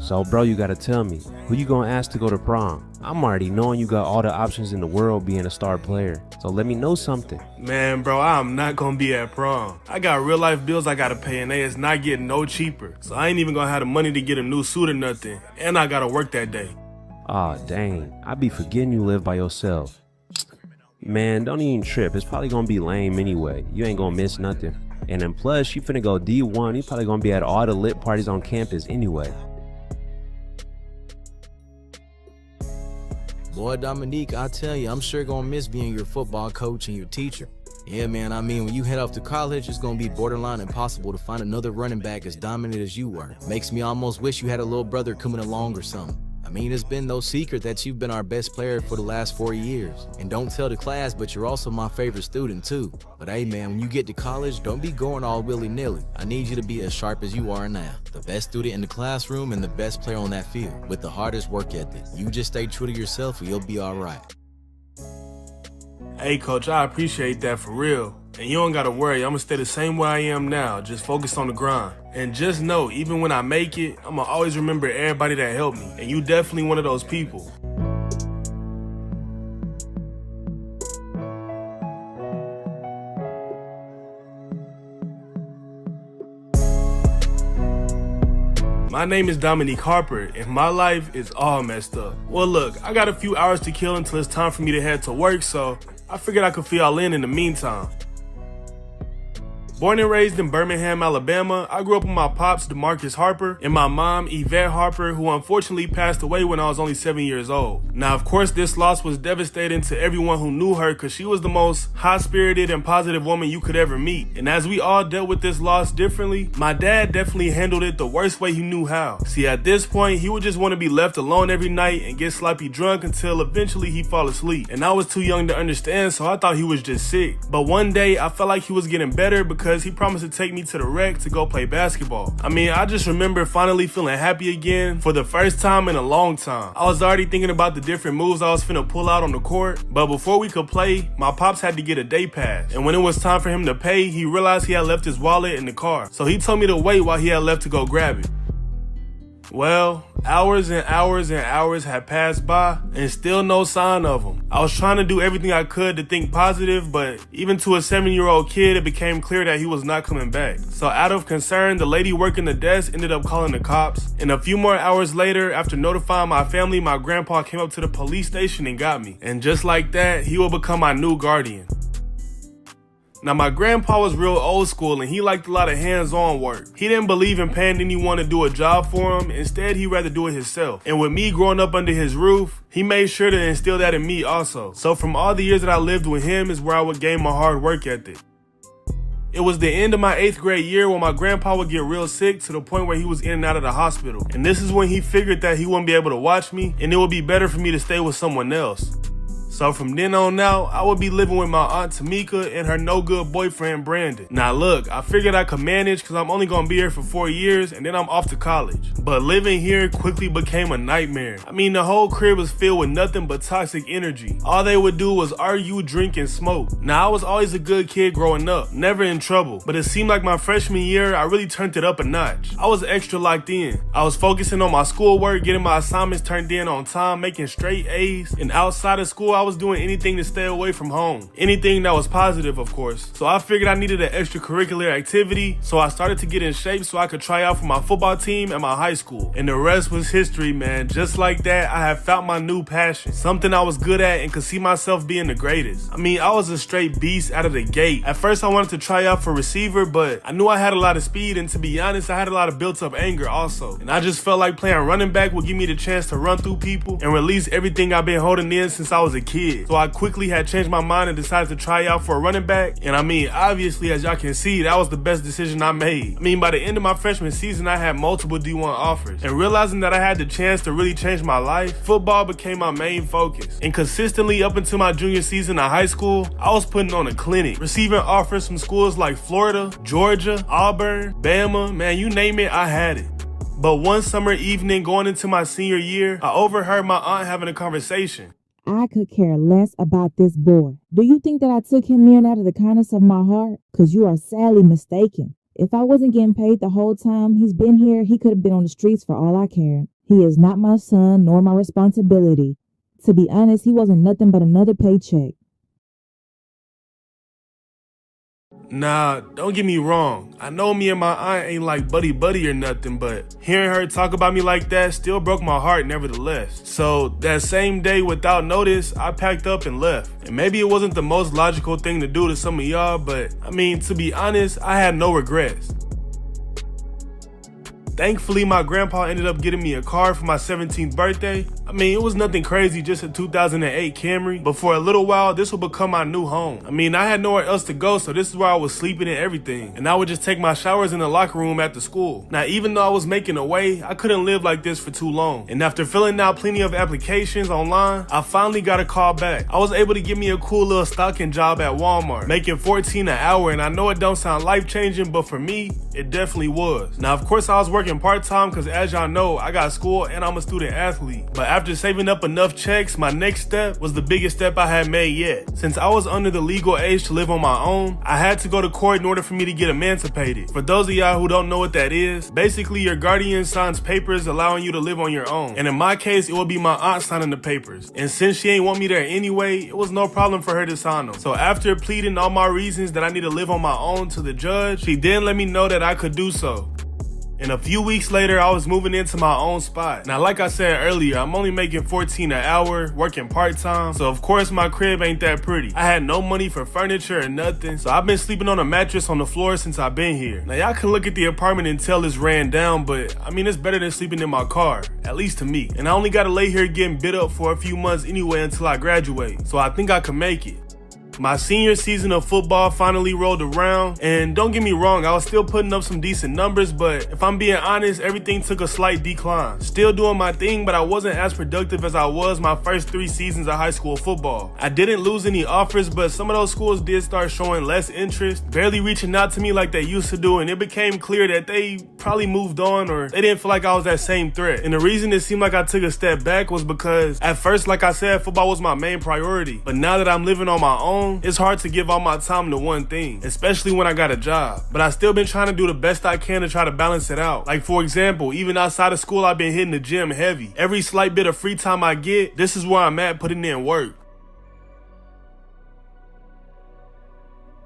So bro, you gotta tell me, who you gonna ask to go to prom? I'm already knowing you got all the options in the world being a star player. So let me know something. Man, bro, I'm not gonna be at prom. I got real life bills I gotta pay and it's not getting no cheaper. So I ain't even gonna have the money to get a new suit or nothing. And I gotta work that day. Aw, dang, I be forgetting you live by yourself. Man, don't even trip, it's probably gonna be lame anyway. You ain't gonna miss nothing. And then plus, you finna go D1, you probably gonna be at all the lit parties on campus anyway. Boy, Dominique, I tell you, I'm sure gonna miss being your football coach and your teacher. Yeah, man, I mean, when you head off to college, it's gonna be borderline impossible to find another running back as dominant as you were. Makes me almost wish you had a little brother coming along or something. I mean, it's been no secret that you've been our best player for the last 4 years. And don't tell the class, but you're also my favorite student too. But hey man, when you get to college, don't be going all willy-nilly. I need you to be as sharp as you are now. The best student in the classroom and the best player on that field, with the hardest work ethic. You just stay true to yourself and you'll be all right. Hey coach, I appreciate that for real. And you don't gotta worry, I'ma stay the same way I am now, just focus on the grind. And just know, even when I make it, I'ma always remember everybody that helped me. And you definitely one of those people. My name is Dominique Harper, and my life is all messed up. Well look, I got a few hours to kill until it's time for me to head to work, so I figured I could fill y'all in the meantime. Born and raised in Birmingham, Alabama, I grew up with my pops, DeMarcus Harper, and my mom, Yvette Harper, who unfortunately passed away when I was only 7 years old. Now, of course, this loss was devastating to everyone who knew her because she was the most high-spirited and positive woman you could ever meet. And as we all dealt with this loss differently, my dad definitely handled it the worst way he knew how. See, at this point, he would just want to be left alone every night and get sloppy drunk until eventually he'd fall asleep. And I was too young to understand, so I thought he was just sick. But one day, I felt like he was getting better because he promised to take me to the rec to go play basketball. I mean, I just remember finally feeling happy again for the first time in a long time. I was already thinking about the different moves I was finna pull out on the court, but before we could play, my pops had to get a day pass. And when it was time for him to pay, he realized he had left his wallet in the car. So he told me to wait while he had left to go grab it. Well, hours and hours and hours had passed by and still no sign of him. I was trying to do everything I could to think positive, but even to a 7-year-old kid, it became clear that he was not coming back. So out of concern, the lady working the desk ended up calling the cops. And a few more hours later, after notifying my family, my grandpa came up to the police station and got me. And just like that, he would become my new guardian. Now, my grandpa was real old school and he liked a lot of hands-on work. He didn't believe in paying anyone to do a job for him. Instead, he'd rather do it himself. And with me growing up under his roof, he made sure to instill that in me also. So from all the years that I lived with him is where I would gain my hard work ethic. It was the end of my 8th grade year when my grandpa would get real sick to the point where he was in and out of the hospital. And this is when he figured that he wouldn't be able to watch me and it would be better for me to stay with someone else. So from then on out, I would be living with my aunt Tamika and her no-good boyfriend Brandon. Now look, I figured I could manage because I'm only gonna be here for 4 years and then I'm off to college. But living here quickly became a nightmare. I mean, the whole crib was filled with nothing but toxic energy. All they would do was argue, drink, and smoke. Now I was always a good kid growing up, never in trouble. But it seemed like my freshman year, I really turned it up a notch. I was extra locked in. I was focusing on my schoolwork, getting my assignments turned in on time, making straight A's. And outside of school, I was doing anything to stay away from home. Anything that was positive, of course. So I figured I needed an extracurricular activity, so I started to get in shape so I could try out for my football team at my high school. And the rest was history, man. Just like that, I had found my new passion. Something I was good at and could see myself being the greatest. I mean, I was a straight beast out of the gate. At first, I wanted to try out for receiver, but I knew I had a lot of speed, and to be honest, I had a lot of built-up anger also. And I just felt like playing running back would give me the chance to run through people and release everything I've been holding in since I was a kid. So I quickly had changed my mind and decided to try out for a running back. And I mean, obviously, as y'all can see, that was the best decision I made. I mean, by the end of my freshman season, I had multiple D1 offers. And realizing that I had the chance to really change my life, football became my main focus. And consistently up until my junior season of high school, I was putting on a clinic, receiving offers from schools like Florida, Georgia, Auburn, Bama, man, you name it, I had it. But one summer evening going into my senior year, I overheard my aunt having a conversation. I could care less about this boy. Do you think that I took him in out of the kindness of my heart? Because you are sadly mistaken. If I wasn't getting paid the whole time he's been here, he could have been on the streets for all I cared. He is not my son nor my responsibility. To be honest, he wasn't nothing but another paycheck. Nah, don't get me wrong. I know me and my aunt ain't like buddy or nothing, but hearing her talk about me like that still broke my heart nevertheless. So that same day, without notice, I packed up and left. And maybe it wasn't the most logical thing to do to some of y'all, but I mean, to be honest, I had no regrets. Thankfully, my grandpa ended up getting me a car for my 17th birthday. I mean, it was nothing crazy, just a 2008 Camry. But for a little while, this would become my new home. I mean, I had nowhere else to go, so this is where I was sleeping and everything. And I would just take my showers in the locker room after school. Now, even though I was making a way, I couldn't live like this for too long. And after filling out plenty of applications online, I finally got a call back. I was able to get me a cool little stocking job at Walmart, making $14 an hour. And I know it don't sound life-changing, but for me, it definitely was. Now, of course, I was working part-time because, as y'all know, I got school and I'm a student athlete. But after saving up enough checks, my next step was the biggest step I had made yet. Since I was under the legal age to live on my own, I had to go to court in order for me to get emancipated. For those of y'all who don't know what that is, basically your guardian signs papers allowing you to live on your own. And in my case, it would be my aunt signing the papers. And since she ain't want me there anyway, it was no problem for her to sign them. So after pleading all my reasons that I need to live on my own to the judge, she then let me know that I could do so. And a few weeks later, I was moving into my own spot. Now, like I said earlier, I'm only making $14 an hour, working part-time. So, of course, my crib ain't that pretty. I had no money for furniture or nothing. So, I've been sleeping on a mattress on the floor since I've been here. Now, y'all can look at the apartment and tell it's ran down, but, I mean, it's better than sleeping in my car. At least to me. And I only gotta lay here getting bid up for a few months anyway until I graduate. So, I think I can make it. My senior season of football finally rolled around, and don't get me wrong, I was still putting up some decent numbers, but if I'm being honest, everything took a slight decline. Still doing my thing, but I wasn't as productive as I was my first 3 seasons of high school football. I didn't lose any offers, but some of those schools did start showing less interest, barely reaching out to me like they used to do, and it became clear that they probably moved on or they didn't feel like I was that same threat. And the reason it seemed like I took a step back was because at first, like I said, football was my main priority, but now that I'm living on my own, it's hard to give all my time to one thing, especially when I got a job. But I still been trying to do the best I can to try to balance it out. Like, for example, even outside of school, I've been hitting the gym heavy. Every slight bit of free time I get, this is where I'm at putting in work.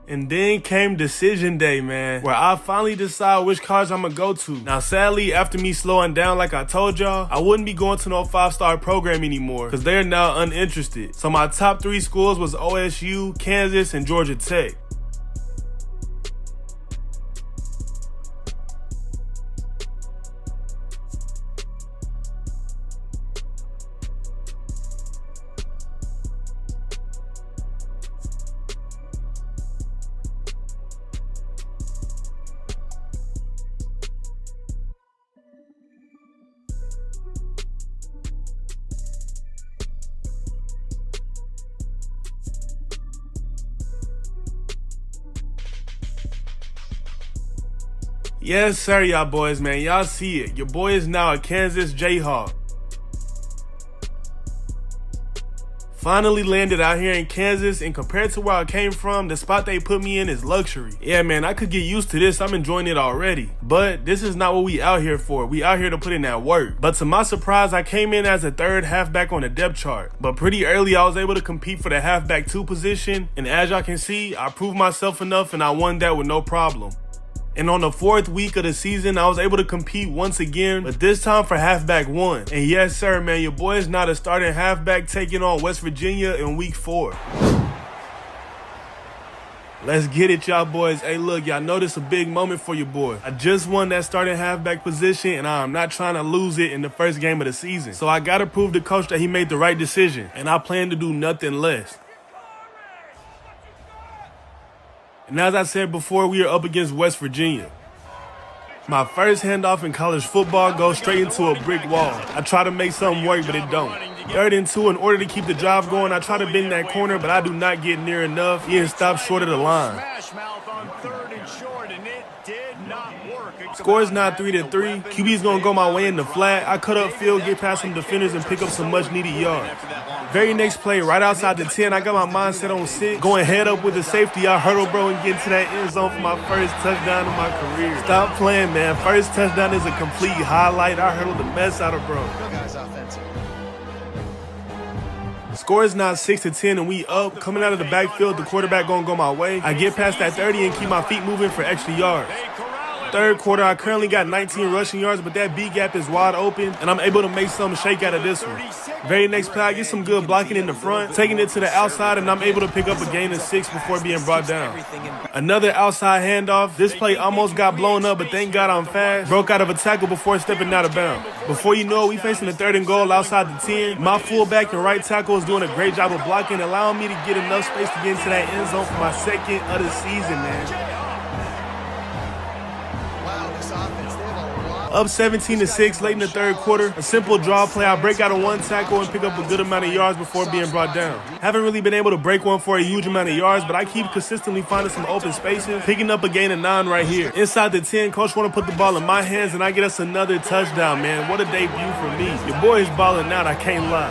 And then came decision day, man, where I finally decide which college I'm gonna go to. Now, sadly, after me slowing down like I told y'all, I wouldn't be going to no 5-star program anymore because they're now uninterested. So my top 3 schools was OSU, Kansas, and Georgia Tech. Yes, sir, y'all boys, man. Y'all see it. Your boy is now a Kansas Jayhawk. Finally landed out here in Kansas, and compared to where I came from, the spot they put me in is luxury. Yeah, man, I could get used to this. I'm enjoying it already. But this is not what we out here for. We out here to put in that work. But to my surprise, I came in as a 3rd halfback on the depth chart. But pretty early, I was able to compete for the halfback 2 position. And as y'all can see, I proved myself enough and I won that with no problem. And on the 4th week of the season, I was able to compete once again, but this time for halfback 1. And yes, sir, man, your boy is not a starting halfback taking on West Virginia in week 4. Let's get it, y'all boys. Hey, look, y'all know this a big moment for your boy. I just won that starting halfback position, and I'm not trying to lose it in the first game of the season. So I gotta prove to coach that he made the right decision, and I plan to do nothing less. And as I said before, we are up against West Virginia. My first handoff in college football goes straight into a brick wall. I try to make something work, but it don't. 3rd and 2, in order to keep the drive going, I try to bend that corner, but I do not get near enough. He is stopped short of the line. Score is now 3-3. QB's gonna go my way in the flat. I cut up field, get past some defenders, and pick up some much needed yards. Very next play, right outside the 10, I got my mindset on 6. Going head up with the safety, I hurdle, bro, and get into that end zone for my first touchdown of my career. Stop playing, man. First touchdown is a complete highlight. I hurdled the mess out of bro. Score is now 6-10, and we up. Coming out of the backfield, the quarterback gonna go my way. I get past that 30 and keep my feet moving for extra yards. 3rd quarter, I currently got 19 rushing yards, but that B gap is wide open, and I'm able to make something shake out of this one. Very next play, I get some good blocking in the front, taking it to the outside, and I'm able to pick up a gain of 6 before being brought down. Another outside handoff. This play almost got blown up, but thank God I'm fast. Broke out of a tackle before stepping out of bounds. Before you know it, we facing a 3rd and goal outside the 10. My fullback and right tackle is doing a great job of blocking, allowing me to get enough space to get into that end zone for my 2nd of the season, man. Up 17-6 late in the 3rd quarter. A simple draw play. I break out of one tackle and pick up a good amount of yards before being brought down. Haven't really been able to break one for a huge amount of yards, but I keep consistently finding some open spaces, picking up a gain of 9 right here. Inside the 10, coach want to put the ball in my hands, and I get us another touchdown, man. What a debut for me. Your boy is balling out, I can't lie.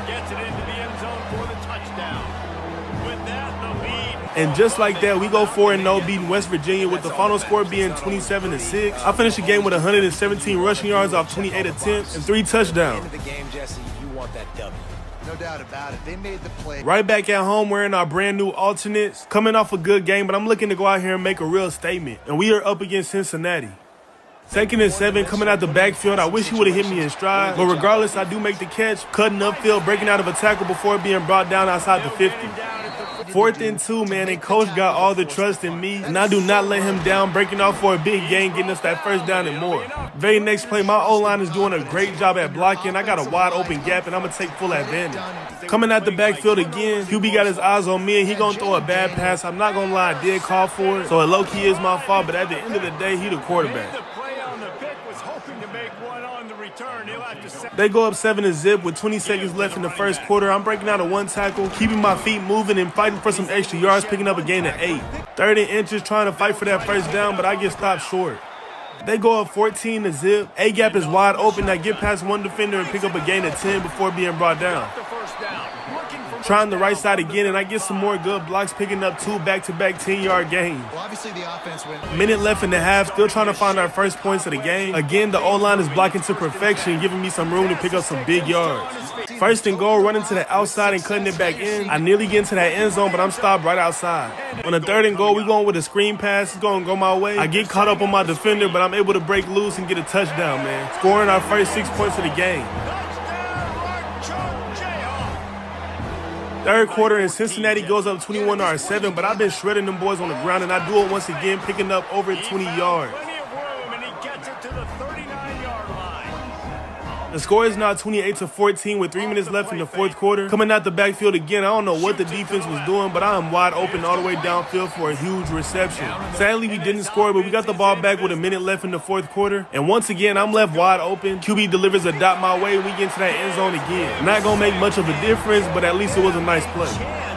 And just like that, we go 4-0, beating West Virginia with the final score being 27-6. I finished the game with 117 rushing yards off 28 attempts and 3 touchdowns. No doubt about it. They made the play. Right back at home wearing our brand new alternates. Coming off a good game, but I'm looking to go out here and make a real statement. And we are up against Cincinnati. 2nd and 7, coming out the backfield. I wish he would have hit me in stride. But regardless, I do make the catch, cutting upfield, breaking out of a tackle before being brought down outside the 50. 4th and 2, man, and coach got all the trust in me, and I do not let him down, breaking off for a big gain, getting us that 1st down and more. Very next play, my O-line is doing a great job at blocking. I got a wide open gap, and I'm going to take full advantage. Coming out the backfield again, QB got his eyes on me, and he going to throw a bad pass. I'm not going to lie, I did call for it, so it low-key is my fault, but at the end of the day, he the quarterback. They go up 7-0 with 20 seconds left in the 1st quarter. I'm breaking out of one tackle, keeping my feet moving and fighting for some extra yards, picking up a gain of 8. 30 inches trying to fight for that 1st down, but I get stopped short. They go up 14-0. A-gap is wide open. I get past one defender and pick up a gain of 10 before being brought down. Trying the right side again, and I get some more good blocks, picking up 2 back-to-back 10-yard gains. Well, obviously the offense went. Minute left in the half, still trying to find our first points of the game. Again, the O-line is blocking to perfection, giving me some room to pick up some big yards. 1st and goal, running to the outside and cutting it back in. I nearly get into that end zone, but I'm stopped right outside. On the 3rd and goal, we going with a screen pass. It's going to go my way. I get caught up on my defender, but I'm able to break loose and get a touchdown, man. Scoring our first 6 points of the game. 3rd quarter, and Cincinnati goes up 21-7, but I've been shredding them boys on the ground, and I do it once again, picking up over 20 yards. The score is now 28-14 with 3 minutes left in the 4th quarter. Coming out the backfield again, I don't know what the defense was doing, but I am wide open all the way downfield for a huge reception. Sadly, we didn't score, but we got the ball back with a minute left in the 4th quarter. And once again, I'm left wide open. QB delivers a dot my way, and we get into that end zone again. Not going to make much of a difference, but at least it was a nice play.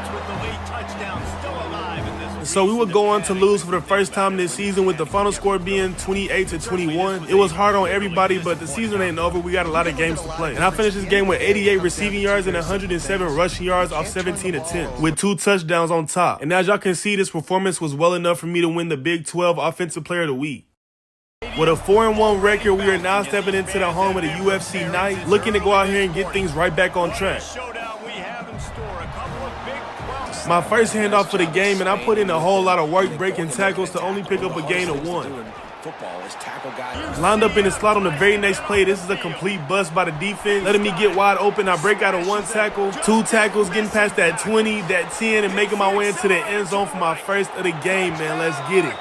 So we would go on to lose for the first time this season, with the final score being 28-21. It was hard on everybody, but the season ain't over. We got a lot of games to play. And I finished this game with 88 receiving yards and 107 rushing yards off 17 attempts, with 2 touchdowns on top. And as y'all can see, this performance was well enough for me to win the Big 12 Offensive Player of the Week. With a 4-1 record, we are now stepping into the home of the UFC night, looking to go out here and get things right back on track. My first handoff for the game, and I put in a whole lot of work breaking tackles to only pick up a gain of 1. Lined up in the slot on the very next play, this is a complete bust by the defense, letting me get wide open. I break out of 1 tackle, 2 tackles, getting past that 20, that 10, and making my way into the end zone for my first of the game, man. Let's get it.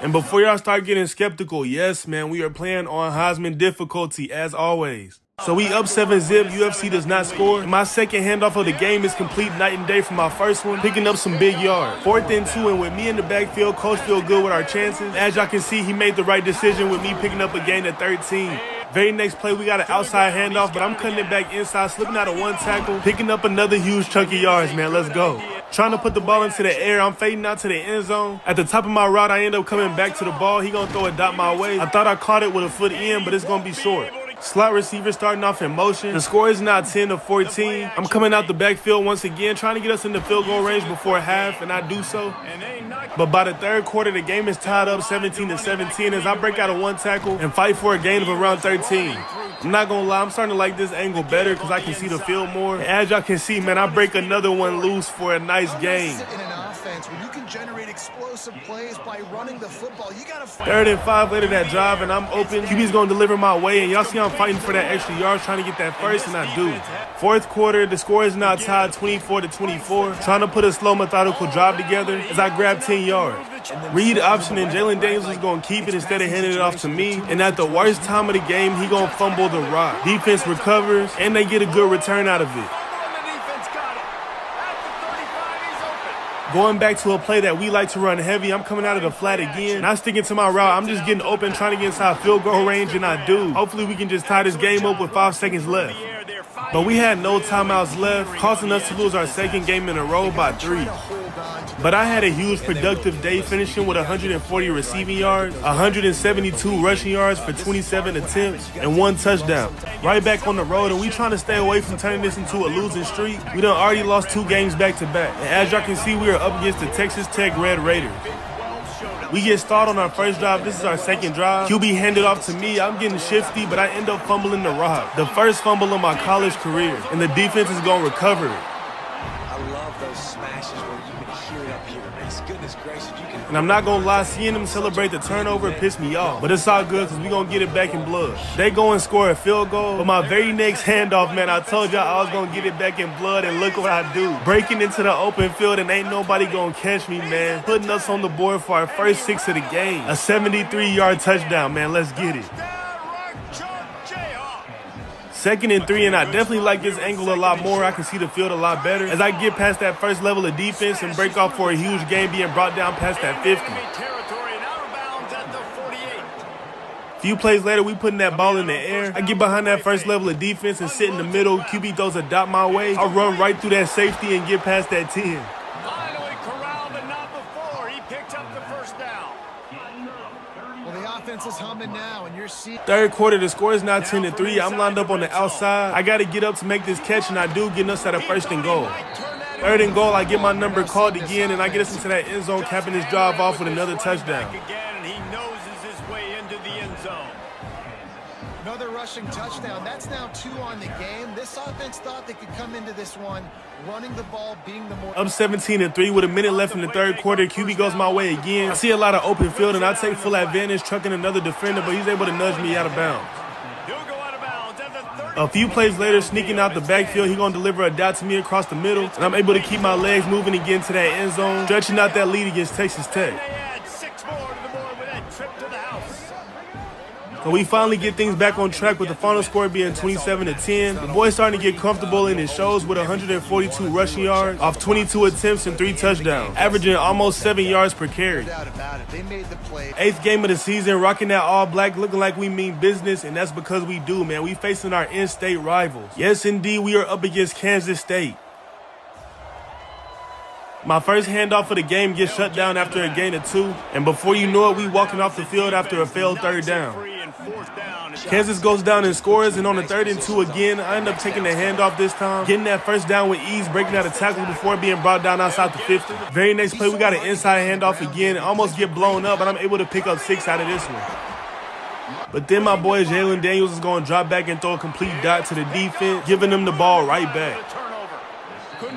And before y'all start getting skeptical, yes, man, we are playing on Heisman difficulty as always. So we up 7-zip, UFC does not score. My second handoff of the game is complete night and day from my first one, picking up some big yards. 4th and 2, and with me in the backfield, coach feel good with our chances. As y'all can see, he made the right decision with me picking up a gain of 13. Very next play, we got an outside handoff, but I'm cutting it back inside, slipping out of one tackle, picking up another huge chunk of yards, man. Let's go. Trying to put the ball into the air, I'm fading out to the end zone. At the top of my route, I end up coming back to the ball. He gonna throw a dot my way. I thought I caught it with a foot in, but it's gonna be short. Slot receiver starting off in motion. The score is now 10-14. I'm coming out the backfield once again, trying to get us in the field goal range before half, and I do so. But by the third quarter, the game is tied up 17-17 as I break out of one tackle and fight for a gain of around 13. I'm not gonna lie, I'm starting to like this angle better because I can see the field more. And as y'all can see, man, I break another one loose for a nice gain. In an offense, when you can generate explosive plays by running the football, you gotta 3rd and 5 later that drive, and I'm open. QB's gonna deliver my way, and y'all see I'm fighting for that extra yards, trying to get that first, and I do. 4th quarter, the score is now tied 24-24. Trying to put a slow, methodical drive together as I grab 10 yards. Read option, and Jalen Daniels is gonna keep it instead of handing it off to me. And at the worst time of the game, he gonna fumble the rock. Defense recovers, and they get a good return out of it. Going back to a play that we like to run heavy, I'm coming out of the flat again. Not sticking to my route, I'm just getting open, trying to get inside field goal range, and I do. Hopefully we can just tie this game up with 5 seconds left. But we had no timeouts left, causing us to lose our second game in a row by 3. But I had a huge productive day, finishing with 140 receiving yards, 172 rushing yards for 27 attempts, and 1 touchdown. Right back on the road, and we trying to stay away from turning this into a losing streak. We done already lost 2 games back to back. And as y'all can see, we are up against the Texas Tech Red Raiders. We get started on our first drive. This is our second drive. QB handed off to me. I'm getting shifty, but I end up fumbling the rock. The first fumble of my college career, and the defense is going to recover it. I love those smashes where you can hear it up here. Goodness gracious, you can. And I'm not going to lie, seeing them celebrate the turnover pissed me off. But it's all good because we're going to get it back in blood. They go and score a field goal. But my very next handoff, man, I told y'all I was going to get it back in blood, and look what I do. Breaking into the open field, and ain't nobody going to catch me, man. Putting us on the board for our first 6 of the game. A 73-yard touchdown, man. Let's get it. 2nd and 3, and I definitely like this angle a lot more. I can see the field a lot better as I get past that first level of defense and break off for a huge gain, being brought down past that 50. Few plays later, we putting that ball in the air. I get behind that first level of defense and sit in the middle. QB throws a dot my way. I run right through that safety and get past that 10. Finally corralled, but not before. He picked up the first down. Well, the offense is humming now, and you're seeing. 3rd quarter, the score is now 10-3. I'm lined up on the outside. I got to get up to make this catch, and I do, getting us at a 1st and goal. 3rd and goal, I get my number called again, and I get us into that end zone, capping this drive off with another touchdown. He noses his way into the end zone. Another rushing touchdown. That's now 2 on the game. This offense thought they could come into this one running the ball, being the more. Up 17-3 with a minute left in the 3rd quarter. QB goes my way again. I see a lot of open field, and I take full advantage, trucking another defender, but he's able to nudge me out of bounds. He'll go out of bounds at the 30. A few plays later, sneaking out the backfield, he's going to deliver a dot to me across the middle, and I'm able to keep my legs moving and get into that end zone, stretching out that lead against Texas Tech. They add 6 more to the board with that trip to the house. So we finally get things back on track with the final score being 27-10. The boy's starting to get comfortable, and it shows with 142 rushing yards off 22 attempts and 3 touchdowns, averaging almost 7 yards per carry. No doubt about it. They made the play. 8th game of the season, rocking that all black, looking like we mean business, and that's because we do, man. We facing our in-state rivals. Yes, indeed, we are up against Kansas State. My first handoff of the game gets shut down after a gain of 2, and before you know it, we walking off the field after a failed 3rd down. Kansas goes down and scores, and on the 3rd and 2 again, I end up taking the handoff this time, getting that first down with ease, breaking out a tackle before being brought down outside the 50. Very next play, we got an inside handoff again, almost get blown up, but I'm able to pick up 6 out of this one. But then my boy Jalen Daniels is going to drop back and throw a complete dot to the defense, giving them the ball right back.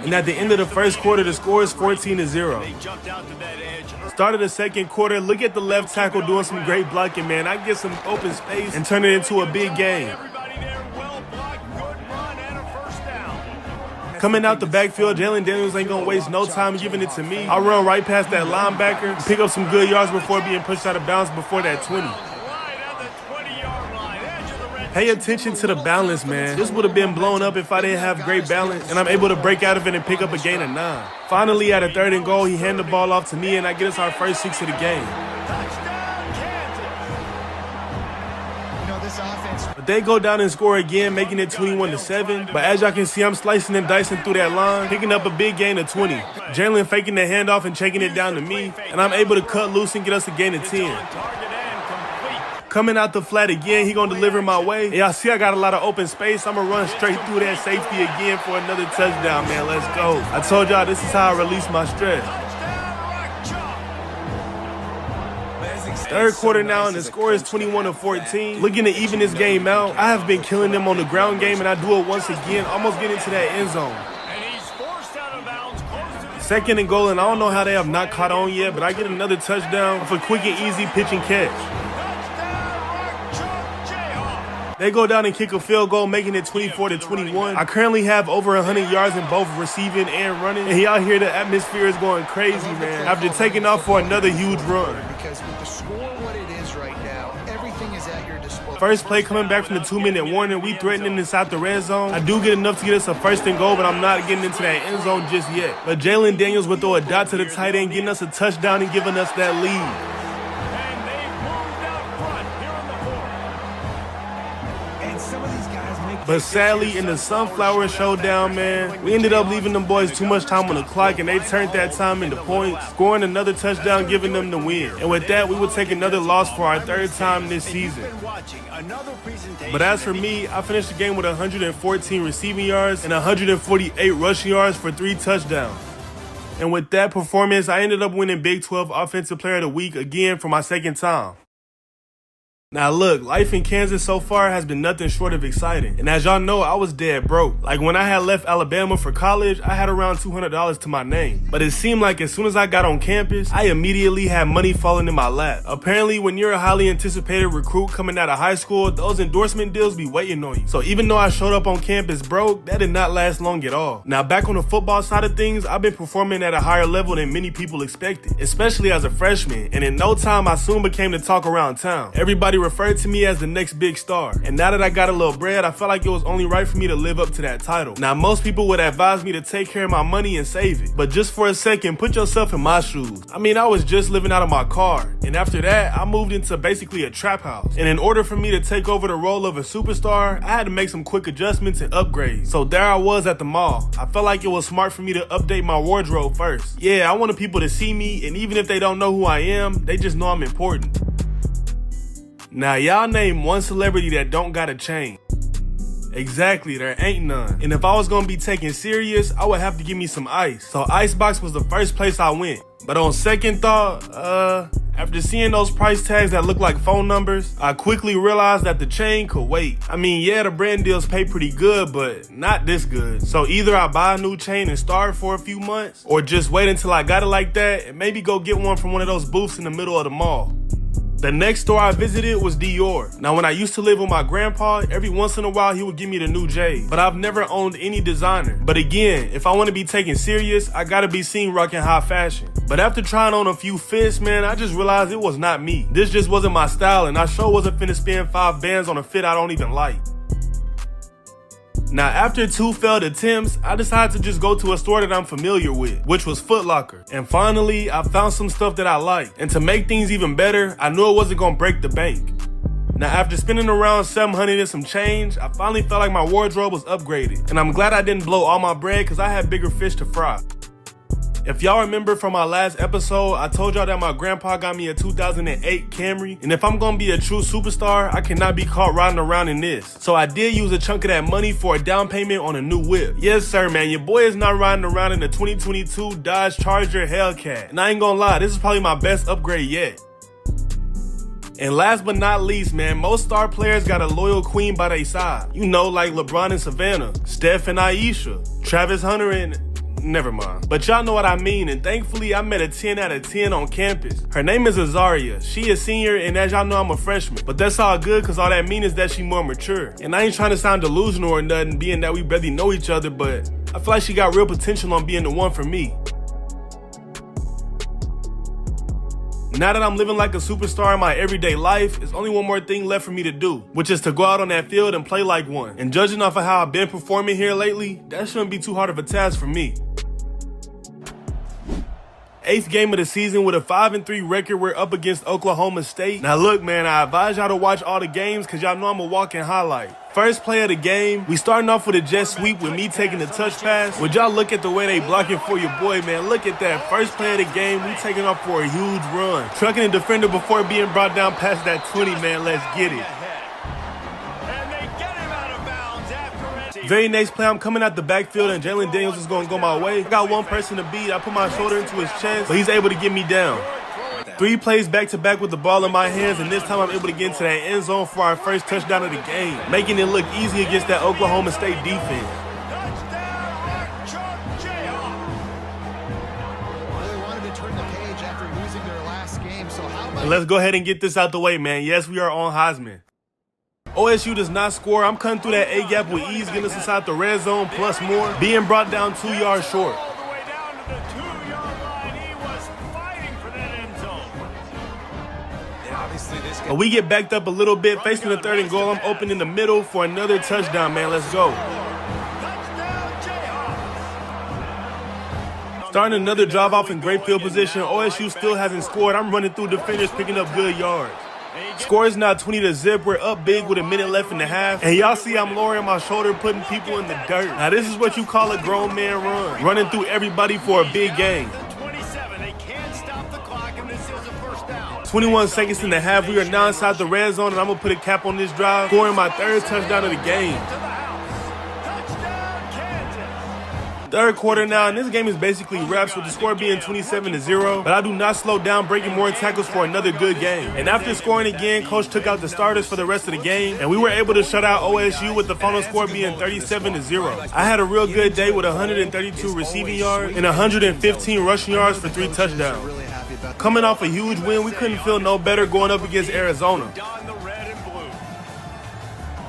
And at the end of the 1st quarter, the score is 14-0. Start of the 2nd quarter, look at the left tackle doing some great blocking, man. I get some open space and turn it into a big game. Coming out the backfield, Jalen Daniels ain't going to waste no time giving it to me. I run right past that linebacker, pick up some good yards before being pushed out of bounds before that 20. Pay attention to the balance, man. This would have been blown up if I didn't have great balance, and I'm able to break out of it and pick up a gain of 9. Finally, at a 3rd and goal, he handed the ball off to me, and I get us our first 6 of the game. But they go down and score again, making it 21-7. But as y'all can see, I'm slicing and dicing through that line, picking up a big gain of 20. Jalen faking the handoff and checking it down to me, and I'm able to cut loose and get us a gain of 10. Coming out the flat again, he gonna deliver my way. And y'all see I got a lot of open space. I'm gonna run straight through that safety again for another touchdown, man. Let's go. I told y'all this is how I release my stress. 3rd quarter now, and the score is 21-14. Looking to even this game out. I have been killing them on the ground game, and I do it once again, almost getting to that end zone. 2nd and goal, and I don't know how they have not caught on yet, but I get another touchdown for a quick and easy pitch and catch. They go down and kick a field goal, making it 24-21. I currently have over 100 yards in both receiving and running. And y'all hear the atmosphere is going crazy, man. After taking off for another huge run. Because with the score what it is right now, everything is at your disposal. First play coming back from the 2-minute warning. We threatening inside the red zone. I do get enough to get us a 1st and goal, but I'm not getting into that end zone just yet. But Jalen Daniels will throw a dot to the tight end, getting us a touchdown and giving us that lead. But sadly, in the Sunflower Showdown, man, we ended up leaving them boys too much time on the clock, and they turned that time into points, scoring another touchdown, giving them the win. And with that, we would take another loss for our 3rd time this season. But as for me, I finished the game with 114 receiving yards and 148 rushing yards for 3 touchdowns. And with that performance, I ended up winning Big 12 Offensive Player of the Week again for my 2nd time. Now look, life in Kansas so far has been nothing short of exciting. And as y'all know, I was dead broke. Like when I had left Alabama for college, I had around $200 to my name. But it seemed like as soon as I got on campus, I immediately had money falling in my lap. Apparently, when you're a highly anticipated recruit coming out of high school, those endorsement deals be waiting on you. So even though I showed up on campus broke, that did not last long at all. Now back on the football side of things, I've been performing at a higher level than many people expected, especially as a freshman. And in no time, I soon became the talk around town. Everybody referred to me as the next big star. And now that I got a little bread, I felt like it was only right for me to live up to that title. Now, most people would advise me to take care of my money and save it. But just for a second, put yourself in my shoes. I mean, I was just living out of my car. And after that, I moved into basically a trap house. And in order for me to take over the role of a superstar, I had to make some quick adjustments and upgrades. So there I was at the mall. I felt like it was smart for me to update my wardrobe first. Yeah, I wanted people to see me, and even if they don't know who I am, they just know I'm important. Now, y'all name one celebrity that don't got a chain. Exactly, there ain't none. And if I was gonna be taken serious, I would have to give me some ice. So Icebox was the first place I went. But on second thought, after seeing those price tags that look like phone numbers, I quickly realized that the chain could wait. I mean, yeah, the brand deals pay pretty good, but not this good. So either I buy a new chain and start for a few months, or just wait until I got it like that and maybe go get one from one of those booths in the middle of the mall. The next store I visited was Dior. Now, when I used to live with my grandpa, every once in a while he would give me the new J. But I've never owned any designer. But again, if I want to be taken serious, I gotta be seen rocking high fashion. But after trying on a few fits, man, I just realized it was not me. This just wasn't my style, and I sure wasn't finna spend 5 bands on a fit I don't even like. Now, after 2 failed attempts, I decided to just go to a store that I'm familiar with, which was Foot Locker. And finally, I found some stuff that I liked. And to make things even better, I knew it wasn't gonna break the bank. Now, after spending around $700 and some change, I finally felt like my wardrobe was upgraded. And I'm glad I didn't blow all my bread because I had bigger fish to fry. If y'all remember from my last episode, I told y'all that my grandpa got me a 2008 Camry. And if I'm gonna be a true superstar, I cannot be caught riding around in this. So I did use a chunk of that money for a down payment on a new whip. Yes, sir, man, your boy is not riding around in the 2022 Dodge Charger Hellcat. And I ain't gonna lie, this is probably my best upgrade yet. And last but not least, man, most star players got a loyal queen by their side. You know, like LeBron and Savannah, Steph and Aisha, Travis Hunter and... never mind. But y'all know what I mean, and thankfully I met a 10 out of 10 on campus. Her name is Azaria. She a senior, and as y'all know, I'm a freshman. But that's all good, cause all that means is that she more mature. And I ain't trying to sound delusional or nothing, being that we barely know each other, but I feel like she got real potential on being the one for me. Now that I'm living like a superstar in my everyday life, there's only one more thing left for me to do, which is to go out on that field and play like one. And judging off of how I've been performing here lately, that shouldn't be too hard of a task for me. 8th game of the season with a 5-3 record, we're up against Oklahoma State. Now look, man, I advise y'all to watch all the games because y'all know I'm a walking highlight. First play of the game, we starting off with a jet sweep with me taking the touch pass. Would y'all look at the way they blocking for your boy, man? Look at that. First play of the game, we taking off for a huge run. Trucking the defender before being brought down past that 20, man. Let's get it. Very next play, I'm coming out the backfield and Jalen Daniels is going to go my way. I got one person to beat. I put my shoulder into his chest, but he's able to get me down. 3 plays back-to-back with the ball in my hands, and this time I'm able to get into that end zone for our first touchdown of the game, making it look easy against that Oklahoma State defense. They wanted to turn the page after losing their last game, so how about... And let's go ahead and get this out the way, man. Yes, we are on Heisman. OSU does not score. I'm cutting through that A-gap with ease, getting us inside the red zone plus more, being brought down 2 yards short. All the way down to the 2-yard line. He was fighting for that end zone. But we get backed up a little bit, facing the 3rd and goal. I'm open in the middle for another touchdown, man. Let's go. Starting another drive off in great field position. OSU still hasn't scored. I'm running through defenders, picking up good yards. Score is now 20-0. We're up big with a minute left in the half. And y'all see I'm lowering my shoulder, putting people in the dirt. Now this is what you call a grown man run. Running through everybody for a big game. 21 seconds in the half. We are now inside the red zone, and I'm going to put a cap on this drive, scoring my 3rd touchdown of the game. 3rd quarter now, and this game is basically wraps with the score being 27-0, but I do not slow down, breaking more tackles for another good game. And after scoring again, coach took out the starters for the rest of the game, and we were able to shut out OSU with the final score being 37-0. I had a real good day with 132 receiving yards and 115 rushing yards for 3 touchdowns. Coming off a huge win, we couldn't feel no better going up against Arizona.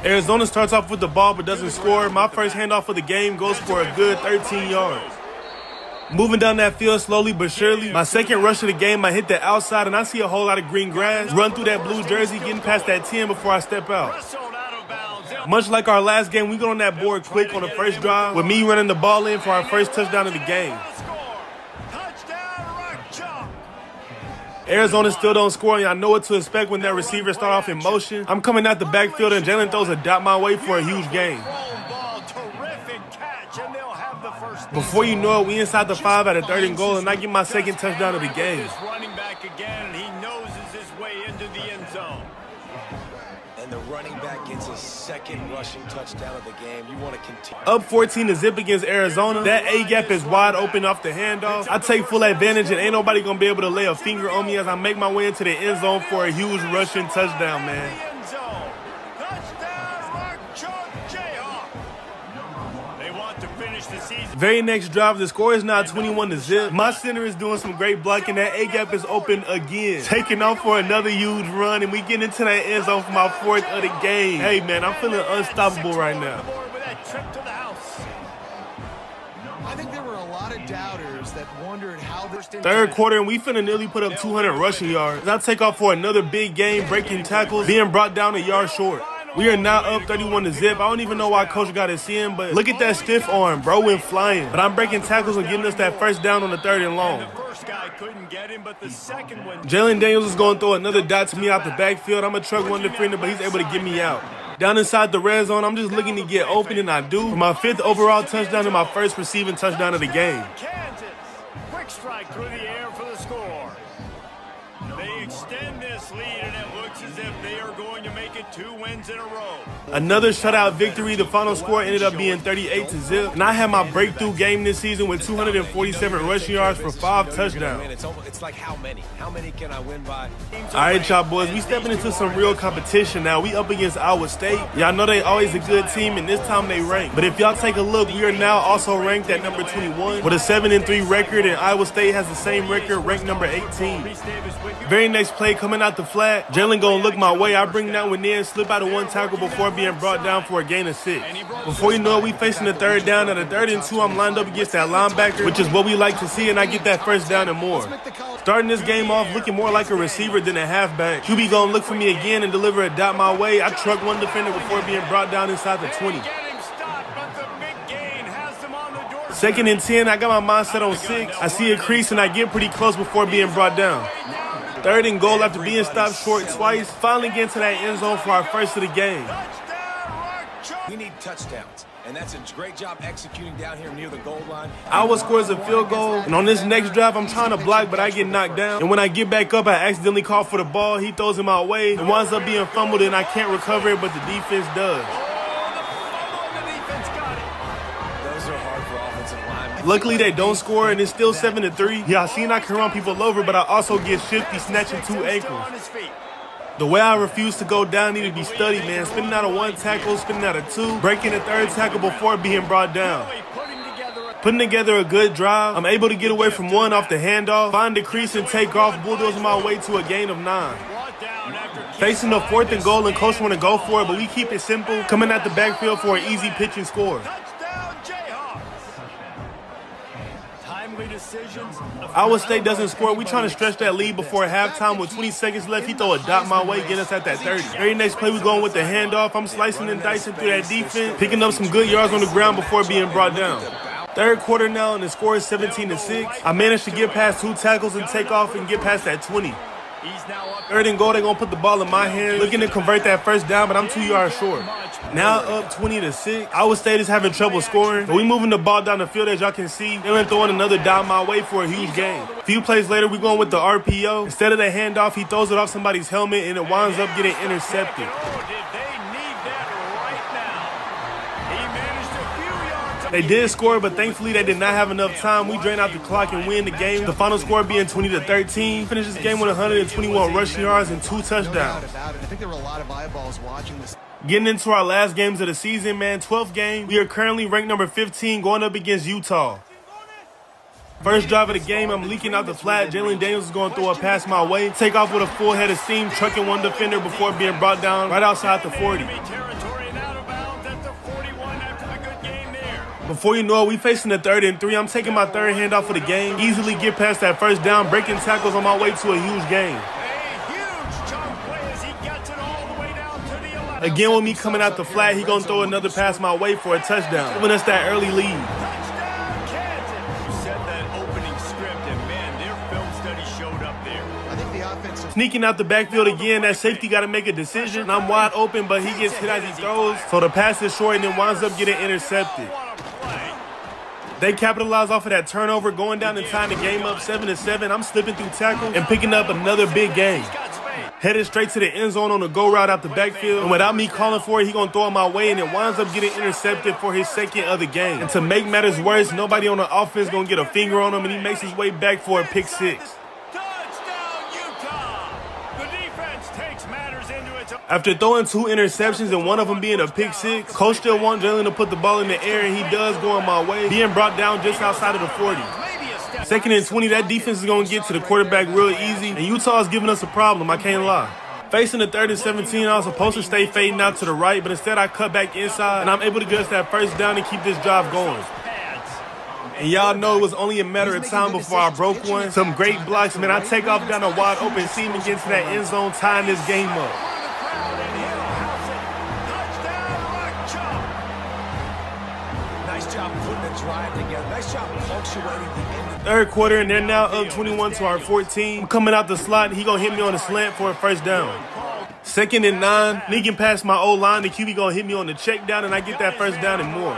Arizona starts off with the ball but doesn't score. My first handoff of the game goes for a good 13 yards. Moving down that field slowly but surely. My second rush of the game, I hit the outside and I see a whole lot of green grass. Run through that blue jersey, getting past that 10 before I step out. Much like our last game, we got on that board quick on the first drive with me running the ball in for our first touchdown of the game. Arizona still don't score, and I know what to expect when that receiver start off in motion. I'm coming out the backfield, and Jalen throws a dot my way for a huge gain. Before you know it, we inside the 5 at a 3rd and goal, and I get my second touchdown of the game. Running back again, and he noses his way into the end zone. And the running back gets his 2nd rushing touchdown of the game. You want to continue. Up 14-0 against Arizona. That A-gap is wide open off the handoff. I take full advantage, and ain't nobody going to be able to lay a finger on me as I make my way into the end zone for a huge rushing touchdown, man. Very next drive, the score is now 21-0. My center is doing some great blocking. That A-gap is open again. Taking off for another huge run, and we get into that end zone for my 4th of the game. Hey, man, I'm feeling unstoppable right now. I think there were a lot of doubters that wondered how this... 3rd quarter, and we finna nearly put up 200 rushing yards. I take off for another big game, breaking tackles, being brought down a yard short. We are now up 31-0. I don't even know why coach got us in, but look at that stiff arm, bro, went flying. But I'm breaking tackles and getting us that first down on the 3rd and long. Jalen Daniels is going to throw another dot to me out the backfield. I'm going to truck one defender, but he's able to get me out. Down inside the red zone, I'm just looking to get open, and I do. For my 5th overall touchdown and my first receiving touchdown of the game. Kansas, quick strike through the air for the score. They extend this lead, and it looks as if they are going to make it 2 wins in a row. Another shutout victory. The final score ended up being 38-0. And I had my breakthrough game this season with 247 rushing yards for 5 touchdowns. It's like how many? How many can I win by? All right, y'all boys, we stepping into some real competition now. We up against Iowa State. Y'all know they always a good team, and this time they rank. But if y'all take a look, we are now also ranked at number 21 with a 7-3 record, and Iowa State has the same record, ranked number 18. Very next play, coming out the flat, Jalen gonna look my way. I bring that one in, slip out of one tackle before being brought down for a gain of 6. Before you know it, we facing the third down. At a 3rd and 2, I'm lined up against that linebacker, which is what we like to see, and I get that first down and more. Starting this game off looking more like a receiver than a halfback. QB gonna look for me again and deliver a dot my way. I truck one defender before being brought down inside the 20. 2nd and 10, I got my mindset on 6. I see a crease and I get pretty close before being brought down. 3rd and goal after being stopped short twice. Finally getting to that end zone for our first of the game. We need touchdowns, and that's a great job executing down here near the goal line. Iowa scores a field goal, and on this next drive, I'm trying to block, but I get knocked down. And when I get back up, I accidentally call for the ball. He throws it my way. It winds up being fumbled, and I can't recover it, but the defense does. Luckily, they don't score, and it's still 7-3. Yeah, I seen I can run people over, but I also get shifty, snatching 2 ankles. The way I refuse to go down need to be studied, man. Spinning out of 1 tackle, spinning out of 2, breaking the 3rd tackle before being brought down. Putting together a good drive. I'm able to get away from 1 off the handoff, find the crease and take off, bulldoze my way to a gain of 9. Facing the 4th and goal, and coach want to go for it, but we keep it simple, coming at the backfield for an easy pitch and score. Iowa State doesn't score. We trying to stretch that lead before halftime. With 20 seconds left, he throw a dot my way, get us at that 30. Very next play, we going with the handoff. I'm slicing and dicing through that defense, picking up some good yards on the ground before being brought down. 3rd quarter now, and the score is 17-6. I managed to get past 2 tackles and take off and get past that 20. 3rd and goal, they're going to put the ball in my hand, looking to convert that first down, but I'm 2 yards short. Now up 20-6. Iowa State is having trouble scoring, but we moving the ball down the field, as y'all can see. They're throwing another down my way for a huge gain. A few plays later, we going with the RPO. Instead of the handoff, he throws it off somebody's helmet, and it winds up getting intercepted. They did score, but thankfully they did not have enough time. We drain out the clock and win the game. The final score being 20-13. Finish this game with 121 rushing yards and 2 touchdowns. I think there were a lot of eyeballs watching this. Getting into our last games of the season, man, 12th game. We are currently ranked number 15 going up against Utah. First drive of the game, I'm leaking out the flat. Jalen Daniels is going to throw a pass my way. Take off with a full head of steam, trucking 1 defender before being brought down right outside the 40. Before you know it, we facing the 3rd and 3. I'm taking my 3rd handoff of the game. Easily get past that first down, breaking tackles on my way to a huge gain. Again, with me coming out the flat, he gonna throw another pass my way for a touchdown, giving us that early lead. Sneaking out the backfield again, that safety got to make a decision. I'm wide open, but he gets hit as he throws, so the pass is short and then winds up getting intercepted. They capitalize off of that turnover, going down and tying the game up 7-7. I'm slipping through tackles and picking up another big gain. Headed straight to the end zone on a go route out the backfield, and without me calling for it, he gonna throw it my way, and it winds up getting intercepted for his 2nd of the game. And to make matters worse, nobody on the offense gonna get a finger on him, and he makes his way back for a pick 6. After throwing 2 interceptions and 1 of them being a pick 6, coach still wants Jalen to put the ball in the air, and he does going my way, being brought down just outside of the 40. 2nd and 20, that defense is going to get to the quarterback real easy, and Utah is giving us a problem, I can't lie. Facing the 3rd and 17, I was supposed to stay fading out to the right, but instead I cut back inside, and I'm able to get us that first down and keep this drive going. And y'all know it was only a matter of time before I broke one. Some great blocks, man. I take off down a wide open seam and get to that end zone, tying this game up. Nice job putting the drive together. Nice job punctuating the end. 3rd quarter, and they're now up 21 to our 14. I'm coming out the slot, he gonna hit me on the slant for a first down. 2nd and 9, leaking past my O-line, the QB gonna hit me on the check down, and I get that first down and more.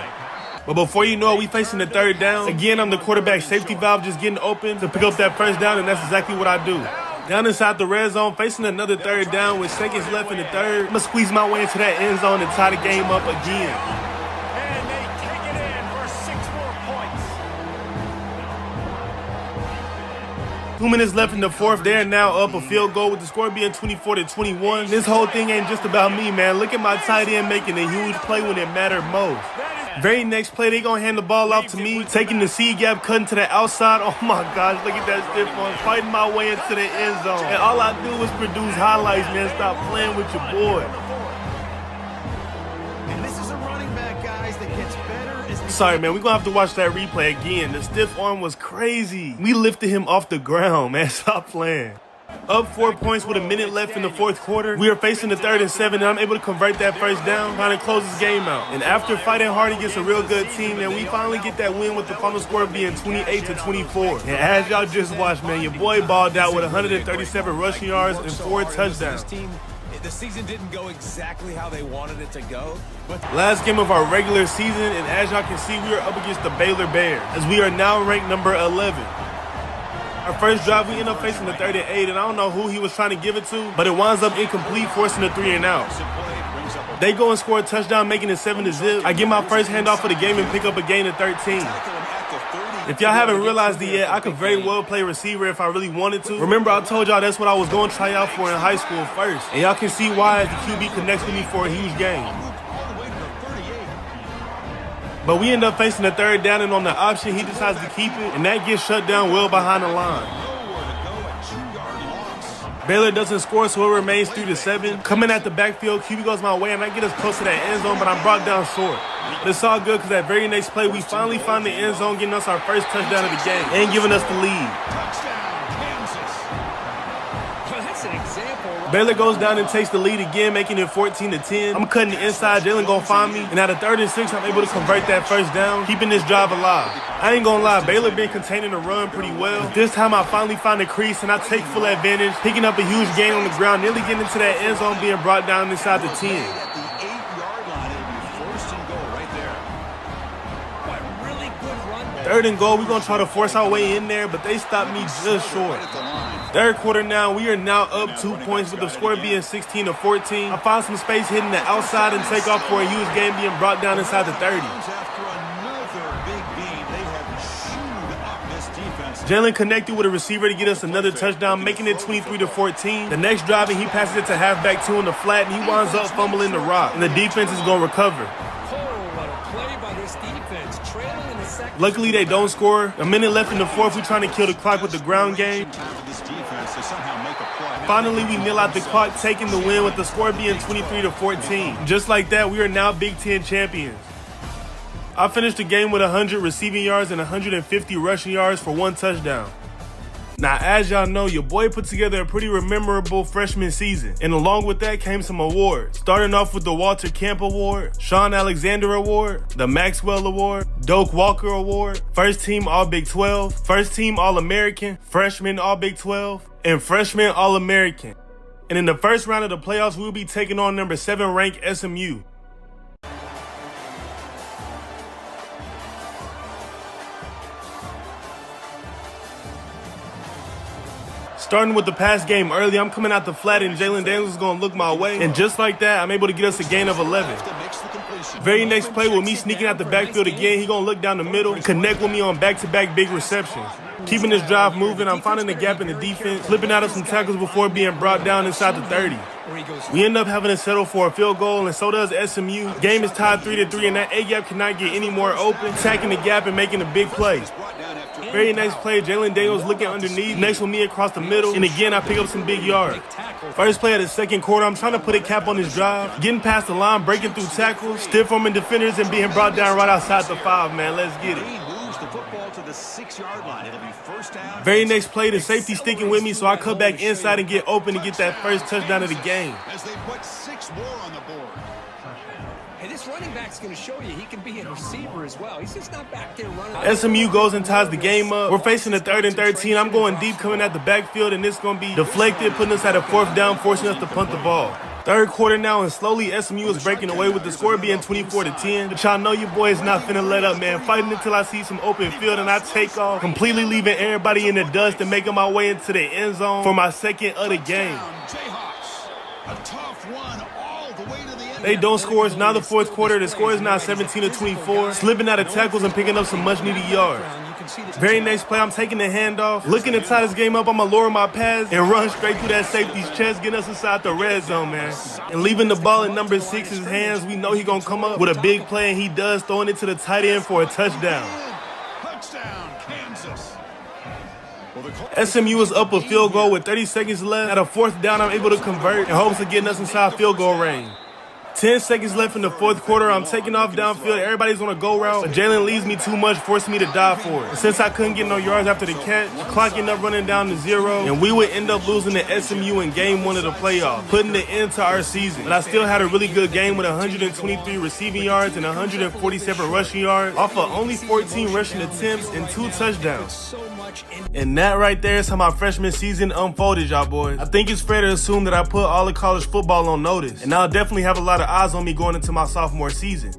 But before you know it, we facing the 3rd down. Again, I'm the quarterback safety valve just getting open to pick up that first down, and that's exactly what I do. Down inside the red zone, facing another 3rd down with seconds left in the 3rd. I'm gonna squeeze my way into that end zone and tie the game up again. And they take it in for 6 more points. 2 minutes left in the 4th. They're now up a field goal with the score being 24-21. This whole thing ain't just about me, man. Look at my tight end making a huge play when it mattered most. Very next play, they gonna hand the ball off to me, taking the C gap, cutting to the outside. Oh my gosh, look at that stiff arm, fighting my way into the end zone. And all I do is produce highlights, man. Stop playing with your boy. And this is a running back, guys, that gets better as Sorry, man, we're gonna have to watch that replay again. The stiff arm was crazy. We lifted him off the ground, man. Stop playing. Up 4 points with a minute left in the fourth quarter. We are facing the 3rd and 7, and I'm able to convert that first down, trying to close this game out. And after fighting hard against a real good team, man, we finally get that win with the final score being 28-24. And as y'all just watched, man, your boy balled out with 137 rushing yards and 4 touchdowns. The season didn't go exactly how they wanted it to go, but Last game of our regular season, and as y'all can see, we are up against the Baylor Bears, as we are now ranked number 11. Our first drive, we end up facing the 3rd and 8, and I don't know who he was trying to give it to, but it winds up incomplete, forcing a 3 and out. They go and score a touchdown, making it 7-0. I get my first handoff of the game and pick up a gain of 13. If y'all haven't realized it yet, I could very well play receiver if I really wanted to. Remember, I told y'all that's what I was going to try out for in high school first. And y'all can see why as the QB connects with me for a huge game. But we end up facing the 3rd down, and on the option, he decides to keep it, and that gets shut down well behind the line. Baylor doesn't score, so it remains 3-7. Coming at the backfield, QB goes my way, and I get us close to that end zone, but I'm brought down short. But it's all good because that very next play, we finally find the end zone, getting us our first touchdown of the game and giving us the lead. Baylor goes down and takes the lead again, making it 14-10. I'm cutting the inside, Jalen gonna find me, and at a 3rd and 6, I'm able to convert that first down, keeping this drive alive. I ain't gonna lie, Baylor been containing the run pretty well. But this time I finally find the crease and I take full advantage, picking up a huge gain on the ground, nearly getting into that end zone, being brought down inside the 10. Third and goal, we're going to try to force our way in there, but they stopped me just short. 3rd quarter now, we are now up 2 points with the score being 16-14. I find some space hitting the outside and take off for a huge gain, being brought down inside the 30. Jalen connected with a receiver to get us another touchdown, making it 23-14. The next drive, and he passes it to halfback 2 in the flat, and he winds up fumbling the rock, and the defense is going to recover. Luckily, they don't score. A minute left in the 4th. We're trying to kill the clock with the ground game. Finally, we nil out the clock, taking the win with the score being 23-14. Just like that, we are now Big Ten champions. I finished the game with 100 receiving yards and 150 rushing yards for 1 touchdown. Now, as y'all know, your boy put together a pretty memorable freshman season, and along with that came some awards. Starting off with the Walter Camp Award, Sean Alexander Award, the Maxwell Award, Doak Walker Award, First Team All-Big 12, First Team All-American, Freshman All-Big 12, and Freshman All-American. And in the first round of the playoffs, we'll be taking on number 7 ranked SMU. Starting with the pass game early, I'm coming out the flat and Jalen Daniels is going to look my way. And just like that, I'm able to get us a gain of 11. Very next play with me sneaking out the backfield again, he going to look down the middle and connect with me on back-to-back big receptions. Keeping this drive moving, I'm finding the gap in the defense, flipping out of some tackles before being brought down inside the 30. We end up having to settle for a field goal, and so does SMU. Game is tied 3-3, and that A-gap cannot get any more open, attacking the gap and making a big play. Very next play, Jalen Daniels looking underneath, next with me across the middle, and again I pick up some big yards. First play of the 2nd quarter, I'm trying to put a cap on this drive, getting past the line, breaking through tackles, stiff arming defenders, and being brought down right outside the 5, man. Let's get it. Very next play, the safety sticking with me, so I cut back inside and get open and get that first touchdown of the game. As they put 6 more on the board. Hey, this running back's going to show you he can be a receiver as well. He's just not back there running. SMU goes and ties the game up. We're facing the 3rd and 13. I'm going deep, coming at the backfield, and it's going to be deflected, putting us at a 4th down, forcing us to punt the ball. 3rd quarter now, and slowly SMU is breaking away with the score being 24-10. But y'all know your boy is not finna let up, man. Fighting until I see some open field, and I take off, completely leaving everybody in the dust and making my way into the end zone for my 2nd of the game. They don't score. It's now the fourth quarter. The score is now 17-24. Slipping out of tackles and picking up some much-needed yards. Very next play, I'm taking the handoff. Looking to tie this game up, I'm going to lower my pass and run straight through that safety's chest, getting us inside the red zone, man. And leaving the ball in number 6's hands, we know he's going to come up with a big play, and he does, throwing it to the tight end for a touchdown. Touchdown, Kansas. SMU is up a field goal with 30 seconds left. At a fourth down, I'm able to convert in hopes of getting us inside field goal range. 10 seconds left in the fourth quarter. I'm taking off downfield. Everybody's on a go route, but Jalen leaves me too much, forcing me to dive for it. And since I couldn't get no yards after the catch, the clock ended up running down to 0, and we would end up losing to SMU in game 1 of the playoff, putting the end to our season. But I still had a really good game with 123 receiving yards and 147 rushing yards off of only 14 rushing attempts and 2 touchdowns. And that right there is how my freshman season unfolded, y'all boys. I think it's fair to assume that I put all of college football on notice, and I'll definitely have a lot of eyes on me going into my sophomore season.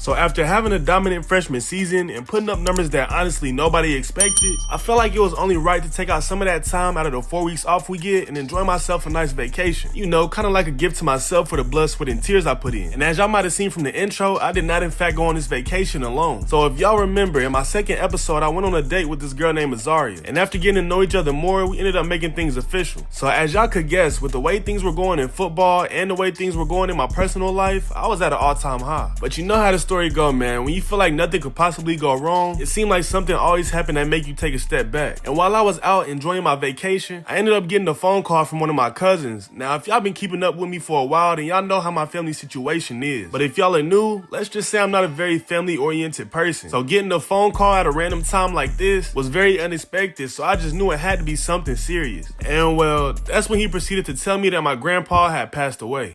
So after having a dominant freshman season and putting up numbers that honestly nobody expected, I felt like it was only right to take out some of that time out of the 4 weeks off we get and enjoy myself a nice vacation. You know, kind of like a gift to myself for the blood, sweat, and tears I put in. And as y'all might have seen from the intro, I did not in fact go on this vacation alone. So if y'all remember, in my second episode, I went on a date with this girl named Azaria. And after getting to know each other more, we ended up making things official. So as y'all could guess, with the way things were going in football and the way things were going in my personal life, I was at an all-time high. But you know how the story go, man. When you feel like nothing could possibly go wrong, it seemed like something always happened that make you take a step back. And while I was out enjoying my vacation, I ended up getting a phone call from one of my cousins. Now, if y'all been keeping up with me for a while, then y'all know how my family situation is. But if y'all are new, let's just say I'm not a very family-oriented person. So getting a phone call at a random time like this was very unexpected, so I just knew it had to be something serious. And well, that's when he proceeded to tell me that my grandpa had passed away.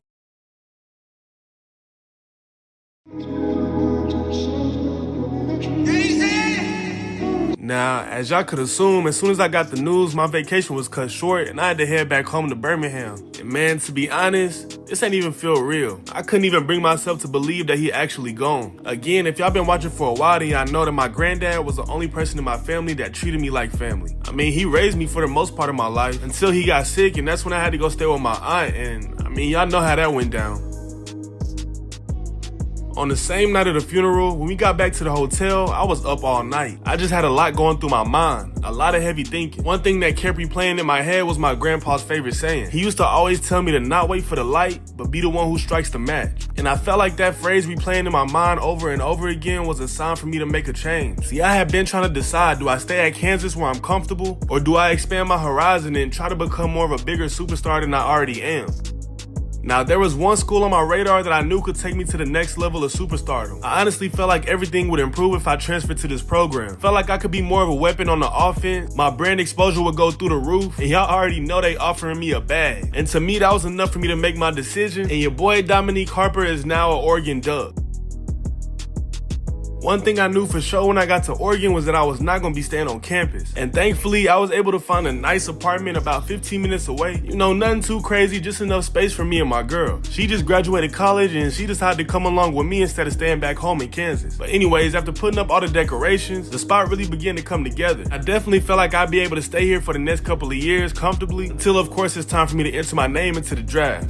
Now, as y'all could assume, as soon as I got the news, my vacation was cut short and I had to head back home to Birmingham. And man, to be honest, this ain't even feel real. I couldn't even bring myself to believe that he actually gone. Again, if y'all been watching for a while, then y'all know that my granddad was the only person in my family that treated me like family. I mean, he raised me for the most part of my life until he got sick, and that's when I had to go stay with my aunt, and I mean, y'all know how that went down. On the same night of the funeral, when we got back to the hotel, I was up all night. I just had a lot going through my mind, a lot of heavy thinking. One thing that kept replaying in my head was my grandpa's favorite saying. He used to always tell me to not wait for the light, but be the one who strikes the match. And I felt like that phrase replaying in my mind over and over again was a sign for me to make a change. See, I had been trying to decide, do I stay at Kansas where I'm comfortable, or do I expand my horizon and try to become more of a bigger superstar than I already am? Now, there was one school on my radar that I knew could take me to the next level of superstardom. I honestly felt like everything would improve if I transferred to this program. Felt like I could be more of a weapon on the offense, my brand exposure would go through the roof, and y'all already know they offering me a bag. And to me, that was enough for me to make my decision, and your boy Dominique Harper is now an Oregon Duck. One thing I knew for sure when I got to Oregon was that I was not going to be staying on campus. And thankfully, I was able to find a nice apartment about 15 minutes away. You know, nothing too crazy, just enough space for me and my girl. She just graduated college and she decided to come along with me instead of staying back home in Kansas. But anyways, after putting up all the decorations, the spot really began to come together. I definitely felt like I'd be able to stay here for the next couple of years comfortably until, of course, it's time for me to enter my name into the draft.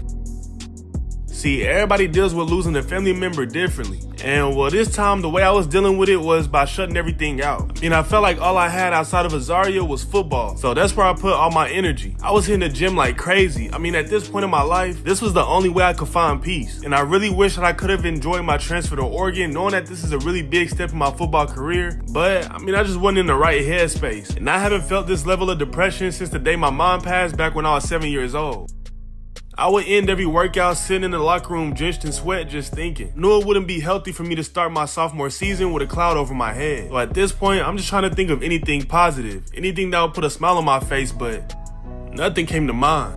See, everybody deals with losing a family member differently. And well, this time the way I was dealing with it was by shutting everything out. I felt like all I had outside of Azaria was football. So that's where I put all my energy. I was hitting the gym like crazy. At this point in my life, this was the only way I could find peace. And I really wish that I could have enjoyed my transfer to Oregon, knowing that this is a really big step in my football career. But I just wasn't in the right headspace. And I haven't felt this level of depression since the day my mom passed back when I was 7 years old. I would end every workout sitting in the locker room drenched in sweat just thinking. Knew it wouldn't be healthy for me to start my sophomore season with a cloud over my head. So at this point, I'm just trying to think of anything positive, anything that would put a smile on my face, but nothing came to mind.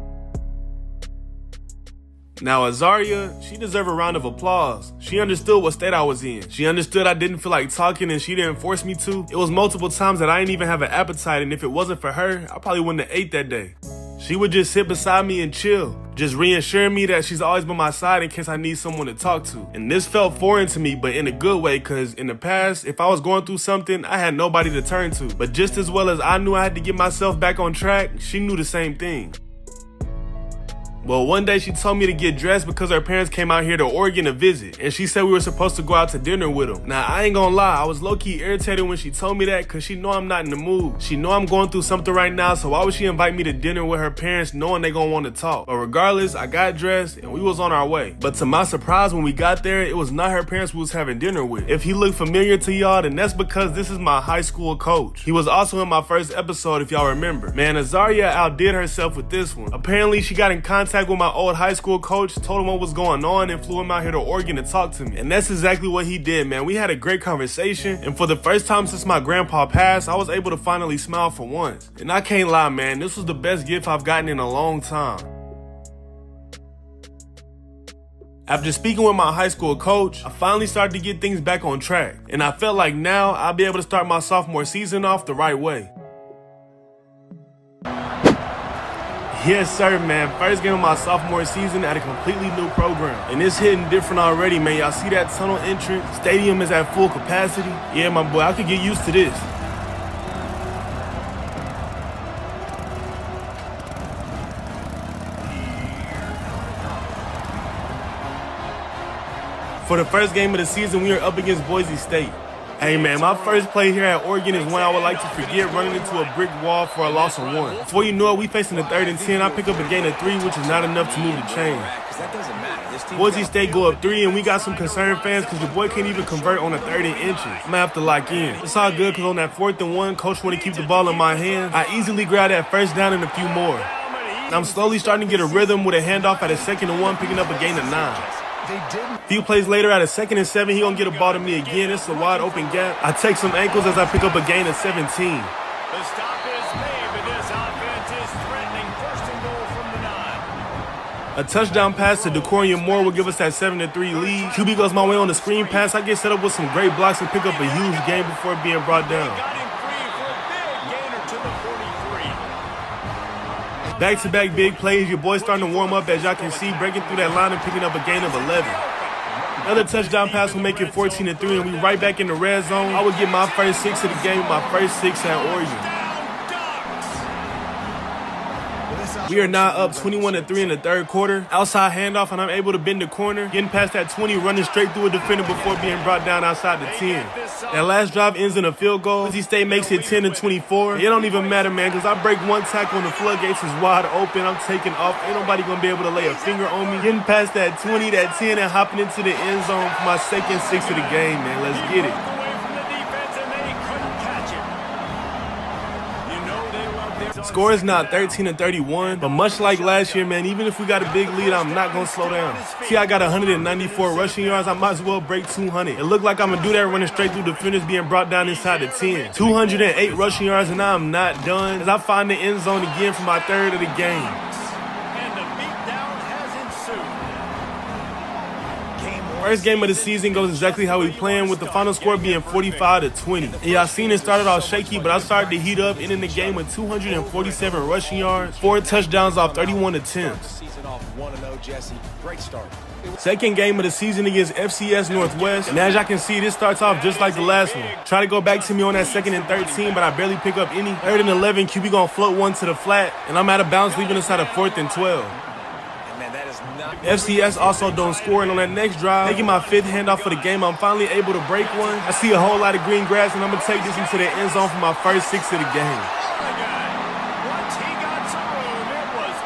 Now Azaria, she deserved a round of applause. She understood what state I was in. She understood I didn't feel like talking and she didn't force me to. It was multiple times that I didn't even have an appetite, and if it wasn't for her, I probably wouldn't have ate that day. She would just sit beside me and chill, just reassuring me that she's always by my side in case I need someone to talk to. And this felt foreign to me, but in a good way, because in the past, if I was going through something, I had nobody to turn to. But just as well as I knew I had to get myself back on track, she knew the same thing. Well, one day she told me to get dressed because her parents came out here to Oregon to visit, and she said we were supposed to go out to dinner with them. Now, I ain't gonna lie, I was low-key irritated when she told me that because she know I'm not in the mood. She know I'm going through something right now, so why would she invite me to dinner with her parents knowing they gonna want to talk? But regardless, I got dressed and we was on our way. But to my surprise, when we got there, it was not her parents we was having dinner with. If he looked familiar to y'all, then that's because this is my high school coach. He was also in my first episode, if y'all remember. Man, Azaria outdid herself with this one. Apparently, she got in contact with my old high school coach, told him what was going on, and flew him out here to Oregon to talk to me. And that's exactly what he did, man. We had a great conversation, and for the first time since my grandpa passed, I was able to finally smile for once. And I can't lie, man, this was the best gift I've gotten in a long time. After speaking with my high school coach, I finally started to get things back on track. And I felt like now I'll be able to start my sophomore season off the right way. Yes, sir, man. First game of my sophomore season at a completely new program. And it's hitting different already, man. Y'all see that tunnel entrance? Stadium is at full capacity. Yeah, my boy, I could get used to this. For the first game of the season, we are up against Boise State. Hey man, my first play here at Oregon is one I would like to forget, running into a brick wall for a loss of 1. Before you know it, we facing a 3rd and 10. I pick up a gain of 3, which is not enough to move the chain. Boise State go up 3, and we got some concerned fans because your boy can't even convert on a 3rd and inches. I'm gonna have to lock in. It's all good because on that 4th and 1, coach want to keep the ball in my hand. I easily grab that first down and a few more. And I'm slowly starting to get a rhythm with a handoff at a 2nd and 1, picking up a gain of 9. Few plays later at a 2nd and 7, he gonna get a ball to me again. It's a wide open gap. I take some ankles as I pick up a gain of 17. The stop is made, but this offense is threatening 1st and goal from the 9. A touchdown pass to Decorian Moore will give us that 7-3 lead. QB goes my way on the screen pass. I get set up with some great blocks and pick up a huge gain before being brought down. Got him free for a big gainer to the 43. Back-to-back big plays. Your boy's starting to warm up, as y'all can see, breaking through that line and picking up a gain of 11. Another touchdown pass will make it 14-3, and we right back in the red zone. I would get my first 6 of the game, my first 6 at Oregon. We are now up 21-3 in the 3rd quarter. Outside handoff, and I'm able to bend the corner, getting past that 20, running straight through a defender before being brought down outside the 10. That last drive ends in a field goal. Boise State makes it 10-24. It don't even matter, man, because I break one tackle and the floodgates is wide open. I'm taking off. Ain't nobody going to be able to lay a finger on me. Getting past that 20, that 10, and hopping into the end zone for my second 6 of the game, man. Let's get it. Score is now 13-31, but much like last year, man, even if we got a big lead, I'm not going to slow down. See, I got 194 rushing yards. I might as well break 200. It looked like I'm going to do that running straight through defenders being brought down inside the 10. 208 rushing yards, and now I'm not done as I find the end zone again for my 3rd of the game. And the beatdown has ensued. First game of the season goes exactly how we planned, with the final score being 45-20. And y'all seen it started off shaky, but I started to heat up, ending the game with 247 rushing yards, 4 touchdowns off 31 attempts. Second game of the season against FCS Northwest, and as y'all can see, this starts off just like the last one. Try to go back to me on that 2nd and 13, but I barely pick up any. 3rd and 11, QB gonna float one to the flat, and I'm out of bounds, leaving us at a 4th and 12. FCS also don't score, and on that next drive, taking my 5th handoff for the game, I'm finally able to break one. I see a whole lot of green grass, and I'm going to take this into the end zone for my first 6 of the game. Once he got some room, it was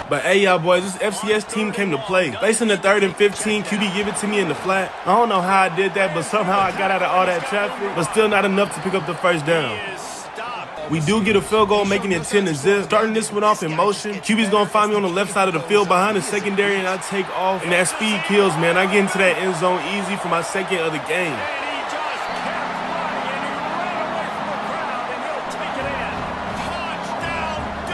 over. But hey, y'all boys, this FCS team came to play. Facing the 3rd and 15, QB give it to me in the flat. I don't know how I did that, but somehow I got out of all that traffic, but still not enough to pick up the first down. We do get a field goal, making it 10-0. Starting this one off in motion. QB's gonna find me on the left side of the field behind the secondary, and I take off. And that speed kills, man. I get into that end zone easy for my 2nd of the game. And he just kept running, and he ran away from the crowd, and he'll take it in. Touchdown,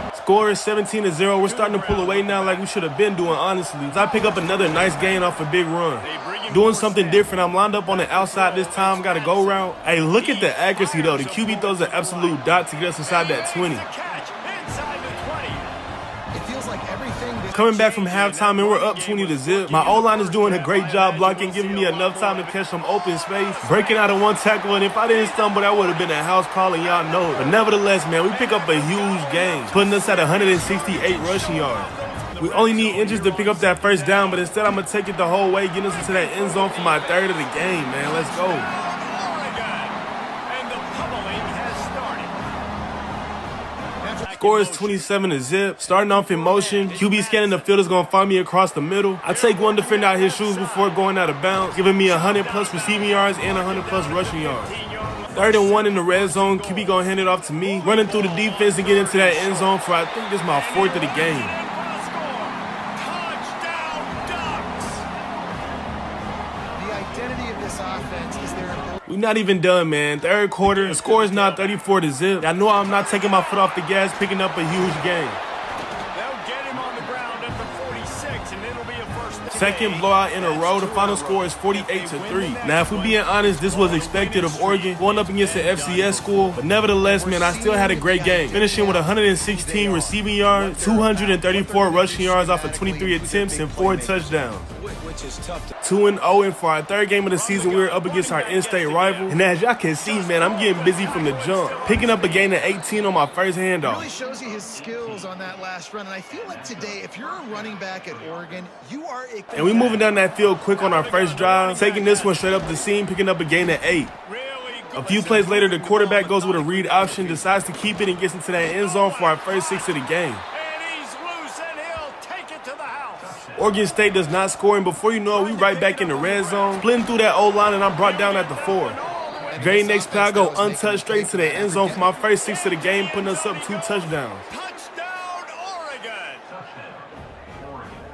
Ducks! Score is 17-0. We're starting to pull away now like we should have been doing, honestly. I pick up another nice gain off a big run. Doing something different. I'm lined up on the outside this time. Got to go route. Hey, look at the accuracy, though. The QB throws an absolute dot to get us inside that 20. It feels like everything. Coming back from halftime, and we're up 20-0. My O-line is doing a great job blocking, giving me enough time to catch some open space. Breaking out of one tackle, and if I didn't stumble, that would have been a house call, and y'all know it. But nevertheless, man, we pick up a huge gain, putting us at 168 rushing yards. We only need inches to pick up that first down, but instead I'm going to take it the whole way, getting us into that end zone for my 3rd of the game, man. Let's go. And the pummeling has started. Score is 27-0. Starting off in motion, QB scanning the field is going to find me across the middle. I take one defender out his shoes before going out of bounds, giving me 100+ receiving yards and 100+ rushing yards. 3rd and 1 in the red zone. QB going to hand it off to me. Running through the defense and get into that end zone for, I think this is my 4th of the game. We're not even done, man. 3rd quarter, the score is now 34-0. I know I'm not taking my foot off the gas, picking up a huge game. They'll get him on the ground at the 46, and it'll be a first down. 2nd blowout in a row. The final score is 48-3. Now, if we're being honest, this was expected of Oregon, going up against the FCS school. But nevertheless, man, I still had a great game, finishing with 116 receiving yards, 234 rushing yards off of 23 attempts, and 4 touchdowns. 2-0, and for our 3rd game of the season, we were up against our in-state rival. And as y'all can see, man, I'm getting busy from the jump, picking up a gain of 18 on my first handoff. Really shows you his skills on that last run, and I feel like today, if you're a running back at Oregon, you are. And we moving down that field quick on our first drive, taking this one straight up the seam, picking up a gain of 8. A few plays later, the quarterback goes with a read option, decides to keep it, and gets into that end zone for our first 6 of the game. Oregon State does not score, and before you know it, we right back in the red zone, splitting through that O-line, and I'm brought down at the 4. Very next play, I go untouched straight to the end zone for my first 6 of the game, putting us up 2 touchdowns. Touchdown, Oregon!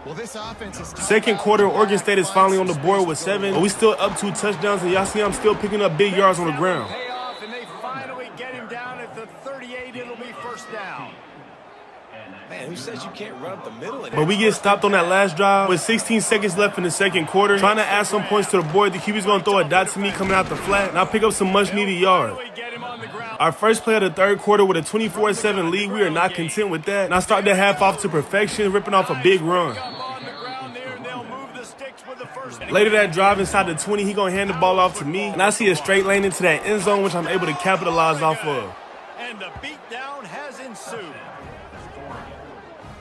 Well, this offense is 2nd quarter, Oregon State is finally on the board with 7, but we still up 2 touchdowns, and y'all see I'm still picking up big yards on the ground. Payoff, and they finally get him down at the 38. It'll be first down. Man, who says you can't run up the middle? But we get stopped on that last drive with 16 seconds left in the 2nd quarter. Trying to add some points to the board. The QB's going to throw a dot to me coming out the flat, and I pick up some much-needed yards. Our first play of the 3rd quarter with a 24-7 lead. We are not content with that, and I start the half off to perfection, ripping off a big run. Later that drive inside the 20, he going to hand the ball off to me, and I see a straight lane into that end zone, which I'm able to capitalize off of. And the beatdown has ensued.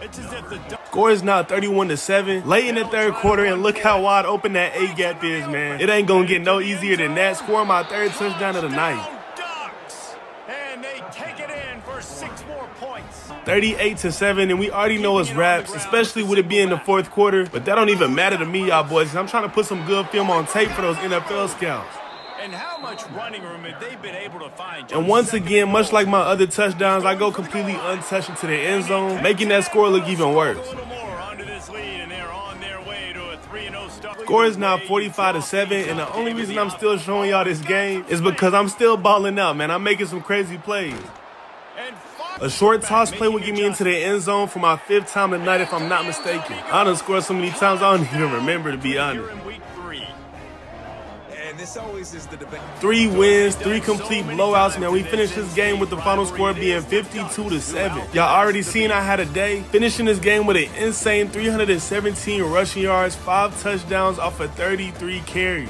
It's as if the Score is now 31-7. Late in the 3rd quarter, and look how wide open that A gap is, man. It ain't gonna get no easier than that. Scoring my 3rd touchdown of the night. Ducks, and they take it in for 6 more points. 38-7, and we already know it's wraps, especially with it being the 4th quarter. But that don't even matter to me, y'all boys. I'm trying to put some good film on tape for those NFL scouts. And how much running room have they been able to find? And once again, much like my other touchdowns, I go completely untouched into the end zone, making that score look even worse. A little more onto this lead, and they're on their way to a 3-0 start. Score is now 45-7, and the only reason I'm still showing y'all this game is because I'm still balling out, man. I'm making some crazy plays. A short toss play will get me into the end zone for my 5th time tonight, if I'm not mistaken. I done scored so many times, I don't even remember, to be honest. This always is the debate. 3 wins, 3 complete blowouts. Man, we finished this game with the final score being 52-7. Y'all already seen I had a day. Finishing this game with an insane 317 rushing yards, 5 touchdowns off of 33 carries.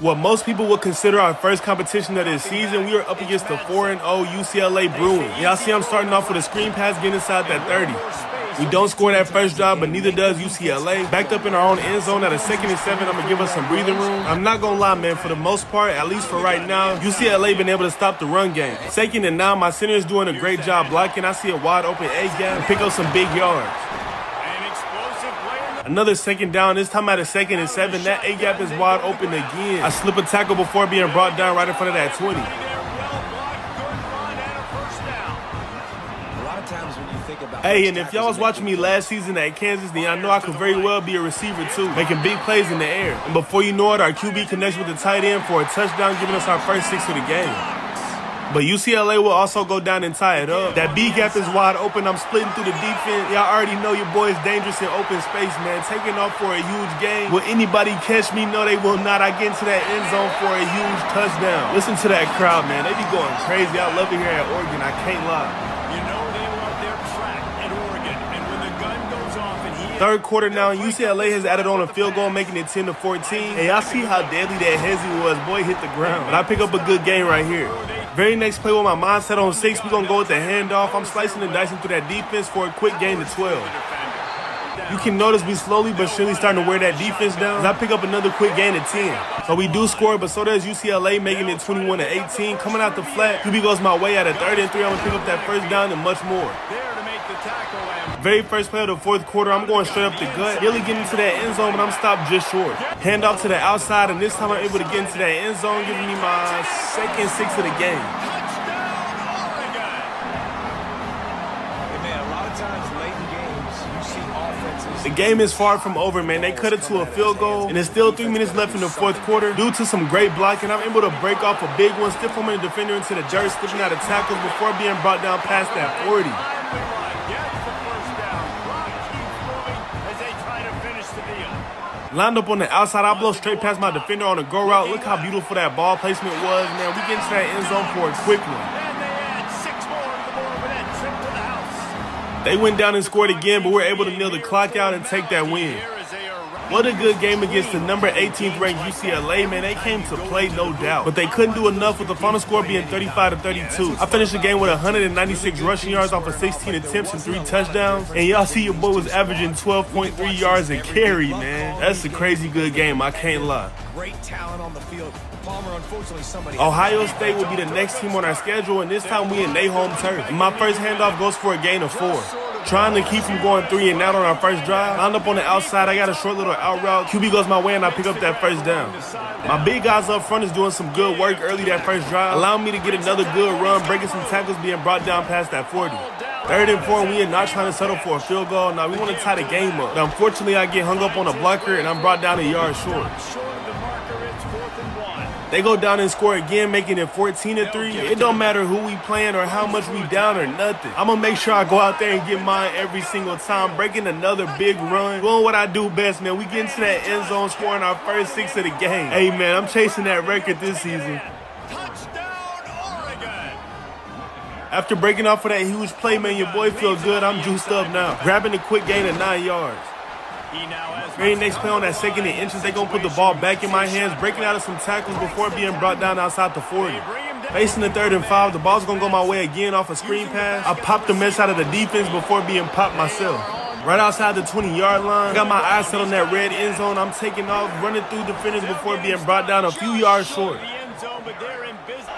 What most people would consider our first competition of this season, we are up against the 4-0 UCLA Bruins. Y'all see I'm starting off with a screen pass getting inside that 30. We don't score that first drive, but neither does UCLA. Backed up in our own end zone at a 2nd and 7, I'm going to give us some breathing room. I'm not going to lie, man, for the most part, at least for right now, UCLA been able to stop the run game. 2nd and 9, my center is doing a great job blocking. I see a wide open A-gap and pick up some big yards. Another 2nd down, this time at a 2nd and 7. That A-gap is wide open again. I slip a tackle before being brought down right in front of that 20. Hey, and if y'all was watching me last season at Kansas, then y'all know I could very well be a receiver too, making big plays in the air. And before you know it, our QB connects with the tight end for a touchdown, giving us our first 6 of the game. But UCLA will also go down and tie it up. That B gap is wide open. I'm splitting through the defense. Y'all already know your boy is dangerous in open space, man. Taking off for a huge gain. Will anybody catch me? No, they will not. I get into that end zone for a huge touchdown. Listen to that crowd, man. They be going crazy. I love it here at Oregon. I can't lie. You know they love their track at Oregon. And when the gun goes off and he... Third quarter now, UCLA has added on a field goal, making it 10-14. Hey, y'all see how deadly that hezzy was. Boy hit the ground. But I pick up a good game right here. Very next play with my mindset on 6, we're going to go with the handoff. I'm slicing and dicing through that defense for a quick gain to 12. You can notice we slowly but surely starting to wear that defense down. I pick up another quick gain to 10. So we do score, but so does UCLA, making it 21-18. Coming out the flat, QB goes my way at a 3rd and 3. I'm going to pick up that first down and much more. Very first play of the 4th quarter, I'm going straight up the gut. Really getting into that end zone, but I'm stopped just short. Hand off to the outside, and this time I'm able to get into that end zone, giving me my second 6 of the game. The game is far from over, man. They cut it to a field goal, and there's still 3 minutes left in the 4th quarter. Due to some great blocking, I'm able to break off a big one, stiff arming the defender into the dirt, slipping out of tackles before being brought down past that 40. Lined up on the outside, I blow straight past my defender on a go route. Look how beautiful that ball placement was, man. We get into that end zone for a quick one. They went down and scored again, but we're able to kneel the clock out and take that win. What a good game against the number 18th ranked UCLA, man. They came to play, no doubt. But they couldn't do enough with the final score being 35-32. I finished the game with 196 rushing yards off of 16 attempts and 3 touchdowns. And y'all see your boy was averaging 12.3 yards a carry, man. That's a crazy good game, I can't lie. Great talent on the field. Palmer, unfortunately, somebody... Ohio State will be the next team on our schedule, and this time we in their home turf. And my first handoff goes for a gain of 4. Trying to keep from going 3 and out on our first drive. Lined up on the outside, I got a short little out route. QB goes my way and I pick up that first down. My big guys up front is doing some good work early that first drive, allowing me to get another good run, breaking some tackles, being brought down past that 40. 3rd and 4, and we are not trying to settle for a field goal. Now we want to tie the game up. But unfortunately, I get hung up on a blocker and I'm brought down a yard short. They go down and score again, making it 14-3. It don't matter who we playing or how much we down or nothing. I'm going to make sure I go out there and get mine every single time, breaking another big run, doing what I do best, man. We get into that end zone, scoring our first 6 of the game. Hey, man, I'm chasing that record this season. After breaking off for that huge play, man, your boy feel good. I'm juiced up now. Grabbing a quick gain of 9 yards. Very next play on that 2nd and inches, they gonna put the ball back in my hands, breaking out of some tackles before being brought down outside the 40. Facing the 3rd and 5, the ball's gonna go my way again off a screen pass. I popped the mess out of the defense before being popped myself. Right outside the 20-yard line, got my eyes set on that red end zone. I'm taking off, running through defenders before being brought down a few yards short.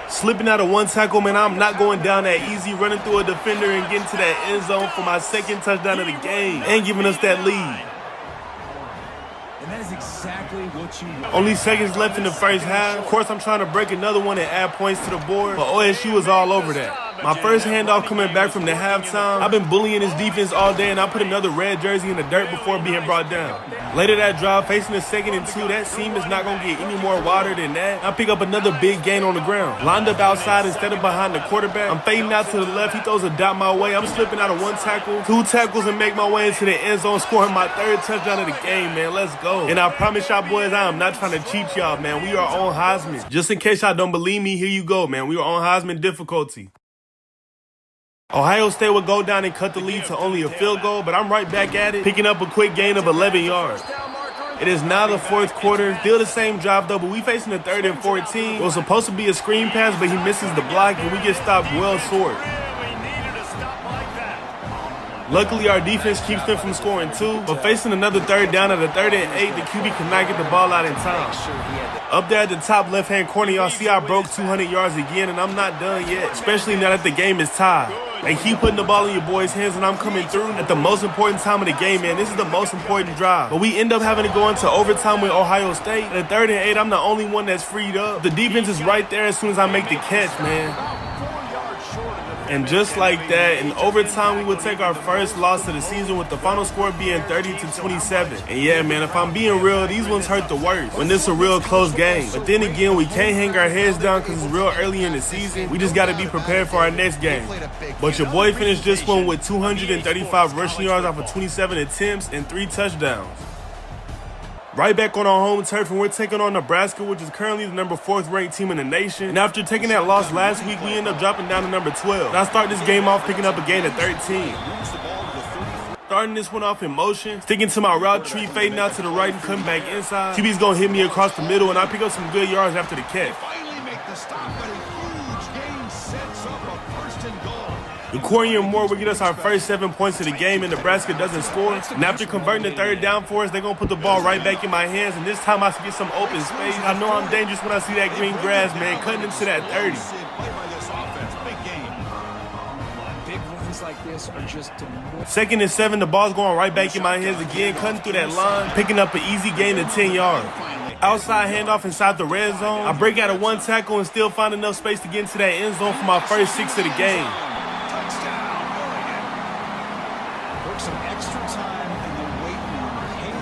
Slipping out of one tackle, man, I'm not going down that easy, running through a defender and getting to that end zone for my 2nd touchdown of the game and giving us that lead. And that is exactly what you want. Only seconds left in the first half. Of course, I'm trying to break another one and add points to the board, but OSU was all over that. My first handoff coming back from the halftime. I've been bullying this defense all day, and I put another red jersey in the dirt before being brought down. Later that drive, facing the 2nd and 2, that seam is not going to get any more wider than that. I pick up another big gain on the ground. Lined up outside instead of behind the quarterback. I'm fading out to the left. He throws a dot my way. I'm slipping out of 1 tackle, 2 tackles, and make my way into the end zone, scoring my 3rd touchdown of the game, man. Let's go. And I promise y'all boys, I am not trying to cheat y'all, man. We are on Heisman. Just in case y'all don't believe me, here you go, man. We are on Heisman difficulty. Ohio State would go down and cut the lead to only a field goal, but I'm right back at it, picking up a quick gain of 11 yards. It is now the fourth quarter, still the same drive though, but we facing the 3rd and 14. It was supposed to be a screen pass, but he misses the block and we get stopped well short. Luckily, our defense keeps them from scoring 2, but facing another 3rd down at the 3rd and 8, the QB cannot get the ball out in time. Up there at the top left-hand corner, y'all see I broke 200 yards again, and I'm not done yet, especially now that the game is tied. They keep putting the ball in your boys' hands, and I'm coming through at the most important time of the game, man. This is the most important drive. But we end up having to go into overtime with Ohio State. At the 3rd and 8, I'm the only one that's freed up. The defense is right there as soon as I make the catch, man. And just like that, in overtime, we would take our first loss of the season with the final score being 30-27. And yeah, man, if I'm being real, these ones hurt the worst when it's a real close game. But then again, we can't hang our heads down because it's real early in the season. We just got to be prepared for our next game. But your boy finished this one with 235 rushing yards off of 27 attempts and 3 touchdowns. Right back on our home turf, and we're taking on Nebraska, which is currently the number 4th ranked team in the nation. And after taking that loss last week, we end up dropping down to number 12. And I start this game off picking up a gain of 13. Starting this one off in motion, sticking to my route tree, fading out to the right and coming back inside. QB's gonna hit me across the middle, and I pick up some good yards after the catch. The Corian Moore will get us our first 7 points of the game, and Nebraska doesn't score. And after converting the 3rd down for us, they're going to put the ball right back in my hands, and this time I get some open space. I know I'm dangerous when I see that green grass, man, cutting into that 30. Big runs like this are just 2nd and 7, the ball's going right back in my hands again, cutting through that line, picking up an easy gain of 10 yards. Outside handoff inside the red zone. I break out of 1 tackle and still find enough space to get into that end zone for my first 6 of the game.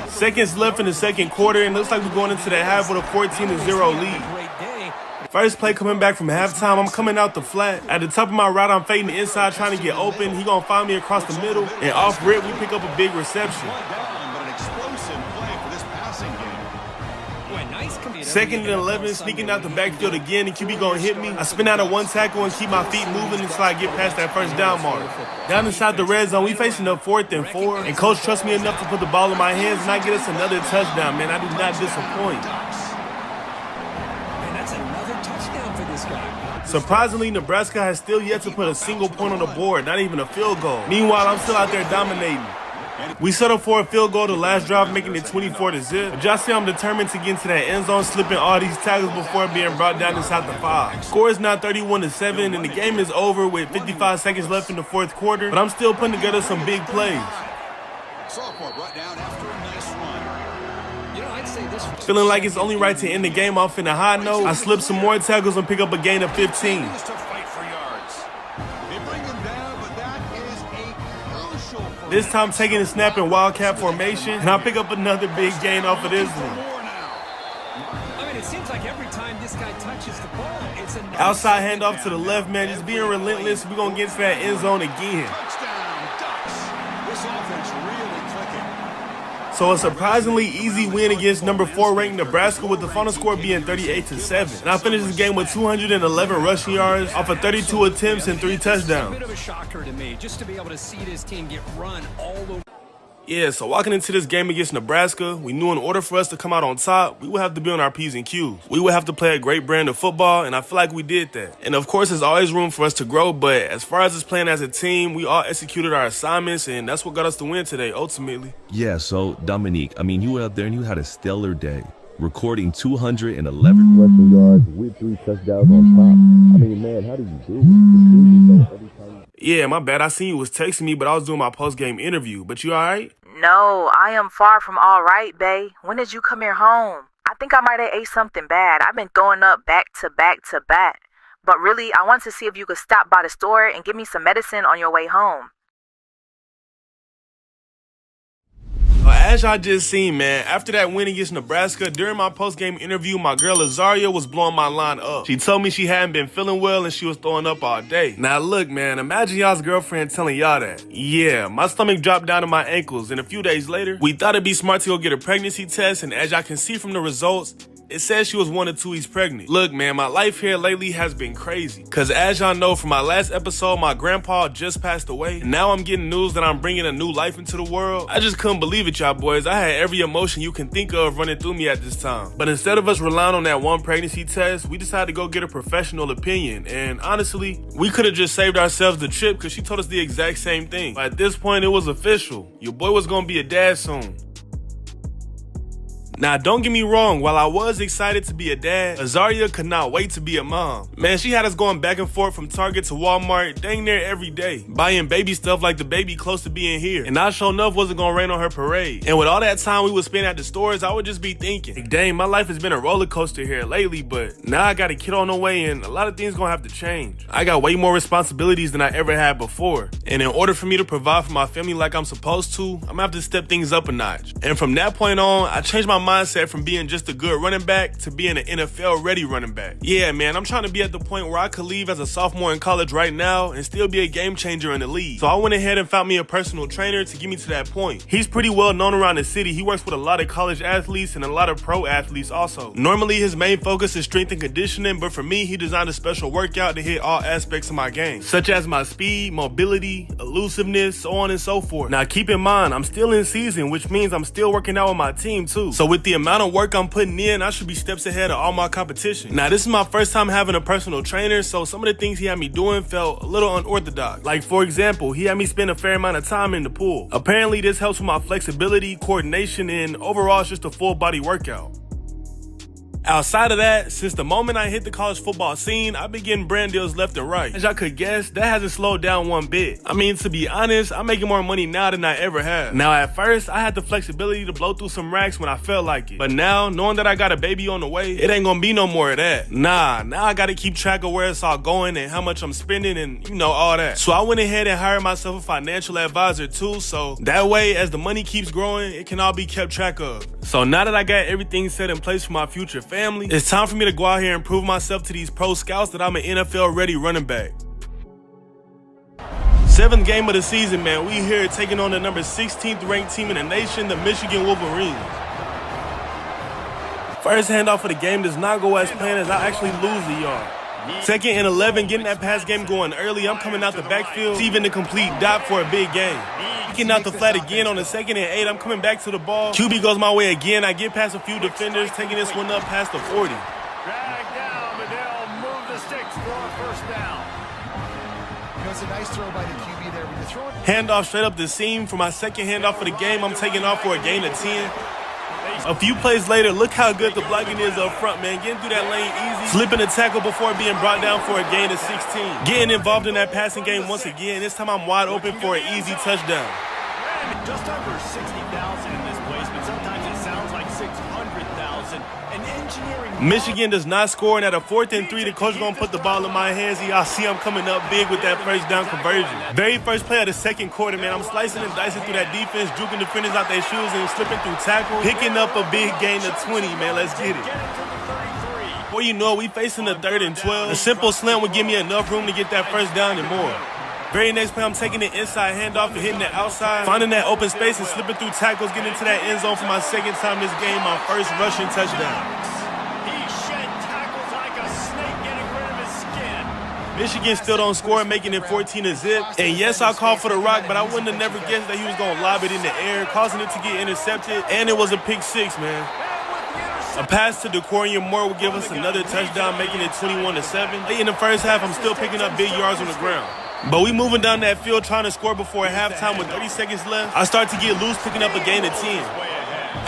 Seconds left in the 2nd quarter, and looks like we're going into the half with a 14-0 lead. First play coming back from halftime, I'm coming out the flat. At the top of my route, I'm fading the inside, trying to get open. He gonna find me across the middle, and off rip, we pick up a big reception. 2nd and 11, sneaking out the backfield again, and QB gonna hit me. I spin out of 1 tackle and keep my feet moving until I get past that first down mark. Down inside the red zone, we facing up 4th and 4, and coach trusts me enough to put the ball in my hands, and I get us another touchdown, man. I do not disappoint. And that's another touchdown for this guy. Surprisingly, Nebraska has still yet to put a single point on the board, not even a field goal. Meanwhile, I'm still out there dominating. We settled for a field goal the last drive, making it 24-0. But y'all see I'm determined to get into that end zone, slipping all these tackles before being brought down inside the 5. Score is now 31-7, and the game is over with 55 seconds left in the 4th quarter. But I'm still putting together some big plays. Feeling like it's only right to end the game off in a high note, I slip some more tackles and pick up a gain of 15. This time taking a snap in Wildcat formation, and I pick up another big gain off of this one. I mean, it seems like every time this guy touches the ball, it's a outside handoff to the left, man, just being relentless. We're going to get to that end zone again. So a surprisingly easy win against number 4 ranked Nebraska, with the final score being 38-7. And I finished this game with 211 rushing yards off of 32 attempts and 3 touchdowns. a bit of a shocker to me, just to be able to see this team get run all over. Yeah, so walking into this game against Nebraska, we knew in order for us to come out on top, we would have to be on our P's and Q's. We would have to play a great brand of football, and I feel like we did that. And of course, there's always room for us to grow, but as far as us playing as a team, we all executed our assignments, and that's what got us the win today, ultimately. Yeah, so Dominique, I mean, you were out there and you had a stellar day, recording 211 rushing yards with 3 touchdowns on top. I mean, man, how did you do it? Every time. Yeah, my bad. I seen you was texting me, but I was doing my post-game interview. But you all right? No, I am far from all right, bae. When did you come here home? I think I might have ate something bad. I've been throwing up back to back to back. But really, I want to see if you could stop by the store and give me some medicine on your way home. As y'all just seen, man, after that win against Nebraska, during my post-game interview, my girl Azaria was blowing my line up. She told me she hadn't been feeling well and she was throwing up all day. Now look, man, imagine y'all's girlfriend telling y'all that. Yeah, my stomach dropped down to my ankles, and a few days later, we thought it'd be smart to go get a pregnancy test, and as y'all can see from the results, It says she was 1 or 2 weeks pregnant. Look, man, my life here lately has been crazy. Cause as y'all know from my last episode, my grandpa just passed away. And now I'm getting news that I'm bringing a new life into the world. I just couldn't believe it, y'all boys. I had every emotion you can think of running through me at this time. But instead of us relying on that one pregnancy test, we decided to go get a professional opinion. And honestly, we could have just saved ourselves the trip because she told us the exact same thing. But at this point, it was official. Your boy was gonna be a dad soon. Now, don't get me wrong, while I was excited to be a dad, Azaria could not wait to be a mom. Man, she had us going back and forth from Target to Walmart dang near every day, buying baby stuff like the baby close to being here. And I sure enough wasn't gonna rain on her parade. And with all that time we would spend at the stores, I would just be thinking, like, dang, my life has been a roller coaster here lately, but now I got a kid on the way and a lot of things gonna have to change. I got way more responsibilities than I ever had before. And in order for me to provide for my family like I'm supposed to, I'm gonna have to step things up a notch. And from that point on, I changed my mindset from being just a good running back to being an NFL ready running back. Yeah, man, I'm trying to be at the point where I could leave as a sophomore in college right now and still be a game changer in the league. So I went ahead and found me a personal trainer to get me to that point. He's pretty well known around the city. He works with a lot of college athletes and a lot of pro athletes also. Normally his main focus is strength and conditioning, but for me, he designed a special workout to hit all aspects of my game, such as my speed, mobility, elusiveness, so on and so forth. Now keep in mind, I'm still in season, which means I'm still working out with my team too. So with the amount of work I'm putting in, I should be steps ahead of all my competition. Now this is my first time having a personal trainer, so some of the things he had me doing felt a little unorthodox. Like for example, he had me spend a fair amount of time in the pool. Apparently this helps with my flexibility, coordination, and overall it's just a full body workout. Outside of that, since the moment I hit the college football scene, I've been getting brand deals left and right. As y'all could guess, that hasn't slowed down one bit. I mean, to be honest, I'm making more money now than I ever have. Now, at first, I had the flexibility to blow through some racks when I felt like it. But now, knowing that I got a baby on the way, it ain't gonna be no more of that. Now I gotta keep track of where it's all going and how much I'm spending and, you know, all that. So I went ahead and hired myself a financial advisor too, so that way, as the money keeps growing, it can all be kept track of. So now that I got everything set in place for my future family, it's time for me to go out here and prove myself to these pro scouts that I'm an NFL ready running back. 7th game of the season, man. We here taking on the number 16th ranked team in the nation, the Michigan Wolverines. First handoff of the game does not go as planned as I actually lose the yard. 2nd and 11, getting that pass game going early. I'm coming out the backfield, receiving the complete dot for a big gain. Getting out the flat again on the 2nd and 8. I'm coming back to the ball. QB goes my way again. I get past a few defenders, taking this one up past the 40. Drag down, but they'll move the sticks for a first down. You know, it's a nice throw by the QB there. When you're throwing Handoff straight up the seam. For my 2nd handoff of the game, I'm taking off for a gain of 10. A few plays later, look how good the blocking is up front, man. Getting through that lane easy. Slipping a tackle before being brought down for a gain of 16. Getting involved in that passing game once again. This time I'm wide open for an easy touchdown. Just under 60,000 in this place, but sometimes it sounds like 600,000. An engineering... Michigan does not score, and at a 4th and 3, the coach gonna put the ball in my hands. Y'all see I'm coming up big with that first down conversion. Very first play of the 2nd quarter, man. I'm slicing and dicing through that defense, juking defenders out their shoes and slipping through tackles. Picking up a big gain of 20, man. Let's get it. Before you know it, we facing the 3rd and 12. A simple slant would give me enough room to get that first down and more. Very next play, I'm taking the inside handoff and hitting the outside, finding that open space and slipping through tackles, getting into that end zone for my 2nd time this game, my first rushing touchdown. He shed tackles like a snake, getting rid of his skin. Michigan still don't score, making it 14-0. And yes, I called for the rock, but I wouldn't have never guessed that he was going to lob it in the air, causing it to get intercepted, and it was a pick 6, man. A pass to Decorian Moore will give us another touchdown, making it 21-7. Late in the first half, I'm still picking up big yards on the ground. But we moving down that field trying to score before halftime with 30 seconds left. I start to get loose, picking up a gain of 10.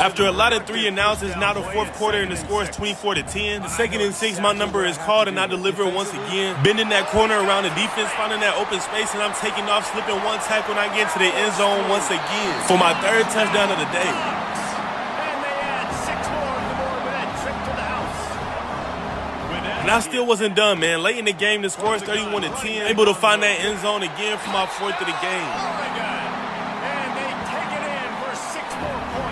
After a lot of 3 and outs, it's now the 4th quarter and the score is 24-10. The 2nd and 6, my number is called and I deliver it once again. Bending that corner around the defense, finding that open space, and I'm taking off, slipping one tackle, and I get to the end zone once again for my 3rd touchdown of the day. And I still wasn't done, man. Late in the game, the score is 31-10. Able to find that end zone again for my 4th of the game.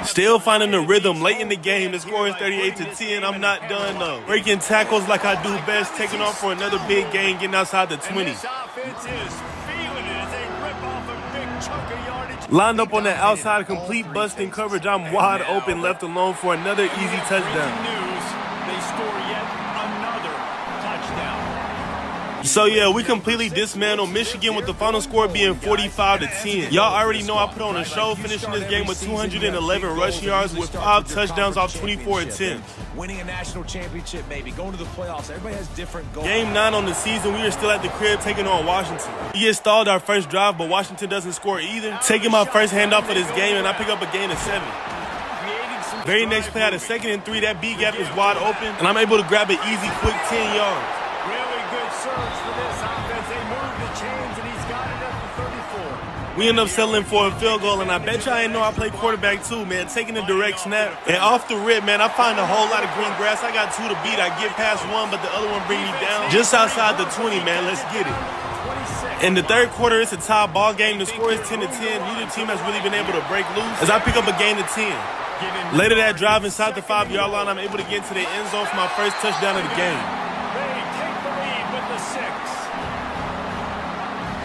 Still finding the rhythm late in the game. The score is 38-10. I'm not done, though. Breaking tackles like I do best. Taking off for another big gain, getting outside the 20. Lined up on the outside, complete busting coverage. I'm wide open, left alone for another easy touchdown. score yet another touchdown. So yeah, we completely dismantled Michigan with the final score being 45-10. Y'all already know I put on a show, finishing this game with 211 rushing yards with 5 touchdowns off 24 attempts. Winning a national championship, baby. Going to the playoffs. Everybody has different goals. Game 9 on the season, we are still at the crib taking on Washington. We get stalled our first drive, but Washington doesn't score either. Taking my first handoff of this game, and I pick up a gain of 7. Very next play, at a 2nd and 3, that B gap is wide open, and I'm able to grab an easy, quick 10 yards. Really good surge for this offense. They move the chains, and he's got it up to 34. We end up settling for a field goal, and I bet y'all ain't know I play quarterback too, man. Taking a direct snap, and off the rip, man, I find a whole lot of green grass. I got 2 to beat. I get past 1, but the other one bring me down. Just outside the 20, man. Let's get it. In the third quarter, it's a tie ball game. The score is 10-10. Neither team has really been able to break loose as I pick up a gain of 10. Later that drive inside the 5-yard line, I'm able to get into the end zone for my first touchdown of the game. They take the lead with the 6.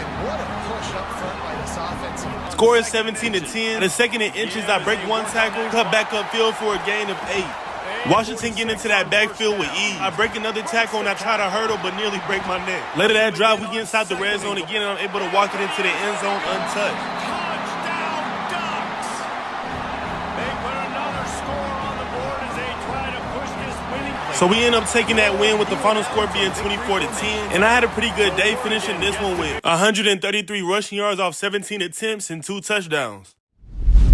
And what a push up front by this offense. Score is 17-10. At a 2nd and inches, I break 1 tackle, cut back upfield for a gain of 8. Washington getting into that backfield with ease. I break another tackle and I try to hurdle but nearly break my neck. Later that drive, we get inside the red zone again and I'm able to walk it into the end zone untouched. Touchdown Ducks! They put another score on the board as they try to push this winning play. So we end up taking that win with the final score being 24-10. And I had a pretty good day finishing this one with 133 rushing yards off 17 attempts and 2 touchdowns.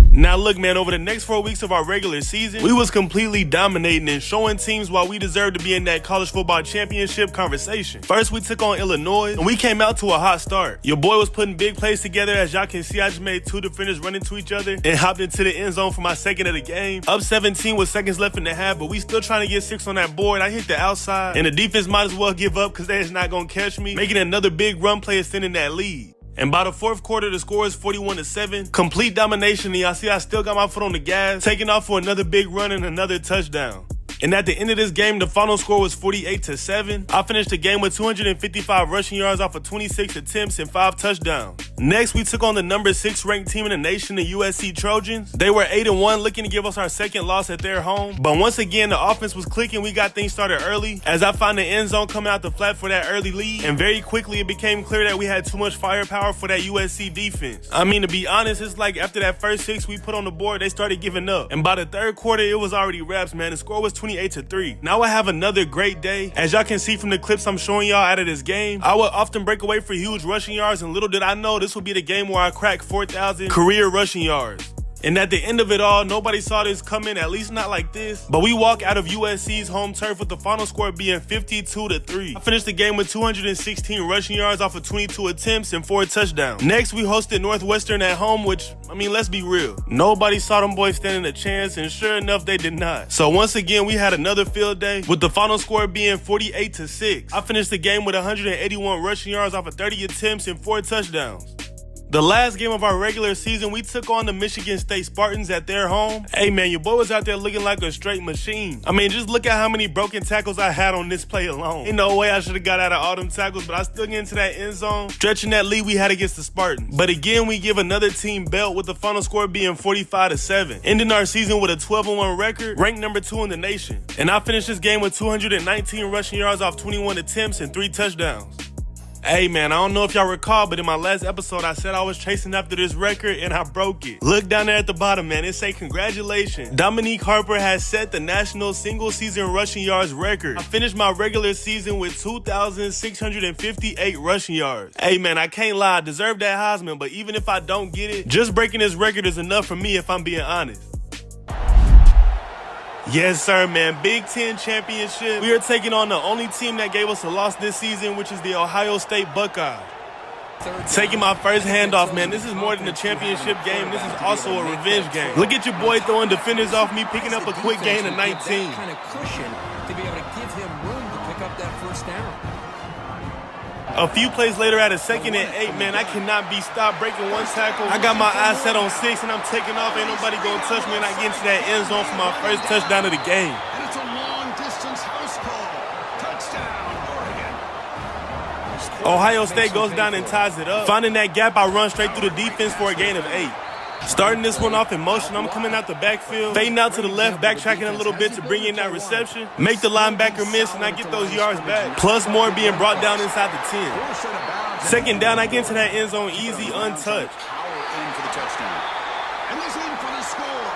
Now look, man, over the next 4 weeks of our regular season, we was completely dominating and showing teams why we deserve to be in that college football championship conversation. First, we took on Illinois, and we came out to a hot start. Your boy was putting big plays together. As y'all can see, I just made 2 defenders run into each other and hopped into the end zone for my 2nd of the game. Up 17 with seconds left in the half, but we still trying to get 6 on that board. I hit the outside, and the defense might as well give up because they is not going to catch me, making another big run play extending that lead. And by the 4th quarter, the score is 41-7. Complete domination, and y'all see I still got my foot on the gas, taking off for another big run and another touchdown. And at the end of this game, the final score was 48-7. I finished the game with 255 rushing yards off of 26 attempts and 5 touchdowns. Next, we took on the number 6 ranked team in the nation, the USC Trojans. They were 8-1, looking to give us our 2nd loss at their home. But once again, the offense was clicking. We got things started early as I found the end zone coming out the flat for that early lead. And very quickly, it became clear that we had too much firepower for that USC defense. I mean, to be honest, it's like after that first 6 we put on the board, they started giving up. And by the 3rd quarter, it was already wraps, man. The score was 28-3. Now I have another great day. As y'all can see from the clips I'm showing y'all out of this game, I would often break away for huge rushing yards, and little did I know this would be the game where I crack 4,000 career rushing yards. And at the end of it all, nobody saw this coming, at least not like this. But we walk out of USC's home turf with the final score being 52-3. I finished the game with 216 rushing yards off of 22 attempts and 4 touchdowns. Next, we hosted Northwestern at home, which, I mean, let's be real. Nobody saw them boys standing a chance, and sure enough, they did not. So once again, we had another field day with the final score being 48-6. I finished the game with 181 rushing yards off of 30 attempts and 4 touchdowns. The last game of our regular season, we took on the Michigan State Spartans at their home. Hey man, your boy was out there looking like a straight machine. I mean, just look at how many broken tackles I had on this play alone. Ain't no way I should have got out of all them tackles, but I still get into that end zone, stretching that lead we had against the Spartans. But again, we give another team belt with the final score being 45-7, ending our season with a 12-1 record, ranked number 2 in the nation. And I finished this game with 219 rushing yards off 21 attempts and 3 touchdowns. Hey man, I don't know if y'all recall, but in my last episode, I said I was chasing after this record and I broke it. Look down there at the bottom, man. It say congratulations. Dominique Harper has set the national single season rushing yards record. I finished my regular season with 2,658 rushing yards. Hey man, I can't lie, I deserve that Heisman, but even if I don't get it, just breaking this record is enough for me if I'm being honest. Yes, sir, man. Big Ten championship. We are taking on the only team that gave us a loss this season, which is the Ohio State Buckeyes. Taking my first handoff, man. This is more than a championship game. This is also a revenge game. Look at your boy throwing defenders off me, picking up a quick gain of 19. Kind of cushion to be able to give him room to pick up that first down. A few plays later at a 2nd and 8, man, I cannot be stopped breaking 1 tackle. I got my eyes set on 6 and I'm taking off. Ain't nobody gonna touch me, and I get into that end zone for my first touchdown of the game. And it's a long-distance house call. Touchdown, Oregon. Ohio State goes down and ties it up. Finding that gap, I run straight through the defense for a gain of 8. Starting this one off in motion, I'm coming out the backfield, fading out to the left, backtracking a little bit to bring in that reception, make the linebacker miss, and I get those yards back. Plus more being brought down inside the 10. Second down, I get into that end zone easy, untouched. And he's in for the score.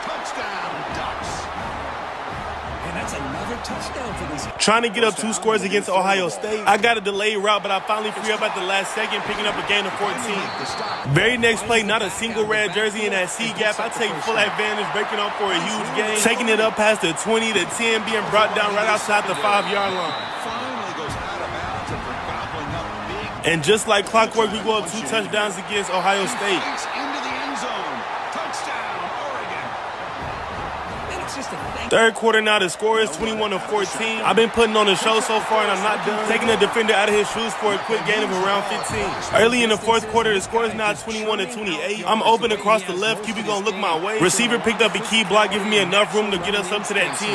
Touchdown, Ducks. And that's another touchdown for these. Trying to get up 2 scores against Ohio State. I got a delayed route, but I finally free up at the last second, picking up a gain of 14. Very next play, not a single red jersey in that C gap. I take full advantage, breaking up for a huge gain, taking it up past the 20 to 10, being brought down right outside the 5-yard line. And just like clockwork, we go up 2 touchdowns against Ohio State. Third quarter now, the score is 21-14. I've been putting on the show so far, and I'm not done. Taking the defender out of his shoes for a quick gain of around 15. Early in the fourth quarter, the score is now 21-28. I'm open across the left. QB gonna look my way. Receiver picked up a key block, giving me enough room to get us up to that 10.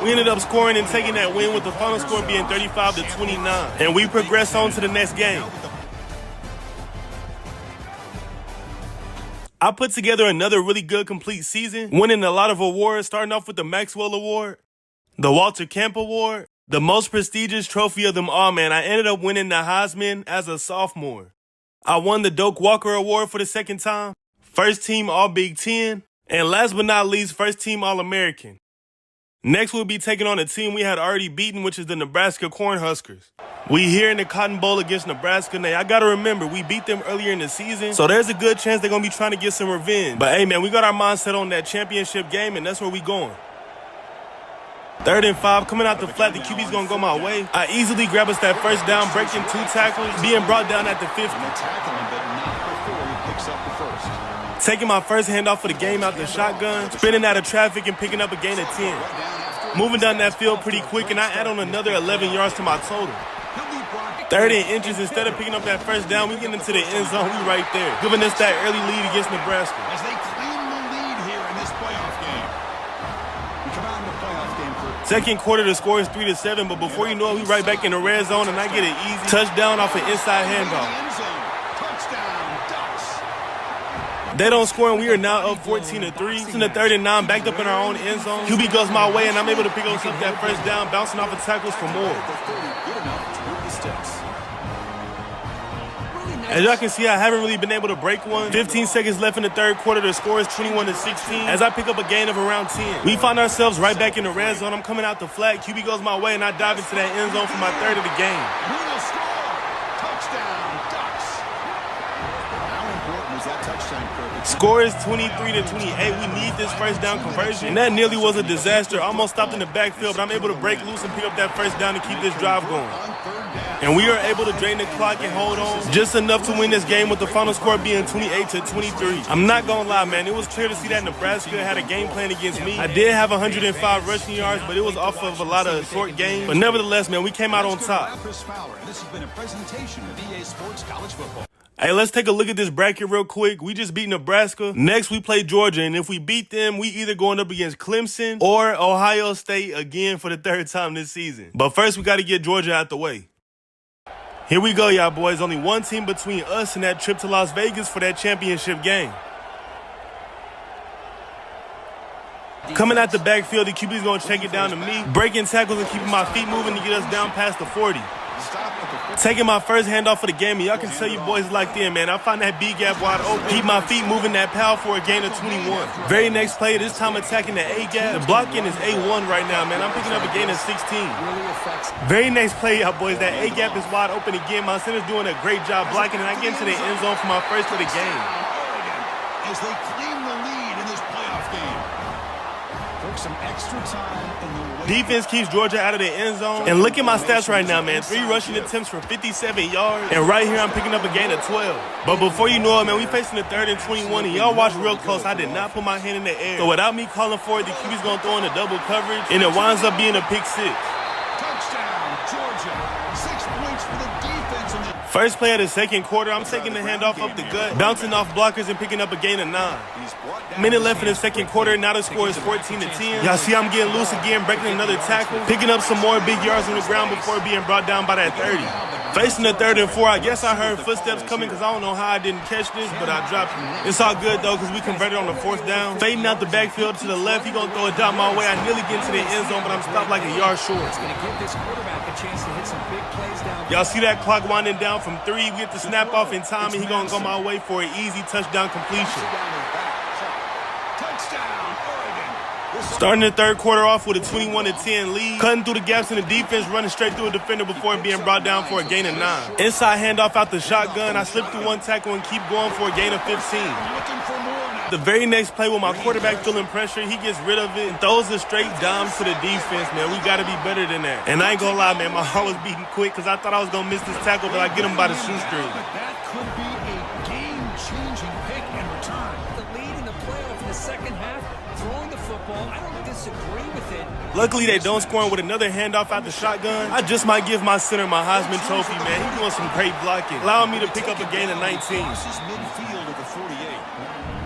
We ended up scoring and taking that win, with the final score being 35-29. And we progress on to the next game. I put together another really good complete season, winning a lot of awards, starting off with the Maxwell Award, the Walter Camp Award, the most prestigious trophy of them all, man. I ended up winning the Heisman as a sophomore. I won the Doak Walker Award for the second time, first team All-Big Ten, and last but not least, first team All-American. Next, we'll be taking on a team we had already beaten, which is the Nebraska Cornhuskers. We here in the Cotton Bowl against Nebraska. Now, I got to remember, we beat them earlier in the season, so there's a good chance they're going to be trying to get some revenge. But, hey, man, we got our mindset on that championship game, and that's where we going. 3rd and 5, coming out the flat, the QB's going to go my way. I easily grab us that first down, breaking 2 tackles, being brought down at the 50. Taking my first handoff for the game out the shotgun, spinning out of traffic and picking up a gain of 10. Moving down that field pretty quick, and I add on another 11 yards to my total. 30 inches, instead of picking up that first down, we get into the end zone, we right there, giving us that early lead against Nebraska. As they claim the lead here in this playoff game. We come out in the playoff game for second quarter, the score is 3-7, but before you know it, we right back in the red zone, and I get an easy touchdown off an inside handoff. They don't score, and we are now up 14-3. It's in the 3rd and 9, backed up in our own end zone. QB goes my way, and I'm able to pick up that first down, bouncing off of tackles for more. As y'all can see, I haven't really been able to break one. 15 seconds left in the 3rd quarter. The score is 21-16. As I pick up a gain of around 10. We find ourselves right back in the red zone. I'm coming out the flat. QB goes my way, and I dive into that end zone for my 3rd of the game. Score is 23-28. We need this first down conversion. And that nearly was a disaster. Almost stopped in the backfield, but I'm able to break loose and pick up that first down to keep this drive going. And we are able to drain the clock and hold on just enough to win this game, with the final score being 28-23. I'm not gonna lie, man. It was clear to see that Nebraska had a game plan against me. I did have 105 rushing yards, but it was off of a lot of short games. But nevertheless, man, we came out on top. This has been a presentation of EA Sports College Football. Hey, let's take a look at this bracket real quick. We just beat Nebraska. Next, we play Georgia, and if we beat them, we either going up against Clemson or Ohio State again for the 3rd time this season. But first, we got to get Georgia out the way. Here we go, y'all boys. Only one team between us and that trip to Las Vegas for that championship game. Coming out the backfield, the QB's going to check it down to me, breaking tackles and keeping my feet moving to get us down past the 40. Taking my first handoff for the game, and y'all can tell you boys locked in, man. I find that B gap wide open, keep my feet moving that power for a gain of 21. Very next play, this time attacking the A gap. The blocking is A1 right now, man. I'm picking up a gain of 16. Very next play, y'all boys, that A gap is wide open again. My center's doing a great job blocking, and I get into the end zone for my first of the game. As they claim the lead in this playoff game. Took some extra time in the defense keeps Georgia out of the end zone. And look at my stats right now, man. 3 rushing attempts for 57 yards. And right here, I'm picking up a gain of 12. But before you know it, man, we facing the 3rd and 21. And y'all watch real close. I did not put my hand in the air. So without me calling for it, the QB's going to throw in a double coverage. And it winds up being a pick 6. touchdown, Georgia. 6 points for the defense. First play of the second quarter, I'm taking the handoff up the gut, bouncing off blockers and picking up a gain of 9. Minute left in the second quarter, now the score is 14-10. Y'all see I'm getting loose again, breaking another tackle, picking up some more big yards on the ground before being brought down by that 30. Facing the 3rd and 4, I guess I heard footsteps coming because I don't know how I didn't catch this, but I dropped it. It's all good, though, because we converted on the 4th down. Fading out the backfield to the left, he going to throw it down my way. I nearly get into the end zone, but I'm stopped like a yard short. It's going to give this quarterback a chance to hit some big plays down. Y'all see that clock winding down from 3? We get the snap off in time, and he going to go my way for an easy touchdown completion. Starting the 3rd quarter off with a 21-10 lead, cutting through the gaps in the defense, running straight through a defender before being brought down for a gain of 9. Inside handoff out the shotgun, I slip through one tackle and keep going for a gain of 15. The very next play with my quarterback feeling pressure, he gets rid of it and throws a straight dime to the defense, man. We got to be better than that. And I ain't gonna lie, man, my heart was beating quick because I thought I was gonna miss this tackle, but I get him by the shoestring. That could be a game-changing pick in return. The lead in the playoff in the second half, throwing the football. I don't disagree with it. Luckily, they don't score with another handoff out the shotgun. I just might give my center my Heisman Trophy, man. He's doing some great blocking, allowing me to pick up a gain of 19. Midfield at the 48.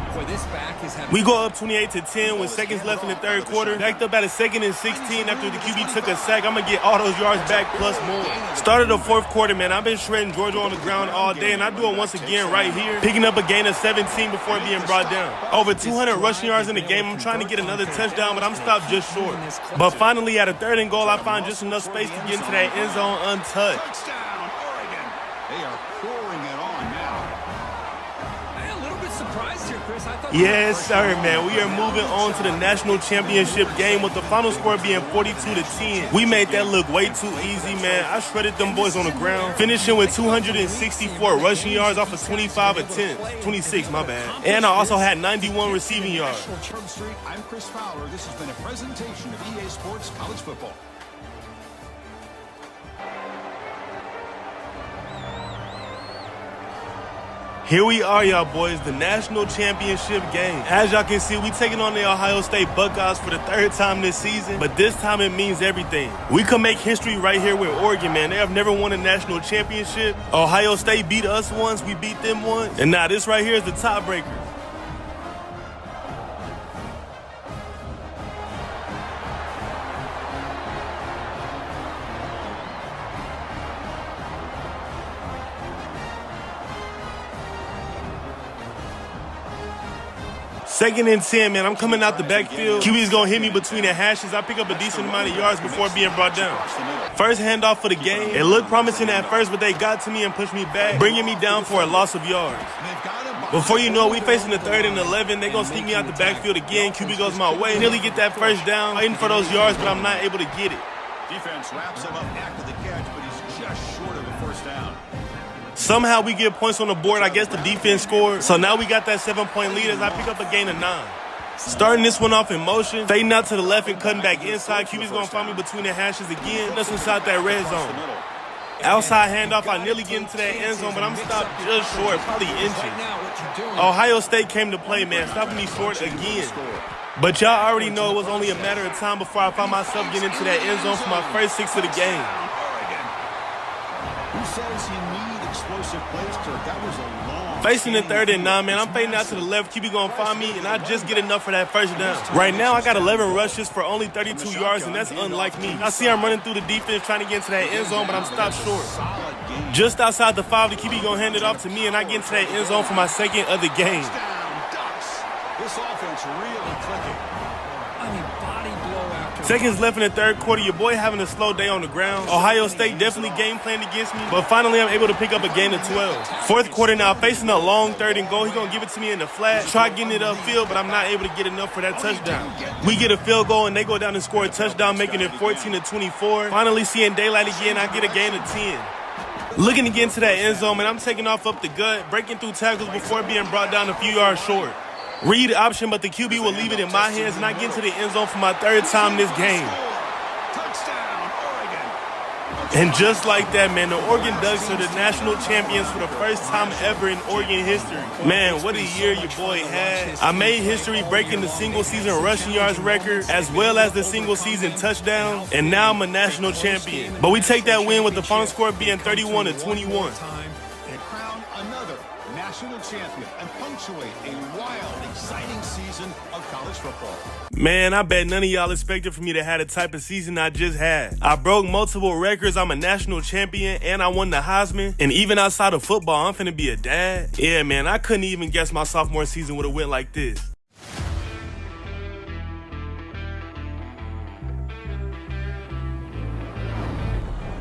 Boy, this back is having... We go up 28-10 with seconds left in the 3rd quarter. Backed up at a 2nd and 16 after the QB took a sack. I'm going to get all those yards back plus more. Started the 4th quarter, man. I've been shredding Georgia on the ground all day, and I do it once again right here, picking up a gain of 17 before being brought down. Over 200 rushing yards in the game. I'm trying to get another touchdown, but I'm stopped just short. But finally, at a 3rd and goal, I find just enough space to get into that end zone untouched. Touchdown, Oregon. They are pouring it on now. I'm a little bit surprised here, Chris. I thought... Yes, sir, man. We are moving on to the national championship game with the final score being 42-10. We made that look way too easy, man. I shredded them boys on the ground, finishing with 264 rushing yards off of 25 attempts. 26, my bad. And I also had 91 receiving yards. Church Street, I'm Chris Fowler. This has been a presentation of EA Sports College Football. Here we are, y'all boys, the national championship game. As y'all can see, we taking on the Ohio State Buckeyes for the 3rd time this season, but this time it means everything. We can make history right here with Oregon, man. They have never won a national championship. Ohio State beat us once, we beat them once, and now this right here is the tiebreaker. Second and 10, man. I'm coming out the backfield. QB's gonna hit me between the hashes. I pick up a decent amount of yards before being brought down. First handoff for the game. It looked promising at first, but they got to me and pushed me back, bringing me down for a loss of yards. Before you know it, we facing the 3rd and 11. They gonna sneak me out the backfield again. QB goes my way. Nearly get that first down. Waiting for those yards, but I'm not able to get it. Defense wraps him up after the catch, but he's just short of a first down. Somehow we get points on the board. I guess the defense scored. So now we got that 7-point lead as I pick up a gain of 9. Starting this one off in motion, fading out to the left and cutting back inside. QB's gonna find me between the hashes again. That's inside that red zone. Outside handoff, I nearly get into that end zone, but I'm stopped just short, probably inches. Ohio State came to play, man, stopping me short again. But y'all already know it was only a matter of time before I found myself getting into that end zone for my first 6 of the game. Who says you need explosive plays, Kirk? That was a long... Facing the 3rd and 9, man, I'm fading out to the left. QB gonna find me, and I just get enough for that first down. Right now, I got 11 rushes for only 32 yards, and that's unlike me. I see I'm running through the defense trying to get into that end zone, but I'm stopped short. Just outside the 5, the QB gonna hand it off to me, and I get into that end zone for my 2nd of the game. This offense really clicking. I mean, body blow after... Seconds left in the 3rd quarter. Your boy having a slow day on the ground. Ohio State definitely game planned against me, but finally I'm able to pick up a gain of 12. 4th quarter now, facing a long 3rd and goal. He gonna give it to me in the flat. Try getting it upfield, but I'm not able to get enough for that touchdown. We get a field goal and they go down and score a touchdown, making it 14-24. Finally seeing daylight again, I get a gain of 10. Looking to get into that end zone, and I'm taking off up the gut, breaking through tackles before being brought down a few yards short. Read option, but the QB will leave it in my hands, and I get into the end zone for my 3rd time this game. Touchdown, Oregon. And just like that, man, the Oregon Ducks are the national champions for the first time ever in Oregon history. Man, what a year your boy had. I made history breaking the single-season rushing yards record, as well as the single-season touchdown, and now I'm a national champion. But we take that win with the final score being 31-21. And crown another national national champion and punctuate a wild, exciting season of college football. Man, I bet none of y'all expected for me to have the type of season I just had. I broke multiple records, I'm a national champion, and I won the Heisman. And even outside of football, I'm finna be a dad. Yeah, man, I couldn't even guess my sophomore season would have went like this.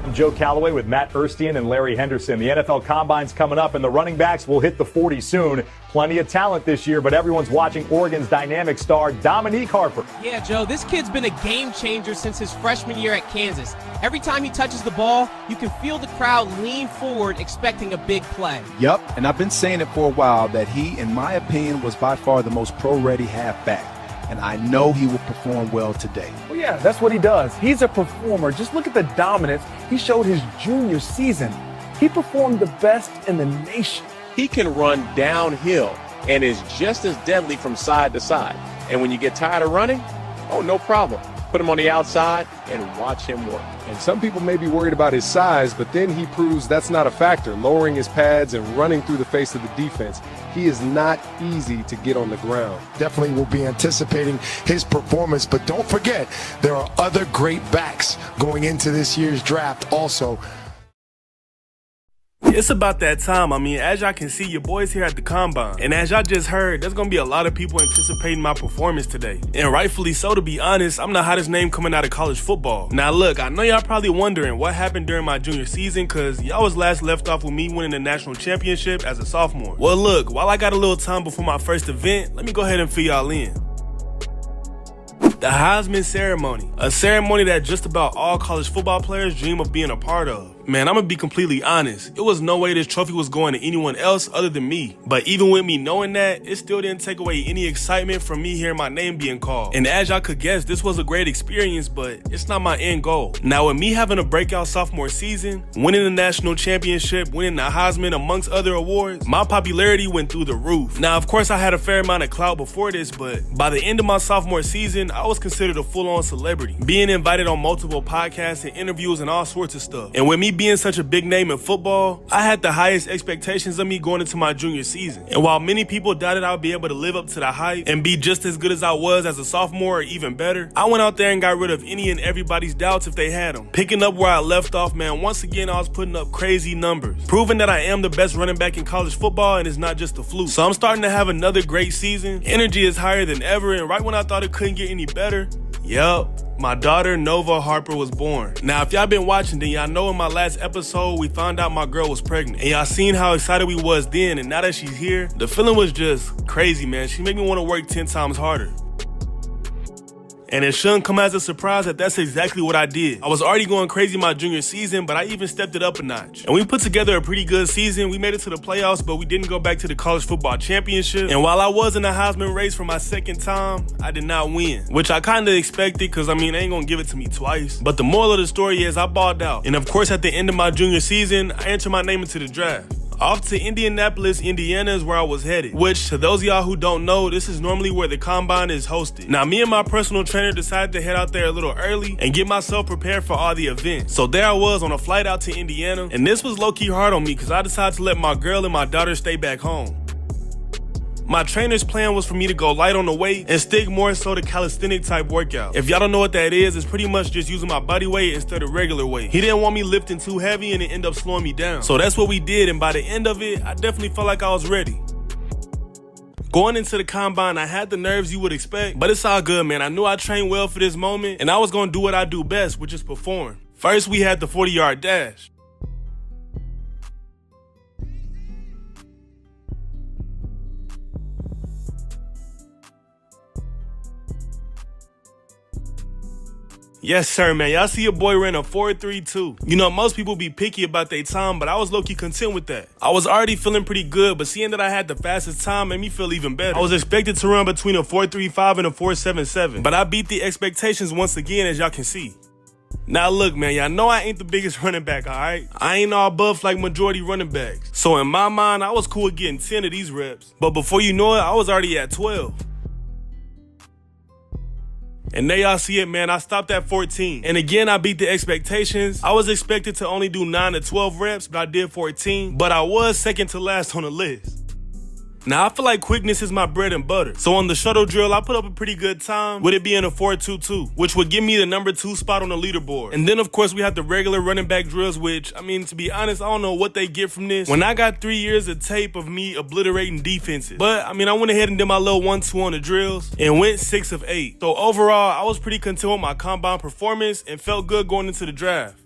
I'm Joe Calloway with Matt Erstian and Larry Henderson. The NFL Combine's coming up, and the running backs will hit the 40 soon. Plenty of talent this year, but everyone's watching Oregon's dynamic star, Dominique Harper. Yeah, Joe, this kid's been a game changer since his freshman year at Kansas. Every time he touches the ball, you can feel the crowd lean forward expecting a big play. Yep, and I've been saying it for a while that he, in my opinion, was by far the most pro-ready halfback. And I know he will perform well today. Well, yeah, that's what he does. He's a performer. Just look at the dominance he showed his junior season. He performed the best in the nation. He can run downhill and is just as deadly from side to side. And when you get tired of running, oh, no problem. Put him on the outside and watch him work. And some people may be worried about his size, but then he proves that's not a factor, lowering his pads and running through the face of the defense. He is not easy to get on the ground. Definitely will be anticipating his performance, but don't forget, there are other great backs going into this year's draft also. It's about that time. I mean, as y'all can see, your boy's here at the Combine. And as y'all just heard, there's gonna be a lot of people anticipating my performance today. And rightfully so, to be honest, I'm the hottest name coming out of college football. Now look, I know y'all probably wondering what happened during my junior season, cause y'all was last left off with me winning the national championship as a sophomore. Well look, while I got a little time before my first event, let me go ahead and fill y'all in. The Heisman ceremony, a ceremony that just about all college football players dream of being a part of. Man, I'm gonna be completely honest. It was no way this trophy was going to anyone else other than me. But even with me knowing that, it still didn't take away any excitement from me hearing my name being called. And as y'all could guess, this was a great experience, but it's not my end goal. Now, with me having a breakout sophomore season, winning the national championship, winning the Heisman, amongst other awards, my popularity went through the roof. Now, of course, I had a fair amount of clout before this, but by the end of my sophomore season, I was considered a full-on celebrity, being invited on multiple podcasts and interviews and all sorts of stuff. And with me being such a big name in football, I had the highest expectations of me going into my junior season. And while many people doubted I would be able to live up to the hype and be just as good as I was as a sophomore or even better, I went out there and got rid of any and everybody's doubts if they had them. Picking up where I left off, man, once again I was putting up crazy numbers, proving that I am the best running back in college football and it's not just a fluke. So I'm starting to have another great season. Energy is higher than ever, and right when I thought it couldn't get any better, yup, my daughter Nova Harper was born. Now, if y'all been watching, then y'all know in my last episode, we found out my girl was pregnant. And y'all seen how excited we was then, and now that she's here, the feeling was just crazy, man. She made me want to work 10 times harder. And it shouldn't come as a surprise that that's exactly what I did. I was already going crazy my junior season, but I even stepped it up a notch. And we put together a pretty good season. We made it to the playoffs, but we didn't go back to the college football championship. And while I was in the Heisman race for my second time, I did not win, which I kind of expected because, I mean, they ain't gonna give it to me twice. But the moral of the story is I balled out. And of course, at the end of my junior season, I entered my name into the draft. Off to Indianapolis, Indiana is where I was headed, which to those of y'all who don't know, this is normally where the Combine is hosted. Now, me and my personal trainer decided to head out there a little early and get myself prepared for all the events. So there I was on a flight out to Indiana, and this was low-key hard on me because I decided to let my girl and my daughter stay back home. My trainer's plan was for me to go light on the weight and stick more so to calisthenic type workout. If y'all don't know what that is, it's pretty much just using my body weight instead of regular weight. He didn't want me lifting too heavy and it ended up slowing me down. So that's what we did, and by the end of it, I definitely felt like I was ready. Going into the Combine, I had the nerves you would expect, but it's all good, man. I knew I trained well for this moment, and I was gonna do what I do best, which is perform. First, we had the 40-yard dash. Yes, sir, man. Y'all see your boy ran a 4.32. You know, most people be picky about their time, but I was low-key content with that. I was already feeling pretty good, but seeing that I had the fastest time made me feel even better. I was expected to run between a 4.35 and a 4.77, but I beat the expectations once again, as y'all can see. Now look, man, y'all know I ain't the biggest running back, alright? I ain't all buff like majority running backs. So in my mind, I was cool with getting 10 of these reps. But before you know it, I was already at 12. And there y'all see it, man, I stopped at 14. And again, I beat the expectations. I was expected to only do 9 to 12 reps, but I did 14. But I was second to last on the list. Now, I feel like quickness is my bread and butter. So on the shuttle drill, I put up a pretty good time with it being a 4.22, which would give me the number 2 spot on the leaderboard. And then, of course, we have the regular running back drills, which, I mean, to be honest, I don't know what they get from this. When I got 3 years of tape of me obliterating defenses. But, I mean, I went ahead and did my little 1-2 on the drills and went 6 of 8. So overall, I was pretty content with my combine performance and felt good going into the draft.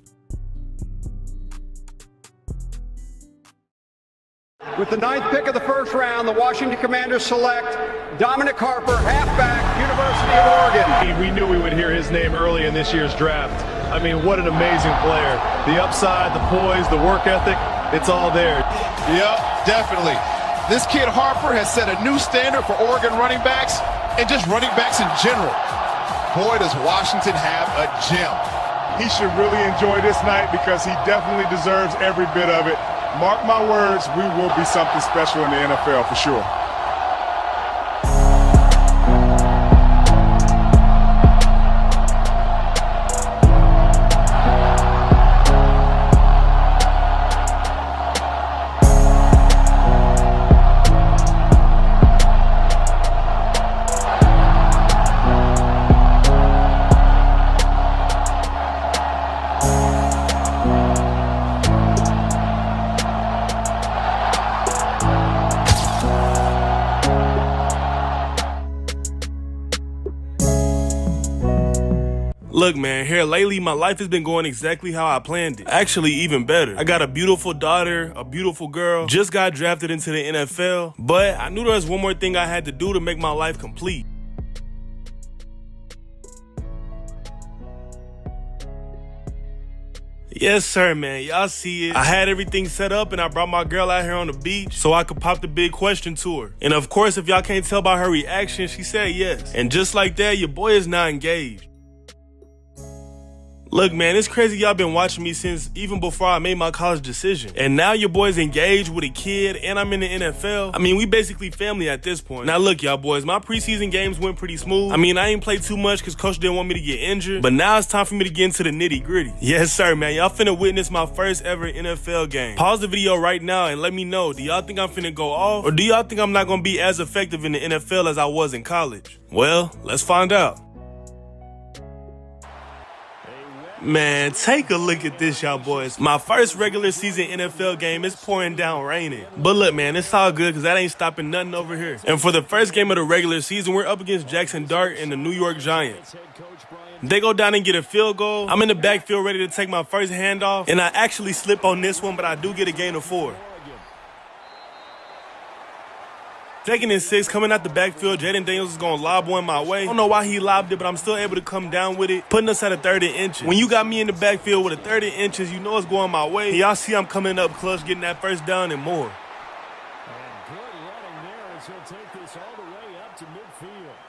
With the 9th pick of the first round, the Washington Commanders select Dominic Harper, halfback, University of Oregon. We knew we would hear his name early in this year's draft. I mean, what an amazing player. The upside, the poise, the work ethic, it's all there. Yep, definitely. This kid Harper has set a new standard for Oregon running backs and just running backs in general. Boy, does Washington have a gem. He should really enjoy this night because he definitely deserves every bit of it. Mark my words, we will be something special in the NFL for sure. Look, man, here lately, my life has been going exactly how I planned it. Actually, even better. I got a beautiful daughter, a beautiful girl, just got drafted into the NFL, but I knew there was one more thing I had to do to make my life complete. Yes, sir, man. Y'all see it. I had everything set up and I brought my girl out here on the beach so I could pop the big question to her. And of course, if y'all can't tell by her reaction, she said yes. And just like that, your boy is now engaged. Look, man, it's crazy y'all been watching me since even before I made my college decision. And now your boy's engaged with a kid and I'm in the NFL. I mean, we basically family at this point. Now look, y'all boys, my preseason games went pretty smooth. I mean, I ain't played too much because coach didn't want me to get injured. But now it's time for me to get into the nitty gritty. Yes, sir, man. Y'all finna witness my first ever NFL game. Pause the video right now and let me know, do y'all think I'm finna go off? Or do y'all think I'm not gonna be as effective in the NFL as I was in college? Well, let's find out. Man, take a look at this, y'all boys. My first regular season NFL game is pouring down raining. But look, man, it's all good because that ain't stopping nothing over here. And for the first game of the regular season, we're up against Jackson Dart and the New York Giants. They go down and get a field goal. I'm in the backfield ready to take my first handoff, and I actually slip on this one, but I do get a gain of 4. Taking in 6, coming out the backfield, Jaden Daniels is going to lob one my way. I don't know why he lobbed it, but I'm still able to come down with it, putting us at a 3rd and inches. When you got me in the backfield with a 3rd and inches, you know it's going my way. Y'all see I'm coming up clutch, getting that first down and more.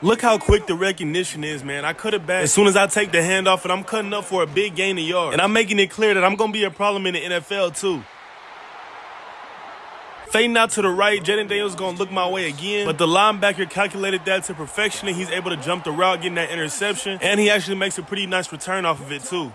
Look how quick the recognition is, man. I cut it back as soon as I take the handoff, and I'm cutting up for a big gain of yards. And I'm making it clear that I'm going to be a problem in the NFL, too. Fading out to the right, Jaden Daniels is going to look my way again, but the linebacker calculated that to perfection, and he's able to jump the route, getting that interception, and he actually makes a pretty nice return off of it, too.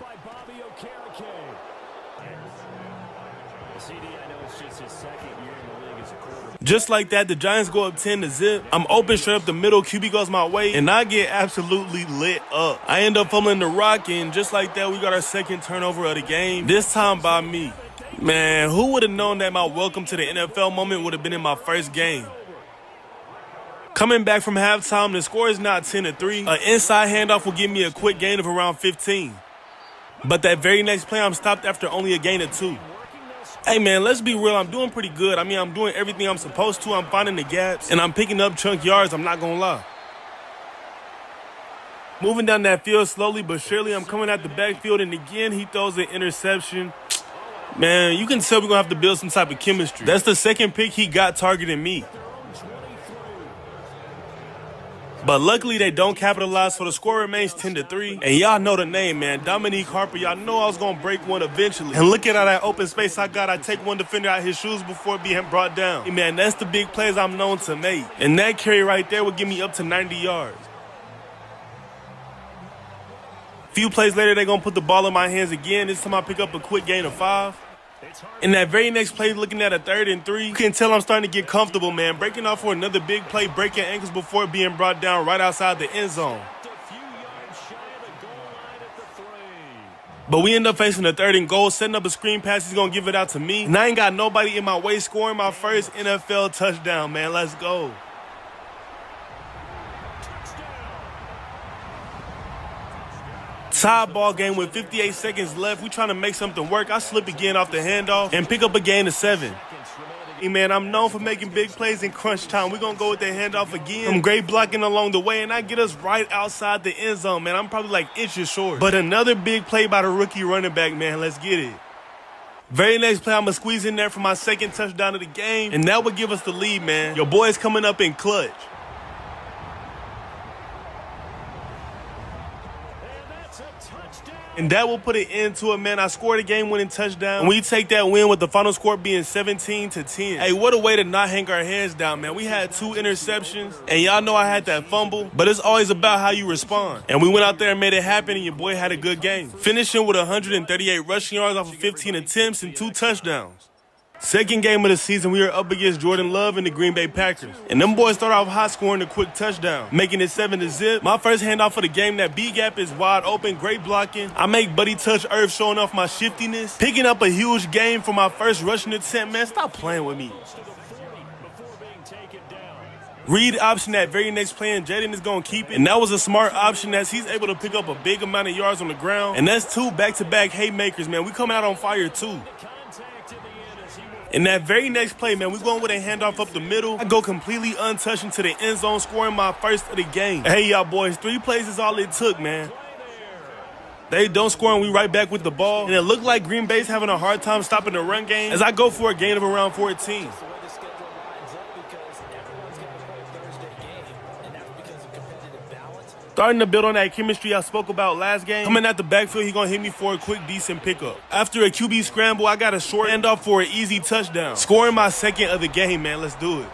Just like that, the Giants go up 10-0. I'm open straight up the middle, QB goes my way, and I get absolutely lit up. I end up fumbling the rock, and just like that, we got our second turnover of the game, this time by me. Man, who would have known that my welcome to the NFL moment would have been in my first game? Coming back from halftime, the score is not 10-3. An inside handoff will give me a quick gain of around 15. But that very next play, I'm stopped after only a gain of 2. Hey, man, let's be real. I'm doing pretty good. I mean, I'm doing everything I'm supposed to. I'm finding the gaps, and I'm picking up chunk yards. I'm not going to lie. Moving down that field slowly but surely, I'm coming out the backfield, and again, he throws an interception. Man, you can tell we're going to have to build some type of chemistry. That's the second pick he got targeting me. But luckily, they don't capitalize, so the score remains 10-3. And y'all know the name, man. Dominique Harper, y'all know I was going to break one eventually. And look at all that open space I got. I take one defender out his shoes before being brought down. Hey, man, that's the big plays I'm known to make. And that carry right there would give me up to 90 yards. Few plays later, they're going to put the ball in my hands again. This time I pick up a quick gain of 5. In that very next play, looking at a 3rd and 3, you can tell I'm starting to get comfortable, man. Breaking off for another big play, breaking ankles before being brought down right outside the end zone. But we end up facing a 3rd and goal, setting up a screen pass. He's going to give it out to me. And I ain't got nobody in my way, scoring my first NFL touchdown, man. Let's go. Tie ball game with 58 seconds left. We trying to make something work. I slip again off the handoff and pick up a gain of 7. Hey, man, I'm known for making big plays in crunch time. We're going to go with the handoff again. Some great blocking along the way, and I get us right outside the end zone, man. I'm probably like inches short. But another big play by the rookie running back, man. Let's get it. Very next play, I'm going to squeeze in there for my 2nd touchdown of the game, and that would give us the lead, man. Your boy's coming up in clutch. And that will put an end to it, man. I scored a game-winning touchdown. And we take that win with the final score being 17-10. Hey, what a way to not hang our heads down, man. We had 2 interceptions, and y'all know I had that fumble, but it's always about how you respond. And we went out there and made it happen, and your boy had a good game, finishing with 138 rushing yards off of 15 attempts and 2 touchdowns. Second game of the season, we are up against Jordan Love and the Green Bay Packers. And them boys start off hot, scoring a quick touchdown, making it 7-0. My first handoff for the game, that B-gap is wide open, great blocking. I make Buddy touch Earth, showing off my shiftiness. Picking up a huge game for my first rushing attempt, man. Stop playing with me. Read option that very next play, and Jaden is going to keep it. And that was a smart option as he's able to pick up a big amount of yards on the ground. And that's 2 back-to-back haymakers, man. We coming out on fire, too. In that very next play, man, we're going with a handoff up the middle. I go completely untouched into the end zone, scoring my first of the game. Hey, y'all boys, 3 plays is all it took, man. They don't score, and we right back with the ball. And it looked like Green Bay's having a hard time stopping the run game as I go for a gain of around 14. Starting to build on that chemistry I spoke about last game. Coming at the backfield, he's going to hit me for a quick, decent pickup. After a QB scramble, I got a short handoff for an easy touchdown. Scoring my 2nd of the game, man. Let's do it.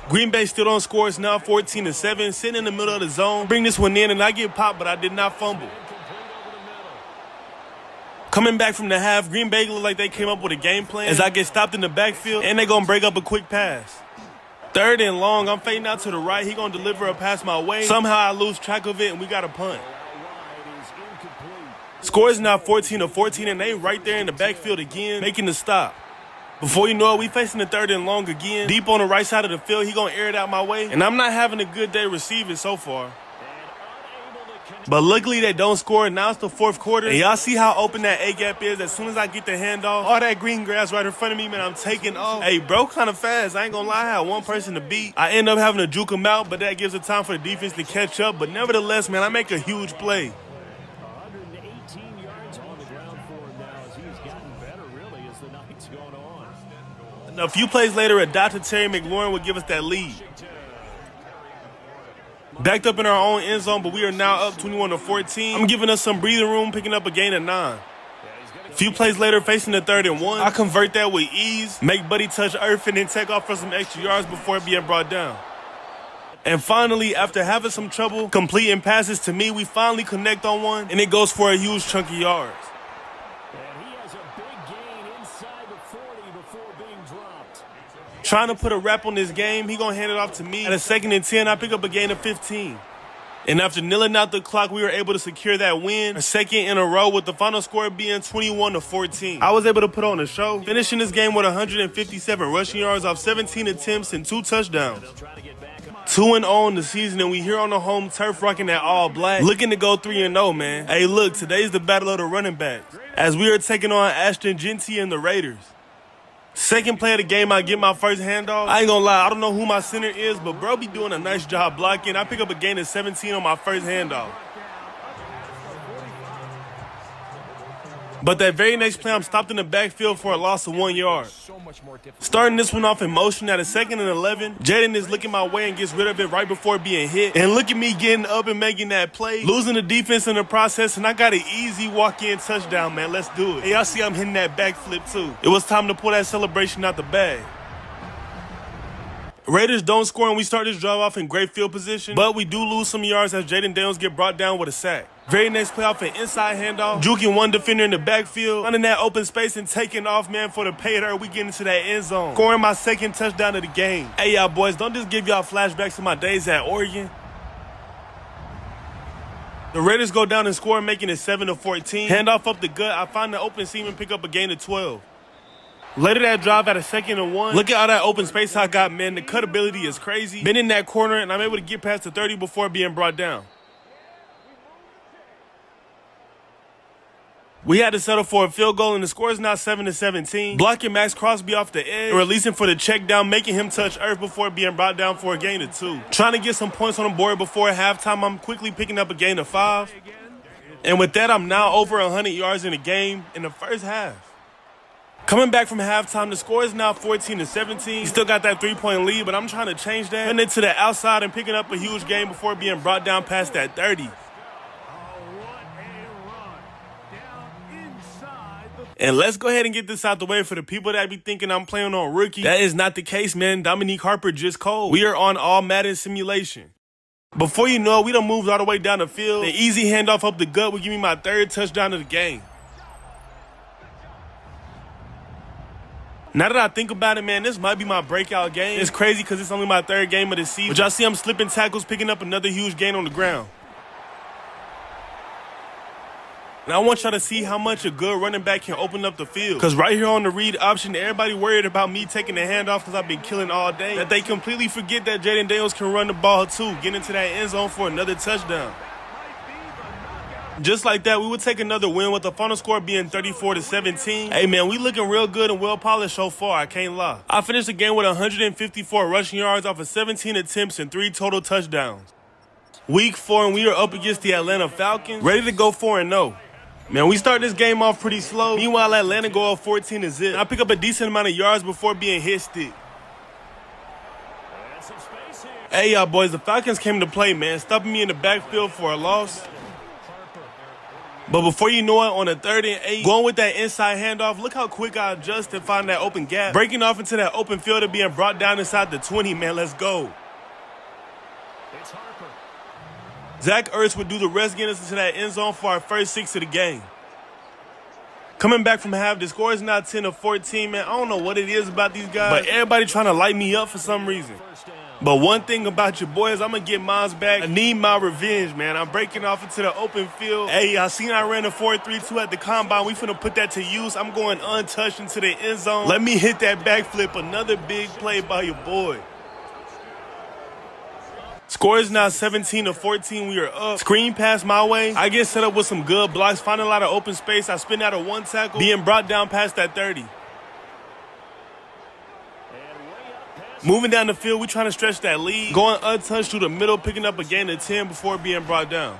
Green Bay still on score. It's now 14-7, sitting in the middle of the zone. Bring this one in, and I get popped, but I did not fumble. Coming back from the half, Green Bay look like they came up with a game plan as I get stopped in the backfield, and they're going to break up a quick pass. 3rd and long, I'm fading out to the right. He gonna deliver a pass my way. Somehow I lose track of it, and we got a punt. Score is now 14-14, and they right there in the backfield again, making the stop. Before you know it, we facing the 3rd and long again. Deep on the right side of the field, he gonna air it out my way, and I'm not having a good day receiving so far. But luckily they don't score. Now it's the 4th quarter, and y'all see how open that A-gap is. As soon as I get the handoff, all that green grass right in front of me, man, I'm taking off. Hey, bro, kind of fast. I ain't gonna lie, I had one person to beat. I end up having to juke him out, but that gives it time for the defense to catch up. But nevertheless, man, I make a huge play. 118 yards on the ground for him now as he's gotten better, really, as the night's gone on. A few plays later, a dot to Terry McLaurin would give us that lead. Backed up in our own end zone, but we are now up 21-14. I'm giving us some breathing room, picking up a gain of 9. A few plays later, facing the 3rd and 1, I convert that with ease, make Buddy touch Earth, and then take off for some extra yards before being brought down. And finally, after having some trouble completing passes to me, we finally connect on one, and it goes for a huge chunk of yards. Trying to put a wrap on this game, he gonna hand it off to me. At a 2nd and 10, I pick up a gain of 15. And after kneeling out the clock, we were able to secure that win, a 2nd in a row, with the final score being 21-14. I was able to put on a show, finishing this game with 157 rushing yards off 17 attempts and 2 touchdowns. 2-0 in the season, and we here on the home turf rocking that all black, looking to go 3-0, man. Hey, look, today's the battle of the running backs, as we are taking on Ashton Jeanty and the Raiders. 2nd play of the game, I get my first handoff. I ain't gonna lie, I don't know who my center is, but bro be doing a nice job blocking. I pick up a gain of 17 on my first handoff. But that very next play, I'm stopped in the backfield for a loss of 1 yard. Starting this one off in motion at a 2nd and 11, Jaden is looking my way and gets rid of it right before being hit. And look at me getting up and making that play, losing the defense in the process, and I got an easy walk-in touchdown, man. Let's do it. Hey, y'all see I'm hitting that backflip too. It was time to pull that celebration out the bag. Raiders don't score, and we start this drive off in great field position, but we do lose some yards as Jaden Daniels get brought down with a sack. Very next play off an inside handoff, juking one defender in the backfield, finding that open space and taking off, man, for the pay dirt. We get into that end zone, scoring my second touchdown of the game. Hey, y'all boys, don't just give y'all flashbacks to my days at Oregon. The Raiders go down and score, making it 7-14. Handoff up the gut. I find the open seam and pick up a gain of 12. Later that drive at a 2nd and 1. Look at all that open space I got, man. The cut ability is crazy. Been in that corner, and I'm able to get past the 30 before being brought down. We had to settle for a field goal, and the score is now 7-17. Blocking Max Crosby off the edge and releasing for the check down, making him touch earth before being brought down for a gain of 2. Trying to get some points on the board before halftime, I'm quickly picking up a gain of 5. And with that, I'm now over 100 yards in the game in the first half. Coming back from halftime, the score is now 14-17. We still got that 3-point lead, but I'm trying to change that. Heading to the outside and picking up a huge gain before being brought down past that 30. And let's go ahead and get this out the way for the people that be thinking I'm playing on rookie. That is not the case, man. Dominique Harper just cold. We are on all Madden simulation. Before you know it, we done moved all the way down the field. The easy handoff up the gut will give me my 3rd touchdown of the game. Now that I think about it, man, this might be my breakout game. It's crazy because it's only my 3rd game of the season. But y'all see I'm slipping tackles, picking up another huge gain on the ground. And I want y'all to see how much a good running back can open up the field. Because right here on the read option, everybody worried about me taking the handoff because I've been killing all day. That they completely forget that Jaden Daniels can run the ball too, get into that end zone for another touchdown. Just like that, we would take another win with the final score being 34-17. Hey, man, we looking real good and well-polished so far, I can't lie. I finished the game with 154 rushing yards off of 17 attempts and 3 total touchdowns. Week 4, and we are up against the Atlanta Falcons, ready to go 4-0. Man, we start this game off pretty slow. Meanwhile, Atlanta go up 14-0. I pick up a decent amount of yards before being hit stick. Hey, y'all boys, the Falcons came to play, man, stopping me in the backfield for a loss. But before you know it, on a 3rd and 8, going with that inside handoff, look how quick I adjust and find that open gap. Breaking off into that open field and being brought down inside the 20, man, let's go. Zach Ertz would do the rest, getting us into that end zone for our first 6 of the game. Coming back from half, the score is now 10-14, man. I don't know what it is about these guys, but everybody trying to light me up for some reason. But one thing about your boys, I'm going to get mine back. I need my revenge, man. I'm breaking off into the open field. Hey, I seen I ran a 4.32 at the combine. We finna put that to use. I'm going untouched into the end zone. Let me hit that backflip. Another big play by your boy. Score is now 17-14. We are up. Screen pass my way. I get set up with some good blocks, finding a lot of open space. I spin out of 1 tackle, being brought down past that 30. Moving down the field, we trying to stretch that lead. Going untouched through the middle, picking up a gain of 10 before being brought down.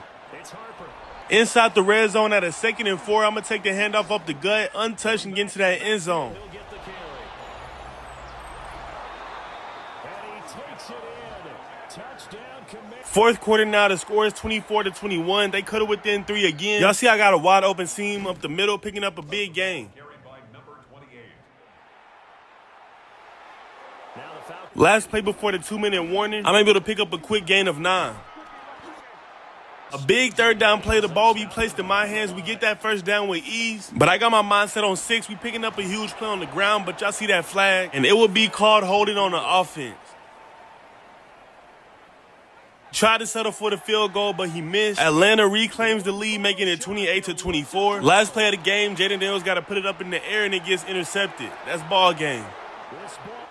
Inside the red zone at a 2nd and 4, I'm going to take the handoff up the gut, untouched, and get into that end zone. Fourth quarter now, the score is 24-21. They cut it within 3 again. Y'all see I got a wide open seam up the middle, picking up a big gain. Last play before the 2-minute warning, I'm able to pick up a quick gain of 9. A big 3rd down play, the ball be placed in my hands. We get that first down with ease. But I got my mindset on 6. We picking up a huge play on the ground, but y'all see that flag, and it will be called holding on the offense. Tried to settle for the field goal, but he missed. Atlanta reclaims the lead, making it 28-24. Last play of the game, Jaden Daniels got to put it up in the air, and it gets intercepted. That's ball game.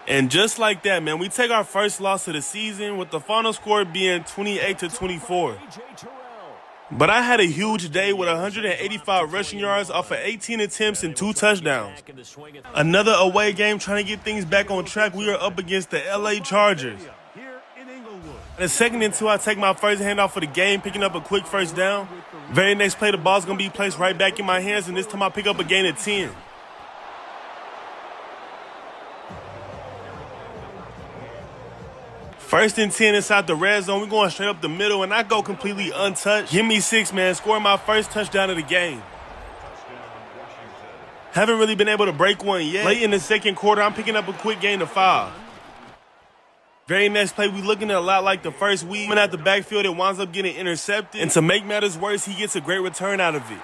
And just like that, man, we take our first loss of the season, with the final score being 28-24. But I had a huge day with 185 rushing yards off of 18 attempts and 2 touchdowns. Another away game, trying to get things back on track. We are up against the LA Chargers. At a 2nd and 2, I take my first handoff for the game, picking up a quick first down. Very next play, the ball's going to be placed right back in my hands, and this time I pick up a gain of 10. First and 10 inside the red zone. We're going straight up the middle, and I go completely untouched. Give me 6, man. Scoring my first touchdown of the game. Haven't really been able to break one yet. Late in the 2nd quarter, I'm picking up a quick gain of 5. Very next play, we looking at a lot like the first week. Coming out the backfield, it winds up getting intercepted. And to make matters worse, he gets a great return out of it.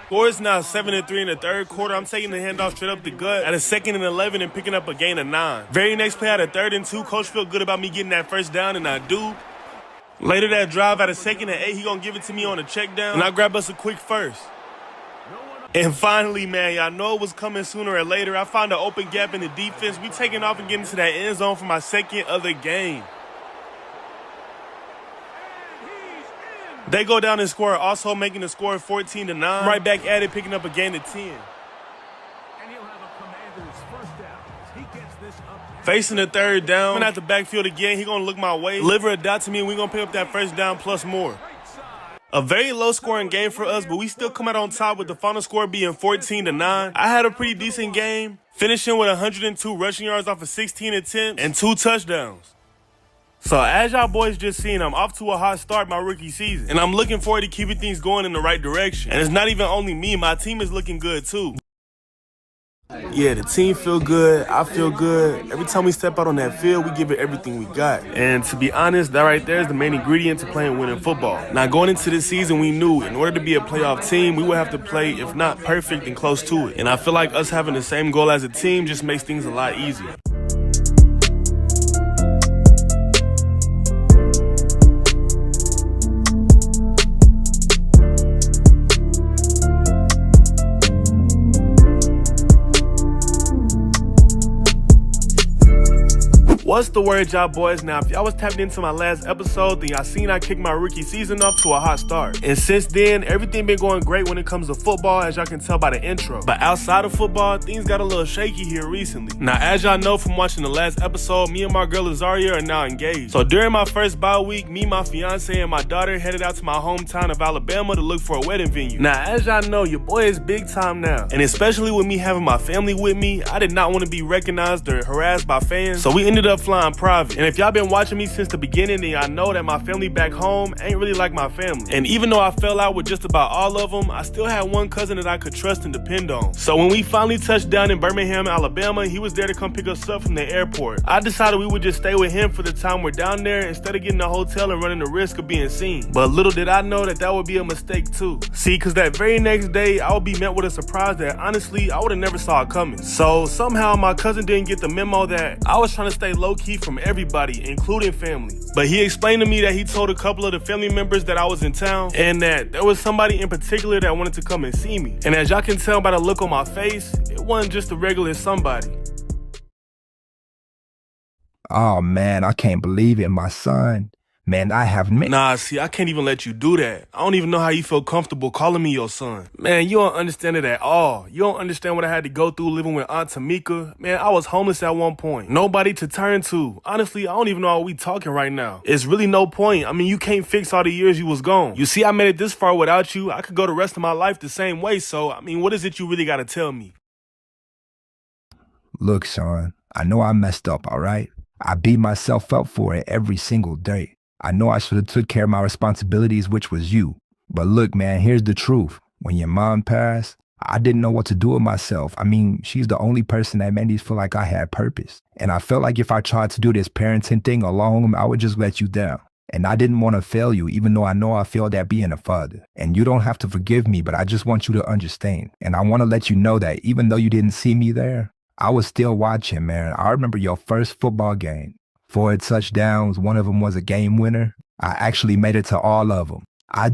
Score is now 7-3 in the third quarter. I'm taking the handoff straight up the gut at a 2nd and 11 and picking up a gain of 9. Very next play, at a 3rd and 2. Coach feel good about me getting that first down, and I do. Later that drive, at a 2nd and 8, he gonna give it to me on a check down, and I grab us a quick first. And finally, man, y'all know it was coming sooner or later. I found an open gap in the defense. We taking off and getting to that end zone for my 2nd of the game. They go down and score, also making the score 14-9. Right back at it, picking up a gain of 10. Facing the 3rd down, coming out the backfield again, he gonna look my way, deliver a dot to me, and we gonna pick up that first down plus more. A very low-scoring game for us, but we still come out on top with the final score being 14-9. I had a pretty decent game, finishing with 102 rushing yards off of 16 attempts and 2 touchdowns. So as y'all boys just seen, I'm off to a hot start my rookie season, and I'm looking forward to keeping things going in the right direction. And it's not even only me, my team is looking good too. Yeah, the team feel good, I feel good. Every time we step out on that field, we give it everything we got. And to be honest, that right there is the main ingredient to playing winning football. Now going into this season, we knew in order to be a playoff team, we would have to play, if not perfect, then close to it. And I feel like us having the same goal as a team just makes things a lot easier. What's the word, y'all boys? Now, if y'all was tapped into my last episode, then y'all seen I kicked my rookie season off to a hot start. And since then, everything been going great when it comes to football, as y'all can tell by the intro. But outside of football, things got a little shaky here recently. Now, as y'all know from watching the last episode, me and my girl Azaria are now engaged. So during my first bye week, me, my fiance, and my daughter headed out to my hometown of Alabama to look for a wedding venue. Now, as y'all know, your boy is big time now. And especially with me having my family with me, I did not want to be recognized or harassed by fans. So we ended up flying private. And if y'all been watching me since the beginning, then y'all know that my family back home ain't really like my family. And even though I fell out with just about all of them, I still had one cousin that I could trust and depend on. So when we finally touched down in Birmingham, Alabama, he was there to come pick us up from the airport. I decided we would just stay with him for the time we're down there instead of getting a hotel and running the risk of being seen. But little did I know that that would be a mistake too. See, cause that very next day, I would be met with a surprise that honestly, I would've never saw it coming. So somehow my cousin didn't get the memo that I was trying to stay low key from everybody, including family. But he explained to me that he told a couple of the family members that I was in town and that there was somebody in particular that wanted to come and see me. And as y'all can tell by the look on my face, it wasn't just a regular somebody. Oh man, I can't believe it, my son. Man, I have... Nah, see, I can't even let you do that. I don't even know how you feel comfortable calling me your son. Man, you don't understand it at all. You don't understand what I had to go through living with Aunt Tamika. Man, I was homeless at one point. Nobody to turn to. Honestly, I don't even know why we talking right now. It's really no point. I mean, you can't fix all the years you was gone. You see, I made it this far without you. I could go the rest of my life the same way. So, I mean, what is it you really got to tell me? Look, son, I know I messed up, all right? I beat myself up for it every single day. I know I should have took care of my responsibilities, which was you. But look, man, here's the truth. When your mom passed, I didn't know what to do with myself. I mean, she's the only person that made me feel like I had purpose. And I felt like if I tried to do this parenting thing alone, I would just let you down. And I didn't want to fail you, even though I know I failed at being a father. And you don't have to forgive me, but I just want you to understand. And I want to let you know that even though you didn't see me there, I was still watching, man. I remember your first football game. 4 touchdowns, one of them was a game winner. I actually made it to all of them. I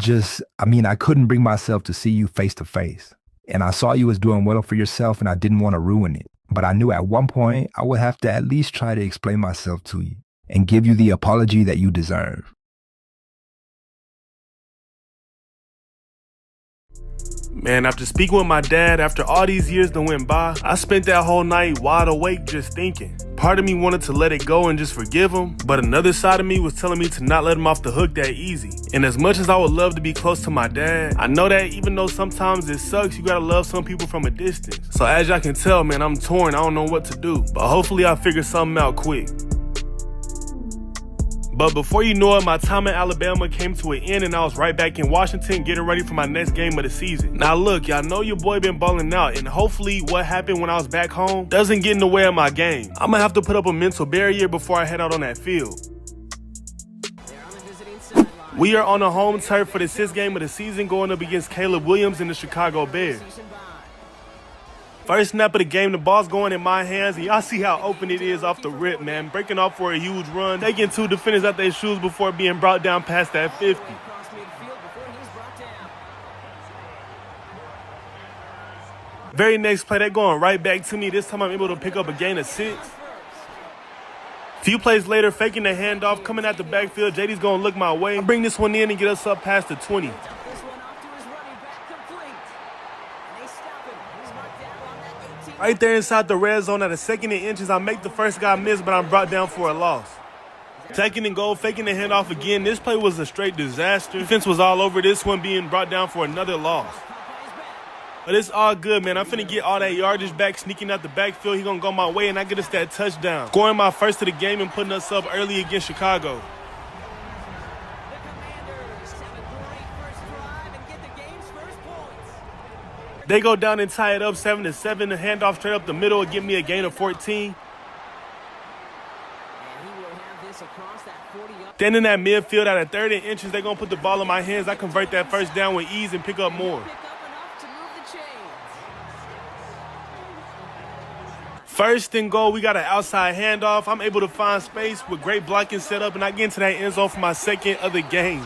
couldn't bring myself to see you face to face. And I saw you was doing well for yourself and I didn't want to ruin it. But I knew at one point I would have to at least try to explain myself to you and give you the apology that you deserve. Man, after speaking with my dad, after all these years that went by, I spent that whole night wide awake just thinking. Part of me wanted to let it go and just forgive him, but another side of me was telling me to not let him off the hook that easy. And as much as I would love to be close to my dad, I know that even though sometimes it sucks, you gotta love some people from a distance. So as y'all can tell, man, I'm torn, I don't know what to do. But hopefully I'll figure something out quick. But before you know it, my time in Alabama came to an end and I was right back in Washington getting ready for my next game of the season. Now look, y'all know your boy been balling out, and hopefully what happened when I was back home doesn't get in the way of my game. I'm gonna have to put up a mental barrier before I head out on that field. We are on the home turf for the 6th game of the season, going up against Caleb Williams and the Chicago Bears. First snap of the game, the ball's going in my hands, and y'all see how open it is off the rip, man. Breaking off for a huge run, taking 2 defenders out their shoes before being brought down past that 50. Very next play, they're going right back to me. This time I'm able to pick up a gain of 6. Few plays later, faking the handoff, coming out the backfield. JD's going to look my way. I bring this one in and get us up past the 20. Right there inside the red zone at a 2nd and inches, I make the first guy miss, but I'm brought down for a loss. 2nd and goal, faking the handoff again. This play was a straight disaster. Defense was all over this one, being brought down for another loss. But it's all good, man. I'm finna get all that yardage back, sneaking out the backfield. He gonna go my way, and I get us that touchdown. Scoring my first of the game and putting us up early against Chicago. They go down and tie it up 7-7. The handoff straight up the middle will give me a gain of 14. Standing at midfield at a 3rd and inches, they're going to put the ball in my hands. I convert that first down with ease and pick up more. First and goal, we got an outside handoff. I'm able to find space with great blocking setup, and I get into that end zone for my 2nd of the game.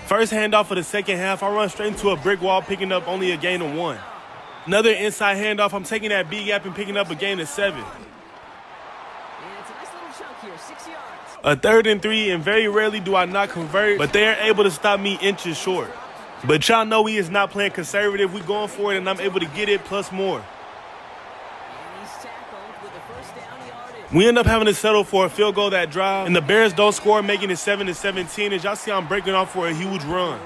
First handoff of the 2nd half, I run straight into a brick wall, picking up only a gain of 1. Another inside handoff, I'm taking that B gap and picking up a gain of 7. A 3rd and 3, and very rarely do I not convert, but they are able to stop me inches short. But y'all know we is not playing conservative. We going for it, and I'm able to get it plus more. We end up having to settle for a field goal that drive, and the Bears don't score, making it 7-17. As y'all see, I'm breaking off for a huge run.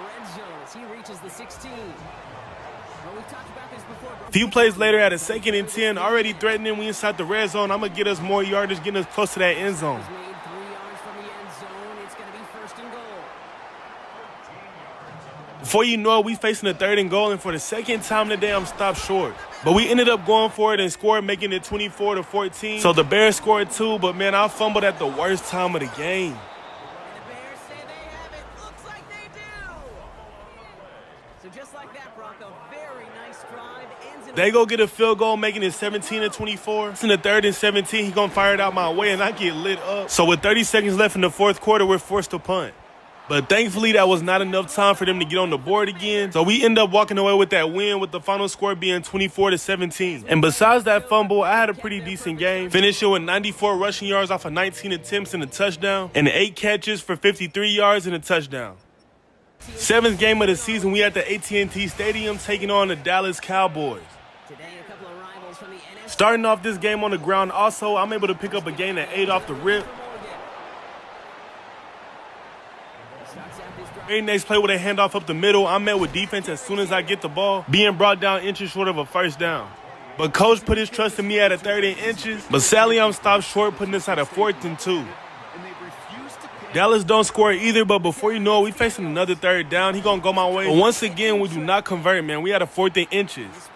Few plays later at a 2nd and 10, already threatening. We inside the red zone. I'm going to get us more yardage, getting us close to that end zone. Before you know it, we facing a 3rd and goal, and for the 2nd time today, I'm stopped short. But we ended up going for it and scored, making it 24-14. So the Bears scored 2, but man, I fumbled at the worst time of the game. They go get a field goal, making it 17-24. It's in the 3rd and 17. He gonna fire it out my way, and I get lit up. So with 30 seconds left in the 4th quarter, we're forced to punt. But thankfully, that was not enough time for them to get on the board again. So we end up walking away with that win, with the final score being 24-17. And besides that fumble, I had a pretty decent game, finishing with 94 rushing yards off of 19 attempts and a touchdown, and 8 catches for 53 yards and a touchdown. 7th game of the season, we at the AT&T Stadium taking on the Dallas Cowboys. Starting off this game on the ground also, I'm able to pick up a gain of 8 off the rip. Very next play with a handoff up the middle, I'm met with defense as soon as I get the ball, being brought down inches short of a first down. But coach put his trust in me at a 3rd and inches, but sadly I'm stopped short, putting us at a 4th and 2. Dallas don't score either, but before you know it, we facing another 3rd down. He gonna go my way. But once again, we do not convert, man. We had a 4th and inches.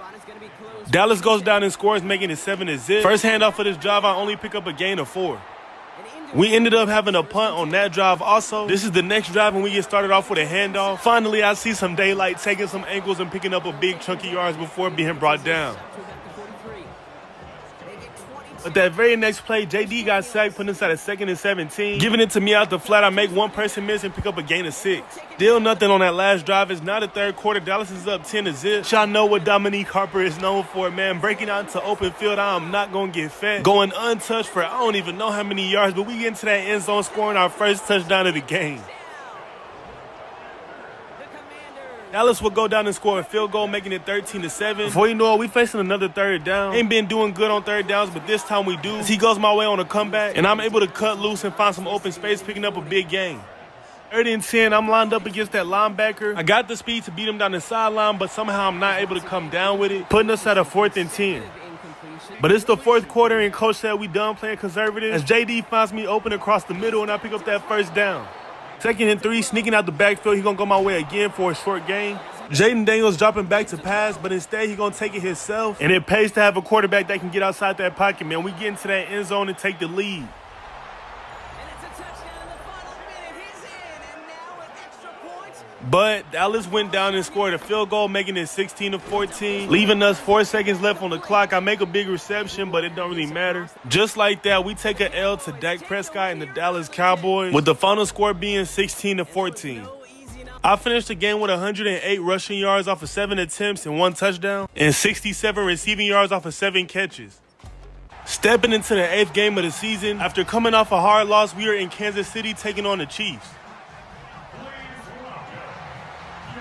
Dallas goes down and scores, making it 7-0. First handoff for this drive, I only pick up a gain of 4. We ended up having a punt on that drive also. This is the next drive, and we get started off with a handoff. Finally, I see some daylight, taking some angles and picking up a big chunk of yards before being brought down. But that very next play, JD got sacked, putting us at a 2nd and 17. Giving it to me out the flat, I make one person miss and pick up a gain of 6. Still nothing on that last drive. It's now the 3rd quarter. Dallas is up 10-0. Y'all know what Dominique Harper is known for, man. Breaking out into open field, I'm not going to get fat. Going untouched for I don't even know how many yards, but we get into that end zone, scoring our first touchdown of the game. Dallas will go down and score a field goal, making it 13-7. Before you know it, we facing another 3rd down. Ain't been doing good on 3rd downs, but this time we do. He goes my way on a comeback, and I'm able to cut loose and find some open space, picking up a big gain. 3rd and 10, I'm lined up against that linebacker. I got the speed to beat him down the sideline, but somehow I'm not able to come down with it, putting us at a 4th and 10. But it's the fourth quarter and coach said we done playing conservative as JD finds me open across the middle and I pick up that first down. 2nd and 3, sneaking out the backfield. He gonna go my way again for a short gain. Jaden Daniels dropping back to pass, but instead he gonna take it himself. And it pays to have a quarterback that can get outside that pocket, man. We get into that end zone and take the lead. But Dallas went down and scored a field goal, making it 16-14, leaving us 4 seconds left on the clock. I make a big reception, but it don't really matter. Just like that, we take a L to Dak Prescott and the Dallas Cowboys, with the final score being 16-14. I finished the game with 108 rushing yards off of 7 attempts and 1 touchdown, and 67 receiving yards off of 7 catches. Stepping into the 8th game of the season, after coming off a hard loss, we are in Kansas City taking on the Chiefs.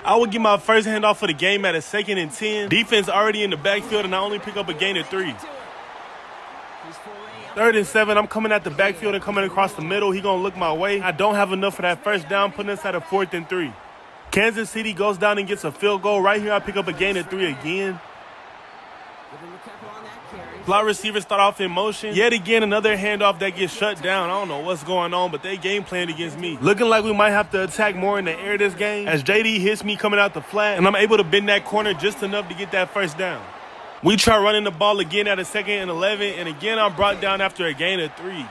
I would get my first handoff for the game at a 2nd and 10. Defense already in the backfield, and I only pick up a gain of 3. 3rd and 7, I'm coming at the backfield and coming across the middle. He gonna look my way. I don't have enough for that first down, putting us at a 4th and 3. Kansas City goes down and gets a field goal. Right here, I pick up a gain of 3 again. Slot receivers start off in motion. Yet again, another handoff that gets shut down. I don't know what's going on, but they game planned against me. Looking like we might have to attack more in the air this game, as JD hits me coming out the flat, and I'm able to bend that corner just enough to get that first down. We try running the ball again at a 2nd and 11, and again I'm brought down after a gain of 3.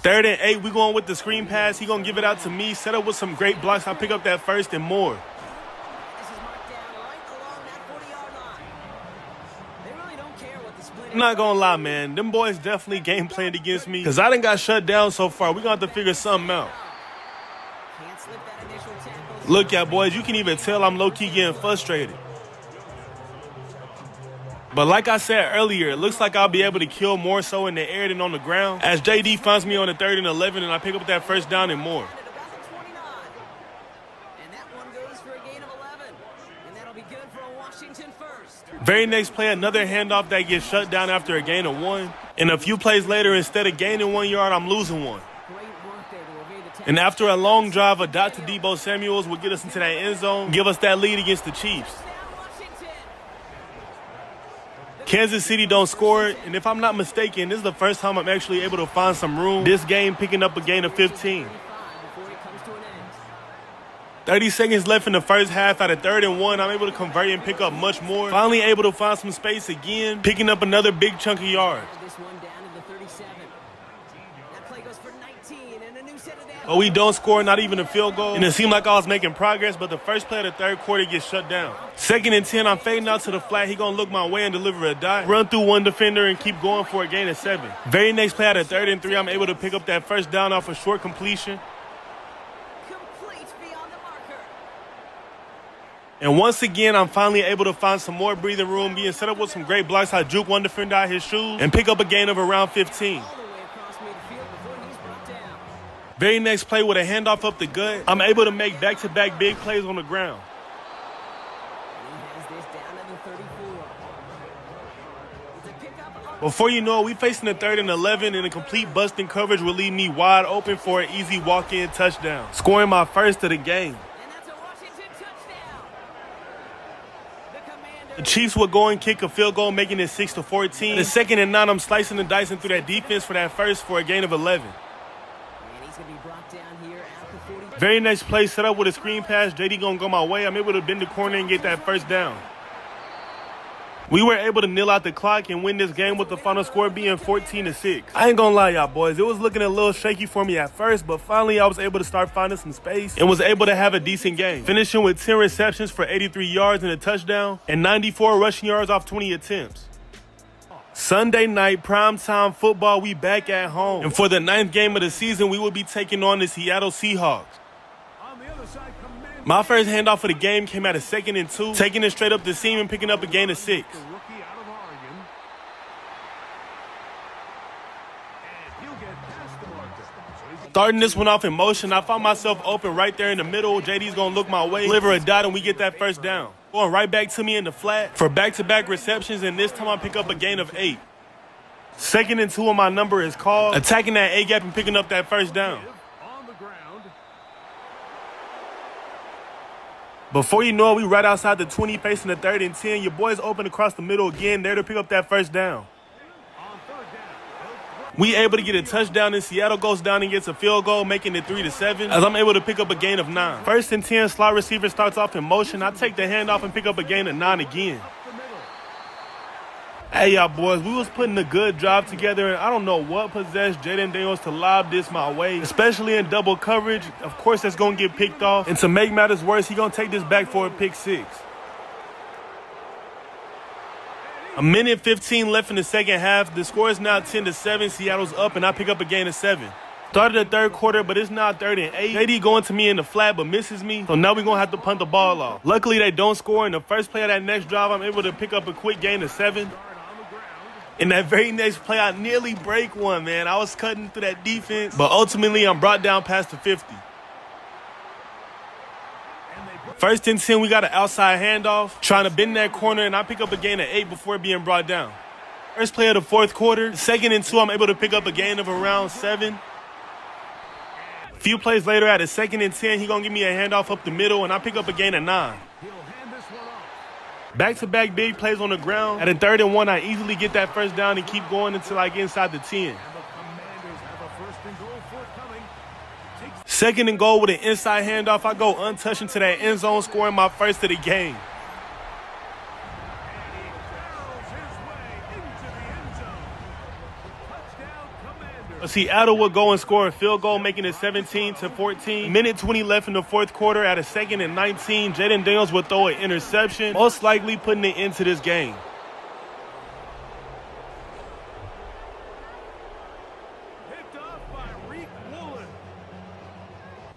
3rd and 8, we going with the screen pass. He gonna give it out to me, set up with some great blocks. I pick up that first and more. I'm not gonna lie, man. Them boys definitely game planned against me, because I done got shut down so far. We're gonna have to figure something out. Look at boys, you can even tell I'm low-key getting frustrated. But like I said earlier, it looks like I'll be able to kill more so in the air than on the ground, as JD finds me on the 3rd and 11, and I pick up that first down and more. Very next play, another handoff that gets shut down after a gain of 1. And a few plays later, instead of gaining 1 yard, I'm losing 1. And after a long drive, a dot to Deebo Samuels will get us into that end zone, give us that lead against the Chiefs. Kansas City don't score it, and if I'm not mistaken, this is the first time I'm actually able to find some room this game, picking up a gain of 15. 30 seconds left in the first half. At a 3rd and 1, I'm able to convert and pick up much more. Finally able to find some space again, picking up another big chunk of yards. But we don't score, not even a field goal. And it seemed like I was making progress, but the first play of the 3rd quarter gets shut down. 2nd and 10, I'm fading out to the flat. He gonna look my way and deliver a dot. Run through 1 defender and keep going for a gain of 7. Very next play at a 3rd and 3, I'm able to pick up that first down off a short completion. And once again, I'm finally able to find some more breathing room, being set up with some great blocks. I juke 1 defender out his shoes and pick up a gain of around 15. Very next play with a handoff up the gut, I'm able to make back-to-back big plays on the ground. Before you know it, we facing the 3rd and 11, and a complete busting coverage will leave me wide open for an easy walk-in touchdown, scoring my first of the game. The Chiefs would go and kick a field goal, making it 6-14. The 2nd and 9, I'm slicing and dicing through that defense for that first for a gain of 11. Very next play, set up with a screen pass. JD gonna go my way. I'm able to bend the corner and get that first down. We were able to nil out the clock and win this game with the final score being 14-6. I ain't gonna lie, y'all boys. It was looking a little shaky for me at first, but finally I was able to start finding some space and was able to have a decent game, finishing with 10 receptions for 83 yards and a touchdown and 94 rushing yards off 20 attempts. Sunday night, primetime football, we back at home. And for the 9th game of the season, we will be taking on the Seattle Seahawks. My first handoff of the game came at a 2nd and 2, taking it straight up the seam and picking up a gain of 6. Starting this one off in motion, I found myself open right there in the middle. JD's going to look my way, deliver a dot, and we get that first down. Going right back to me in the flat for back-to-back receptions, and this time I pick up a gain of 8. 2nd and 2 on my number is called, attacking that A-gap and picking up that first down. Before you know it, we right outside the 20, facing the 3rd and 10. Your boys open across the middle again, there to pick up that first down. We able to get a touchdown, and Seattle goes down and gets a field goal, making it 3-7, as I'm able to pick up a gain of 9. 1st and 10, slot receiver starts off in motion. I take the handoff and pick up a gain of 9 again. Hey, y'all boys, we was putting a good drive together, and I don't know what possessed Jayden Daniels to lob this my way, especially in double coverage. Of course, that's going to get picked off, and to make matters worse, he going to take this back for a pick 6. A minute 15 left in the second half. The score is now 10-7. Seattle's up, and I pick up a gain of 7. Started the 3rd quarter, but it's now 3rd and 8. JD going to me in the flat, but misses me. So now we're going to have to punt the ball off. Luckily, they don't score. In the first play of that next drive, I'm able to pick up a quick gain of 7. In that very next play, I nearly break one, man. I was cutting through that defense, but ultimately, I'm brought down past the 50. 1st and 10, we got an outside handoff, trying to bend that corner, and I pick up a gain of 8 before being brought down. First play of the 4th quarter, 2nd and 2, I'm able to pick up a gain of around 7. A few plays later, at a 2nd and 10, he gonna give me a handoff up the middle, and I pick up a gain of 9. Back-to-back big plays on the ground. At a 3rd and 1, I easily get that first down and keep going until I get inside the 10. 2nd and goal with an inside handoff. I go untouched into that end zone, scoring my first of the game. Seattle would go and score a field goal, making it 17-14. Minute 20 left in the 4th quarter. At a 2nd and 19, Jayden Daniels would throw an interception, most likely putting it into this game.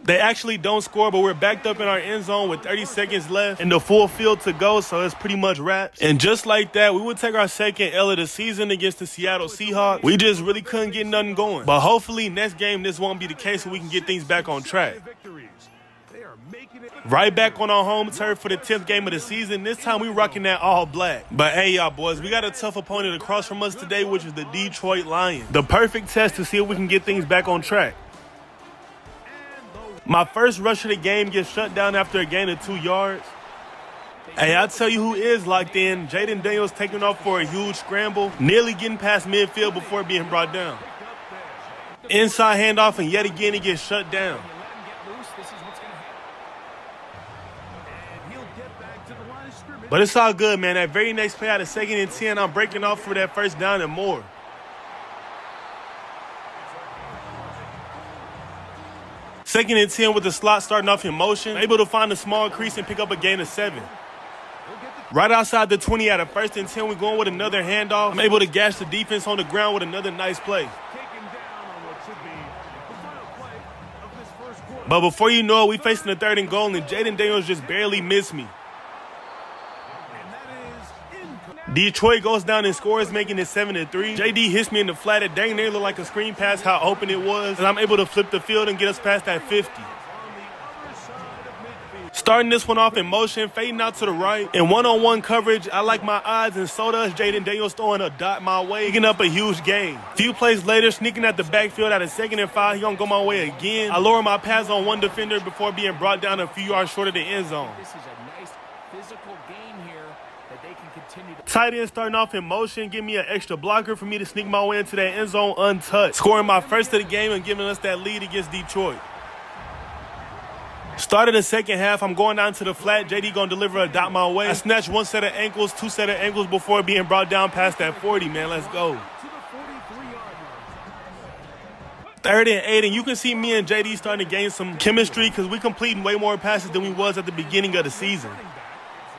They actually don't score, but we're backed up in our end zone with 30 seconds left and the full field to go, so it's pretty much wraps. And just like that, we would take our 2nd L of the season against the Seattle Seahawks. We just really couldn't get nothing going. But hopefully next game this won't be the case, so we can get things back on track. Right back on our home turf for the 10th game of the season. This time we rocking that all black. But hey, y'all boys, we got a tough opponent across from us today, which is the Detroit Lions. The perfect test to see if we can get things back on track. My first rush of the game gets shut down after a gain of 2 yards. Hey, I'll tell you who is locked in. Jayden Daniels taking off for a huge scramble, nearly getting past midfield before being brought down. Inside handoff, and yet again he gets shut down. But it's all good, man. That very next play, out of 2nd and 10, I'm breaking off for that first down and more. Second and 10 with the slot starting off in motion. Able to find a small crease and pick up a gain of 7. Right outside the 20 at a 1st and 10, we're going with another handoff. I'm able to gash the defense on the ground with another nice play. But before you know it, we facing the 3rd and goal, and Jayden Daniels just barely missed me. Detroit goes down and scores, making it 7-3. JD hits me in the flat. It dang near looked like a screen pass how open it was, and I'm able to flip the field and get us past that 50. Starting this one off in motion, fading out to the right. In one-on-one coverage, I like my odds, and so does Jayden Daniels throwing a dot my way, picking up a huge gain. A few plays later, sneaking at the backfield at a 2nd and 5, he gonna go my way again. I lower my pass on one defender before being brought down a few yards short of the end zone. This is a nice physical game here that they can continue to... Tight end starting off in motion, give me an extra blocker for me to sneak my way into that end zone untouched, scoring my first of the game and giving us that lead against Detroit. Started the second half, I'm going down to the flat. JD gonna deliver a dot my way. I snatched one set of ankles, two set of ankles before being brought down past that 40, man. Let's go. 3rd and 8, and you can see me and JD starting to gain some chemistry because we completing way more passes than we was at the beginning of the season.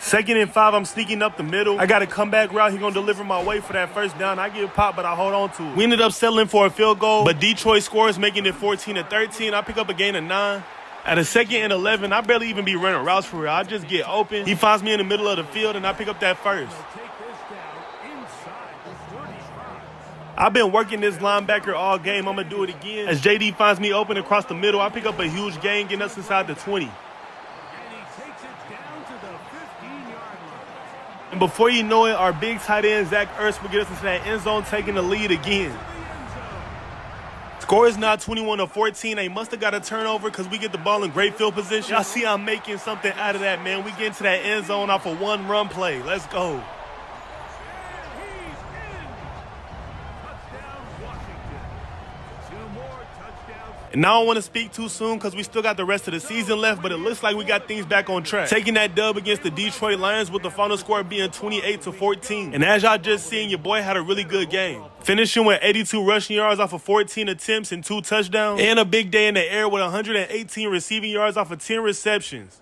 2nd and 5, I'm sneaking up the middle. I got a comeback route. He gonna deliver my way for that first down. I get popped, but I hold on to it. We ended up settling for a field goal, but Detroit scores, making it 14-13. I pick up a gain of 9. At a 2nd and 11, I barely even be running routes for real. I just get open. He finds me in the middle of the field, and I pick up that first. I've been working this linebacker all game. I'm going to do it again. As JD finds me open across the middle, I pick up a huge gain, getting us inside the 20. And before you know it, our big tight end, Zach Ertz, will get us into that end zone, taking the lead again. score is now 21-14. They must have got a turnover because we get the ball in great field position. Y'all see I'm making something out of that, man. We get into that end zone off of one run play. Let's go. And I don't want to speak too soon because we still got the rest of the season left, but it looks like we got things back on track. Taking that dub against the Detroit Lions with the final score being 28-14. And as y'all just seen, your boy had a really good game. Finishing with 82 rushing yards off of 14 attempts and 2 touchdowns. And a big day in the air with 118 receiving yards off of 10 receptions.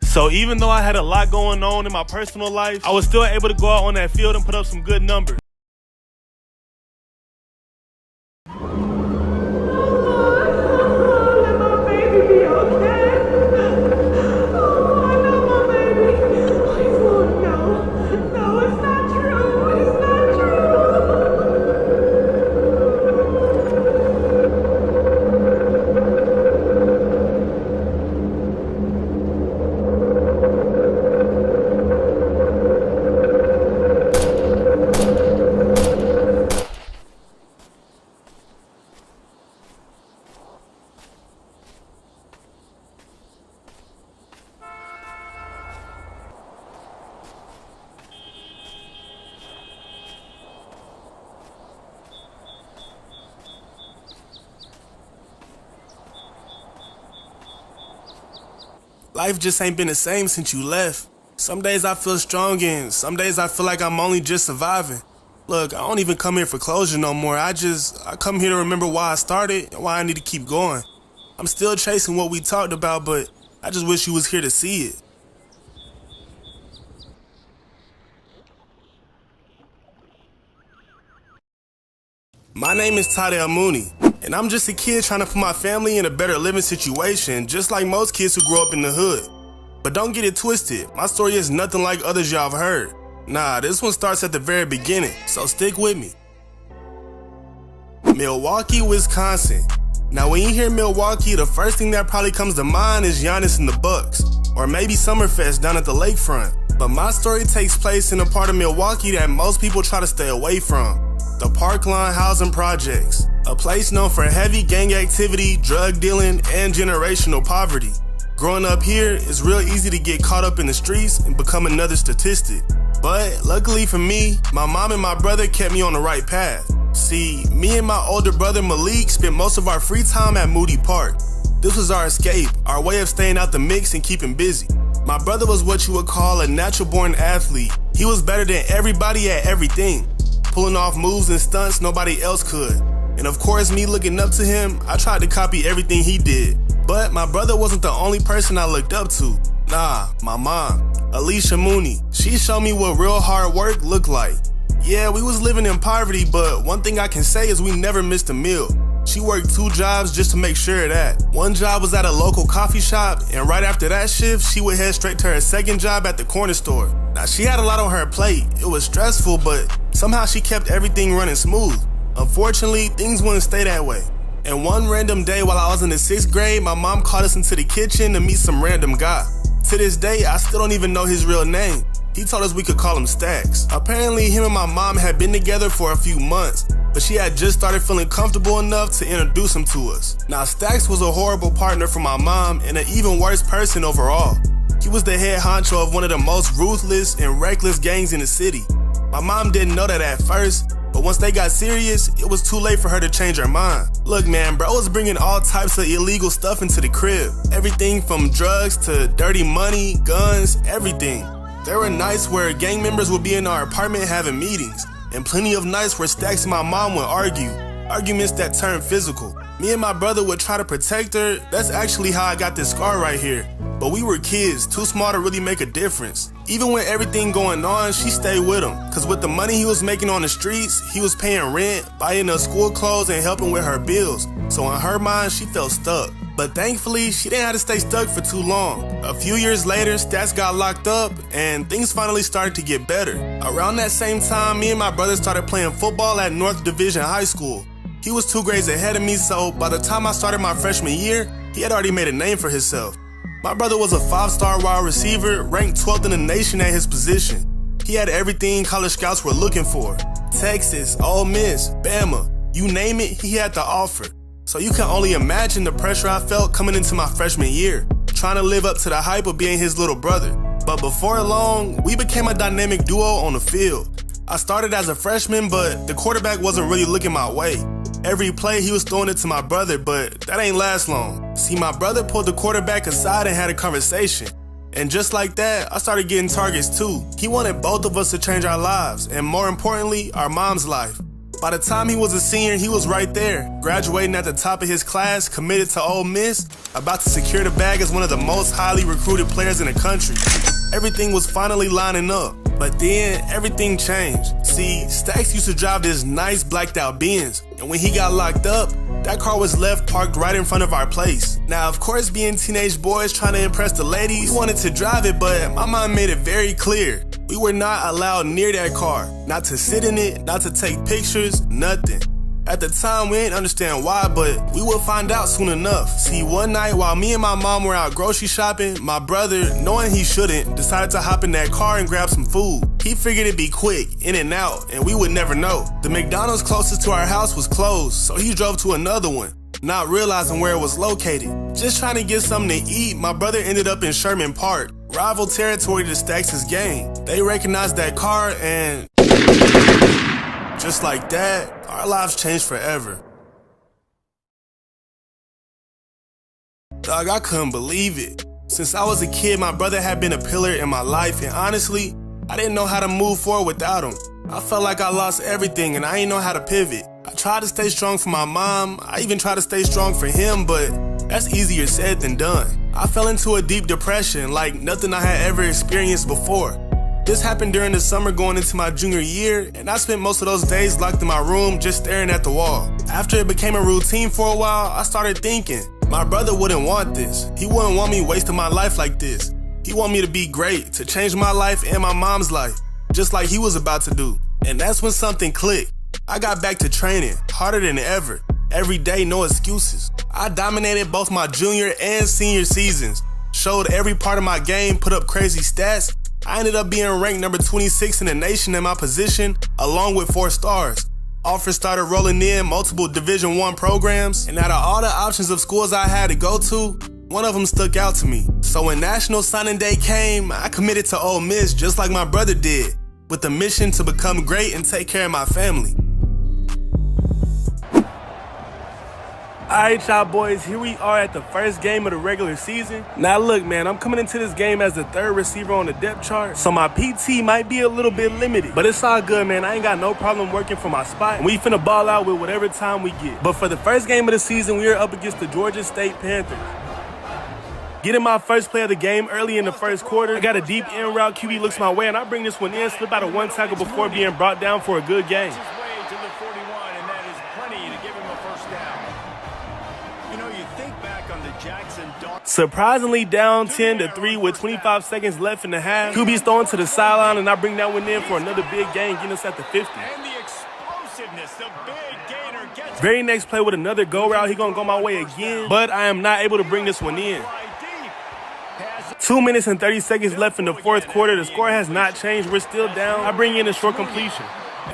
So even though I had a lot going on in my personal life, I was still able to go out on that field and put up some good numbers. Life just ain't been the same since you left. Some days I feel strong and some days I feel like I'm only just surviving. Look, I don't even come here for closure no more. I come here to remember why I started and why I need to keep going. I'm still chasing what we talked about, but I just wish you was here to see it. My name is Tadeo Mooney, and I'm just a kid trying to put my family in a better living situation, just like most kids who grow up in the hood. But don't get it twisted, my story is nothing like others y'all have heard. Nah, this one starts at the very beginning, so stick with me. Milwaukee, Wisconsin. Now when you hear Milwaukee, the first thing that probably comes to mind is Giannis and the Bucks, or maybe Summerfest down at the lakefront. But my story takes place in a part of Milwaukee that most people try to stay away from. The Parkline Housing Projects, a place known for heavy gang activity, drug dealing, and generational poverty. Growing up here, it's real easy to get caught up in the streets and become another statistic. But luckily for me, my mom and my brother kept me on the right path. See, me and my older brother Malik spent most of our free time at Moody Park. This was our escape, our way of staying out the mix and keeping busy. My brother was what you would call a natural-born athlete. He was better than everybody at everything, pulling off moves and stunts nobody else could. And of course, me looking up to him, I tried to copy everything he did. But my brother wasn't the only person I looked up to. Nah, my mom, Alicia Mooney. She showed me what real hard work looked like. Yeah, we was living in poverty, but one thing I can say is we never missed a meal. She worked 2 jobs just to make sure of that. One job was at a local coffee shop, and right after that shift, she would head straight to her second job at the corner store. Now, she had a lot on her plate. It was stressful, but somehow she kept everything running smooth. Unfortunately, things wouldn't stay that way. And one random day while I was in the 6th grade, my mom called us into the kitchen to meet some random guy. To this day, I still don't even know his real name. He told us we could call him Stacks. Apparently, him and my mom had been together for a few months, but she had just started feeling comfortable enough to introduce him to us. Now, Stacks was a horrible partner for my mom and an even worse person overall. He was the head honcho of one of the most ruthless and reckless gangs in the city. My mom didn't know that at first, but once they got serious, it was too late for her to change her mind. Look, man, bro was bringing all types of illegal stuff into the crib. Everything from drugs to dirty money, guns, everything. There were nights where gang members would be in our apartment having meetings, and plenty of nights where Stacks and my mom would argue. Arguments that turned physical. Me and my brother would try to protect her. That's actually how I got this scar right here. But we were kids, too small to really make a difference. Even with everything going on, she stayed with him. Cause with the money he was making on the streets, he was paying rent, buying her school clothes, and helping with her bills. So in her mind, she felt stuck. But thankfully, she didn't have to stay stuck for too long. A few years later, Stats got locked up, and things finally started to get better. Around that same time, me and my brother started playing football at North Division High School. He was 2 grades ahead of me, so by the time I started my freshman year, he had already made a name for himself. My brother was a 5-star wide receiver, ranked 12th in the nation at his position. He had everything college scouts were looking for. Texas, Ole Miss, Bama. You name it, he had to offer. So you can only imagine the pressure I felt coming into my freshman year, trying to live up to the hype of being his little brother. But before long, we became a dynamic duo on the field. I started as a freshman, but the quarterback wasn't really looking my way. Every play, he was throwing it to my brother, but that ain't last long. See, my brother pulled the quarterback aside and had a conversation. And just like that, I started getting targets too. He wanted both of us to change our lives, and more importantly, our mom's life. By the time he was a senior, he was right there, graduating at the top of his class, committed to Ole Miss, about to secure the bag as one of the most highly recruited players in the country. Everything was finally lining up, but then everything changed. See, Stacks used to drive this nice blacked out Benz, and when he got locked up, that car was left parked right in front of our place. Now, of course, being teenage boys trying to impress the ladies, we wanted to drive it, but my mom made it very clear. We were not allowed near that car, not to sit in it, not to take pictures, nothing. At the time, we didn't understand why, but we would find out soon enough. See, one night while me and my mom were out grocery shopping, my brother, knowing he shouldn't, decided to hop in that car and grab some food. He figured it'd be quick, in and out, and we would never know. The McDonald's closest to our house was closed, so he drove to another one, not realizing where it was located. Just trying to get something to eat, my brother ended up in Sherman Park, rival territory to Stacks' gang. They recognized that car and just like that, our lives changed forever. Dog, I couldn't believe it. Since I was a kid, my brother had been a pillar in my life, and honestly, I didn't know how to move forward without him. I felt like I lost everything and I didn't know how to pivot. I tried to stay strong for my mom, I even tried to stay strong for him, but that's easier said than done. I fell into a deep depression like nothing I had ever experienced before. This happened during the summer going into my junior year, and I spent most of those days locked in my room just staring at the wall. After it became a routine for a while, I started thinking, my brother wouldn't want this. He wouldn't want me wasting my life like this. He wanted me to be great, to change my life and my mom's life, just like he was about to do. And that's when something clicked. I got back to training, harder than ever. Every day, no excuses. I dominated both my junior and senior seasons, showed every part of my game, put up crazy stats. I ended up being ranked number 26 in the nation in my position, along with 4 stars. Offers started rolling in, multiple Division I programs, and out of all the options of schools I had to go to, one of them stuck out to me. So when National Signing Day came, I committed to Ole Miss just like my brother did, with the mission to become great and take care of my family. Alright, y'all boys, here we are at the first game of the regular season. Now look, man, I'm coming into this game as the 3rd receiver on the depth chart, so my PT might be a little bit limited, but it's all good, man. I ain't got no problem working for my spot, and we finna ball out with whatever time we get. But for the first game of the season, we are up against the Georgia State Panthers. Getting my first play of the game early in the first quarter, I got a deep in route, QB looks my way, and I bring this one in, slip out of one tackle before being brought down for a good game. Surprisingly down 10-3 with 25 seconds left in the half. QB's throwing to the sideline, and I bring that one in for another big gain, getting us at the 50. And the explosiveness, the big gainer gets. Very next play with another go route, he gonna go my way again, but I am not able to bring this one in. 2 minutes and 30 seconds left in the fourth quarter. The score has not changed. We're still down. I bring in a short completion.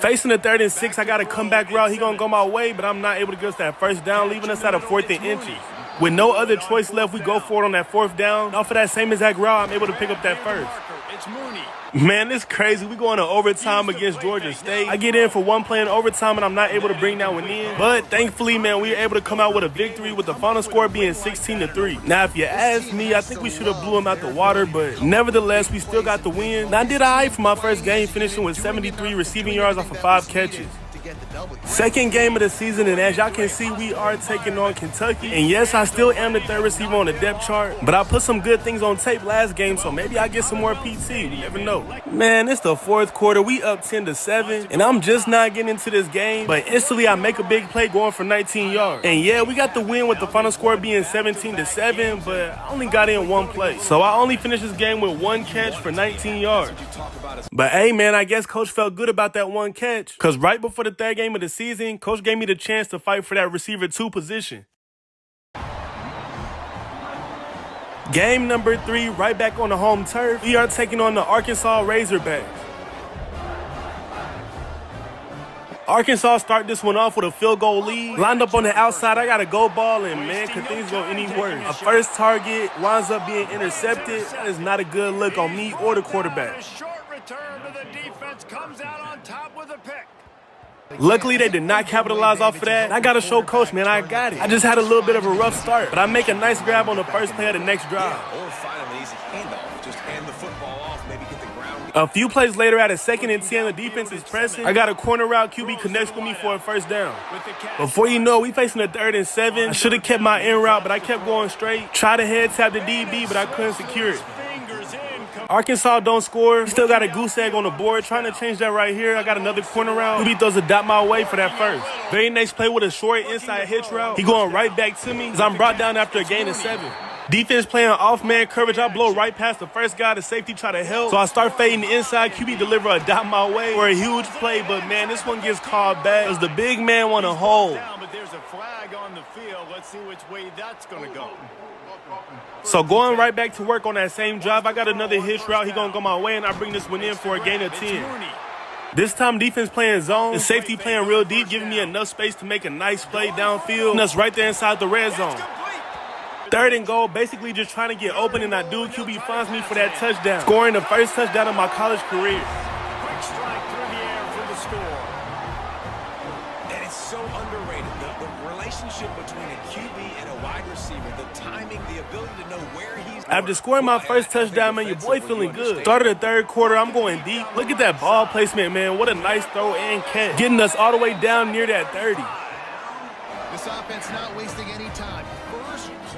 Facing the 3rd and 6, I got a comeback route. He gonna go my way, but I'm not able to get us that first down, leaving us at a 4th and inches. With no other choice left, we go for it on that 4th down. Off of that same exact route, I'm able to pick up that first. It's Mooney. Man, this is crazy. We going to overtime against Georgia State. I get in for one play in overtime, and I'm not able to bring that one in. But thankfully, man, we were able to come out with a victory, with the final score being 16-3. Now, if you ask me, I think we should have blew them out the water, but nevertheless, we still got the win. And I did all right for my first game, finishing with 73 receiving yards off of 5 catches. Second game of the season, and as y'all can see, we are taking on Kentucky. And yes, I still am the 3rd receiver on the depth chart, but I put some good things on tape last game, so maybe I get some more PT. You never know. Man, it's the 4th quarter. We up 10-7, and I'm just not getting into this game, but instantly I make a big play going for 19 yards. And yeah, we got the win with the final score being 17-7, but I only got in one play. So I only finished this game with 1 catch for 19 yards. But hey, man, I guess Coach felt good about that 1 catch, because right before the 3rd game of the season, Coach gave me the chance to fight for that receiver 2 position. Game number 3, right back on the home turf. We are taking on the Arkansas Razorbacks. Arkansas start this one off with a field goal lead. Lined up on the outside, I got a go ball, and man, could things go any worse? A first target winds up being intercepted. That is not a good look on me or the quarterback. Short return to the defense comes out on top with a pick. Luckily, they did not capitalize off of that. I got to show coach, man, I got it. I just had a little bit of a rough start, but I make a nice grab on the first play of the next drive. Or find an easy handoff. Just hand the football off, maybe get the ground. A few plays later, at a 2nd and 10, the defense is pressing. I got a corner route. QB connects with me for a first down. Before you know it, we facing a 3rd and 7. I should have kept my in route, but I kept going straight. Tried to head tap the DB, but I couldn't secure it. Arkansas don't score. Still got a goose egg on the board. Trying to change that right here. I got another corner route. QB throws a dot my way for that first. Very next play with a short inside hitch route. He going right back to me as I'm brought down after a gain of 7. Defense playing off-man coverage. I blow right past the first guy. The safety try to help. So I start fading the inside. QB deliver a dot my way for a huge play. But, man, this one gets called back because the big man want to hold. But there's a flag on the field. Let's see which way that's going to go. So going right back to work on that same drive, I got another hitch route. He going to go my way, and I bring this one in for a gain of 10. This time, defense playing zone. The safety playing real deep, giving me enough space to make a nice play downfield. And that's right there inside the red zone. 3rd and goal, basically just trying to get open, and I do. QB finds me for that touchdown, scoring the first touchdown of my college career. Quick strike through the air for the score. And it's so underrated. The relationship between a QB and a wide receiver, the timing, the ability to know where he's going. After scoring my first touchdown, man, your boy feeling good. Started the 3rd quarter, I'm going deep. Look at that ball placement, man. What a nice throw and catch. Getting us all the way down near that 30. This offense not wasting any time.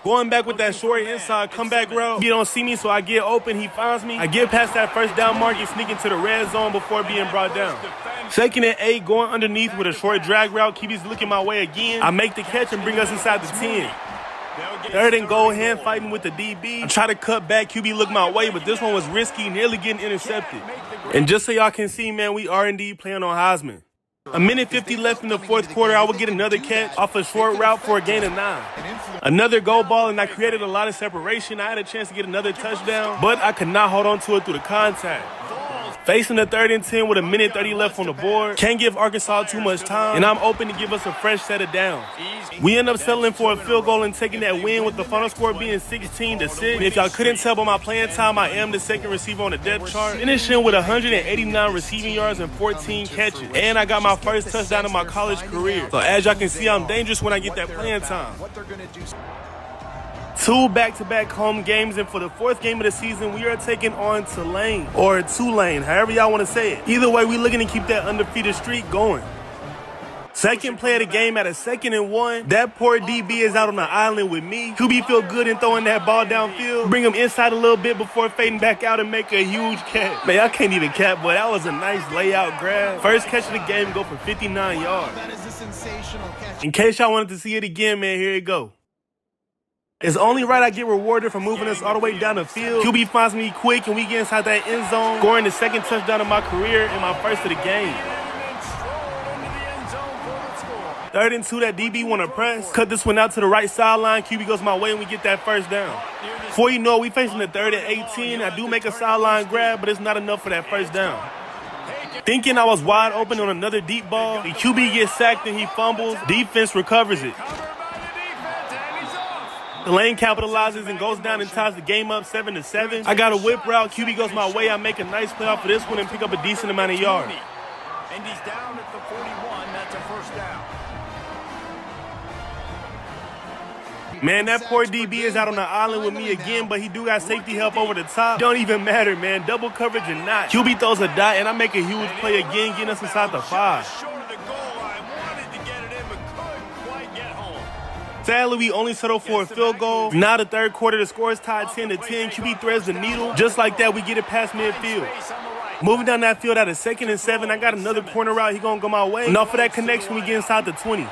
Going back with that short inside comeback route. He don't see me, so I get open. He finds me. I get past that first down mark and sneak into the red zone before being brought down. 2nd and 8, going underneath with a short drag route. QB's looking my way again. I make the catch and bring us inside the 10. 3rd and goal, hand fighting with the DB. I try to cut back. QB looked my way, but this one was risky, nearly getting intercepted. And just so y'all can see, man, we are indeed playing on Heisman. A minute 50 left in the 4th quarter. I would get another catch off a short route for a gain of 9. Another goal ball, and I created a lot of separation. I had a chance to get another touchdown, but I could not hold on to it through the contact. Facing the 3rd and 10 with a minute 30 left on the board. Can't give Arkansas too much time, and I'm open to give us a fresh set of downs. We end up settling for a field goal and taking that win with the final score being 16-6. And if y'all couldn't tell by my playing time, I am the 2nd receiver on the depth chart, finishing with 189 receiving yards and 14 catches. And I got my first touchdown in my college career. So as y'all can see, I'm dangerous when I get that playing time. 2 back-to-back home games, and for the 4th game of the season, we are taking on Tulane, or Tulane, however y'all want to say it. Either way, we're looking to keep that undefeated streak going. 2nd play of the game at a 2nd and 1. That poor DB is out on the island with me. QB feel good in throwing that ball downfield. Bring him inside a little bit before fading back out and make a huge catch. Man, I can't even cap, but that was a nice layout grab. First catch of the game, go for 59 yards. That is a sensational catch. In case y'all wanted to see it again, man, here it go. It's only right I get rewarded for moving us all the way down the field. QB finds me quick, and we get inside that end zone, scoring the 2nd touchdown of my career and my first of the game. 3rd and 2, that DB want to press. Cut this one out to the right sideline. QB goes my way, and we get that first down. Before you know it, we facing the 3rd and 18. I do make a sideline grab, but it's not enough for that first down. Thinking I was wide open on another deep ball, the QB gets sacked and he fumbles. Defense recovers it. Tulane capitalizes and goes down and ties the game up 7-7. I got a whip route. QB goes my way. I make a nice play off of this one and pick up a decent amount of yards. And he's down at the 41. That's a first down. Man, that poor DB is out on the island with me again, but he do got safety help over the top. Don't even matter, man. Double coverage or not. QB throws a dot, and I make a huge play again, getting us inside the 5. Sadly, we only settled for a field goal. Now the 3rd quarter, the score is tied 10-10. QB threads the needle. Just like that, we get it past midfield. Moving down that field at a 2nd and 7, I got another corner route. He gonna go my way. And off of that connection, we get inside the 20.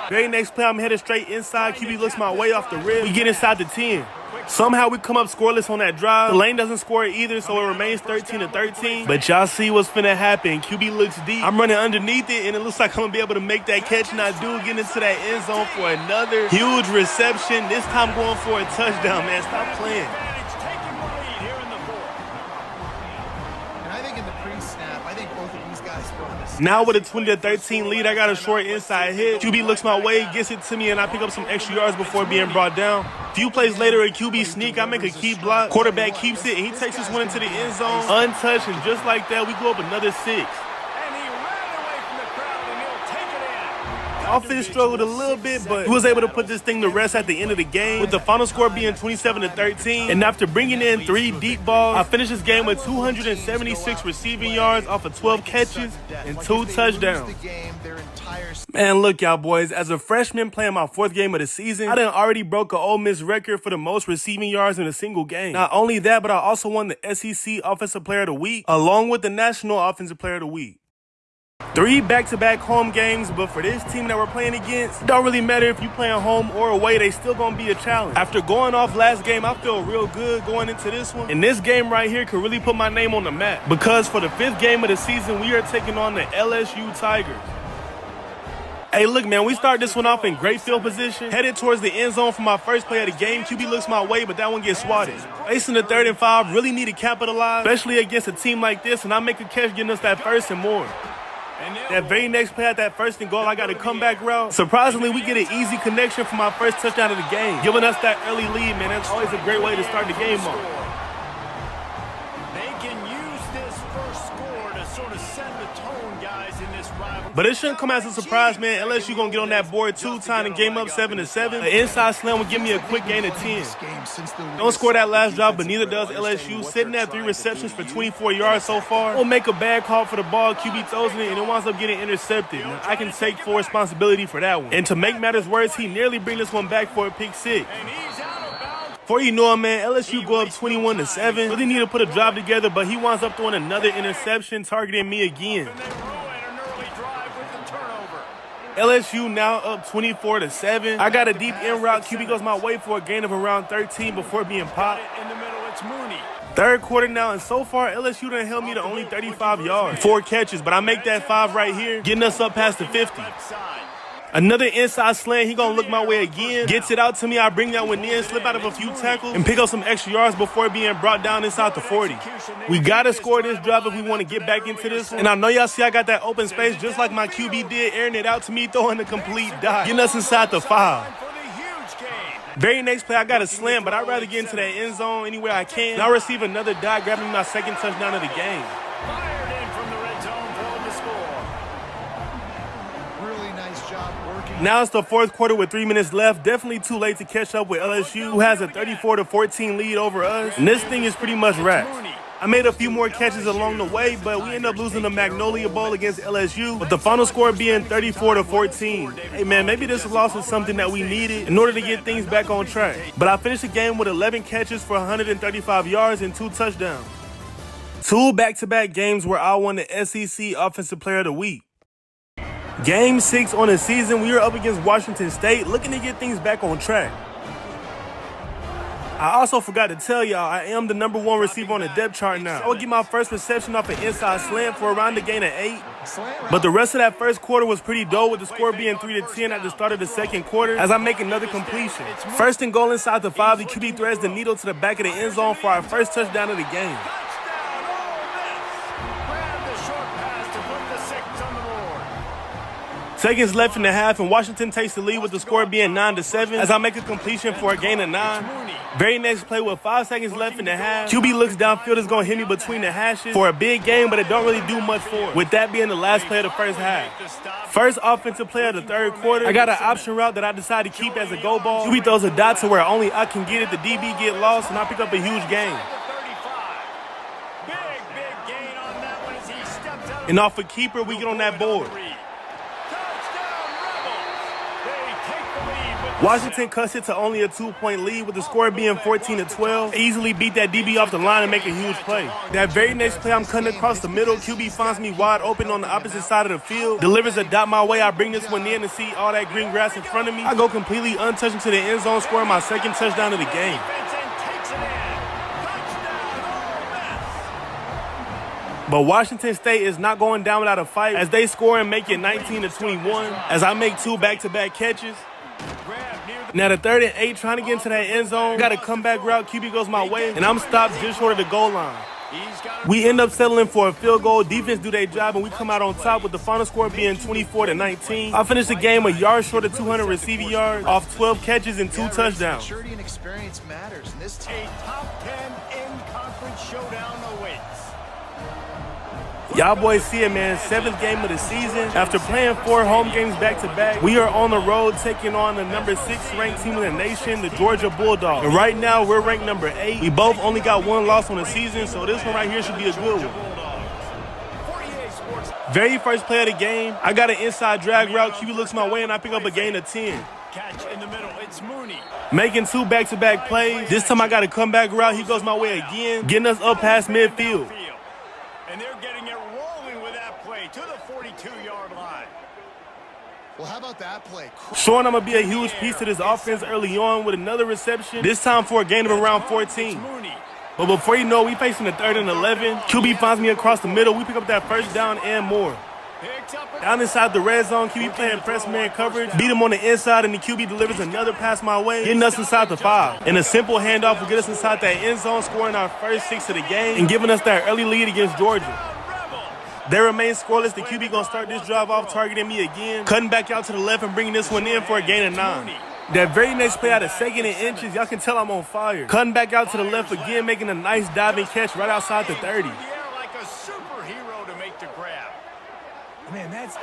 Very next play, I'm headed straight inside. QB looks my way off the rib. We get inside the 10. Somehow we come up scoreless on that drive. Tulane doesn't score either, so it remains 13-13. But y'all see what's finna happen. QB looks deep. I'm running underneath it, and it looks like I'm gonna be able to make that catch, and I do get into that end zone for another huge reception. This time going for a touchdown, man. Stop playing. Now with a 20-13 lead, I got a short inside hit. QB looks my way, gets it to me, and I pick up some extra yards before being brought down. Few plays later, a QB sneak, I make a key block. Quarterback keeps it, and he takes this one into the end zone, untouched, and just like that, we go up another 6. Offense struggled a little bit, but he was able to put this thing to rest at the end of the game, with the final score being 27-13. And after bringing in 3 deep balls, I finished this game with 276 receiving yards off of 12 catches and 2 touchdowns. Man, look, y'all boys, as a freshman playing my 4th game of the season, I done already broke an Ole Miss record for the most receiving yards in a single game. Not only that, but I also won the SEC Offensive Player of the Week, along with the National Offensive Player of the Week. 3 back-to-back home games, but for this team that we're playing against, it don't really matter if you playing home or away, they still gonna be a challenge. After going off last game, I feel real good going into this one. And this game right here could really put my name on the map, because for the 5th game of the season, we are taking on the LSU Tigers. Hey, look, man, we start this one off in great field position. Headed towards the end zone for my first play of the game. QB looks my way, but that one gets swatted. Facing the 3rd and 5, really need to capitalize, especially against a team like this, and I make a catch getting us that 1st and more. That very next play at that 1st and goal, I got a comeback route. Surprisingly, we get an easy connection for my first touchdown of the game, giving us that early lead, man. That's always a great way to start the game off. They can use this first score to sort of set the tone, guys, in this rivalry. But it shouldn't come as a surprise, man. LSU gonna get on that board 2 times and game up 7-7. The inside slam will give me a quick gain of 10. Don't score that last drive, but neither does LSU. Sitting at 3 receptions for 24 yards so far. We'll make a bad call for the ball. QB throws it, and it winds up getting intercepted. Now, I can take full responsibility for that one. And to make matters worse, he nearly brings this one back for a pick 6. Before you know it, man, LSU go up 21-7. Really need to put a drive together, but he winds up throwing another interception, targeting me again. LSU now up 24-7. I got a deep in route. QB goes my way for a gain of around 13 before being popped. In the middle, it's Mooney. 3rd quarter now, and so far, LSU done held me to only 35 yards. 4 catches, but I make that 5 right here, getting us up past the 50. Another inside slant, he gonna look my way again. Gets it out to me, I bring that one in, slip out of a few tackles, and pick up some extra yards before being brought down inside the 40. We gotta score this drive if we want to get back into this one. And I know y'all see I got that open space just like my QB did, airing it out to me, throwing a complete dot, getting us inside the 5. Very next play, I got a slam, but I'd rather get into that end zone any way I can. And I receive another dot, grabbing my 2nd touchdown of the game. Now it's the 4th quarter with 3 minutes left. Definitely too late to catch up with LSU, who has a 34-14 lead over us. And this thing is pretty much wrapped. I made a few more catches along the way, but we end up losing the Magnolia Bowl against LSU, with the final score being 34-14. Hey, man, maybe this loss is something that we needed in order to get things back on track. But I finished the game with 11 catches for 135 yards and 2 touchdowns. 2 back-to-back games where I won the SEC Offensive Player of the Week. Game 6 on the season, we were up against Washington State, looking to get things back on track. I also forgot to tell y'all, I am the #1 receiver on the depth chart now. I will get my first reception off an inside slant for around a gain of 8. But the rest of that 1st quarter was pretty dull, with the score being 3-10 at the start of the 2nd quarter, as I make another completion. 1st and goal inside the 5, the QB threads the needle to the back of the end zone for our first touchdown of the game. Seconds left in the half, and Washington takes the lead with the score being 9-7 as I make a completion for a gain of 9. Very next play with 5 seconds left in the half. QB looks downfield, is going to hit me between the hashes for a big gain, but it don't really do much for it, with that being the last play of the first half. First offensive play of the 3rd quarter, I got an option route that I decided to keep as a go ball. QB throws a dot to where only I can get it. The DB get lost, and I pick up a huge gain. And off a keeper, we get on that board. Washington cuts it to only a 2-point lead, with the score being 14-12. Easily beat that DB off the line and make a huge play. That very next play, I'm cutting across the middle. QB finds me wide open on the opposite side of the field. Delivers a dot my way. I bring this one in to see all that green grass in front of me. I go completely untouched into the end zone, scoring my 2nd touchdown of the game. But Washington State is not going down without a fight, as they score and make it 19-21, as I make 2 back-to-back catches. Now the 3rd and 8, trying to get into that end zone. Got a comeback route, QB goes my way, and I'm stopped just short of the goal line. We end up settling for a field goal. Defense do their job, and we come out on top with the final score being 24-19. I finished the game a yard short of 200 receiving yards off 12 catches and 2 touchdowns. Maturity and experience matters in this team. A top 10 in-conference showdown awaits. Y'all boys see it, man. 7th game of the season. After playing 4 home games back-to-back, we are on the road taking on the number 6 ranked team in the nation, the Georgia Bulldogs. And right now, we're ranked number 8. We both only got 1 loss on the season, so this one right here should be a good one. Very first play of the game, I got an inside drag route. QB looks my way, and I pick up a gain of 10. Catch in the middle, it's Mooney. Making 2 back-to-back plays. This time I got a comeback route. He goes my way again, getting us up past midfield. And they're getting it rolling with that play to the 42-yard line. Well, how about that play? Showing I'm going to be a huge piece to this offense early on with another reception, this time for a gain of around 14. But before you know it, we facing the 3rd and 11. QB finds me across the middle. We pick up that first down and more. Down inside the red zone, QB playing press man coverage. Beat him on the inside, and the QB delivers another pass my way, getting us inside the 5. And a simple handoff will get us inside that end zone, scoring our first 6 of the game and giving us that early lead against Georgia. They remain scoreless. The QB gonna start this drive off targeting me again, cutting back out to the left and bringing this one in for a gain of 9. That very next play out of 2nd and inches, y'all can tell I'm on fire. Cutting back out to the left again, making a nice diving catch right outside the 30. Like a superhero to make the grab.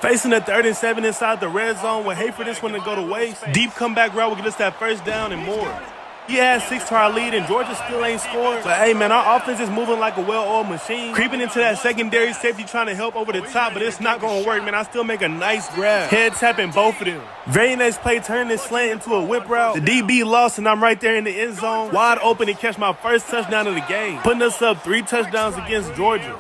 Facing the 3rd and 7 inside the red zone, would hate for this one to go to waste. Deep comeback route will get us that first down and more. He has 6 to our lead, and Georgia still ain't scored. But hey, man, our offense is moving like a well-oiled machine. Creeping into that secondary safety, trying to help over the top, but it's not going to work, man. I still make a nice grab. Head tapping both of them. Very next play, turning this slant into a whip route. The DB lost, and I'm right there in the end zone, wide open to catch my first touchdown of the game, putting us up 3 touchdowns against Georgia.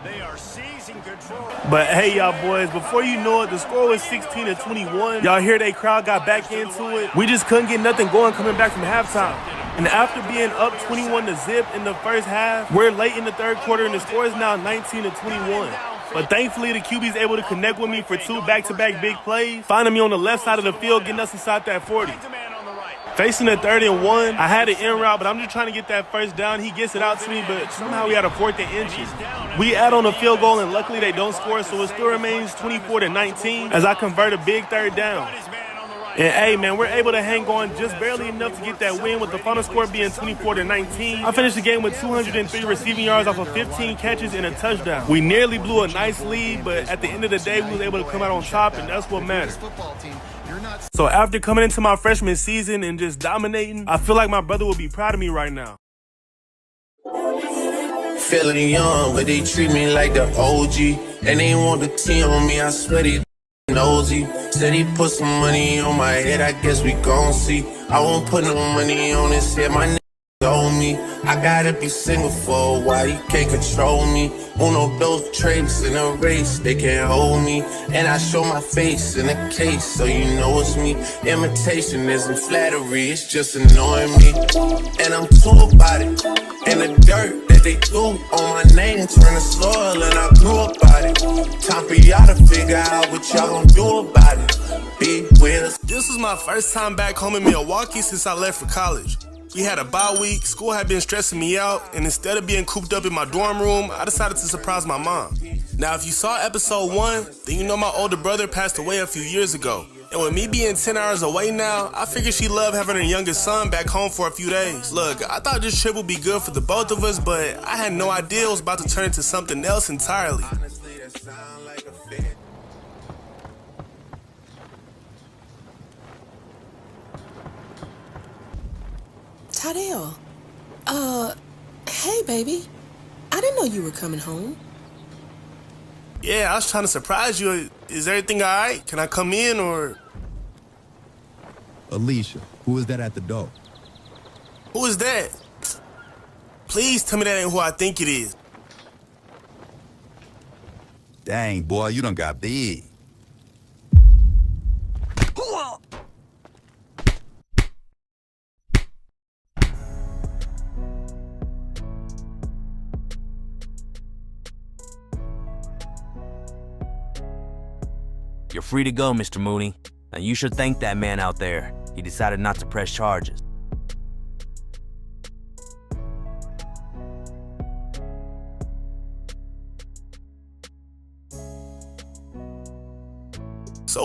They are seizing control. But hey, y'all boys, before you know it, the score was 16-21. Y'all hear they crowd got back into it. We just couldn't get nothing going coming back from halftime. And after being up 21-0 in the first half, we're late in the 3rd quarter, and the score is now 19-21. But thankfully, the QB's able to connect with me for 2 back-to-back big plays, finding me on the left side of the field, getting us inside that 40. Facing the 3rd and 1, I had an in route, but I'm just trying to get that first down. He gets it out to me, but somehow we had a 4th and inches. We add on a field goal, and luckily they don't score, so it still remains 24-19 as I convert a big 3rd down. And hey, man, we're able to hang on just barely enough to get that win, with the final score being 24-19. I finished the game with 203 receiving yards off of 15 catches and a touchdown. We nearly blew a nice lead, but at the end of the day, we was able to come out on top, and that's what matters. So after coming into my freshman season and just dominating, I feel like my brother will be proud of me right now. Feeling young, but they treat me like the OG. And they want the T on me, I swear they nosy. Said he put some money on my head, I guess we gon' see. I won't put no money on his head, my nigga on me. I gotta be single for a while, you can't control me. Uno, those traits in a race, they can't hold me. And I show my face in a case, so you know it's me. Imitation isn't flattery, it's just annoying me. And I'm too about it. And the dirt that they threw on my name turn to soil, and I grew up about it. Time for y'all to figure out what y'all gon' do about it. Big wheels. This was my first time back home in Milwaukee since I left for college. We had a bye week, school had been stressing me out, and instead of being cooped up in my dorm room, I decided to surprise my mom. Now, if you saw episode 1, then you know my older brother passed away a few years ago. And with me being 10 hours away now, I figured she loved having her youngest son back home for a few days. Look, I thought this trip would be good for the both of us, but I had no idea it was about to turn into something else entirely. Tadeo, hey baby, I didn't know you were coming home. Yeah, I was trying to surprise you. Is everything all right? Can I come in, or? Alicia, who is that at the door? Who is that? Please tell me that ain't who I think it is. Dang, boy, you done got big. You're free to go, Mr. Mooney. Now you should thank that man out there. He decided not to press charges.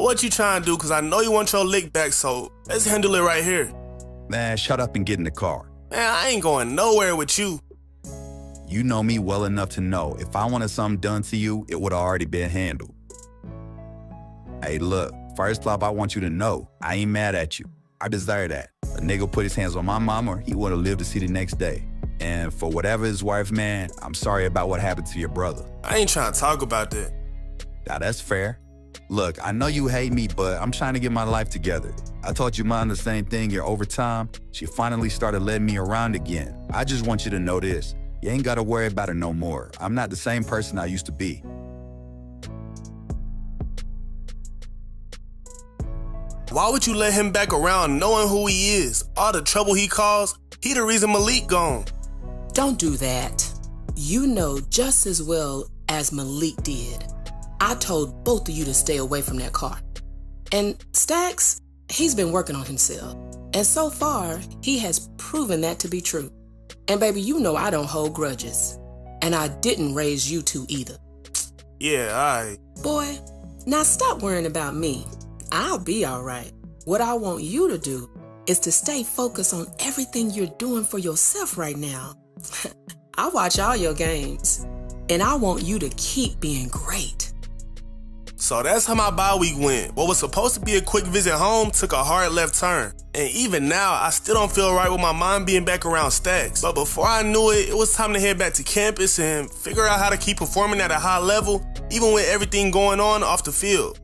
So what you trying to do? Because I know you want your lick back, so let's handle it right here. Man, shut up and get in the car. Man, I ain't going nowhere with you. You know me well enough to know if I wanted something done to you, it would have already been handled. Hey, look, first off, I want you to know I ain't mad at you. I desire that. A nigga put his hands on my mama, he would have lived to see the next day. And for whatever it's worth, man, I'm sorry about what happened to your brother. I ain't trying to talk about that. Now, that's fair. Look, I know you hate me, but I'm trying to get my life together. I taught your mom the same thing here over time. She finally started letting me around again. I just want you to know this. You ain't gotta worry about it no more. I'm not the same person I used to be. Why would you let him back around knowing who he is? All the trouble he caused, he the reason Malik gone. Don't do that. You know just as well as Malik did. I told both of you to stay away from that car. And Stacks, he's been working on himself. And so far, he has proven that to be true. And baby, you know I don't hold grudges. And I didn't raise you two either. Yeah, alright. Boy, now stop worrying about me. I'll be alright. What I want you to do is to stay focused on everything you're doing for yourself right now. I watch all your games, and I want you to keep being great. So that's how my bye week went. What was supposed to be a quick visit home took a hard left turn. And even now, I still don't feel right with my mind being back around Stacks. But before I knew it, it was time to head back to campus and figure out how to keep performing at a high level, even with everything going on off the field.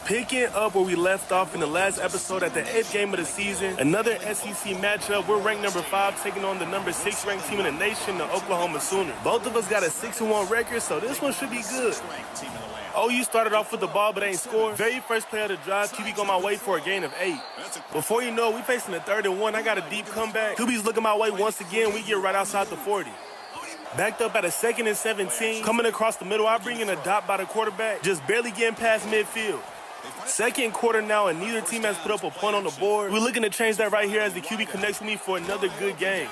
Picking up where we left off in the last episode at the 8th game of the season, another SEC matchup. We're ranked number 5, taking on the number 6 ranked team in the nation, the Oklahoma Sooners. Both of us got a 6-1 record, so this one should be good. OU started off with the ball but ain't scored. Very first play of the drive, QB on my way for a gain of 8. Before you know it, we facing a 3rd and 1. I got a deep comeback. QB's looking my way once again. We get right outside the 40. Backed up at a 2nd and 17. Coming across the middle, I bring in a dot by the quarterback, just barely getting past midfield. Second quarter now, and neither team has put up a point on the board. We're looking to change that right here as the QB connects with me for another good game.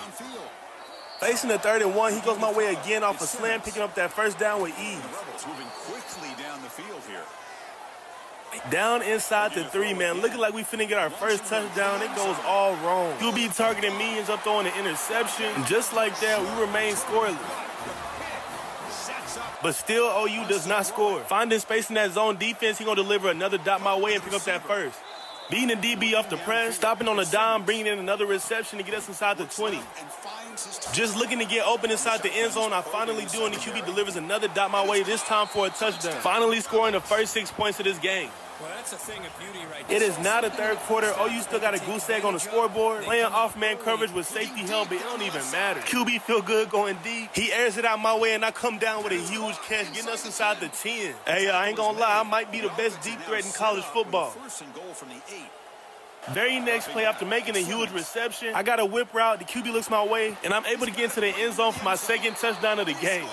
Facing the 3rd and 1, he goes my way again off a slam, picking up that first down with ease. Moving quickly down the field here. Down inside the 3, man. Looking like we finna get our first touchdown. It goes all wrong. QB targeting me, ends up throwing an interception. And just like that, we remain scoreless. But still, OU does not score. Finding space in that zone defense, he gonna deliver another dot my way and pick up that first. Beating the DB off the press, stopping on a dime, bringing in another reception to get us inside the 20. Just looking to get open inside the end zone, I finally do, and the QB delivers another dot my way, this time for a touchdown. Finally scoring the first 6 points of this game. Well, that's a thing of beauty right there. It is now the 3rd quarter. OU still got a goose egg on the scoreboard. Playing off-man coverage with safety help, but it don't even matter. QB feel good going deep. He airs it out my way, and I come down with a huge catch, getting us inside the 10. Hey, I ain't gonna lie, I might be the best deep threat in college football. First and goal from the 8. Very next play, after making a huge reception, I got a whip route, the QB looks my way, and I'm able to get into the end zone for my 2nd touchdown of the game.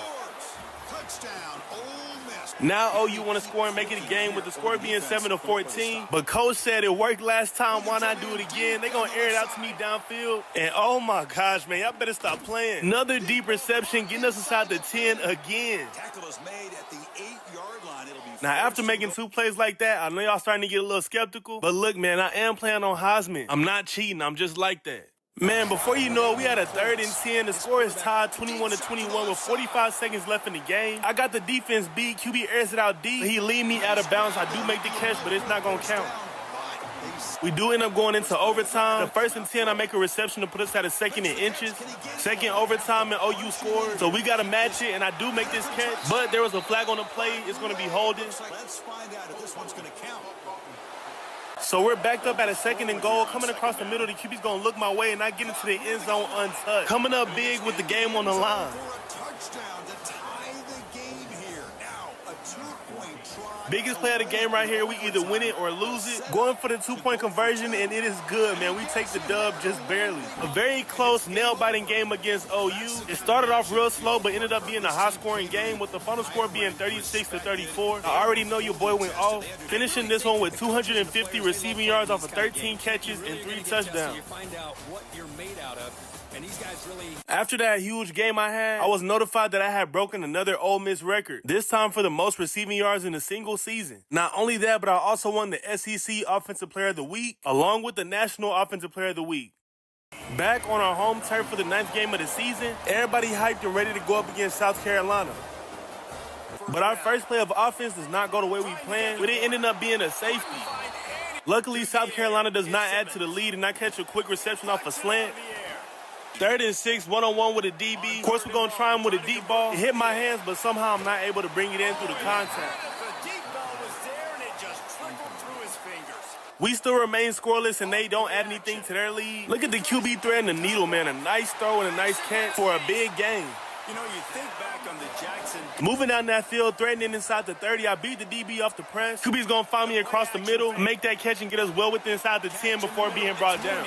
Touchdown, Ole Miss. Now OU want to score and make it a game with the score being 7-14. But coach said it worked last time, why not do it again? They gonna air it out to me downfield. And oh my gosh, man, y'all better stop playing. Another deep reception, getting us inside the 10 again. Tackle is made at the 8-yard line. It'll be Now, after making 2 plays like that, I know y'all starting to get a little skeptical. But look, man, I am playing on Heisman. I'm not cheating. I'm just like that. Man, before you know it, we had a 3rd and 10. The score is tied 21-21 with 45 seconds left in the game. I got the defense beat. QB airs it out deep. He lead me out of bounds. I do make the catch, but it's not going to count. We do end up going into overtime. The 1st and 10, I make a reception to put us at a 2nd and inches. 2nd overtime, and OU scores. So we got to match it, and I do make this catch. But there was a flag on the play. It's going to be holding. Let's find out if this one's going to count. So we're backed up at a 2nd and goal. Coming across the middle, the QB's going to look my way, and I get into the end zone untouched. Coming up big with the game on the line. For a touchdown to tie the game here. Now, a 2-point try. Biggest play of the game right here. We either win it or lose it. Going for the 2-point conversion, and it is good, man. We take the dub just barely. A very close, nail-biting game against OU. It started off real slow, but ended up being a high-scoring game with the final score being 36-34. I already know your boy went off, finishing this one with 250 receiving yards off of 13 catches and 3 touchdowns. You find out what you're made out of. And these guys really... After that huge game I had, I was notified that I had broken another Ole Miss record, this time for the most receiving yards in a single season. Not only that, but I also won the SEC Offensive Player of the Week, along with the National Offensive Player of the Week. Back on our home turf for the 9th game of the season, everybody hyped and ready to go up against South Carolina. But our first play of offense does not go the way we planned, but it ended up being a safety. Luckily, South Carolina does not add to the lead, and I catch a quick reception off a slant. 3rd and 6, one-on-one with a DB. Of course, we're going to try him with a deep ball. It hit my hands, but somehow I'm not able to bring it in through the contact. The deep ball was there, and it just trickled through his fingers. We still remain scoreless, and they don't add anything to their lead. Look at the QB threading the needle, man. A nice throw and a nice catch for a big game. You know, you think back on the Jackson... Moving down that field, threatening inside the 30, I beat the DB off the press. QB's going to find me across the middle, make that catch, and get us well within inside the 10 before being brought down.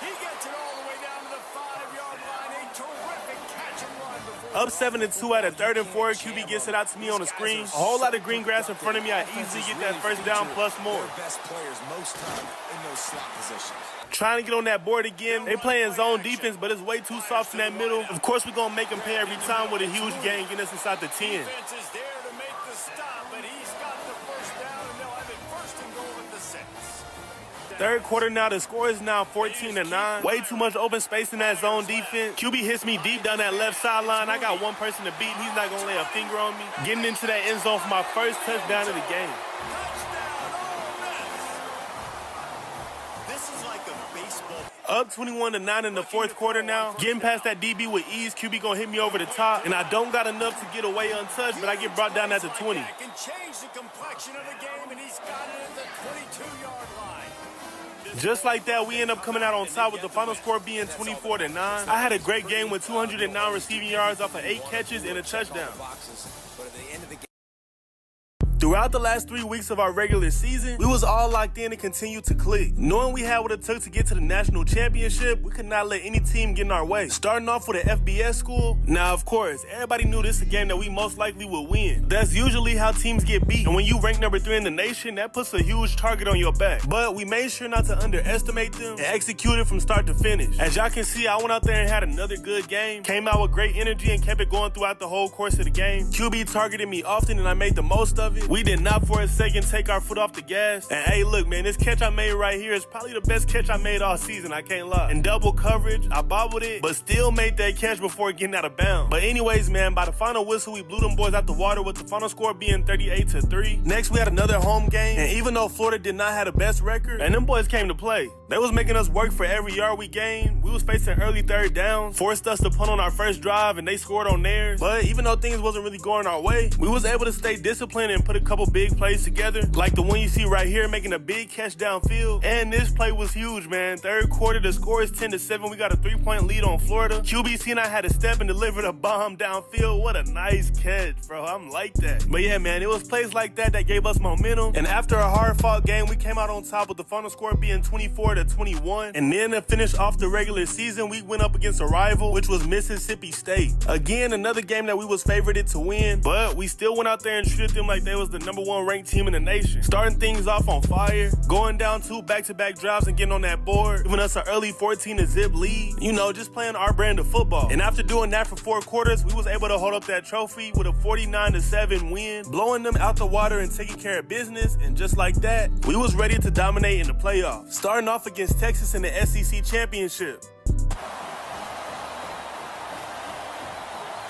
He gets it all the way down to the 5-yard line. A terrific catch and run before... Up 7-2 at a 3rd and 4, QB gets it out to me on the screen. A whole lot of green grass in front of me. I easily get that first down plus more. Best players most time in those slot positions. Trying to get on that board again. They playing zone defense, but it's way too soft in that middle. Of course, we're going to make them pay every time with a huge gain, getting us inside the 10. Defense is there to make the stop, but he's got the first down, and they'll have it 1st and goal at the 6. 3rd quarter now, the score is now 14-9. Way too much open space in that zone defense. QB hits me deep down that left sideline. I got one person to beat, and he's not going to lay a finger on me. Getting into that end zone for my first touchdown of the game. Up 21-9 in the 4th quarter now. Getting past that DB with ease. QB gonna hit me over the top. And I don't got enough to get away untouched, but I get brought down at the 20. Can change the complexion of the game, and he's got it at the 22-yard line. Just like that, we end up coming out on top with the final score being 24-9. I had a great game with 209 receiving yards off of 8 catches and a touchdown. Throughout the last 3 weeks of our regular season, we was all locked in and continued to click. Knowing we had what it took to get to the national championship, we could not let any team get in our way. Starting off with an FBS school, now of course, everybody knew this is a game that we most likely would win. That's usually how teams get beat, and when you rank number 3 in the nation, that puts a huge target on your back. But we made sure not to underestimate them and execute it from start to finish. As y'all can see, I went out there and had another good game, came out with great energy and kept it going throughout the whole course of the game. QB targeted me often and I made the most of it. We did not for a second take our foot off the gas. And hey, look, man, this catch I made right here is probably the best catch I made all season, I can't lie. In double coverage, I bobbled it, but still made that catch before getting out of bounds. But anyways, man, by the final whistle, we blew them boys out the water with the final score being 38-3. Next, we had another home game, and even though Florida did not have the best record, and them boys came to play. They was making us work for every yard we gained. We was facing early 3rd downs, forced us to punt on our first drive, and they scored on theirs. But even though things wasn't really going our way, we was able to stay disciplined and put a couple big plays together, like the one you see right here, making a big catch downfield. And this play was huge, man. 3rd quarter, the score is 10-7. We got a 3-point lead on Florida. QBC and I had to step and deliver the bomb downfield. What a nice catch, bro. I'm like that. But yeah, man, it was plays like that that gave us momentum. And after a hard-fought game, we came out on top with the final score being 24-21. And then to finish off the regular season, we went up against a rival, which was Mississippi State. Again, another game that we was favorited to win, but we still went out there and treated them like they was the #1 ranked team in the nation. Starting things off on fire, going down 2 back-to-back drives and getting on that board, giving us an early 14-0 lead. You know, just playing our brand of football. And after doing that for 4 quarters, we was able to hold up that trophy with a 49-7 win, blowing them out the water and taking care of business. And just like that, we was ready to dominate in the playoffs, starting off against Texas in the SEC championship.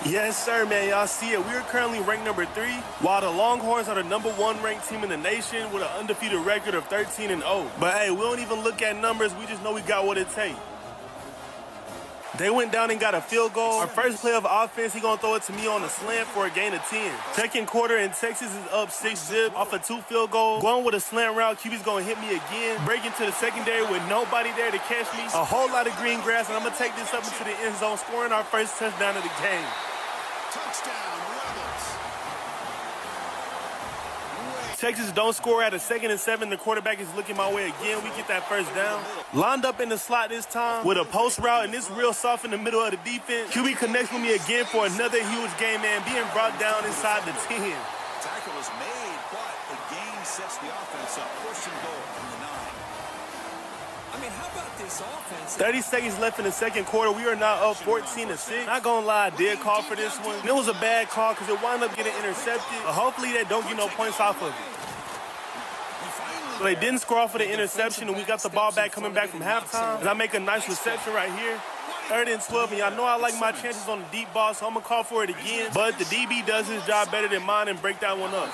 Yes, sir, man. Y'all see it. We are currently ranked number 3, while the Longhorns are the #1 ranked team in the nation with an undefeated record of 13-0. But hey, we don't even look at numbers. We just know we got what it takes. They went down and got a field goal. Our first play of offense, he gonna throw it to me on a slant for a gain of 10. 2nd quarter, and Texas is up 6-0 off of 2 field goals. Going with a slant route, QB's gonna hit me again. Breaking to the secondary with nobody there to catch me. A whole lot of green grass, and I'm gonna take this up into the end zone, scoring our first touchdown of the game. Touchdown, Rebels. Texas don't score at a 2nd and 7. The quarterback is looking my way again. We get that first down. Lined up in the slot this time with a post route, and it's real soft in the middle of the defense. QB connects with me again for another huge game, man, being brought down inside the 10. Tackle was made, but the gain sets the offense up. 1st and goal from the 9. I mean, how about this offense? 30 seconds left in the second quarter. We are now up 14-6. Not gonna lie, I did call for this one. And it was a bad call because it wound up getting intercepted. But hopefully they don't get no points off of it. So they didn't score off of the interception, and we got the ball back coming back from halftime. And I make a nice reception right here. 3rd and 12, and y'all know I like my chances on the deep ball, so I'm gonna call for it again. But the DB does his job better than mine and break that one up.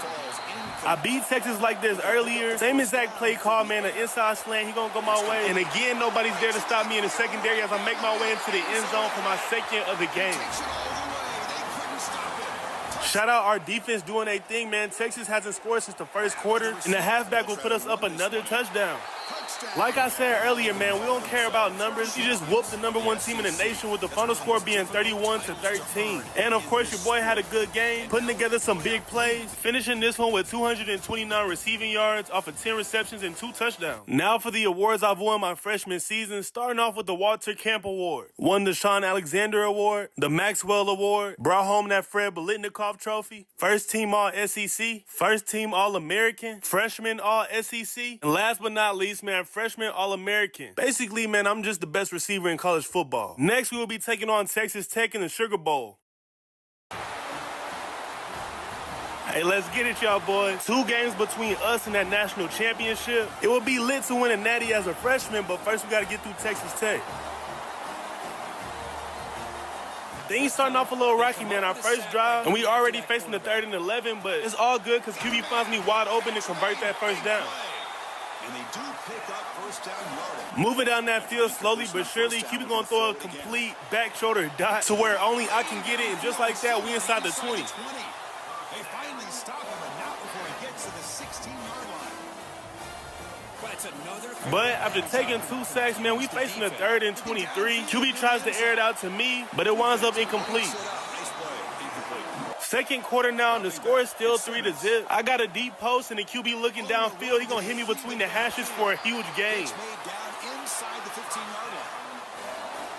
I beat Texas like this earlier. Same exact play call, man. An inside slant, he gonna go my way. And again, nobody's there to stop me in the secondary as I make my way into the end zone for my second of the game. Shout out our defense doing their thing, man. Texas hasn't scored since the first quarter, and the halfback will put us up another touchdown. Like I said earlier, man, we don't care about numbers. You just whooped the #1 team in the nation with the final score being 31-13. And of course, your boy had a good game, putting together some big plays, finishing this one with 229 receiving yards off of 10 receptions and 2 touchdowns. Now for the awards I've won my freshman season, starting off with the Walter Camp Award. Won the Sean Alexander Award, the Maxwell Award, brought home that Fred Biletnikoff Trophy, first team All-SEC, first team All-American, freshman All-SEC, and last but not least, man, freshman All-American. Basically, man, I'm just the best receiver in college football. Next, we will be taking on Texas Tech in the Sugar Bowl. Hey, let's get it, y'all boys. 2 games between us and that national championship. It would be lit to win a natty as a freshman, but first we got to get through Texas Tech. Things starting off a little rocky, man. Our first drive, and we already facing the 3rd and 11, but it's all good because QB finds me wide open to convert that first down. And they do pick up first down yardage. Moving down that field slowly but surely, QB gonna throw a complete back shoulder dot to where only I can get it, and just like that, we inside the 20. They finally stop him, and not before he gets to the 16-yard line. But it's another. But after taking 2 sacks, man, we facing the 3rd and 23. QB tries to air it out to me, but it winds up incomplete. Second quarter now, and the score is still 3-0. I got a deep post, and the QB looking downfield. He gonna hit me between the hashes for a huge gain. Inside the 15-yard line.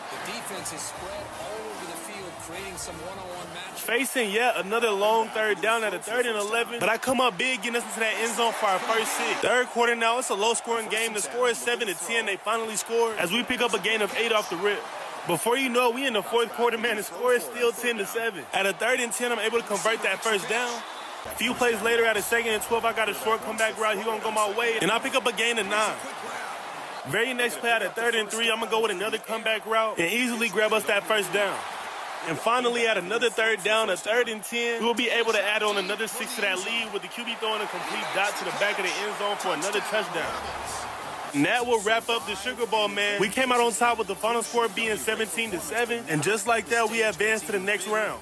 The defense is spread all over the field, creating some one-on-one matches. Facing yet another long 3rd down at a 3rd and 11, but I come up big, getting us into that end zone for our first 6. Third quarter now, it's a low-scoring game. The score is 7-10. They finally scored as we pick up a gain of 8 off the rip. Before you know it, we in the 4th quarter, man. The score is still 10-7. At a 3rd and 10, I'm able to convert that first down. A few plays later, at a 2nd and 12, I got a short comeback route. He gonna go my way, and I pick up a gain of 9. Very next play, at a 3rd and 3, I'm gonna go with another comeback route and easily grab us that first down. And finally, at another 3rd down, a 3rd and 10, we will be able to add on another 6 to that lead with the QB throwing a complete dot to the back of the end zone for another touchdown. And that will wrap up the Sugar Bowl, man. We came out on top with the final score being 17-7, and just like that, we advanced to the next round.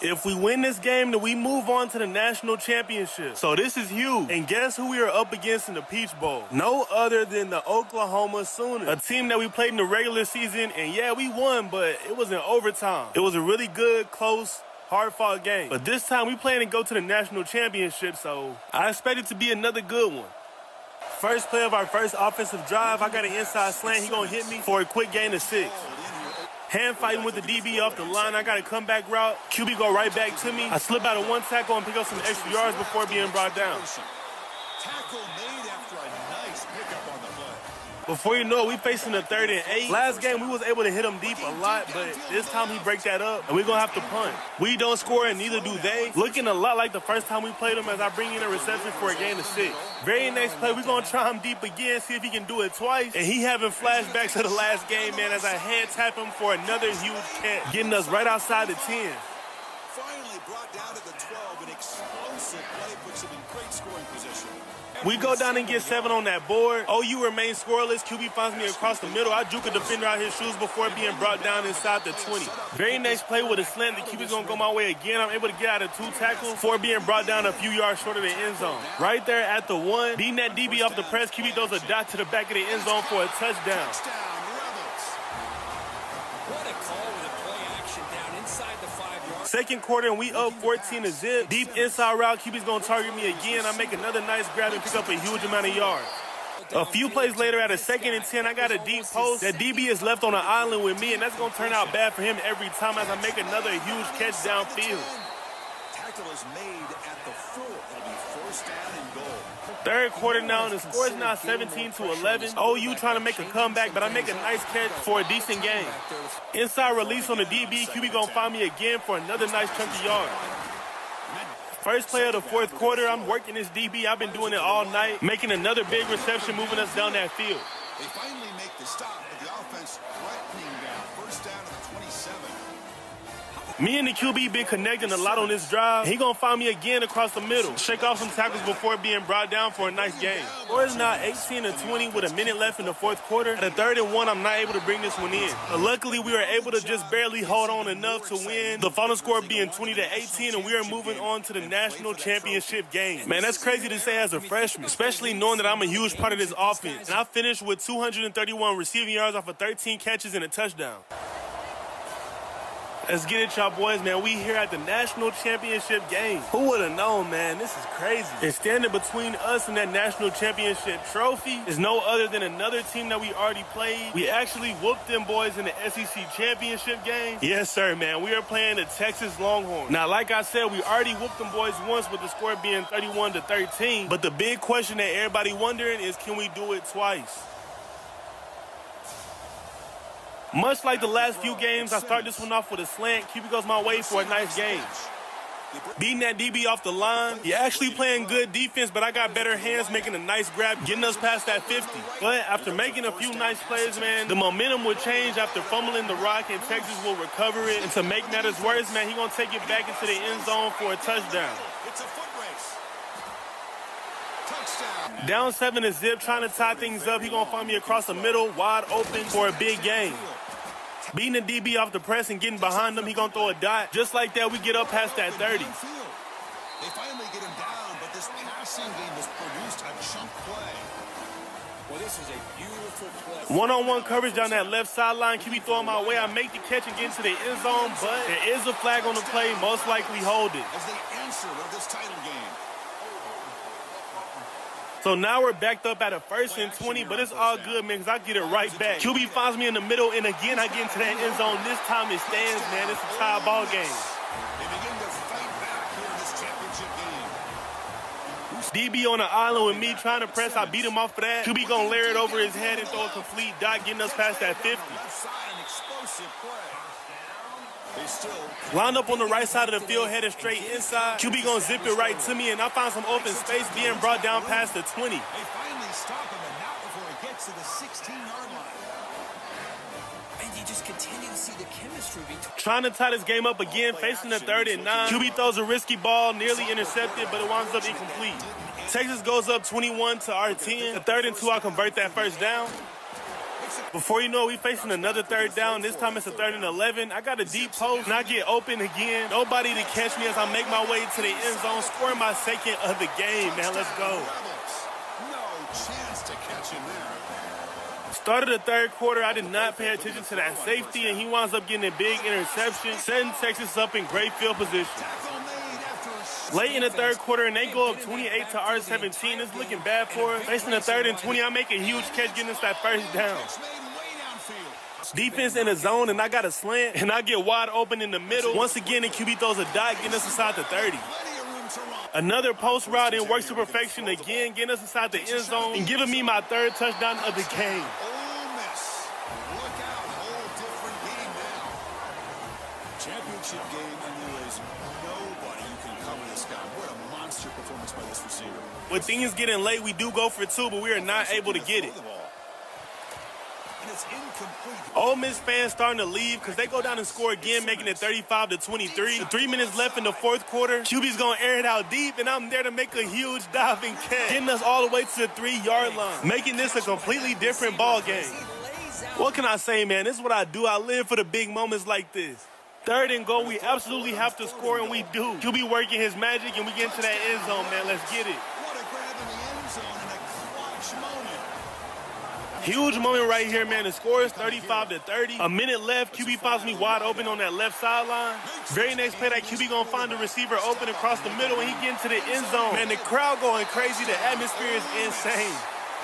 If we win this game, then we move on to the national championship. So this is huge. And guess who we are up against in the Peach Bowl? No other than the Oklahoma Sooners, a team that we played in the regular season, and yeah, we won, but it was in overtime. It was a really good, close, hard-fought game. But this time, we plan to go to the national championship, so I expect it to be another good one. First play of our first offensive drive, I got an inside slant. He gonna hit me for a quick gain of 6. Hand fighting with the DB off the line. I got a comeback route. QB go right back to me. I slip out of 1 tackle and pick up some extra yards before being brought down. Tackle made after a nice pickup on the play. Before you know it, we facing the 3rd and 8. Last game, we was able to hit him deep a lot, but this time he break that up, and we're going to have to punt. We don't score, and neither do they. Looking a lot like the first time we played him as I bring in a reception for a gain of 6. Very next play, we're going to try him deep again, see if he can do it twice. And he having flashbacks to the last game, man, as I hand tap him for another huge catch, getting us right outside the 10. Finally brought down to the 12, an explosive play puts him in great scoring position. We go down and get 7 on that board. OU remains scoreless. QB finds me across the middle. I juke a defender out his shoes before being brought down inside the 20. Very next play with a slant, the QB's gonna go my way again. I'm able to get out of 2 tackles before being brought down a few yards short of the end zone. Right there at the 1, beating that DB off the press, QB throws a dot to the back of the end zone for a touchdown. What a call with a play action down inside the 5-yard. Second quarter, and we up 14-0. Deep inside route, QB's gonna target me again. I make another nice grab and pick up a huge amount of yards. A few plays later, at a 2nd and 10, I got a deep post. That DB is left on the island with me, and that's gonna turn out bad for him every time as I make another huge catch downfield. tackle is made at the 4. It'll be first down and goal. Third quarter now, and the score is now 17-11. OU trying to make a comeback, but I make a nice catch for a decent game. Inside release on the DB, QB gonna find me again for another nice chunky yard. First play of the fourth quarter, I'm working this DB. I've been doing it all night, making another big reception, moving us down that field. They finally make the stop, but the offense threatening down. First down to the 27. Me and the QB been connecting a lot on this drive. He gonna find me again across the middle. Shake off some tackles before being brought down for a nice game. Score is now 18-20 with a minute left in the fourth quarter. At a 3rd and 1, I'm not able to bring this one in. But luckily, we were able to just barely hold on enough to win. The final score being 20-18, and we are moving on to the national championship game. Man, that's crazy to say as a freshman, especially knowing that I'm a huge part of this offense. And I finished with 231 receiving yards off of 13 catches and a touchdown. Let's get it, y'all boys, man. We here at the national championship game. Who would have known, man? This is crazy. And standing between us and that national championship trophy is no other than another team that we already played. We actually whooped them boys in the SEC championship game. Yes, sir, man. We are playing the Texas Longhorns. Now, like I said, we already whooped them boys once with the score being 31-13. But the big question that everybody wondering is, can we do it twice? Much like the last few games, I start this one off with a slant. QB goes my way for a nice game. Beating that DB off the line. You're actually playing good defense, but I got better hands making a nice grab, getting us past that 50. But after making a few nice plays, man, the momentum would change after fumbling the rock, and Texas will recover it. And to make matters worse, man, he's going to take it back into the end zone for a touchdown. It's a foot race. Touchdown. Down 7-0, trying to tie things up. He's going to find me across the middle, wide open for a big game. Beating the DB off the press and getting behind him, he gonna throw a dot. Just like that, we get up past that 30. They finally get him down, but this passing game has produced a chunk play. Well, this is a beautiful play. One-on-one coverage down that left sideline. QB throwing my way. I make the catch and get into the end zone, but there is a flag on the play. Most likely hold it. As they answer with this title game. So now we're backed up at a 1st and 20, but it's all good, man, because I get it right back. QB finds me in the middle, and again, I get into that end zone. This time it stands, man. It's a tie ball game. They begin to fight back here in this championship game. DB on the island with me trying to press. I beat him off for that. QB gonna layer it over his head and throw a complete dot, getting us past that 50. Left side, an explosive play. They still lined up on the right side of the field, headed straight inside. QB gonna zip it right to me, and I find some open space being brought down past the 20. They finally stop him, and not before it gets to the 16-yard line. And you just continue to see the chemistry between. Trying to tie this game up again, facing the 3rd and 9. QB throws a risky ball, nearly intercepted, but it winds up incomplete. Texas goes up 21 to our 10. The 3rd and 2, I convert that first down. Before you know it, we facing another 3rd down. This time it's a 3rd and 11. I got a deep post, and I get open again. Nobody to catch me as I make my way to the end zone, scoring my 2nd of the game, man. Let's go. No chance to catch him there. Started the 3rd quarter, I did not pay attention to that safety, and he winds up getting a big interception, setting Texas up in great field position. Late in the 3rd quarter, and they go up 28 to our 17. It's looking bad for us. Facing the 3rd and 20, I make a huge catch, getting us that first down. Defense in the zone, and I got a slant, and I get wide open in the middle. Once again, the QB throws a dot, getting us inside the 30. Another post route and works to perfection again, getting us inside the end zone and giving me my 3rd touchdown of the game. Championship game, and there is nobody who can cover this guy. What a monster performance by this receiver. With things getting late, we do go for 2, but we are not able to get it. And it's incomplete. Ole Miss fans starting to leave because they go down and score again, making it 35-23. 3 minutes left in the 4th quarter. QB's going to air it out deep, and I'm there to make a huge diving catch, getting us all the way to the 3-yard line, making this a completely different ball game. What can I say, man? This is what I do. I live for the big moments like this. 3rd and goal, we absolutely have to score, and we do. QB working his magic, and we get into that end zone, man. Let's get it. What a grab in the end zone and a clutch moment. Huge moment right here, man. The score is 35-30. A minute left. QB finds me wide open on that left sideline. Very next play, that QB gonna find the receiver open across the middle, and he get into the end zone. Man, the crowd going crazy. The atmosphere is insane.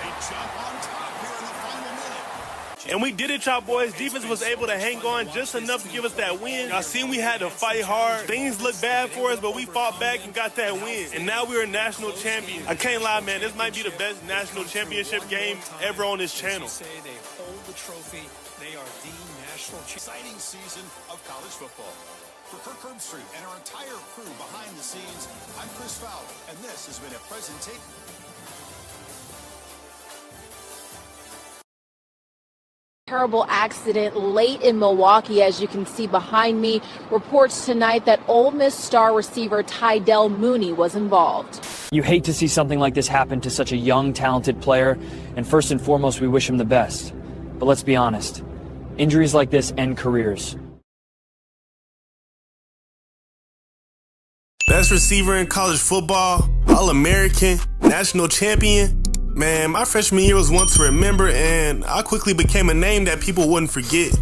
They jump on top here in the final minute. And we did it, y'all boys. Defense was able to hang on just enough to give us that win. Y'all seen we had to fight hard. Things looked bad for us, but we fought back and got that win. And now we're national champions. I can't lie, man. This might be the best national championship game ever on this channel. They hold the trophy. They are the national exciting season of college football. For Kirk Herbstreit and our entire crew behind the scenes, I'm Chris Fowler, and this has been a presentation. Terrible accident late in Milwaukee, as you can see behind me. Reports tonight that Ole Miss star receiver Tydell Mooney was involved. You hate to see something like this happen to such a young, talented player, and first and foremost, we wish him the best. But let's be honest, injuries like this end careers. Best receiver in college football, All-American, national champion. Man, my freshman year was one to remember, and I quickly became a name that people wouldn't forget.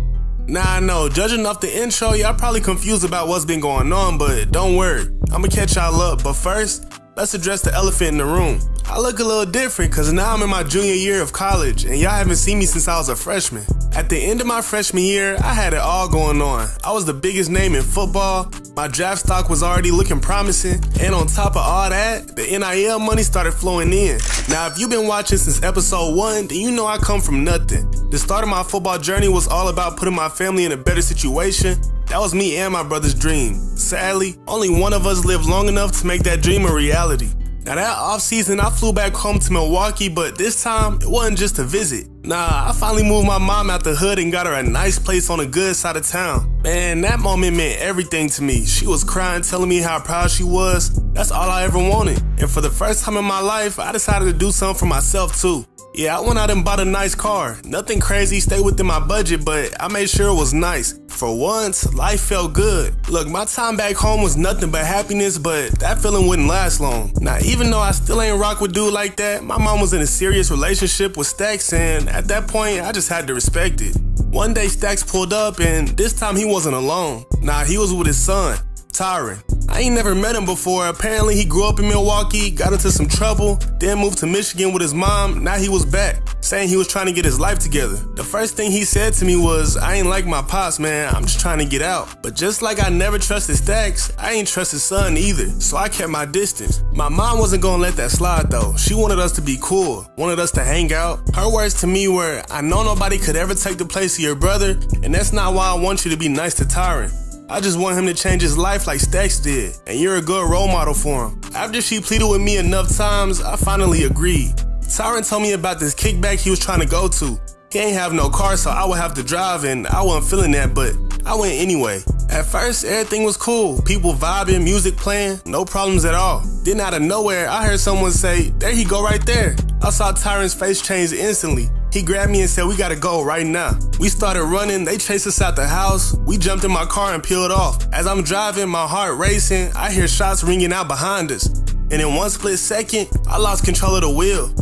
Now I know, judging off the intro, y'all probably confused about what's been going on, but don't worry, I'ma catch y'all up. But first, let's address the elephant in the room. I look a little different because now I'm in my junior year of college, and y'all haven't seen me since I was a freshman. At the end of my freshman year, I had it all going on. I was the biggest name in football, my draft stock was already looking promising, and on top of all that, the NIL money started flowing in. Now, if you've been watching since episode 1, then you know I come from nothing. The start of my football journey was all about putting my family in a better situation. That was me and my brother's dream. Sadly, only one of us lived long enough to make that dream a reality. Now that offseason, I flew back home to Milwaukee, but this time, it wasn't just a visit. Nah, I finally moved my mom out the hood and got her a nice place on the good side of town. Man, that moment meant everything to me. She was crying, telling me how proud she was. That's all I ever wanted. And for the first time in my life, I decided to do something for myself too. Yeah, I went out and bought a nice car. Nothing crazy, stayed within my budget, but I made sure it was nice. For once, life felt good. Look, my time back home was nothing but happiness, but that feeling wouldn't last long. Now, even though I still ain't rock with dude like that, my mom was in a serious relationship with Stacks, and at that point, I just had to respect it. One day, Stacks pulled up, and this time he wasn't alone. Nah, he was with his son, Tyron. I ain't never met him before. Apparently he grew up in Milwaukee, got into some trouble, then moved to Michigan with his mom. Now he was back, saying he was trying to get his life together. The first thing he said to me was, I ain't like my pops, man, I'm just trying to get out. But just like I never trusted Stacks, I ain't trust his son either, so I kept my distance. My mom wasn't gonna let that slide though. She wanted us to be cool, wanted us to hang out. Her words to me were, I know nobody could ever take the place of your brother, and that's not why I want you to be nice to Tyron. I just want him to change his life like Stacks did, and you're a good role model for him. After she pleaded with me enough times, I finally agreed. Tyron told me about this kickback he was trying to go to. He ain't have no car, so I would have to drive, and I wasn't feeling that, but I went anyway. At first, everything was cool. People vibing, music playing, no problems at all. Then out of nowhere, I heard someone say, there he go right there. I saw Tyron's face change instantly. He grabbed me and said, we gotta go right now. We started running, they chased us out the house. We jumped in my car and peeled off. As I'm driving, my heart racing, I hear shots ringing out behind us. And in one split second, I lost control of the wheel.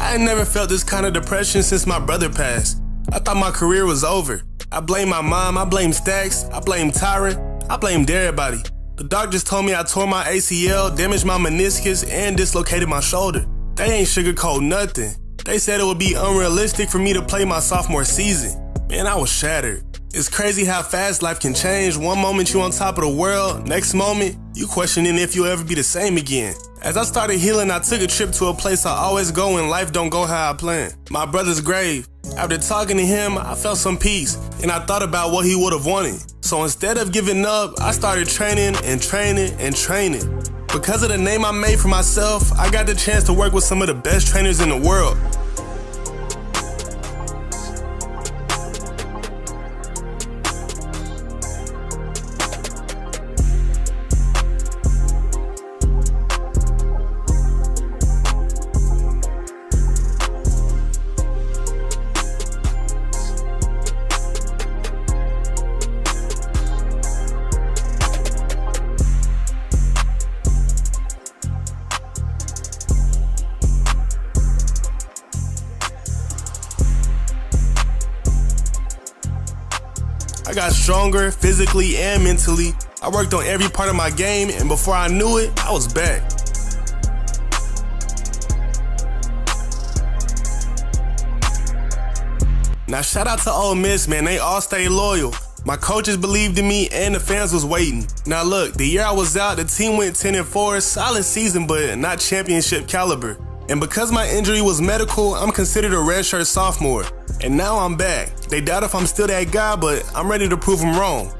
I had never felt this kind of depression since my brother passed. I thought my career was over. I blamed my mom, I blamed Stacks, I blamed Tyron, I blamed everybody. The doctors told me I tore my ACL, damaged my meniscus, and dislocated my shoulder. They ain't sugarcoat nothing. They said it would be unrealistic for me to play my sophomore season. Man, I was shattered. It's crazy how fast life can change. One moment you on top of the world, next moment, you questioning if you'll ever be the same again. As I started healing, I took a trip to a place I always go when life don't go how I plan. My brother's grave. After talking to him, I felt some peace, and I thought about what he would have wanted. So instead of giving up, I started training and training and training. Because of the name I made for myself, I got the chance to work with some of the best trainers in the world. I got stronger physically and mentally. I worked on every part of my game, and before I knew it, I was back. Now shout out to Ole Miss, man. They all stay loyal. My coaches believed in me and the fans was waiting. Now look, the year I was out, the team went 10-4, solid season, but not championship caliber. And because my injury was medical, I'm considered a redshirt sophomore. And now I'm back. They doubt if I'm still that guy, but I'm ready to prove them wrong.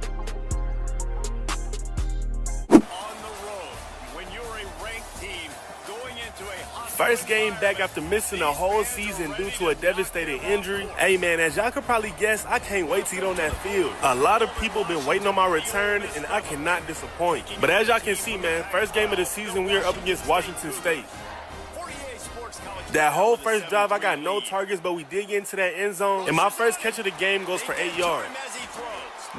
First game back after missing a whole season due to a devastating injury. Hey man, as y'all could probably guess, I can't wait to get on that field. A lot of people been waiting on my return, and I cannot disappoint. But as y'all can see, man, first game of the season, we are up against Washington State. That whole first drive, I got no targets, but we did get into that end zone, and my first catch of the game goes for 8 yards.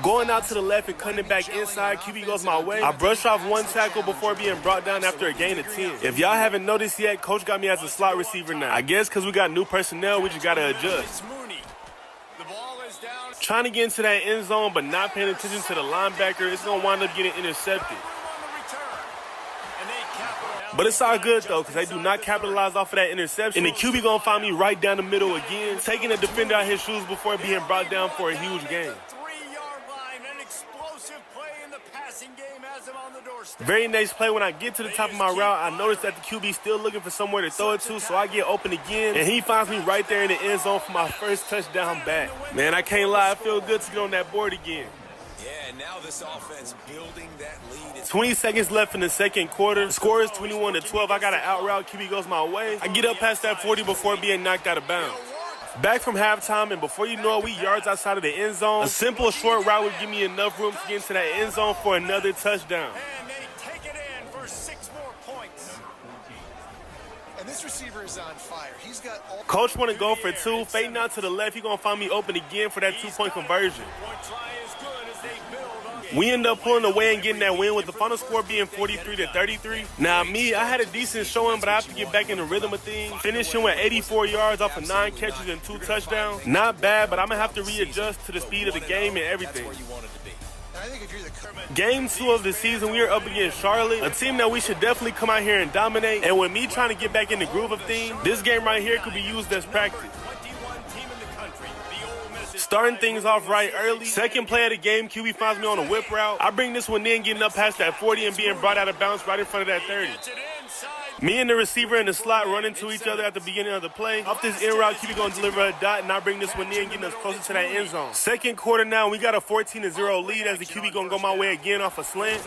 Going out to the left and cutting it back inside, QB goes my way. I brush off one tackle before being brought down after a gain of 10. If y'all haven't noticed yet, Coach got me as a slot receiver now. I guess because we got new personnel, we just got to adjust. Trying to get into that end zone, but not paying attention to the linebacker, it's going to wind up getting intercepted. But it's all good, though, because they do not capitalize off of that interception. And the QB going to find me right down the middle again, taking the defender out his shoes before being brought down for a huge gain. Very next play, when I get to the top of my route, I notice that the QB still looking for somewhere to throw it to, so I get open again, and he finds me right there in the end zone for my first touchdown back. Man, I can't lie, I feel good to get on that board again. Yeah, now this offense building that lead. 20 seconds left in the second quarter. The score is 21-12. I got an out route. QB goes my way. I get up past that 40 before being knocked out of bounds. Back from halftime, and before you know it, we yards outside of the end zone. A simple short route would give me enough room to get into that end zone for another touchdown. And they take it in for 6 more points. And this receiver is on fire. He's got all... Coach want to go for 2. Fading out to the left, he going to find me open again for that 2-point conversion. We end up pulling away and getting that win with the final score being 43-33. Now me, I had a decent showing, but I have to get back in the rhythm of things. Finishing with 84 yards off of 9 catches and 2 touchdowns. Not bad, but I'm going to have to readjust to the speed of the game and everything. Game 2 of the season, we are up against Charlotte, a team that we should definitely come out here and dominate. And with me trying to get back in the groove of things, this game right here could be used as practice. Starting things off right early. Second play of the game, QB finds me on a whip route. I bring this one in, getting up past that 40 and being brought out of bounds right in front of that 30. Me and the receiver in the slot run into each other at the beginning of the play. Off this in route, QB gonna deliver a dot, and I bring this one in, getting us closer to that end zone. Second quarter now, we got a 14-0 lead as the QB gonna go my way again off a slant.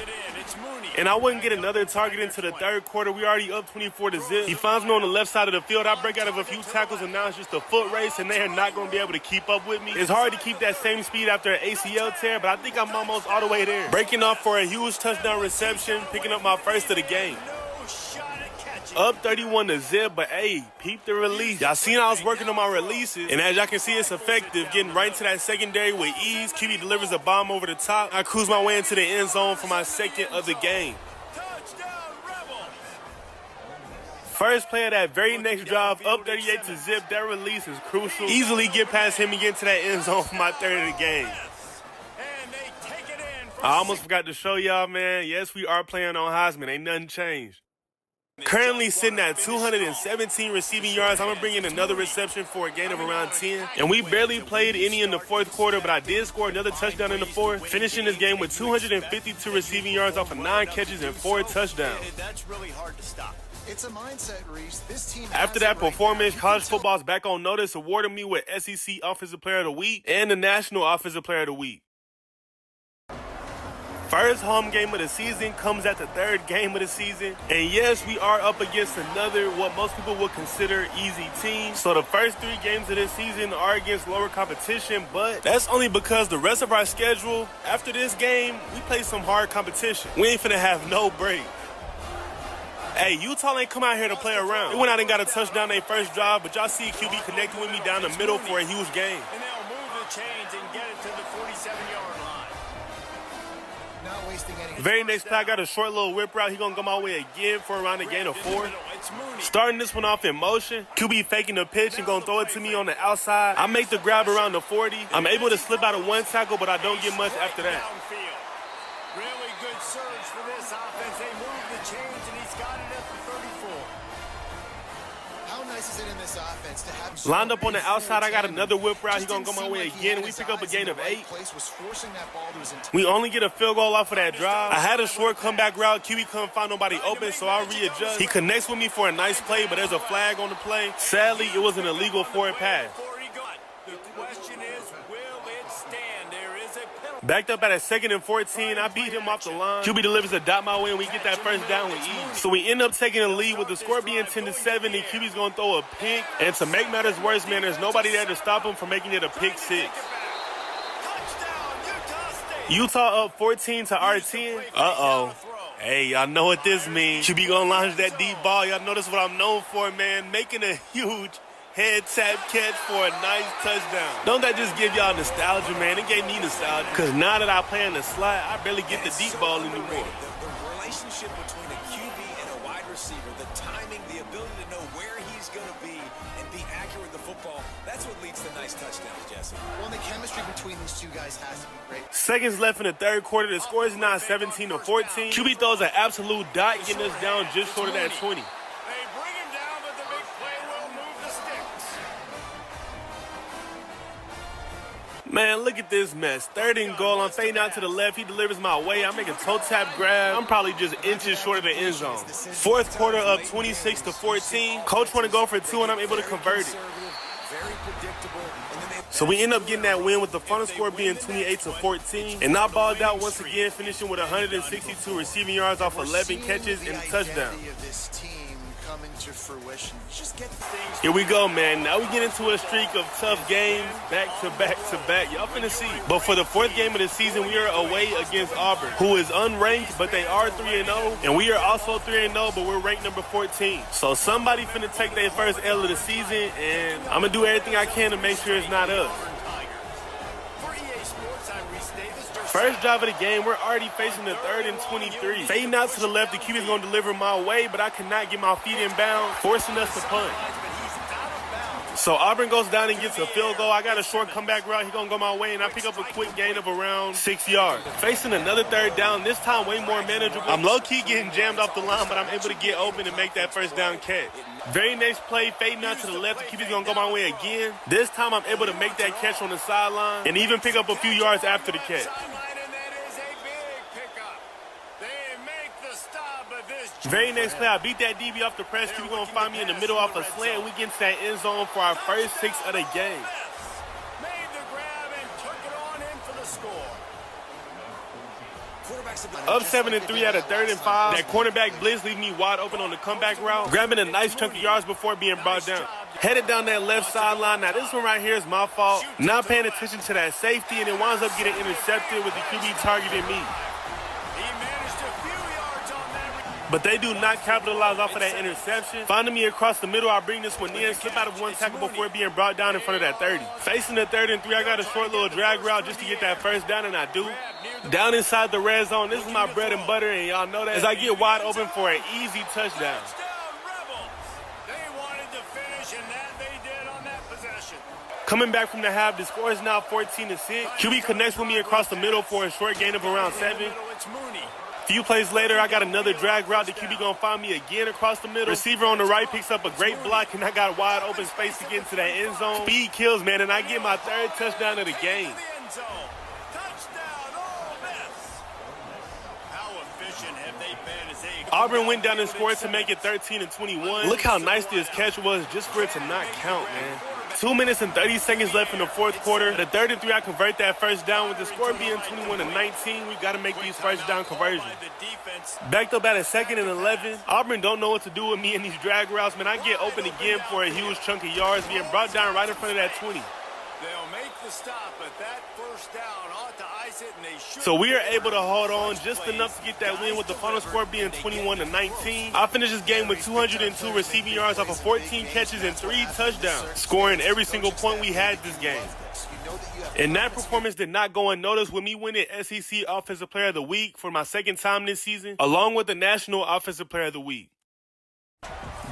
And I wouldn't get another target into the third quarter. We already up 24-0. He finds me on the left side of the field. I break out of a few tackles, and now it's just a foot race, and they are not gonna be able to keep up with me. It's hard to keep that same speed after an ACL tear, but I think I'm almost all the way there. Breaking off for a huge touchdown reception, picking up my first of the game. Up 31-0, but hey, peep the release. Y'all seen I was working on my releases, and as y'all can see, it's effective. Getting right into that secondary with ease. QB delivers a bomb over the top. I cruise my way into the end zone for my second of the game. First play of that very next drive, up 38-0. That release is crucial. Easily get past him and get into that end zone for my third of the game. I almost forgot to show y'all, man. Yes, we are playing on Heisman. Ain't nothing changed. Currently sitting at 217 receiving yards. I'm going to bring in another reception for a gain of around 10. And we barely played any in the fourth quarter, but I did score another touchdown in the fourth, finishing this game with 252 receiving yards off of 9 catches and 4 touchdowns. That's really hard to stop. It's a mindset, Reese. This team After that performance, college football's back on notice, awarding me with SEC Offensive Player of the Week and the National Offensive Player of the Week. First home game of the season comes at the third game of the season. And yes, we are up against another, what most people would consider, easy team. So the first 3 games of this season are against lower competition, but that's only because the rest of our schedule, after this game, we play some hard competition. We ain't finna have no break. Hey, Utah ain't come out here to play around. They went out and got a touchdown their first drive, but y'all see QB connecting with me down the middle for a huge gain. And they'll move the chains and get it to the 47-yard line. Not wasting any. Very next play, I got a short little whip route. He gonna go my way again for around a gain of 4. Starting this one off in motion. QB faking the pitch and gonna throw it to me on the outside. I make the grab around the 40. I'm able to slip out of one tackle, but I don't get much after that. Really good surge for this offense. They move the chains, and he's got it at the 34. How how nice is it in this offense to have lined up on the outside? I got another whip route. He's going to go my way again, and we pick up a gain of 8. We only get a field goal off of that drive. I had a short comeback route. QB couldn't find nobody open, so I readjust. He connects with me for a nice play, but there's a flag on the play. Sadly, it was an illegal forward pass. The question is, will it stand? There is a penalty. Backed up at a 2nd and 14. I beat him off the line. QB delivers a dot my way, and we get that first down with ease. So we end up taking a lead with the score being 10-7, and QB's going to throw a pick. And to make matters worse, man, there's nobody there to stop him from making it a pick 6. Utah up 14 to our 10. Uh-oh. Hey, y'all know what this means. QB going to launch that deep ball. Y'all know this is what I'm known for, man. Making a huge head tap catch for a nice touchdown. Don't that just give y'all nostalgia, man? It gave me nostalgia. Because now that I play in the slot, I barely get the deep ball anymore. The relationship between a QB and a wide receiver, the timing, the ability to know where he's going to be and be accurate with the football, that's what leads to nice touchdowns, Jesse. Well, the chemistry between these two guys has to be great. Seconds left in the third quarter. The score is now 17-14. QB throws an absolute dot, getting us down just short of that 20. Man, look at this mess. 3rd and goal. I'm fading out to the left. He delivers my way. I make a toe tap grab. I'm probably just inches short of the end zone. 4th quarter up 26-14. Coach want to go for 2, and I'm able to convert it. So we end up getting that win with the final score being 28-14. And I balled out once again, finishing with 162 receiving yards off 11 catches and a touchdown. Coming to fruition. Just get things. Here we go, man. Now we get into a streak of tough games, back to back to back. Y'all finna see. But for the 4th game of the season, we are away against Auburn, who is unranked, but they are 3-0. And we are also 3-0, but we're ranked number 14. So somebody finna take their first L of the season, and I'm gonna do everything I can to make sure it's not us. First drive of the game, we're already facing the 3rd and 23. Fading out to the left, the QB is going to deliver my way, but I cannot get my feet in bounds, forcing us to punt. So Auburn goes down and gets a field goal. I got a short comeback route. He's going to go my way, and I pick up a quick gain of around 6 yards. Facing another 3rd down, this time way more manageable. I'm low-key getting jammed off the line, but I'm able to get open and make that first down catch. Very next play, fading out to the left. The QB's going to go my way again. This time I'm able to make that catch on the sideline and even pick up a few yards after the catch. Very next play, I beat that DB off the press. QB going to find me in the middle off a slant, and we get into that end zone for our first 6 of the game. Up 7-3 at a 3rd and 5. That cornerback blitz leaving me wide open on the comeback route, grabbing a nice chunk of yards before being brought down. Headed down that left sideline. Now this one right here is my fault. Not paying attention to that safety, and it winds up getting intercepted with the QB targeting me. But they do not capitalize off of that interception. Finding me across the middle, I bring this one in, slip out of one tackle before being brought down in front of that 30. Facing the 3rd and 3, I got a short little drag route just to get that first down, and I do. Down inside the red zone, this is my bread and butter, and y'all know that, as I get wide open for an easy touchdown. Coming back from the half, the score is now 14-6. QB connects with me across the middle for a short gain of around 7. Few plays later, I got another drag route. The QB gonna find me again across the middle. Receiver on the right picks up a great block, and I got wide open space to get into that end zone. Speed kills, man, and I get my 3rd touchdown of the game. Auburn went down and scored to make it 13-21. Look how nice this catch was just for it to not count, man. 2 minutes and 30 seconds left in the 4th quarter. The 3rd and 3, I convert that first down. With the score being 21-19, we got to make these first down conversions. Backed up at a 2nd and 11. Auburn don't know what to do with me in these drag routes, man. I get open again for a huge chunk of yards, being brought down right in front of that 20. They'll make the stop, but that first down ought to ice it, and they should. So we are able to hold on just enough to get that win, with the final score being 21-19. I finished this game with 202 receiving yards off of 14 catches and 3 touchdowns, scoring every single point we had this game. And that performance did not go unnoticed with me winning SEC Offensive Player of the Week for my 2nd time this season, along with the National Offensive Player of the Week.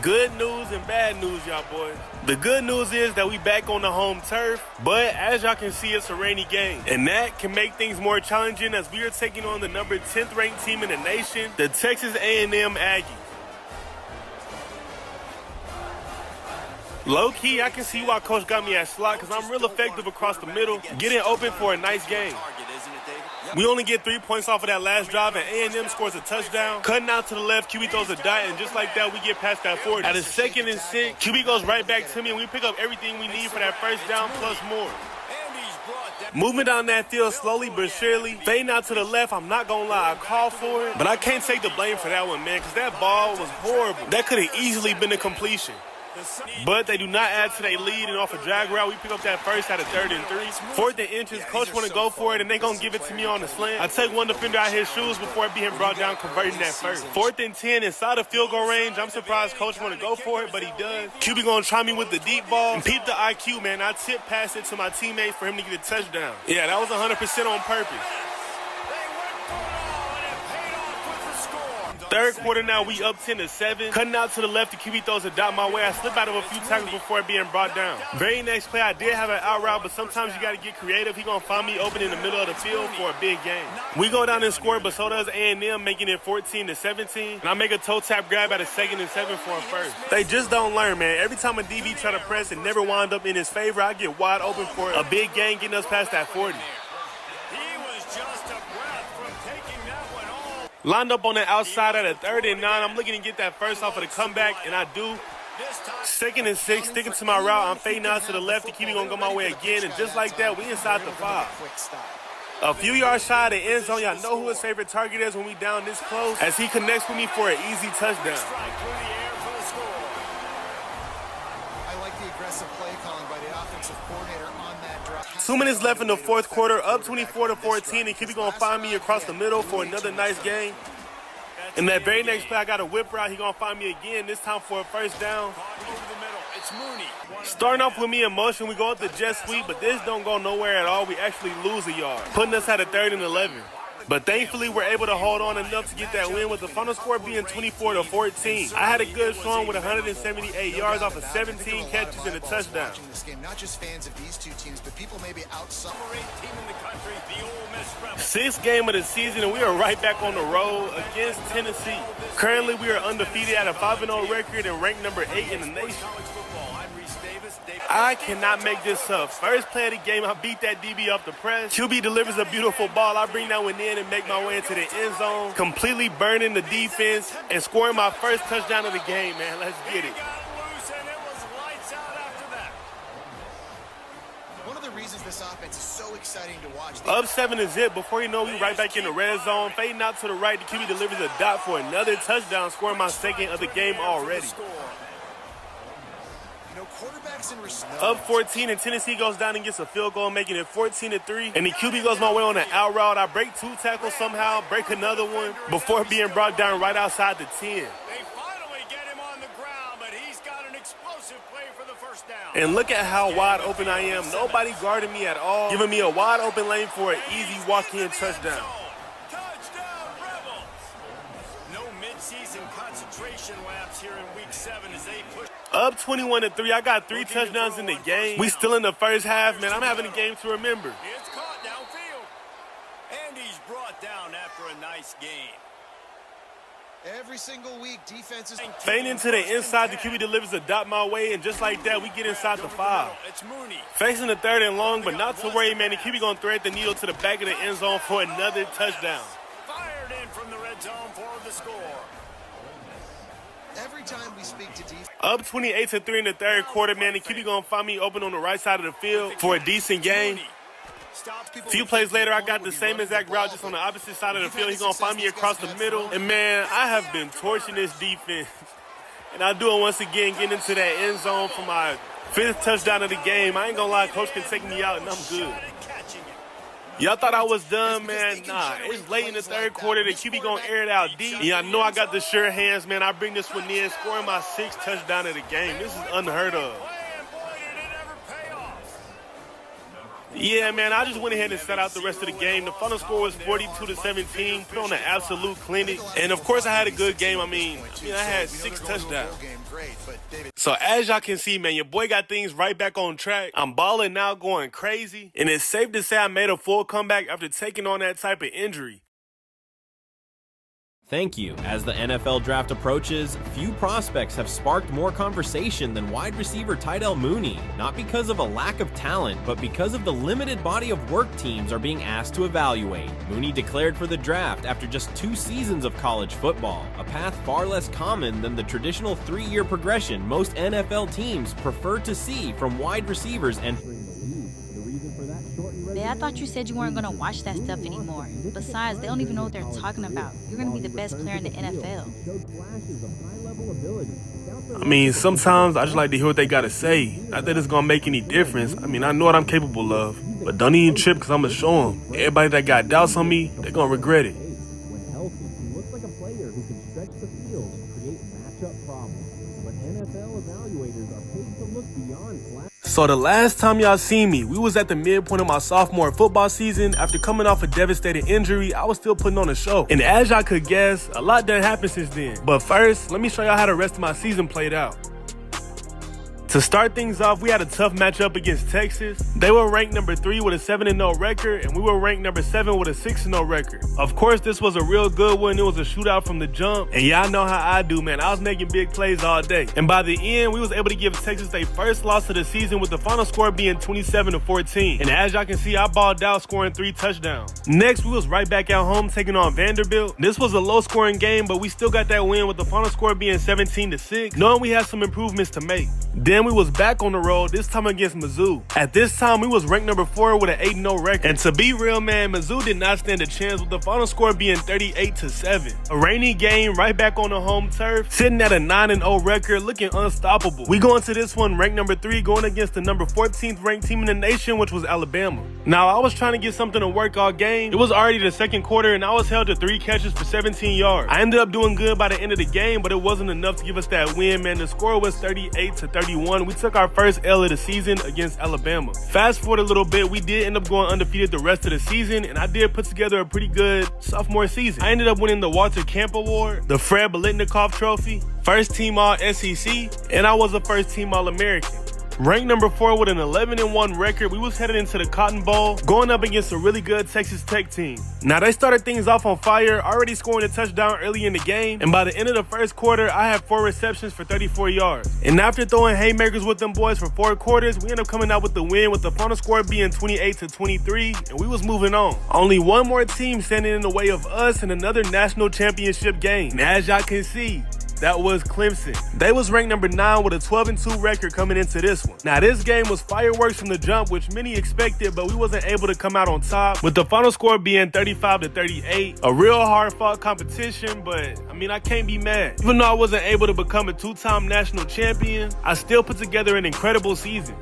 Good news and bad news, y'all boys. The good news is that we back on the home turf, but as y'all can see, it's a rainy game. And that can make things more challenging as we are taking on the number 10th ranked team in the nation, the Texas A&M Aggies. Low-key, I can see why Coach got me at slot because I'm real effective across the middle, getting open for a nice game. We only get 3 points off of that last drive, and A&M scores a touchdown. Cutting out to the left, QB throws a dot, and just like that, we get past that 40. At a 2nd and 6, QB goes right back to me, and we pick up everything we need for that first down plus more. Moving down that field slowly but surely. Fading out to the left, I'm not going to lie, I called for it, but I can't take the blame for that one, man, because that ball was horrible. That could have easily been a completion. But they do not add to their lead, and off a drag route, we pick up that first at a 3rd and 3. 4th and inches, coach want to go for it, and they going to give it to me on the slant. I take one defender out his shoes before it being brought down, converting that first. 4th and 10, inside of field goal range. I'm surprised coach want to go for it, but he does. QB going to try me with the deep ball. And peep the IQ, man. I tip pass it to my teammates for him to get a touchdown. Yeah, that was 100% on purpose. 3rd quarter now, we up 10-7. Cutting out to the left, the QB throws a dot my way. I slip out of a few tackles before it being brought down. Very next play, I did have an out route, but sometimes you got to get creative. He going to find me open in the middle of the field for a big game. We go down and score, but so does A&M, making it 14-17. And I make a toe tap grab at a 2nd and 7 for a first. They just don't learn, man. Every time a DB try to press, it never wind up in his favor. I get wide open for a big game, getting us past that 40. Lined up on the outside at a 3rd and 9. I'm looking to get that first off of the comeback, and I do. 2nd and 6, sticking to my route. I'm fading out to the left. The QB gonna go my way again, and just like that, we inside the 5. A few yards shy of the end zone. Y'all know who his favorite target is when we down this close, as he connects with me for an easy touchdown. I like the aggressive play calling by the offensive coordinator on that drive. 2 minutes left in the 4th quarter, up 24-14, and QB gonna find me across the middle for another nice game. And that very next play, I got a whip route. He gonna find me again, this time for a first down. Starting off with me in motion, we go up the jet sweep, but this don't go nowhere at all. We actually lose a yard, putting us at a 3rd and 11. But thankfully, we're able to hold on enough to get that win, with the final score being 24-14. I had a good showing with 178 yards off of 17 catches and a touchdown. Not just fans of these two teams, but people maybe outside. 6th game of the season, and we are right back on the road against Tennessee. Currently, we are undefeated at a 5-0 record and ranked number 8 in the nation. I cannot make this up. First play of the game, I beat that DB off the press. QB delivers a beautiful ball. I bring that one in and make my way into the end zone, completely burning the defense and scoring my first touchdown of the game, man. Let's get it. One of the reasons this offense is so exciting to watch. Up 7-0. Before you know, we right back in the red zone. Fading out to the right, the QB delivers a dot for another touchdown, scoring my 2nd of the game already. Up 14, and Tennessee goes down and gets a field goal, making it 14-3. And the QB goes my way on an out route. I break 2 tackles somehow, break another one before being brought down right outside the 10. And look at how wide open I am. Nobody guarding me at all, giving me a wide open lane for an easy walk-in touchdown. No mid-season concentration laps here in week 7 as they push. Up 21-3. I got 3 touchdowns in the game. We still in the first half, man. I'm having a game to remember. It's caught downfield. And he's brought down after a nice game. Every single week, defenses fading to the inside, the QB delivers a dot my way, and just like that, we get inside the 5. Facing the 3rd and long, but not to worry, man. The QB gonna thread the needle to the back of the end zone for another touchdown. Fired in from the red zone for the score. Every time we speak to defense. Up 28-3 in the 3rd quarter, man. The QB gonna find me open on the right side of the field for a decent game. A few plays later, I got the same exact route, just on the opposite side of the field. He's going to find me across the middle. And, man, I have been torching this defense. And I do it once again, getting into that end zone for my 5th touchdown of the game. I ain't going to lie, coach can take me out, and I'm good. Y'all thought I was done, man? Nah, it's late in the 3rd quarter. The QB going to air it out deep. Yeah, I know I got the sure hands, man. I bring this one in, scoring my 6th touchdown of the game. This is unheard of. Yeah, man, I just went ahead and set out the rest of the game. The final score was 42-17, put on an absolute clinic. And, of course, I had a good game. I mean, I had 6 touchdowns. So, as y'all can see, man, your boy got things right back on track. I'm balling now, going crazy. And it's safe to say I made a full comeback after taking on that type of injury. Thank you. As the NFL draft approaches, few prospects have sparked more conversation than wide receiver Tydell Mooney, not because of a lack of talent, but because of the limited body of work teams are being asked to evaluate. Mooney declared for the draft after just 2 seasons of college football, a path far less common than the traditional 3-year progression most NFL teams prefer to see from wide receivers entering the league. The reason for that shortened I thought you said you weren't going to watch that stuff anymore. Besides, they don't even know what they're talking about. You're going to be the best player in the NFL. I mean, sometimes I just like to hear what they got to say. Not that it's going to make any difference. I mean, I know what I'm capable of. But don't even trip because I'm going to show them. Everybody that got doubts on me, they're going to regret it. When healthy, he looks like a player who can stretch the field and create matchup problems. But NFL evaluators are paid to look beyond flash. So the last time y'all seen me, we was at the midpoint of my sophomore football season. After coming off a devastating injury, I was still putting on a show. And as y'all could guess, a lot done happened since then. But first, let me show y'all how the rest of my season played out. To start things off, we had a tough matchup against Texas. They were ranked number 3 with a 7-0 record, and we were ranked number 7 with a 6-0 record. Of course, this was a real good one. It was a shootout from the jump, and y'all know how I do, man. I was making big plays all day. And by the end, we was able to give Texas their first loss of the season, with the final score being 27-14. And as y'all can see, I balled out, scoring 3 touchdowns. Next, we was right back at home taking on Vanderbilt. This was a low-scoring game, but we still got that win, with the final score being 17-6, knowing we had some improvements to make. Then we was back on the road, this time against Mizzou. At this time, we was ranked number 4 with an 8-0 record. And to be real, man, Mizzou did not stand a chance, with the final score being 38-7. A rainy game, right back on the home turf, sitting at a 9-0 record, looking unstoppable. We go into this one ranked number 3, going against the number 14th ranked team in the nation, which was Alabama. Now, I was trying to get something to work all game. It was already the second quarter, and I was held to 3 catches for 17 yards. I ended up doing good by the end of the game, but it wasn't enough to give us that win, man. The score was 38-31. We took our first L of the season against Alabama. Fast forward a little bit, we did end up going undefeated the rest of the season, and I did put together a pretty good sophomore season. I ended up winning the Walter Camp Award, the Fred Biletnikoff Trophy, first team All-SEC, and I was a first team All-American. Ranked number 4 with an 11-1 record, we was headed into the Cotton Bowl, going up against a really good Texas Tech team. Now, they started things off on fire, already scoring a touchdown early in the game, and by the end of the first quarter, I had 4 receptions for 34 yards. And after throwing haymakers with them boys for 4 quarters, we ended up coming out with the win, with the final score being 28-23, and we was moving on. Only one more team standing in the way of us in another national championship game. And as y'all can see, that was Clemson. They was ranked number 9 with a 12-2 record coming into this one. Now, this game was fireworks from the jump, which many expected, but we wasn't able to come out on top, with the final score being 35-38. A real hard-fought competition, but I mean, I can't be mad. Even though I wasn't able to become a 2-time national champion, I still put together an incredible season.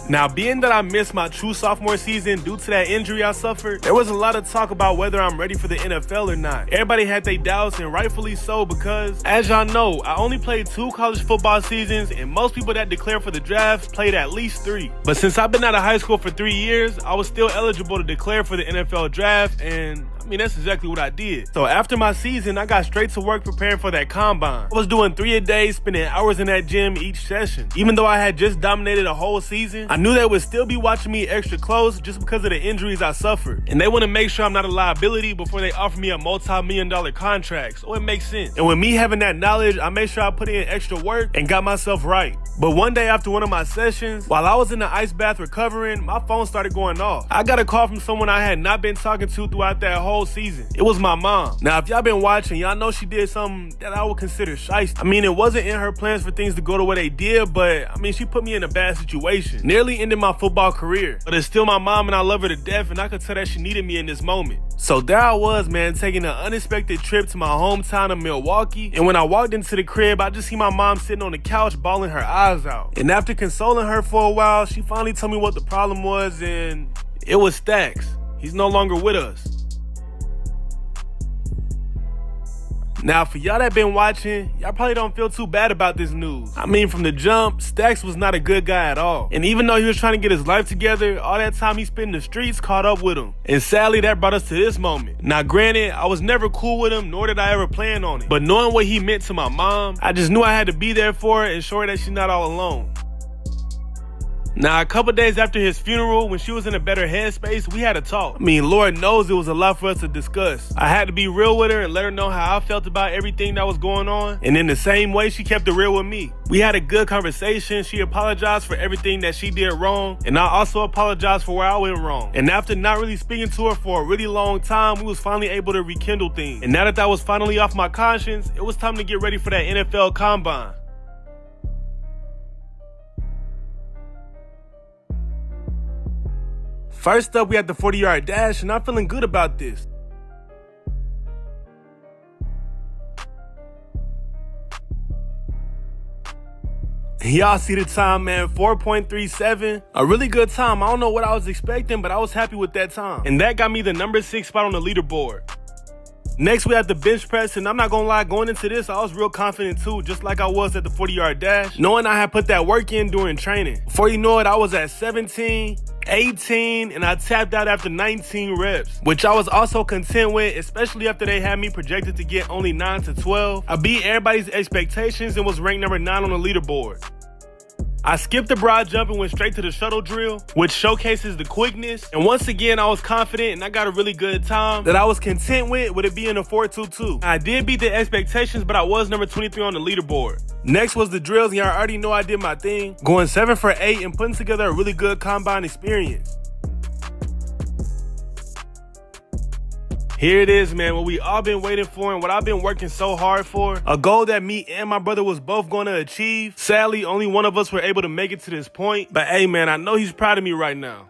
Now, being that I missed my true sophomore season due to that injury I suffered, there was a lot of talk about whether I'm ready for the NFL or not. Everybody had their doubts, and rightfully so, because as y'all know, I only played 2 college football seasons, and most people that declare for the draft played at least 3. But since I've been out of high school for 3 years, I was still eligible to declare for the NFL draft, and I mean, that's exactly what I did. So after my season, I got straight to work preparing for that combine. I was doing 3 a day, spending hours in that gym each session. Even though I had just dominated a whole season, I knew they would still be watching me extra close just because of the injuries I suffered. And they want to make sure I'm not a liability before they offer me a multi-million-dollar contract, so it makes sense. And with me having that knowledge, I made sure I put in extra work and got myself right. But one day after one of my sessions, while I was in the ice bath recovering, my phone started going off. I got a call from someone I had not been talking to throughout that whole season. It was my mom. Now, if y'all been watching, y'all know she did something that I would consider shiesty. I mean, it wasn't in her plans for things to go the way they did, but I mean, she put me in a bad situation. Nearly ended my football career. But it's still my mom, and I love her to death, and I could tell that she needed me in this moment. So there I was, man, taking an unexpected trip to my hometown of Milwaukee. And when I walked into the crib, I just see my mom sitting on the couch bawling her eyes out. And after consoling her for a while, she finally told me what the problem was, and it was Stacks. He's no longer with us. Now, for y'all that been watching, y'all probably don't feel too bad about this news. I mean, from the jump, Stacks was not a good guy at all. And even though he was trying to get his life together, all that time he spent in the streets caught up with him. And sadly, that brought us to this moment. Now, granted, I was never cool with him, nor did I ever plan on it. But knowing what he meant to my mom, I just knew I had to be there for her and show her that she's not all alone. Now, a couple days after his funeral, when she was in a better headspace, we had a talk. I mean, Lord knows it was a lot for us to discuss. I had to be real with her and let her know how I felt about everything that was going on. And in the same way, she kept it real with me. We had a good conversation. She apologized for everything that she did wrong. And I also apologized for where I went wrong. And after not really speaking to her for a really long time, we was finally able to rekindle things. And now that was finally off my conscience, it was time to get ready for that NFL Combine. First up, we had the 40-yard dash, and I'm feeling good about this. Y'all see the time, man, 4.37. A really good time. I don't know what I was expecting, but I was happy with that time. And that got me the number 6 spot on the leaderboard. Next, we have the bench press, and I'm not gonna lie, going into this, I was real confident too, just like I was at the 40-yard dash, knowing I had put that work in during training. Before you know it, I was at 17, 18, and I tapped out after 19 reps, which I was also content with, especially after they had me projected to get only 9 to 12. I beat everybody's expectations and was ranked number 9 on the leaderboard. I skipped the broad jump and went straight to the shuttle drill, which showcases the quickness. And once again, I was confident and I got a really good time that I was content with it being a 4.22. I did beat the expectations, but I was number 23 on the leaderboard. Next was the drills, and y'all already know I did my thing, going 7 for 8 and putting together a really good combine experience. Here it is, man, what we all been waiting for and what I've been working so hard for. A goal that me and my brother was both going to achieve. Sadly, only one of us were able to make it to this point. But hey, man, I know he's proud of me right now.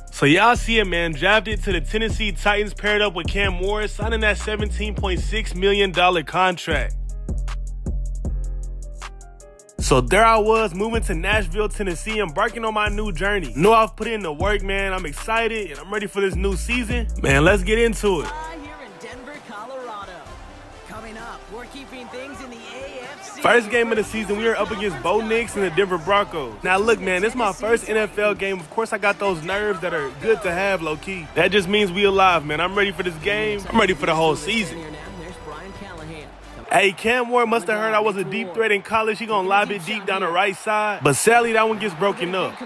So y'all see it, man. Drafted to the Tennessee Titans, paired up with Cam Ward, signing that $17.6 million contract. So there I was, moving to Nashville, Tennessee, embarking on my new journey. Know I've put in the work, man. I'm excited and I'm ready for this new season. Man, let's get into it. First game of the season, we are up against Bo Nix and the Denver Broncos. Now look, man, this is my first NFL game. Of course, I got those nerves that are good to have, low-key. That just means we alive, man. I'm ready for this game. I'm ready for the whole season. Hey, Cam Ward must have heard I was a deep threat in college. He gonna lob it deep down the right side. But sadly, that one gets broken up.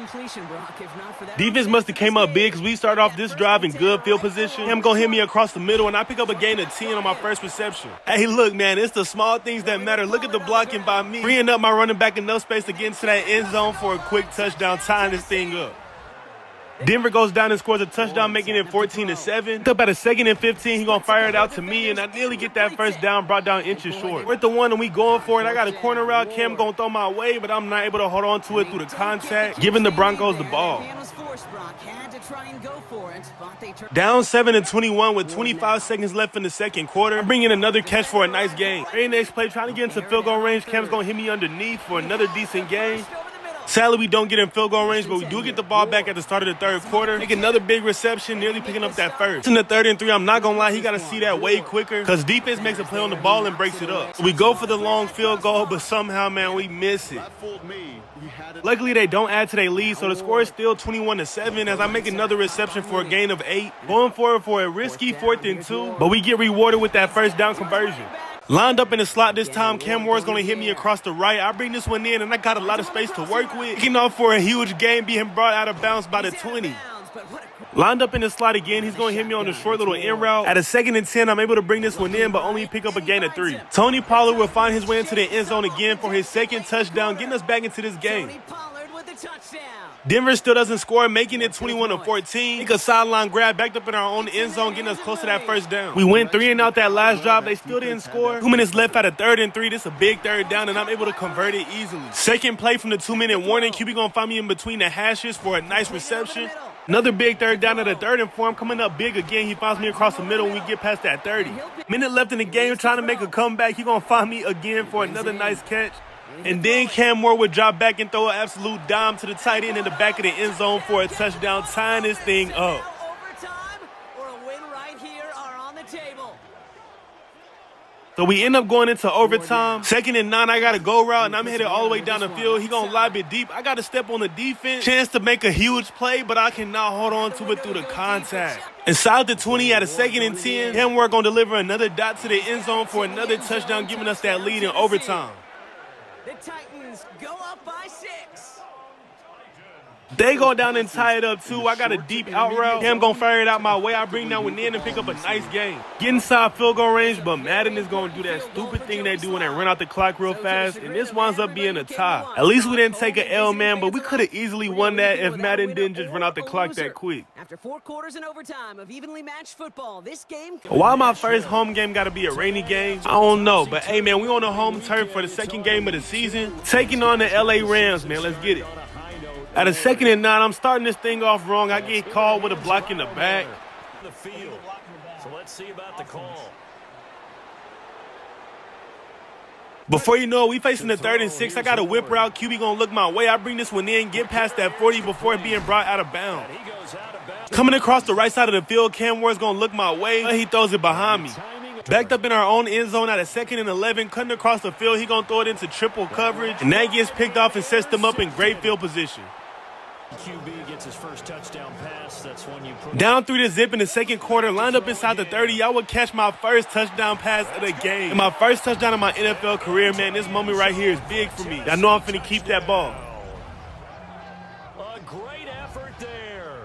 Defense must have came up big because we started off this drive in good field position. Him gonna hit me across the middle, and I pick up a gain of 10 on my first reception. Hey, look, man, it's the small things that matter. Look at the blocking by me. Freeing up my running back enough space to get into that end zone for a quick touchdown, tying this thing up. Denver goes down and scores a touchdown, making it 14-7. Up at a 2nd and 15, he gonna fire it out to me, and I nearly get that first down, brought down inches short. We're at the one, and we going for it. I got a corner route. Cam gonna throw my way, but I'm not able to hold on to it through the contact, giving the Broncos the ball. Down 7-21 with 25 seconds left in the second quarter. I'm bringing another catch for a nice gain. Very next play, trying to get into field goal range. Cam's gonna hit me underneath for another decent gain. Sadly, we don't get in field goal range, but we do get the ball back at the start of the third quarter. Make another big reception, nearly picking up that first. In the 3rd and 3, I'm not going to lie, he got to see that way quicker because defense makes a play on the ball and breaks it up. So we go for the long field goal, but somehow, man, we miss it. Luckily, they don't add to their lead, so the score is still 21-7 as I make another reception for a gain of 8. Going forward for a risky 4th and 2, but we get rewarded with that first down conversion. Lined up in the slot this time, Cam Ward's going to hit me across the right. I bring this one in, and I got a lot of space to work with. Kicking off for a huge gain, being brought out of bounds by the 20. Lined up in the slot again, he's going to hit me on the short little in route. At a 2nd and 10, I'm able to bring this one in, but only pick up a gain of 3. Tony Pollard will find his way into the end zone again for his 2nd touchdown, getting us back into this game. Denver still doesn't score, making it 21-14. Take a sideline grab, backed up in our own end zone, getting us close to that first down. We went 3 and out that last drive. They still didn't score. 2 minutes left at a 3rd and 3. This is a big 3rd down, and I'm able to convert it easily. Second play from the 2-minute warning. QB gonna find me in between the hashes for a nice reception. Another big third down at the 3rd and 4. I'm coming up big again. He finds me across the middle when we get past that 30. Minute left in the game, trying to make a comeback. He gonna find me again for another nice catch. And then Cam Moore would drop back and throw an absolute dime to the tight end in the back of the end zone for a touchdown, tying this thing up. So we end up going into overtime. 2nd and 9, I got a go route, and I'm headed all the way down the field. He gonna lob it deep. I got to step on the defense. Chance to make a huge play, but I cannot hold on to it through the contact. Inside the 20 at a 2nd and 10, Cam Moore gonna deliver another dot to the end zone for another touchdown, giving us that lead in overtime. The Titans go up by 6. They go down and tie it up too. I got a deep out route. Cam gonna fire it out my way. I bring that one in and pick up a nice gain. Get inside field goal range, but Madden is gonna do that stupid thing they do when they run out the clock real fast, and this winds up being a tie. At least we didn't take an L, man, but we could have easily won that if Madden didn't just run out the clock that quick. After 4 quarters in overtime of evenly matched football, this game. Why my first home game gotta be a rainy game? I don't know, but hey, man, we on the home turf for the 2nd game of the season, taking on the LA Rams, man. Let's get it. At a 2nd and 9, I'm starting this thing off wrong. I get called with a block in the back. The field. So let's see about the call. Before you know it, we facing the 3rd and 6. I got a whip route. QB gonna look my way. I bring this one in, get past that 40 before it being brought out of bounds. Coming across the right side of the field, Cam Moore's gonna look my way, but he throws it behind me. Backed up in our own end zone at a 2nd and 11, cutting across the field, he gonna throw it into triple coverage, and that gets picked off and sets them up in great field position. QB gets his first touchdown pass. That's when you put down through the zip in the 2nd quarter, lined up inside the 30. I would catch my first touchdown pass of the game. And my first touchdown of my NFL career, man. This moment right here is big for me. I know I'm finna keep that ball. A great effort there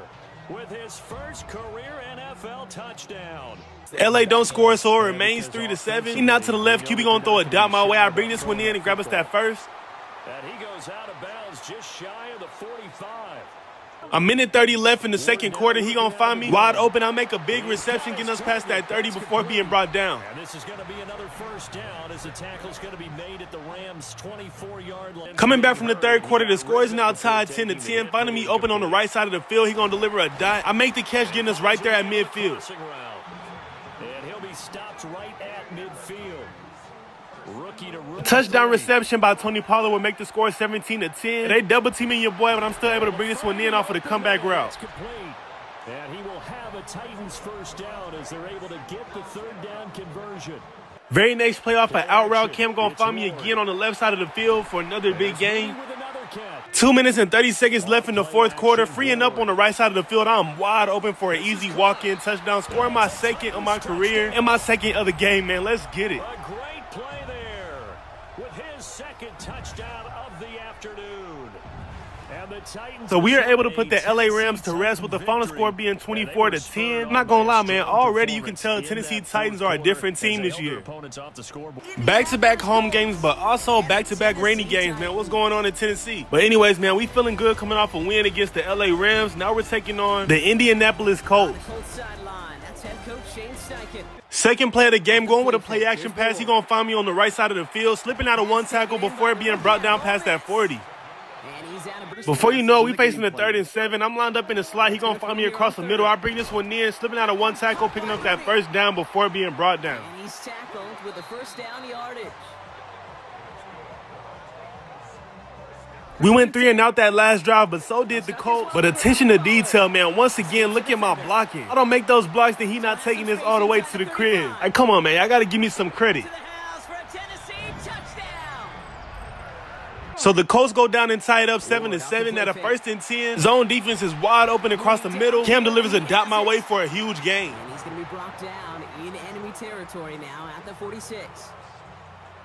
with his first career NFL touchdown. LA don't score, so it remains 3-7. He not to the left. QB gonna throw a dot my way. I bring this one in and grab us that first. And he goes out of bounds just shy of the 45. A minute 30 left in the 2nd quarter. He gonna find me wide open. I make a big reception, getting us past that 30 before being brought down. And this is going to be another first down as the tackle's going to be made at the Rams' 24-yard line. Coming back from the 3rd quarter, the score is now tied 10-10. Finding me open on the right side of the field. He gonna deliver a dot. I make the catch, getting us right there at midfield. And he'll be stopped right at midfield. Rookie to rookie. Touchdown reception by Tony Pollard will make the score 17-10. They double teaming your boy, but I'm still able to bring this one in off of the comeback route. And he will have a Titans first down as they're able to get the 3rd down conversion. Very next play off an out route, Cam gonna find me again on the left side of the field for another big game. 2 minutes and 30 seconds left in the 4th quarter. Freeing up on the right side of the field, I'm wide open for an easy walk-in touchdown. Scoring my 2nd of my career and my 2nd of the game, man. Let's get it. A great play there with his 2nd touchdown of the afternoon. And the Titans. So we are able to put the LA Rams to rest with the final score being 24-10. I'm not gonna lie, man. Already you can tell Tennessee Titans are a different team this year. Back-to-back home games, but also back-to-back rainy games, man. What's going on in Tennessee? But anyways, man, we feeling good coming off a win against the LA Rams. Now we're taking on the Indianapolis Colts. Second play of the game, going with a play action pass. He gonna find me on the right side of the field, slipping out of one tackle before being brought down past that 40. Before you know, we facing the 3rd and 7. I'm lined up in the slot. He gonna find me across the middle. I bring this one in, slipping out of one tackle, picking up that first down before being brought down. And he's tackled with the first down yardage. We went 3 and out that last drive, but so did the Colts. But attention to detail, man. Once again, look at my blocking. I don't make those blocks, then he not taking this all the way to the crib. Like, come on, man. I got to give me some credit. So the Colts go down and tie it up 7-7 at a 1st and 10. Zone defense is wide open across the middle. Cam delivers a dot my way for a huge gain. And he's going to be brought down in enemy territory now at the 46.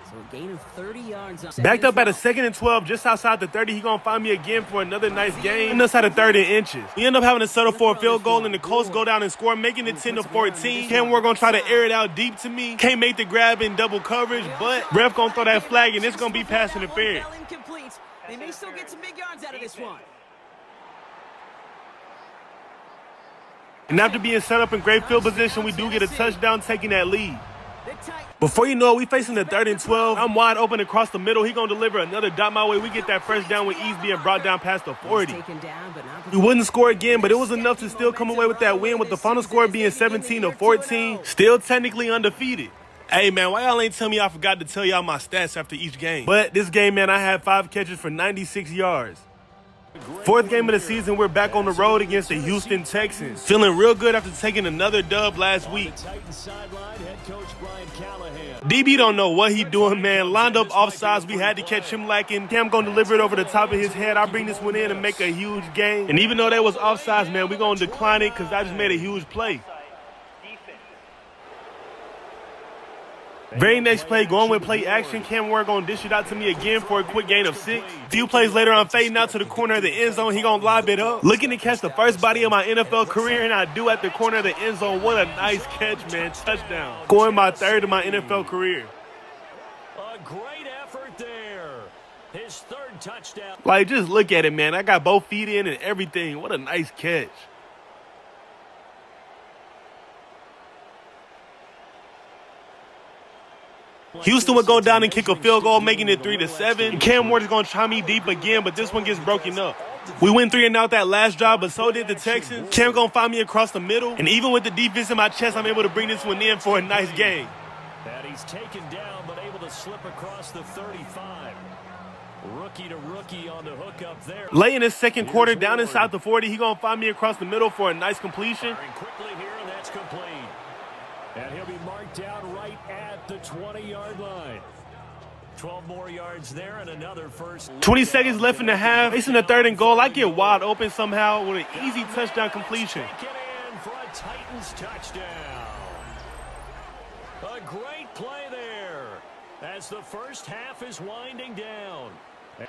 So a gain of 30 yards. Backed up at a 2nd and 12 just outside the 30. He going to find me again for another nice gain. And us at a 3rd and inches. We end up having to settle for a field goal, and the Colts go down and score, making it 10-14. Cam, we're going to try to air it out deep to me. Can't make the grab in double coverage, but ref going to throw that flag, and it's going to be pass interference. They may still get some big yards out of this one. And after being set up in great field position, we do get a touchdown, taking that lead. Before you know it, we facing the 3rd and 12. I'm wide open across the middle. He gonna deliver another dot my way. We get that first down with ease being brought down past the 40. We wouldn't score again, but it was enough to still come away with that win, with the final score being 17-14. Still technically undefeated. Hey, man, why y'all ain't tell me I forgot to tell y'all my stats after each game? But this game, man, I had 5 catches for 96 yards. 4th game of the season, we're back on the road against the Houston Texans. Feeling real good after taking another dub last week. DB don't know what he doing, man. Lined up offsides, we had to catch him lacking. Cam gonna deliver it over the top of his head. I bring this one in and make a huge gain. And even though that was offsides, man, we gonna decline it because I just made a huge play. Very next play, going with play action. Cam Ward gonna dish it out to me again for a quick gain of 6. Few plays later, I'm fading out to the corner of the end zone. He gonna lob it up. Looking to catch the first body of my NFL career, and I do at the corner of the end zone. What a nice catch, man. Touchdown. Scoring my 3rd of my NFL career. A great effort there. His 3rd touchdown. Like, just look at it, man. I got both feet in and everything. What a nice catch. Houston would go down and kick a field goal, making it 3-7. Cam Ward is going to try me deep again, but this one gets broken up. We went 3 and out that last drive, but so did the Texans. Cam going to find me across the middle, and even with the defense in my chest, I'm able to bring this one in for a nice game. And he's taken down, but able to slip across the 35. Rookie to rookie on the hook up there. Late in his 2nd quarter, down inside the 40, he going to find me across the middle for a nice completion. Quickly here, and that's complete. And he'll be marked down right at the 20-yard line. 12 more yards there and another first. 20 seconds left in the half. Facing the 3rd and goal. I get wide open somehow with an easy touchdown completion. Taken in for a Titans touchdown. A great play there as the first half is winding down.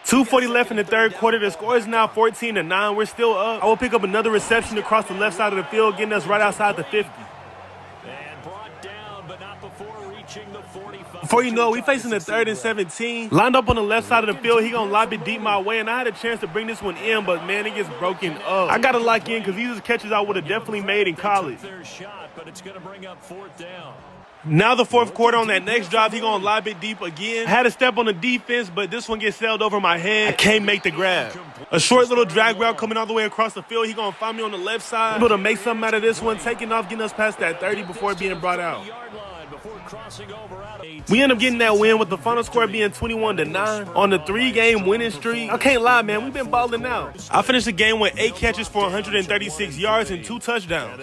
2:40 left in the 3rd quarter. The score is now 14-9. We're still up. I will pick up another reception across the left side of the field, getting us right outside the 50. Before you know, we facing the 3rd and 17. Lined up on the left side of the field, he gonna lob it deep my way, and I had a chance to bring this one in, but man, it gets broken up. I gotta lock in because these are catches I would have definitely made in college. Now the 4th quarter, on that next drive, he gonna lob it deep again. I had a step on the defense, but this one gets sailed over my head. I can't make the grab. A short little drag route coming all the way across the field. He gonna find me on the left side. Able to make something out of this one, taking off, getting us past that 30 before being brought out. We end up getting that win with the final score being 21-9 on the 3-game winning streak. I can't lie, man. We've been balling out. I finished the game with 8 catches for 136 yards and 2 touchdowns.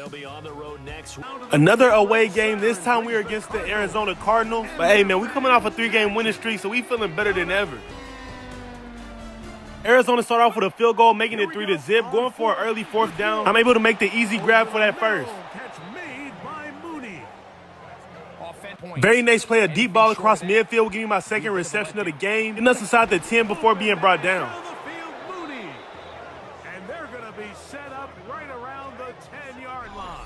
Another away game. This time we are against the Arizona Cardinals. But hey, man, we coming off a 3-game winning streak, so we feeling better than ever. Arizona start off with a field goal, making it 3-0, going for an early 4th down. I'm able to make the easy grab for that first. Very next play, a deep ball across midfield will give me my 2nd reception of the game, getting us inside the 10 before being brought down. And they're going to be set up right around the 10-yard line.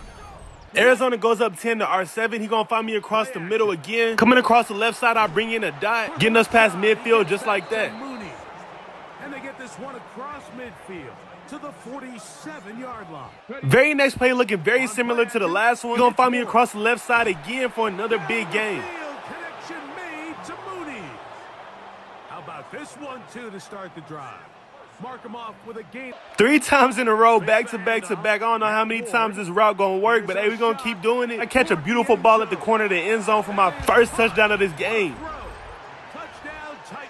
Arizona goes up 10 to R7. He gonna find me across the middle again. Coming across the left side, I bring in a dot, getting us past midfield just like that. And they get this one across midfield to the 47-yard line. Very next play looking very similar to the last one. He gonna find me across the left side again for another big game. Connection made to Mooney. How about this one, too, to start the drive? Mark him off with a gain. 3 times in a row, back to back to back. I don't know how many times this route gonna work, but hey, we gonna keep doing it. I catch a beautiful ball at the corner of the end zone for my first touchdown of this game. Touchdown Titans.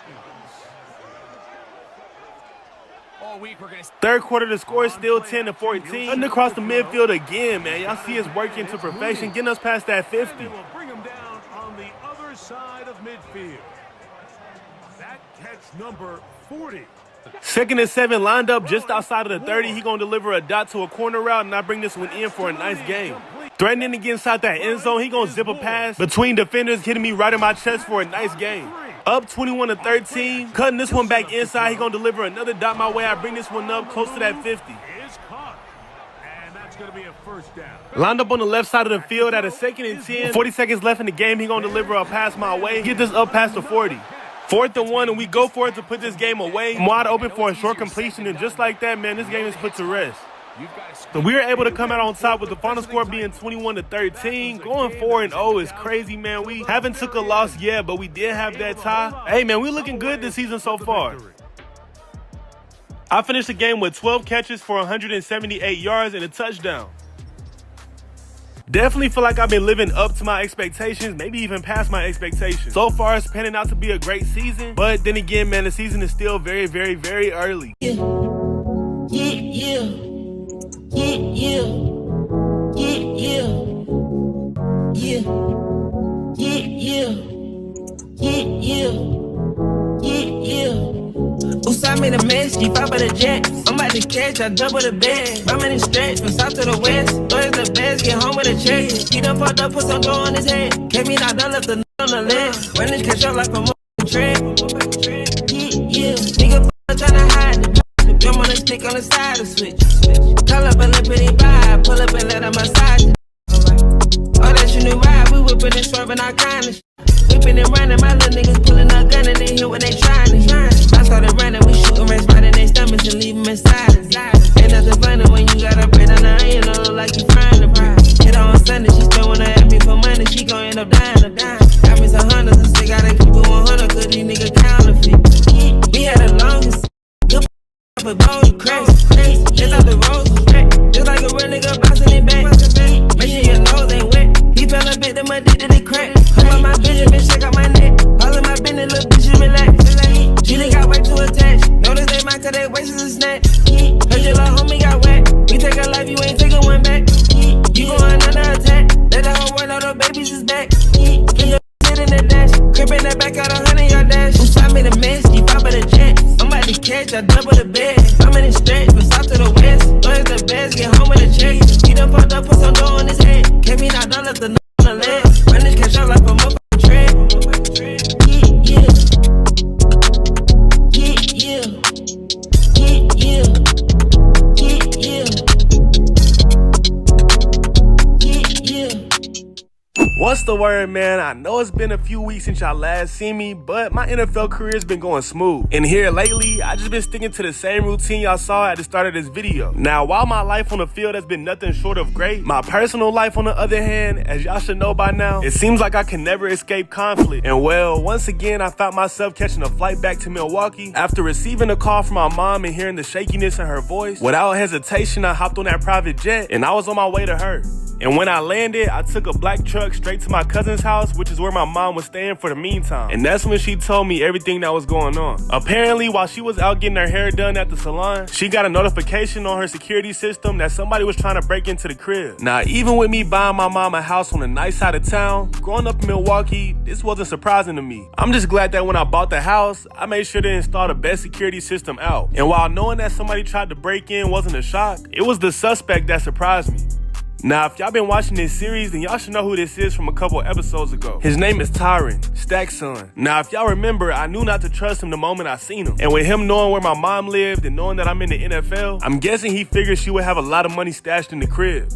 All week we're gonna 3rd quarter, the score is still 10-14. Cutting across the midfield again, man. Y'all see us working to perfection, getting us past that 50. Will bring him down on the other side of midfield. That catch number 40. 2nd and 7, lined up just outside of the 30. He gonna deliver a dot to a corner route, and I bring this one in for a nice game. Threatening to get inside that end zone, he gonna zip a pass between defenders, hitting me right in my chest for a nice game. Up 21-13, cutting this one back inside. He gonna deliver another dot my way. I bring this one up close to that 50. Is caught. And that's gonna be a first down. Lined up on the left side of the field at a 2nd and 10. 40 seconds left in the game. He gonna deliver a pass my way. Get this up past the 40. 4th and 1, and we go for it to put this game away. I'm wide open for a short completion, and just like that, man, this game is put to rest. So we were able to come out on top with the final score being 21-13. Going 4-0 is crazy, man. We haven't took a loss yet, but we did have that tie. Hey, man, we looking good this season so far. I finished the game with 12 catches for 178 yards and a touchdown. Definitely feel like I've been living up to my expectations, maybe even past my expectations. So far, it's panning out to be a great season, but then again, man, the season is still very, very, very early. Usai made a mess, G5 by the jet. I'm about to catch, I double the bed. I'm in the stretch, from south to the west. Lawyers the best, get home with a check. He done fucked up, put some dough on his head. Kept me knocked down, left the on the list. Run this catch up like a motherfucking tread. Nigga tryna hide the drum on the stick on the side of switch. Call up a lippity vibe, pull up and let him massage. All that you knew ride, we whipping and swerving all kind of shit. Whipping and running, my little niggas pulling a gun and they hit when they trying to. I started running, we shooting rats right in their stomachs and leave them inside. Ain't nothing funny when you got a bread on the onion, don't look like you frying the bread. Hit her on Sunday, she still wanna ask me for money, she gon' end up dying. Got me some hundreds and still gotta keep it 100, cause these niggas counterfeit. We had the longest, good but bone crazy. It's out the rose, just like a real nigga bouncing it back. Make sure your nose ain't wet. He fell a bit, them addicted to crack. Come on my bitch, bitch, check out my neck. All in my business, little bitch, you relax. She done got way too attached. Notice they might cause they waist is a snack. Heard your little homie got wet. We take a life, you ain't taking one back. You going under attack. Let the whole world know the babies is back. Spin the shit in the dash. Crib in the back, got 100 yard dash. Usai made a mess, G5 by the jet. I'm about to catch, I double the bed. I'm in the stretch, from south to the west. Lawyers the best, get home with a check. He done fucked up, put some dough on his head. Kept me knocked down, left the on the leg. Run this catch up like a motherfucking tread. What's the word, man? I know it's been a few weeks since y'all last seen me, but my NFL career's been going smooth. And here lately, I just been sticking to the same routine y'all saw at the start of this video. Now, while my life on the field has been nothing short of great, my personal life on the other hand, as y'all should know by now, it seems like I can never escape conflict. And well, once again, I found myself catching a flight back to Milwaukee. After receiving a call from my mom and hearing the shakiness in her voice, without hesitation, I hopped on that private jet and I was on my way to her. And when I landed, I took a black truck straight to my cousin's house, which is where my mom was staying for the meantime. And that's when she told me everything that was going on. Apparently, while she was out getting her hair done at the salon, she got a notification on her security system that somebody was trying to break into the crib. Now, even with me buying my mom a house on the nice side of town, growing up in Milwaukee, this wasn't surprising to me. I'm just glad that when I bought the house, I made sure to install the best security system out. And while knowing that somebody tried to break in wasn't a shock, it was the suspect that surprised me. Now, if y'all been watching this series, then y'all should know who this is from a couple episodes ago. His name is Tyron, Stack's son. Now, if y'all remember, I knew not to trust him the moment I seen him. And with him knowing where my mom lived and knowing that I'm in the NFL, I'm guessing he figured she would have a lot of money stashed in the crib.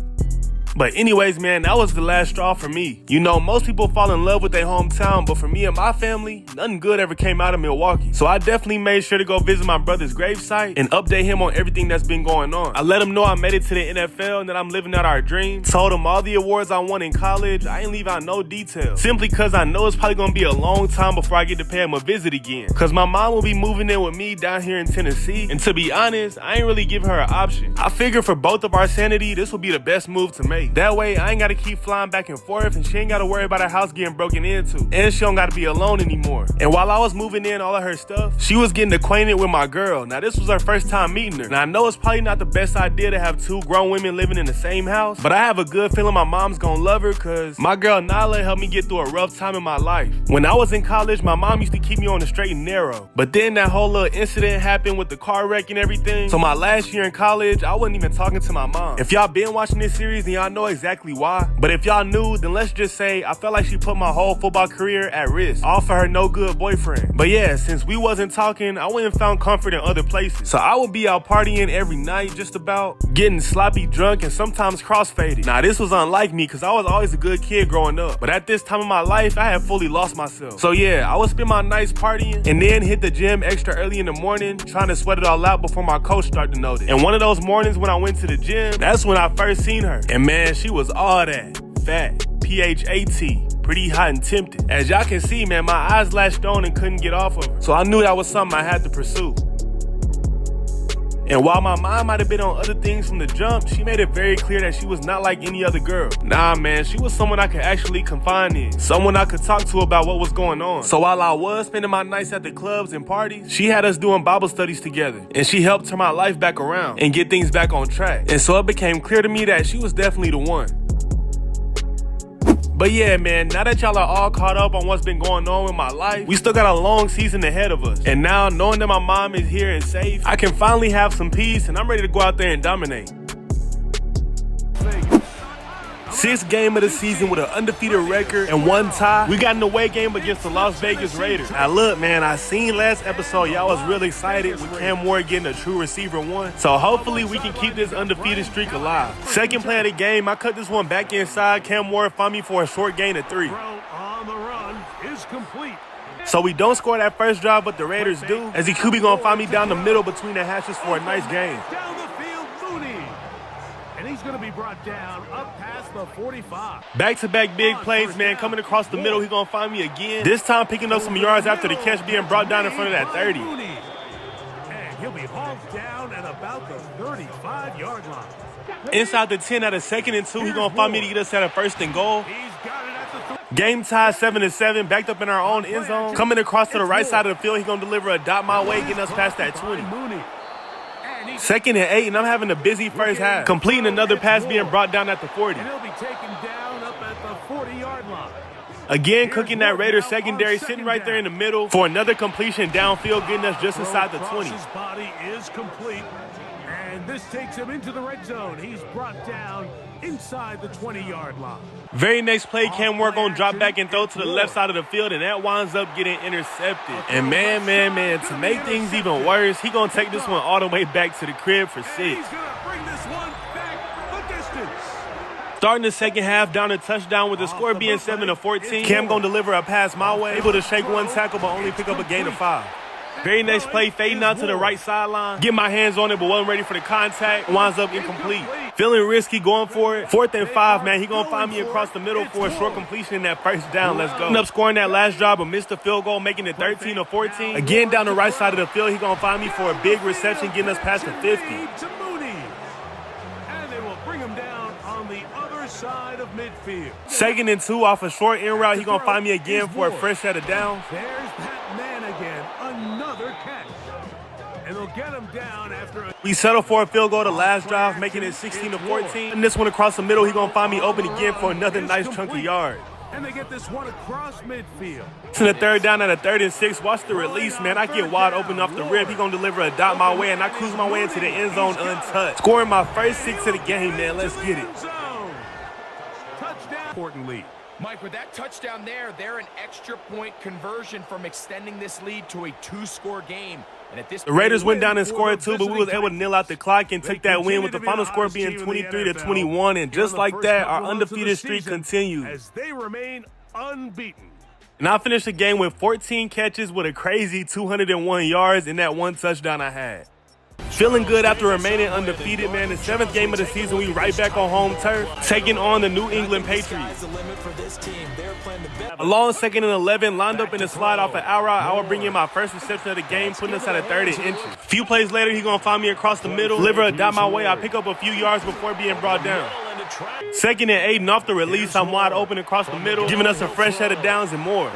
But anyways, man, that was the last straw for me. You know, most people fall in love with their hometown, but for me and my family, nothing good ever came out of Milwaukee. So I definitely made sure to go visit my brother's gravesite and update him on everything that's been going on. I let him know I made it to the NFL and that I'm living out our dream. Told him all the awards I won in college. I ain't leave out no details. Simply because I know it's probably gonna be a long time before I get to pay him a visit again. Cause my mom will be moving in with me down here in Tennessee. And to be honest, I ain't really giving her an option. I figure for both of our sanity, this will be the best move to make. That way, I ain't gotta keep flying back and forth, and she ain't gotta worry about her house getting broken into. And she don't gotta be alone anymore. And while I was moving in all of her stuff, she was getting acquainted with my girl. Now, this was her first time meeting her. Now, I know it's probably not the best idea to have two grown women living in the same house, but I have a good feeling my mom's gonna love her, cause my girl Nyla helped me get through a rough time in my life. When I was in college, my mom used to keep me on the straight and narrow. But then that whole little incident happened with the car wreck and everything. So my last year in college, I wasn't even talking to my mom. If y'all been watching this series, then y'all know know exactly why, but if y'all knew, then let's just say I felt like she put my whole football career at risk, all for her no good boyfriend. But yeah, since we wasn't talking, I went and found comfort in other places. So I would be out partying every night, just about, getting sloppy drunk and sometimes crossfaded. Now this was unlike me, cause I was always a good kid growing up, but at this time of my life, I had fully lost myself. So yeah, I would spend my nights partying and then hit the gym extra early in the morning, trying to sweat it all out before my coach started to notice. And one of those mornings when I went to the gym, that's when I first seen her. And man, she was all that. Fat, P-H-A-T, pretty hot and tempting. As y'all can see, man, my eyes latched on and couldn't get off of her. So I knew that was something I had to pursue. And while my mind might have been on other things from the jump, she made it very clear that she was not like any other girl. Nah, man, she was someone I could actually confide in. Someone I could talk to about what was going on. So while I was spending my nights at the clubs and parties, she had us doing Bible studies together. And she helped turn my life back around and get things back on track. And so it became clear to me that she was definitely the one. But yeah, man, now that y'all are all caught up on what's been going on in my life, we still got a long season ahead of us. And now, knowing that my mom is here and safe, I can finally have some peace and I'm ready to go out there and dominate. 6th game of the season with an undefeated record and 1 tie. We got an away game against the Las Vegas Raiders. Now look, man, I seen last episode y'all was really excited with Cam Ward getting a true receiver 1. So hopefully we can keep this undefeated streak alive. 2nd play of the game, I cut this one back inside. Cam Ward found me for a short gain of 3. On the run is complete. So we don't score that first drive, but the Raiders do, as QB gonna find me down the middle between the hashes for a nice gain. Down the field, Mooney. And he's going to be brought down up past the 45. Back-to-back big plays, man. Coming across the middle, he's going to find me again. This time picking up some yards after the catch being brought down in front of that 30. And he'll be hauled down at about the 35-yard line. Inside the 10 at a 2nd and 2, he's going to find me to get us at a 1st and goal. Game tie 7-7, backed up in our own end zone. Coming across to the right side of the field, he's going to deliver a dot my way, getting us past that 20. 2nd and 8, and I'm having a busy first half. Completing another pass being brought down at the 40. And he'll be taken down up at the 40-yard line. Again, cooking that Raiders secondary, sitting right there in the middle for another completion downfield, getting us just inside the 20. His body is complete, and this takes him into the red zone. He's brought down inside the 20-yard line. Very next play, Cam Ward gonna drop back and throw to the left side of the field, and that winds up getting intercepted. And man, to make things even worse, he gonna take this one all the way back to the crib for 6. He's gonna bring this one back the distance. Starting the second half, down a touchdown with the score being 7-14. Cam gonna deliver a pass my way, able to shake 1 tackle but only pick up a gain of 5. Very next play, fading out to the right sideline. Get my hands on it, but wasn't ready for the contact. Winds up incomplete. Feeling risky, going for it. 4th and 5, man. He gonna find me across the middle for a short completion in that 1st down. Let's go. Ended up scoring that last drive, but missed the field goal, making it 13-14. Again, down the right side of the field, he gonna find me for a big reception, getting us past the 50. To Mooney. And they will bring him down on the other side of midfield. 2nd and 2 off a short in route. He gonna find me again for a fresh set of downs. There's that man again. Another catch. And they'll get him down after a... We settle for a field goal the last drive, making it 16-14. And this one across the middle, he gonna find me open again for another nice chunky yard. And they get this one across midfield. To the 3rd down at a 3rd and 6. Watch the release, man. I get wide open off the rip. He gonna deliver a dot my way, and I cruise my way into the end zone untouched. Scoring my first 6 of the game, man. Let's get it. Touchdown. Important lead. Mike, with that touchdown there, they're an extra point conversion from extending this lead to a 2-score game. And at this the Raiders went down and scored 2, but we was able to nil out the clock and take that win with the final score being 23-21. And just like that, our undefeated streak continues. As they remain unbeaten. And I finished the game with 14 catches with a crazy 201 yards and that 1 touchdown I had. Feeling good after remaining undefeated, man. The 7th game of the season, we right back on home turf, taking on the New England Patriots. A long 2nd and 11, lined up in the slide off an hour. I will bring in my first reception of the game, putting us at a 3rd and inches. A few plays later, he's going to find me across the middle, deliver a dot my way. I pick up a few yards before being brought down. 2nd and 8, and off the release, I'm wide open across the middle, giving us a fresh set of downs and more.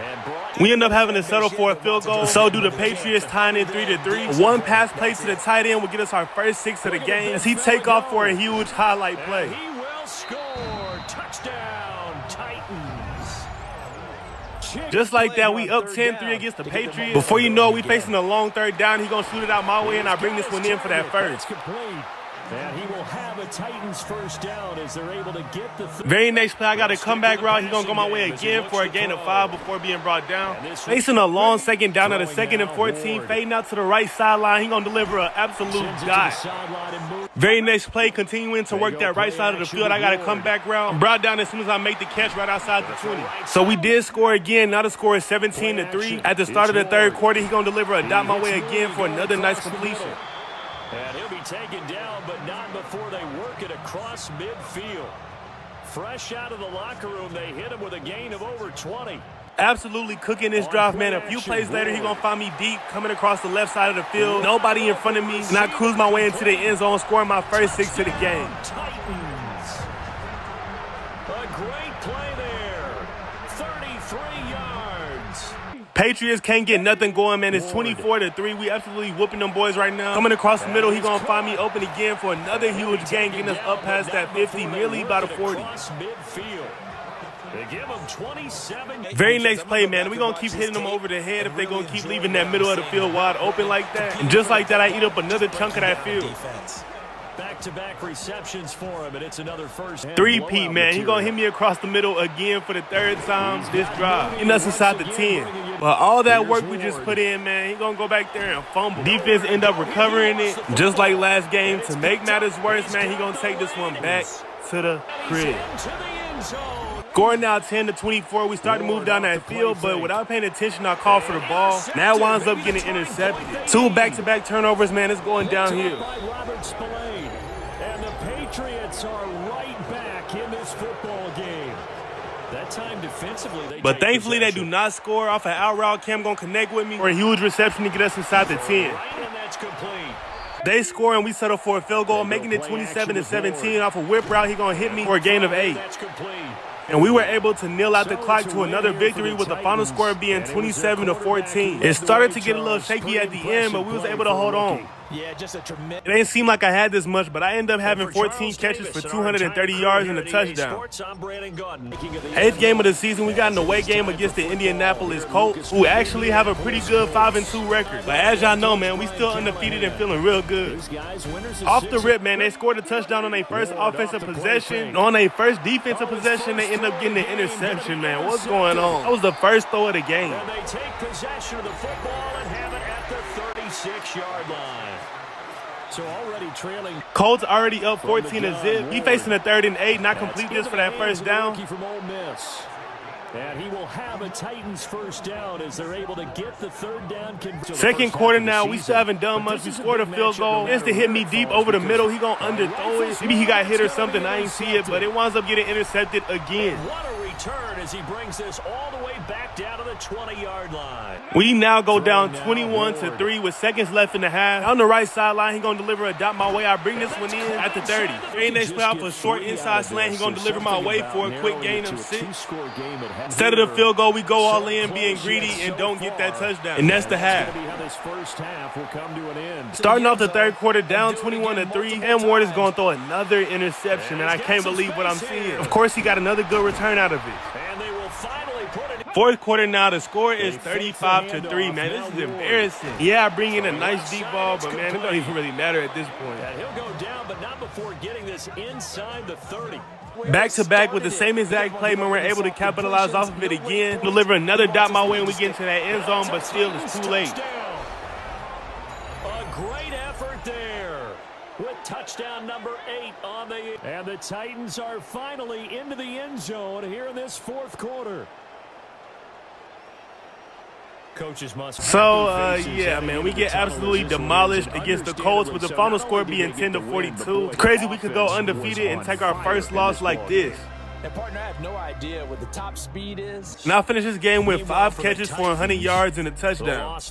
We end up having to settle for a field goal, so do the Patriots, tying in 3-3. One pass play to the tight end will get us our first 6 of the game as he take off for a huge highlight play. He will score. Touchdown, Titans. Just like that, we up 10-3 against the Patriots. Before you know it, we facing a long 3rd down. He gonna shoot it out my way, and I bring this one in for that first. And he will have a Titans first down as they're able to get the... Very next play, I got a comeback route. He's going to go my way again for a gain of 5 before being brought down. Facing a long second down at a 2nd and 14, fading out to the right sideline. He's going to deliver an absolute dot. Very next play, continuing to work that right side of the field. I got a comeback route. I'm brought down as soon as I make the catch right outside the 20. So we did score again. Now the score is 17-3. At the start of the third quarter, he's going to deliver a dot my way again for another nice completion. And he'll be taken down, but not before they work it across midfield. Fresh out of the locker room, they hit him with a gain of over 20. Absolutely cooking this drive, man. A few plays later, he's going to find me deep, coming across the left side of the field. Nobody in front of me, and I cruise my way into the end zone, scoring my first 6 to the game. Titans. A great play there. 33 yards. Patriots can't get nothing going, man. It's 24-3. We absolutely whooping them boys right now. Coming across the middle, he's going to find me open again for another huge gain, getting us up past that 50, nearly by the 40. They give him 27. Very next play, man. We're going to keep hitting them over the head if they're going to keep leaving that middle of the field wide open like that. And just like that, I eat up another chunk of that field. Back-to-back receptions for him, and it's another first. Three-peat, man. He's going to hit me across the middle again for the 3rd time this drive. Getting us inside the 10. But all that work we just put in, man, he's going to go back there and fumble. Defense end up recovering it, just like last game. To make matters worse, man, he's going to take this one back to the crib. Score now 10-24. We start to move down that field, but without paying attention, I call for the ball. Now it winds up getting intercepted. 2 back-to-back turnovers, man. It's going downhill. And the Patriots are right back in this football game. That time defensively, but thankfully they do not score off an out route. Cam gonna connect with me for a huge reception to get us inside the 10. And that's complete. They score and we settle for a field goal, making it 27-17 off a whip route. He gonna hit me for a gain of 8. And we were able to kneel out the clock to another victory with the final score being 27-14. It started to get a little shaky at the end, but we was able to hold on. Yeah, just a tremendous. It ain't seem like I had this much, but I ended up having 14 catches for 230 yards and a touchdown. 8th game of the season, we got an away game against the Indianapolis Colts, who actually have a pretty good 5-2 record. But as y'all know, man, we still undefeated and feeling real good. Off the rip, man, they scored a touchdown on their first offensive possession. And on their first defensive possession, they end up getting an interception, man. What's going on? That was the first throw of the game. And they take possession of the football and have it at the 36-yard line. So already trailing. Colts already up 14-0. He facing a 3rd and 8, not complete this for that first down. From Ole Miss. And he will have a Titans first down as they're able to get the 3rd down conversion. 2nd quarter now, we still haven't done much. We scored a field goal. Just to hit me deep over the middle. He gonna underthrow it. Maybe he got hit or something. I ain't see it, but it winds up getting intercepted again. What a return as he brings this all the way back down to the 20-yard line. We now go down 21-3 with seconds left in the half. On the right sideline, he gonna deliver a dot my way. I bring this one in at the 30. Very next play off a short inside slant. He gonna deliver my way for a quick gain of 6. Instead of the field goal, we go all in, being greedy, and don't get that touchdown. And that's the half. Starting off the 3rd quarter, down 21-3, and Ward is going to throw another interception, and I can't believe what I'm seeing. Of course, he got another good return out of it. 4th quarter now, the score is 35-3, man. This is embarrassing. Yeah, I bring in a nice deep ball, but, man, it don't even really matter at this point. He'll go down, but not before getting this inside the 30. Back-to-back with the same exact play, man. We're able to capitalize off of it again. Deliver another dot my way when we get into that end zone, but still it's too late. A great effort there with touchdown number 8 on the... And the Titans are finally into the end zone here in this 4th quarter. Coaches must. So, yeah, man, we get absolutely demolished against the Colts with the final score being 10-42. It's crazy we could go undefeated and take our first loss like this. And partner, I have no idea what the top speed is. Now I finish this game with 5 catches for 100 yards and a touchdown.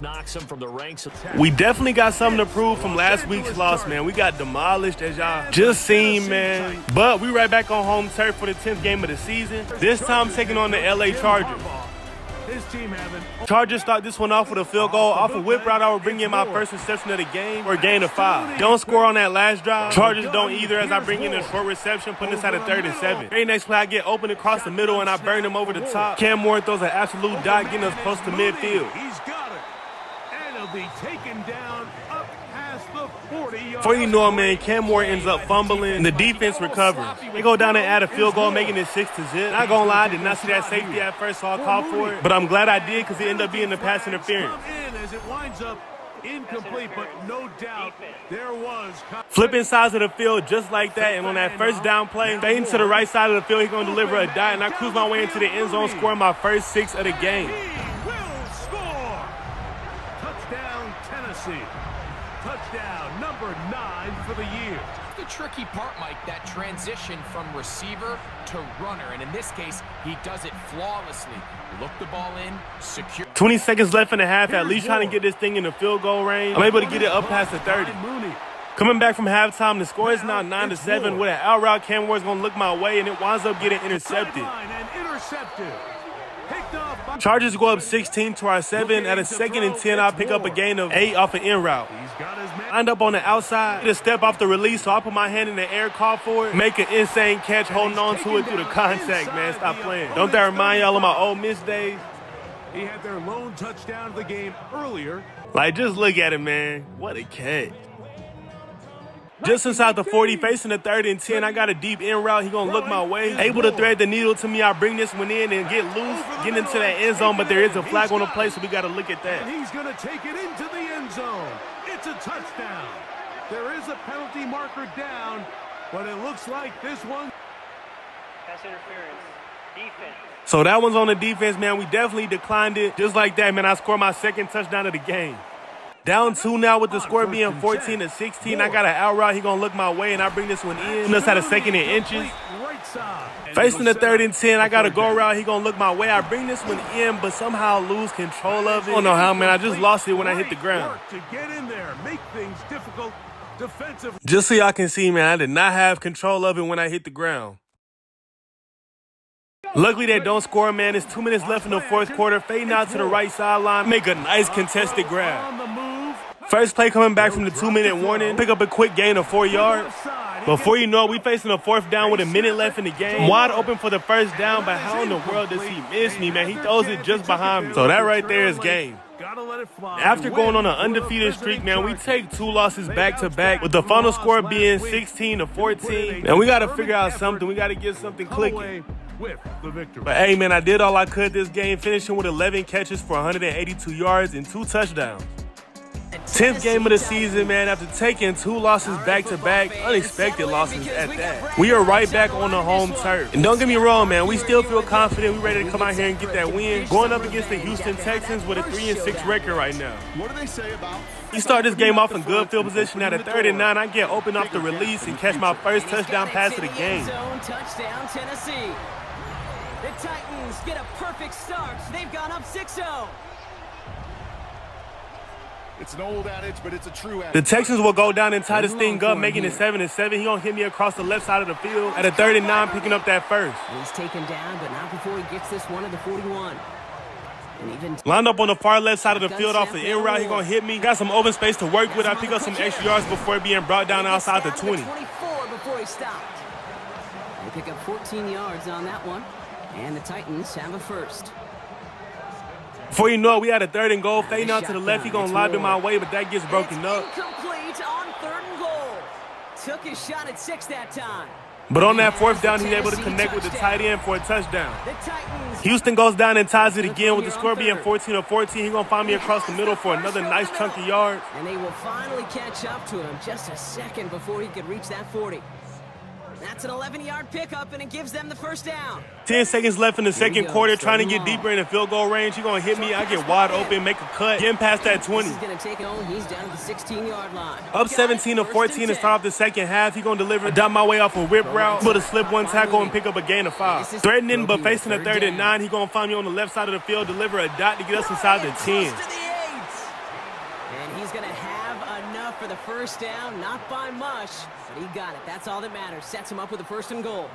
We definitely got something to prove from last week's loss, man. We got demolished, as y'all just seen, man. But we right back on home turf for the 10th game of the season. This time taking on the LA Chargers. Chargers start this one off with a field goal. Off a whip route, I will bring in my first reception of the game for a gain of 5. Don't score on that last drive. Chargers don't either as I bring in a short reception, putting us at a 3rd and 7. Very next play, I get open across the middle and I burn him over the top. Cam Moore throws an absolute dot, getting us close to midfield. He's got it. And he'll be taken down up past the 40-yard Before you know it, man, Cam Moore ends up fumbling, and the defense recovers. They go down and add a field goal, making it 6-0. Not gonna lie, I did not see that safety at first, so I'll call for it. But I'm glad I did, because it ended up being the pass interference. as it winds up incomplete, but no doubt there was. Flipping sides of the field just like that, and on that first down play, fading to the right side of the field, he's going to deliver a dot, and I cruise my way into the end zone, scoring my first 6 of the game. Will score. Touchdown, Tennessee. Touchdown number 9 for the year. The tricky part, Mike, that transition from receiver to runner, and in this case, he does it flawlessly. Look the ball in, secure. 20 seconds left in the half, at least trying to get this thing in the field goal range. I'm able to get it up past the 30. Coming back from halftime, the score is now 9-7. With an out route, Cam Moore's going to look my way, and it winds up getting intercepted. Chargers go up 16 to our 7. At a 2nd and 10, I'll pick up a gain of 8 off an in route. Lined up on the outside, get a step off the release, so I put my hand in the air, call for it, make an insane catch, holding on to it through the contact, man. Stop playing. Don't that remind y'all of my Ole Miss days? He had their lone touchdown of the game earlier. Like, just look at it, man. What a catch. Just inside the 40, facing the 3rd and 10, I got a deep in route. He gonna look my way. Able to thread the needle to me. I bring this one in and get loose, get into that end zone, but there is a flag on the play, so we got to look at that. And he's gonna take it into the end zone. It's a touchdown. There is a penalty marker down, but it looks like this one. Pass interference. Defense. So that one's on the defense, man. We definitely declined it. Just like that, man, I scored my 2nd touchdown of the game. Down 2 now with the score being 14-16. I got an out route. He gonna look my way, and I bring this one in. Just had a 2nd and inches. Facing the 3rd and 10, I got a go route. He gonna look my way. I bring this one in, but somehow lose control of it. I don't know how, man. I just lost it when I hit the ground. To get in there, make things difficult defensively. Just so y'all can see, man, I did not have control of it when I hit the ground. Luckily, they don't score, man. It's 2 minutes left in the 4th quarter. Fading out to the right sideline. Make a nice contested grab. First play coming back from the 2-minute warning. Pick up a quick gain of 4 yards. Before you know it, we facing a 4th down with a minute left in the game. Wide open for the 1st down, but how in the world does he miss me, man? He throws it just behind me. So that right there is game. After going on an undefeated streak, man, we take 2 losses back-to-back, with the final score being 16-14. And we got to figure out something. We got to get something clicking. But hey, man, I did all I could this game, finishing with 11 catches for 182 yards and 2 touchdowns. 10th game of the season, man, after taking 2 losses back-to-back, unexpected losses at that. We are right back on the home turf. And don't get me wrong, man, we still feel confident. We're ready to come out here and get that win. Going up against the Houston Texans with a 3-6 record right now. What do they say about? We start this game off in good field position. At a 3rd and 9, I get open off the release and catch my first touchdown pass of the game. Touchdown, Tennessee. The Titans get a perfect start. They've gone up 6-0. It's an old adage, but it's a true adage. The Texans will go down and tie this thing up, making it 7-7. He gonna hit me across the left side of the field. At a 3rd and 9, picking up that first. He's taken down, but not before he gets this one at the 41. And even lined up on the far left side of the field off the in route. He gonna hit me. Got some open space to work with. I pick up some extra yards before being brought down outside the 20. 24 before he stopped. They pick up 14 yards on that one, and the Titans have a first. Before you know it, we had a 3rd and goal. Fading out to the left, he gonna lob in my way, but that gets broken up. Incomplete on 3rd and goal. Took his shot at 6 that time. But on that 4th down, he's able to connect with the tight end for a touchdown. Houston goes down and ties it again with the score being 14-14. He's gonna find me across the middle for another nice chunk of yards. And they will finally catch up to him just a second before he could reach that 40. That's an 11-yard pickup, and it gives them the first down. 10 seconds left in the 2nd quarter, trying to get deeper in the field goal range. He's going to hit me. I get wide open, make a cut, getting past that 20. He's going to take it home. He's down to the 16-yard line. Up 17-14 to start off the 2nd half. He's going to deliver. Dot my way off a whip route. Able to slip one tackle and pick up a gain of 5. Threatening, but facing a 3rd and 9. He's going to find me on the left side of the field, deliver a dot to get us inside the 10. And he's going to have enough for the first down. Not by much, but he got it. That's all that matters. Sets him up with a 1st and goal.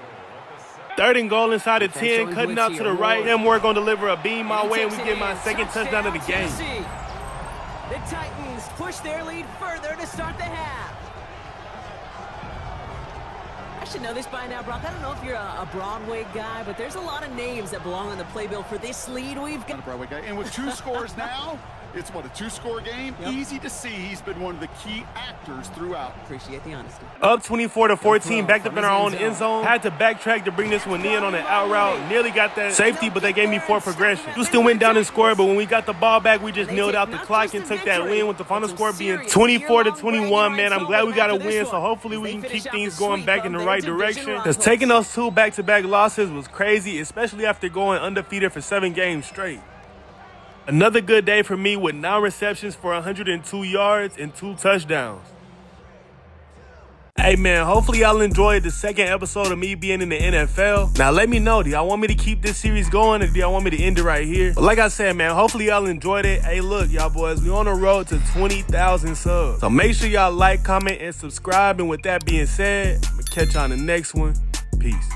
3rd and goal inside the 10, cutting out to the right. Then we're going to deliver a beam my way, and we get my 2nd touchdown of the game. The Titans push their lead further to start the half. I should know this by now, Brock. I don't know if you're a Broadway guy, but there's a lot of names that belong on the playbill for this lead we've got. Broadway guy. And with 2 scores now, It's what, a 2-score game? Yep. Easy to see he's been one of the key actors throughout. Appreciate the honesty. Up 24-14, backed up in our own end zone. Had to backtrack to bring this one in on an out route. Nearly got that safety, but they gave me 4 progression. Houston went down and scored, but when we got the ball back, we just nailed out the clock and took that win, with the final score being 24-21. Man, I'm glad we got a win, so hopefully we can keep things going back in the right direction. Because taking those 2 back-to-back losses was crazy, especially after going undefeated for 7 games straight. Another good day for me with 9 receptions for 102 yards and 2 touchdowns. Hey man, hopefully y'all enjoyed the second episode of me being in the NFL. Now let me know, do y'all want me to keep this series going or do y'all want me to end it right here? But like I said, man, hopefully y'all enjoyed it. Hey look, y'all boys, we on the road to 20,000 subs. So make sure y'all like, comment, and subscribe. And with that being said, I'm gonna catch y'all on the next one. Peace.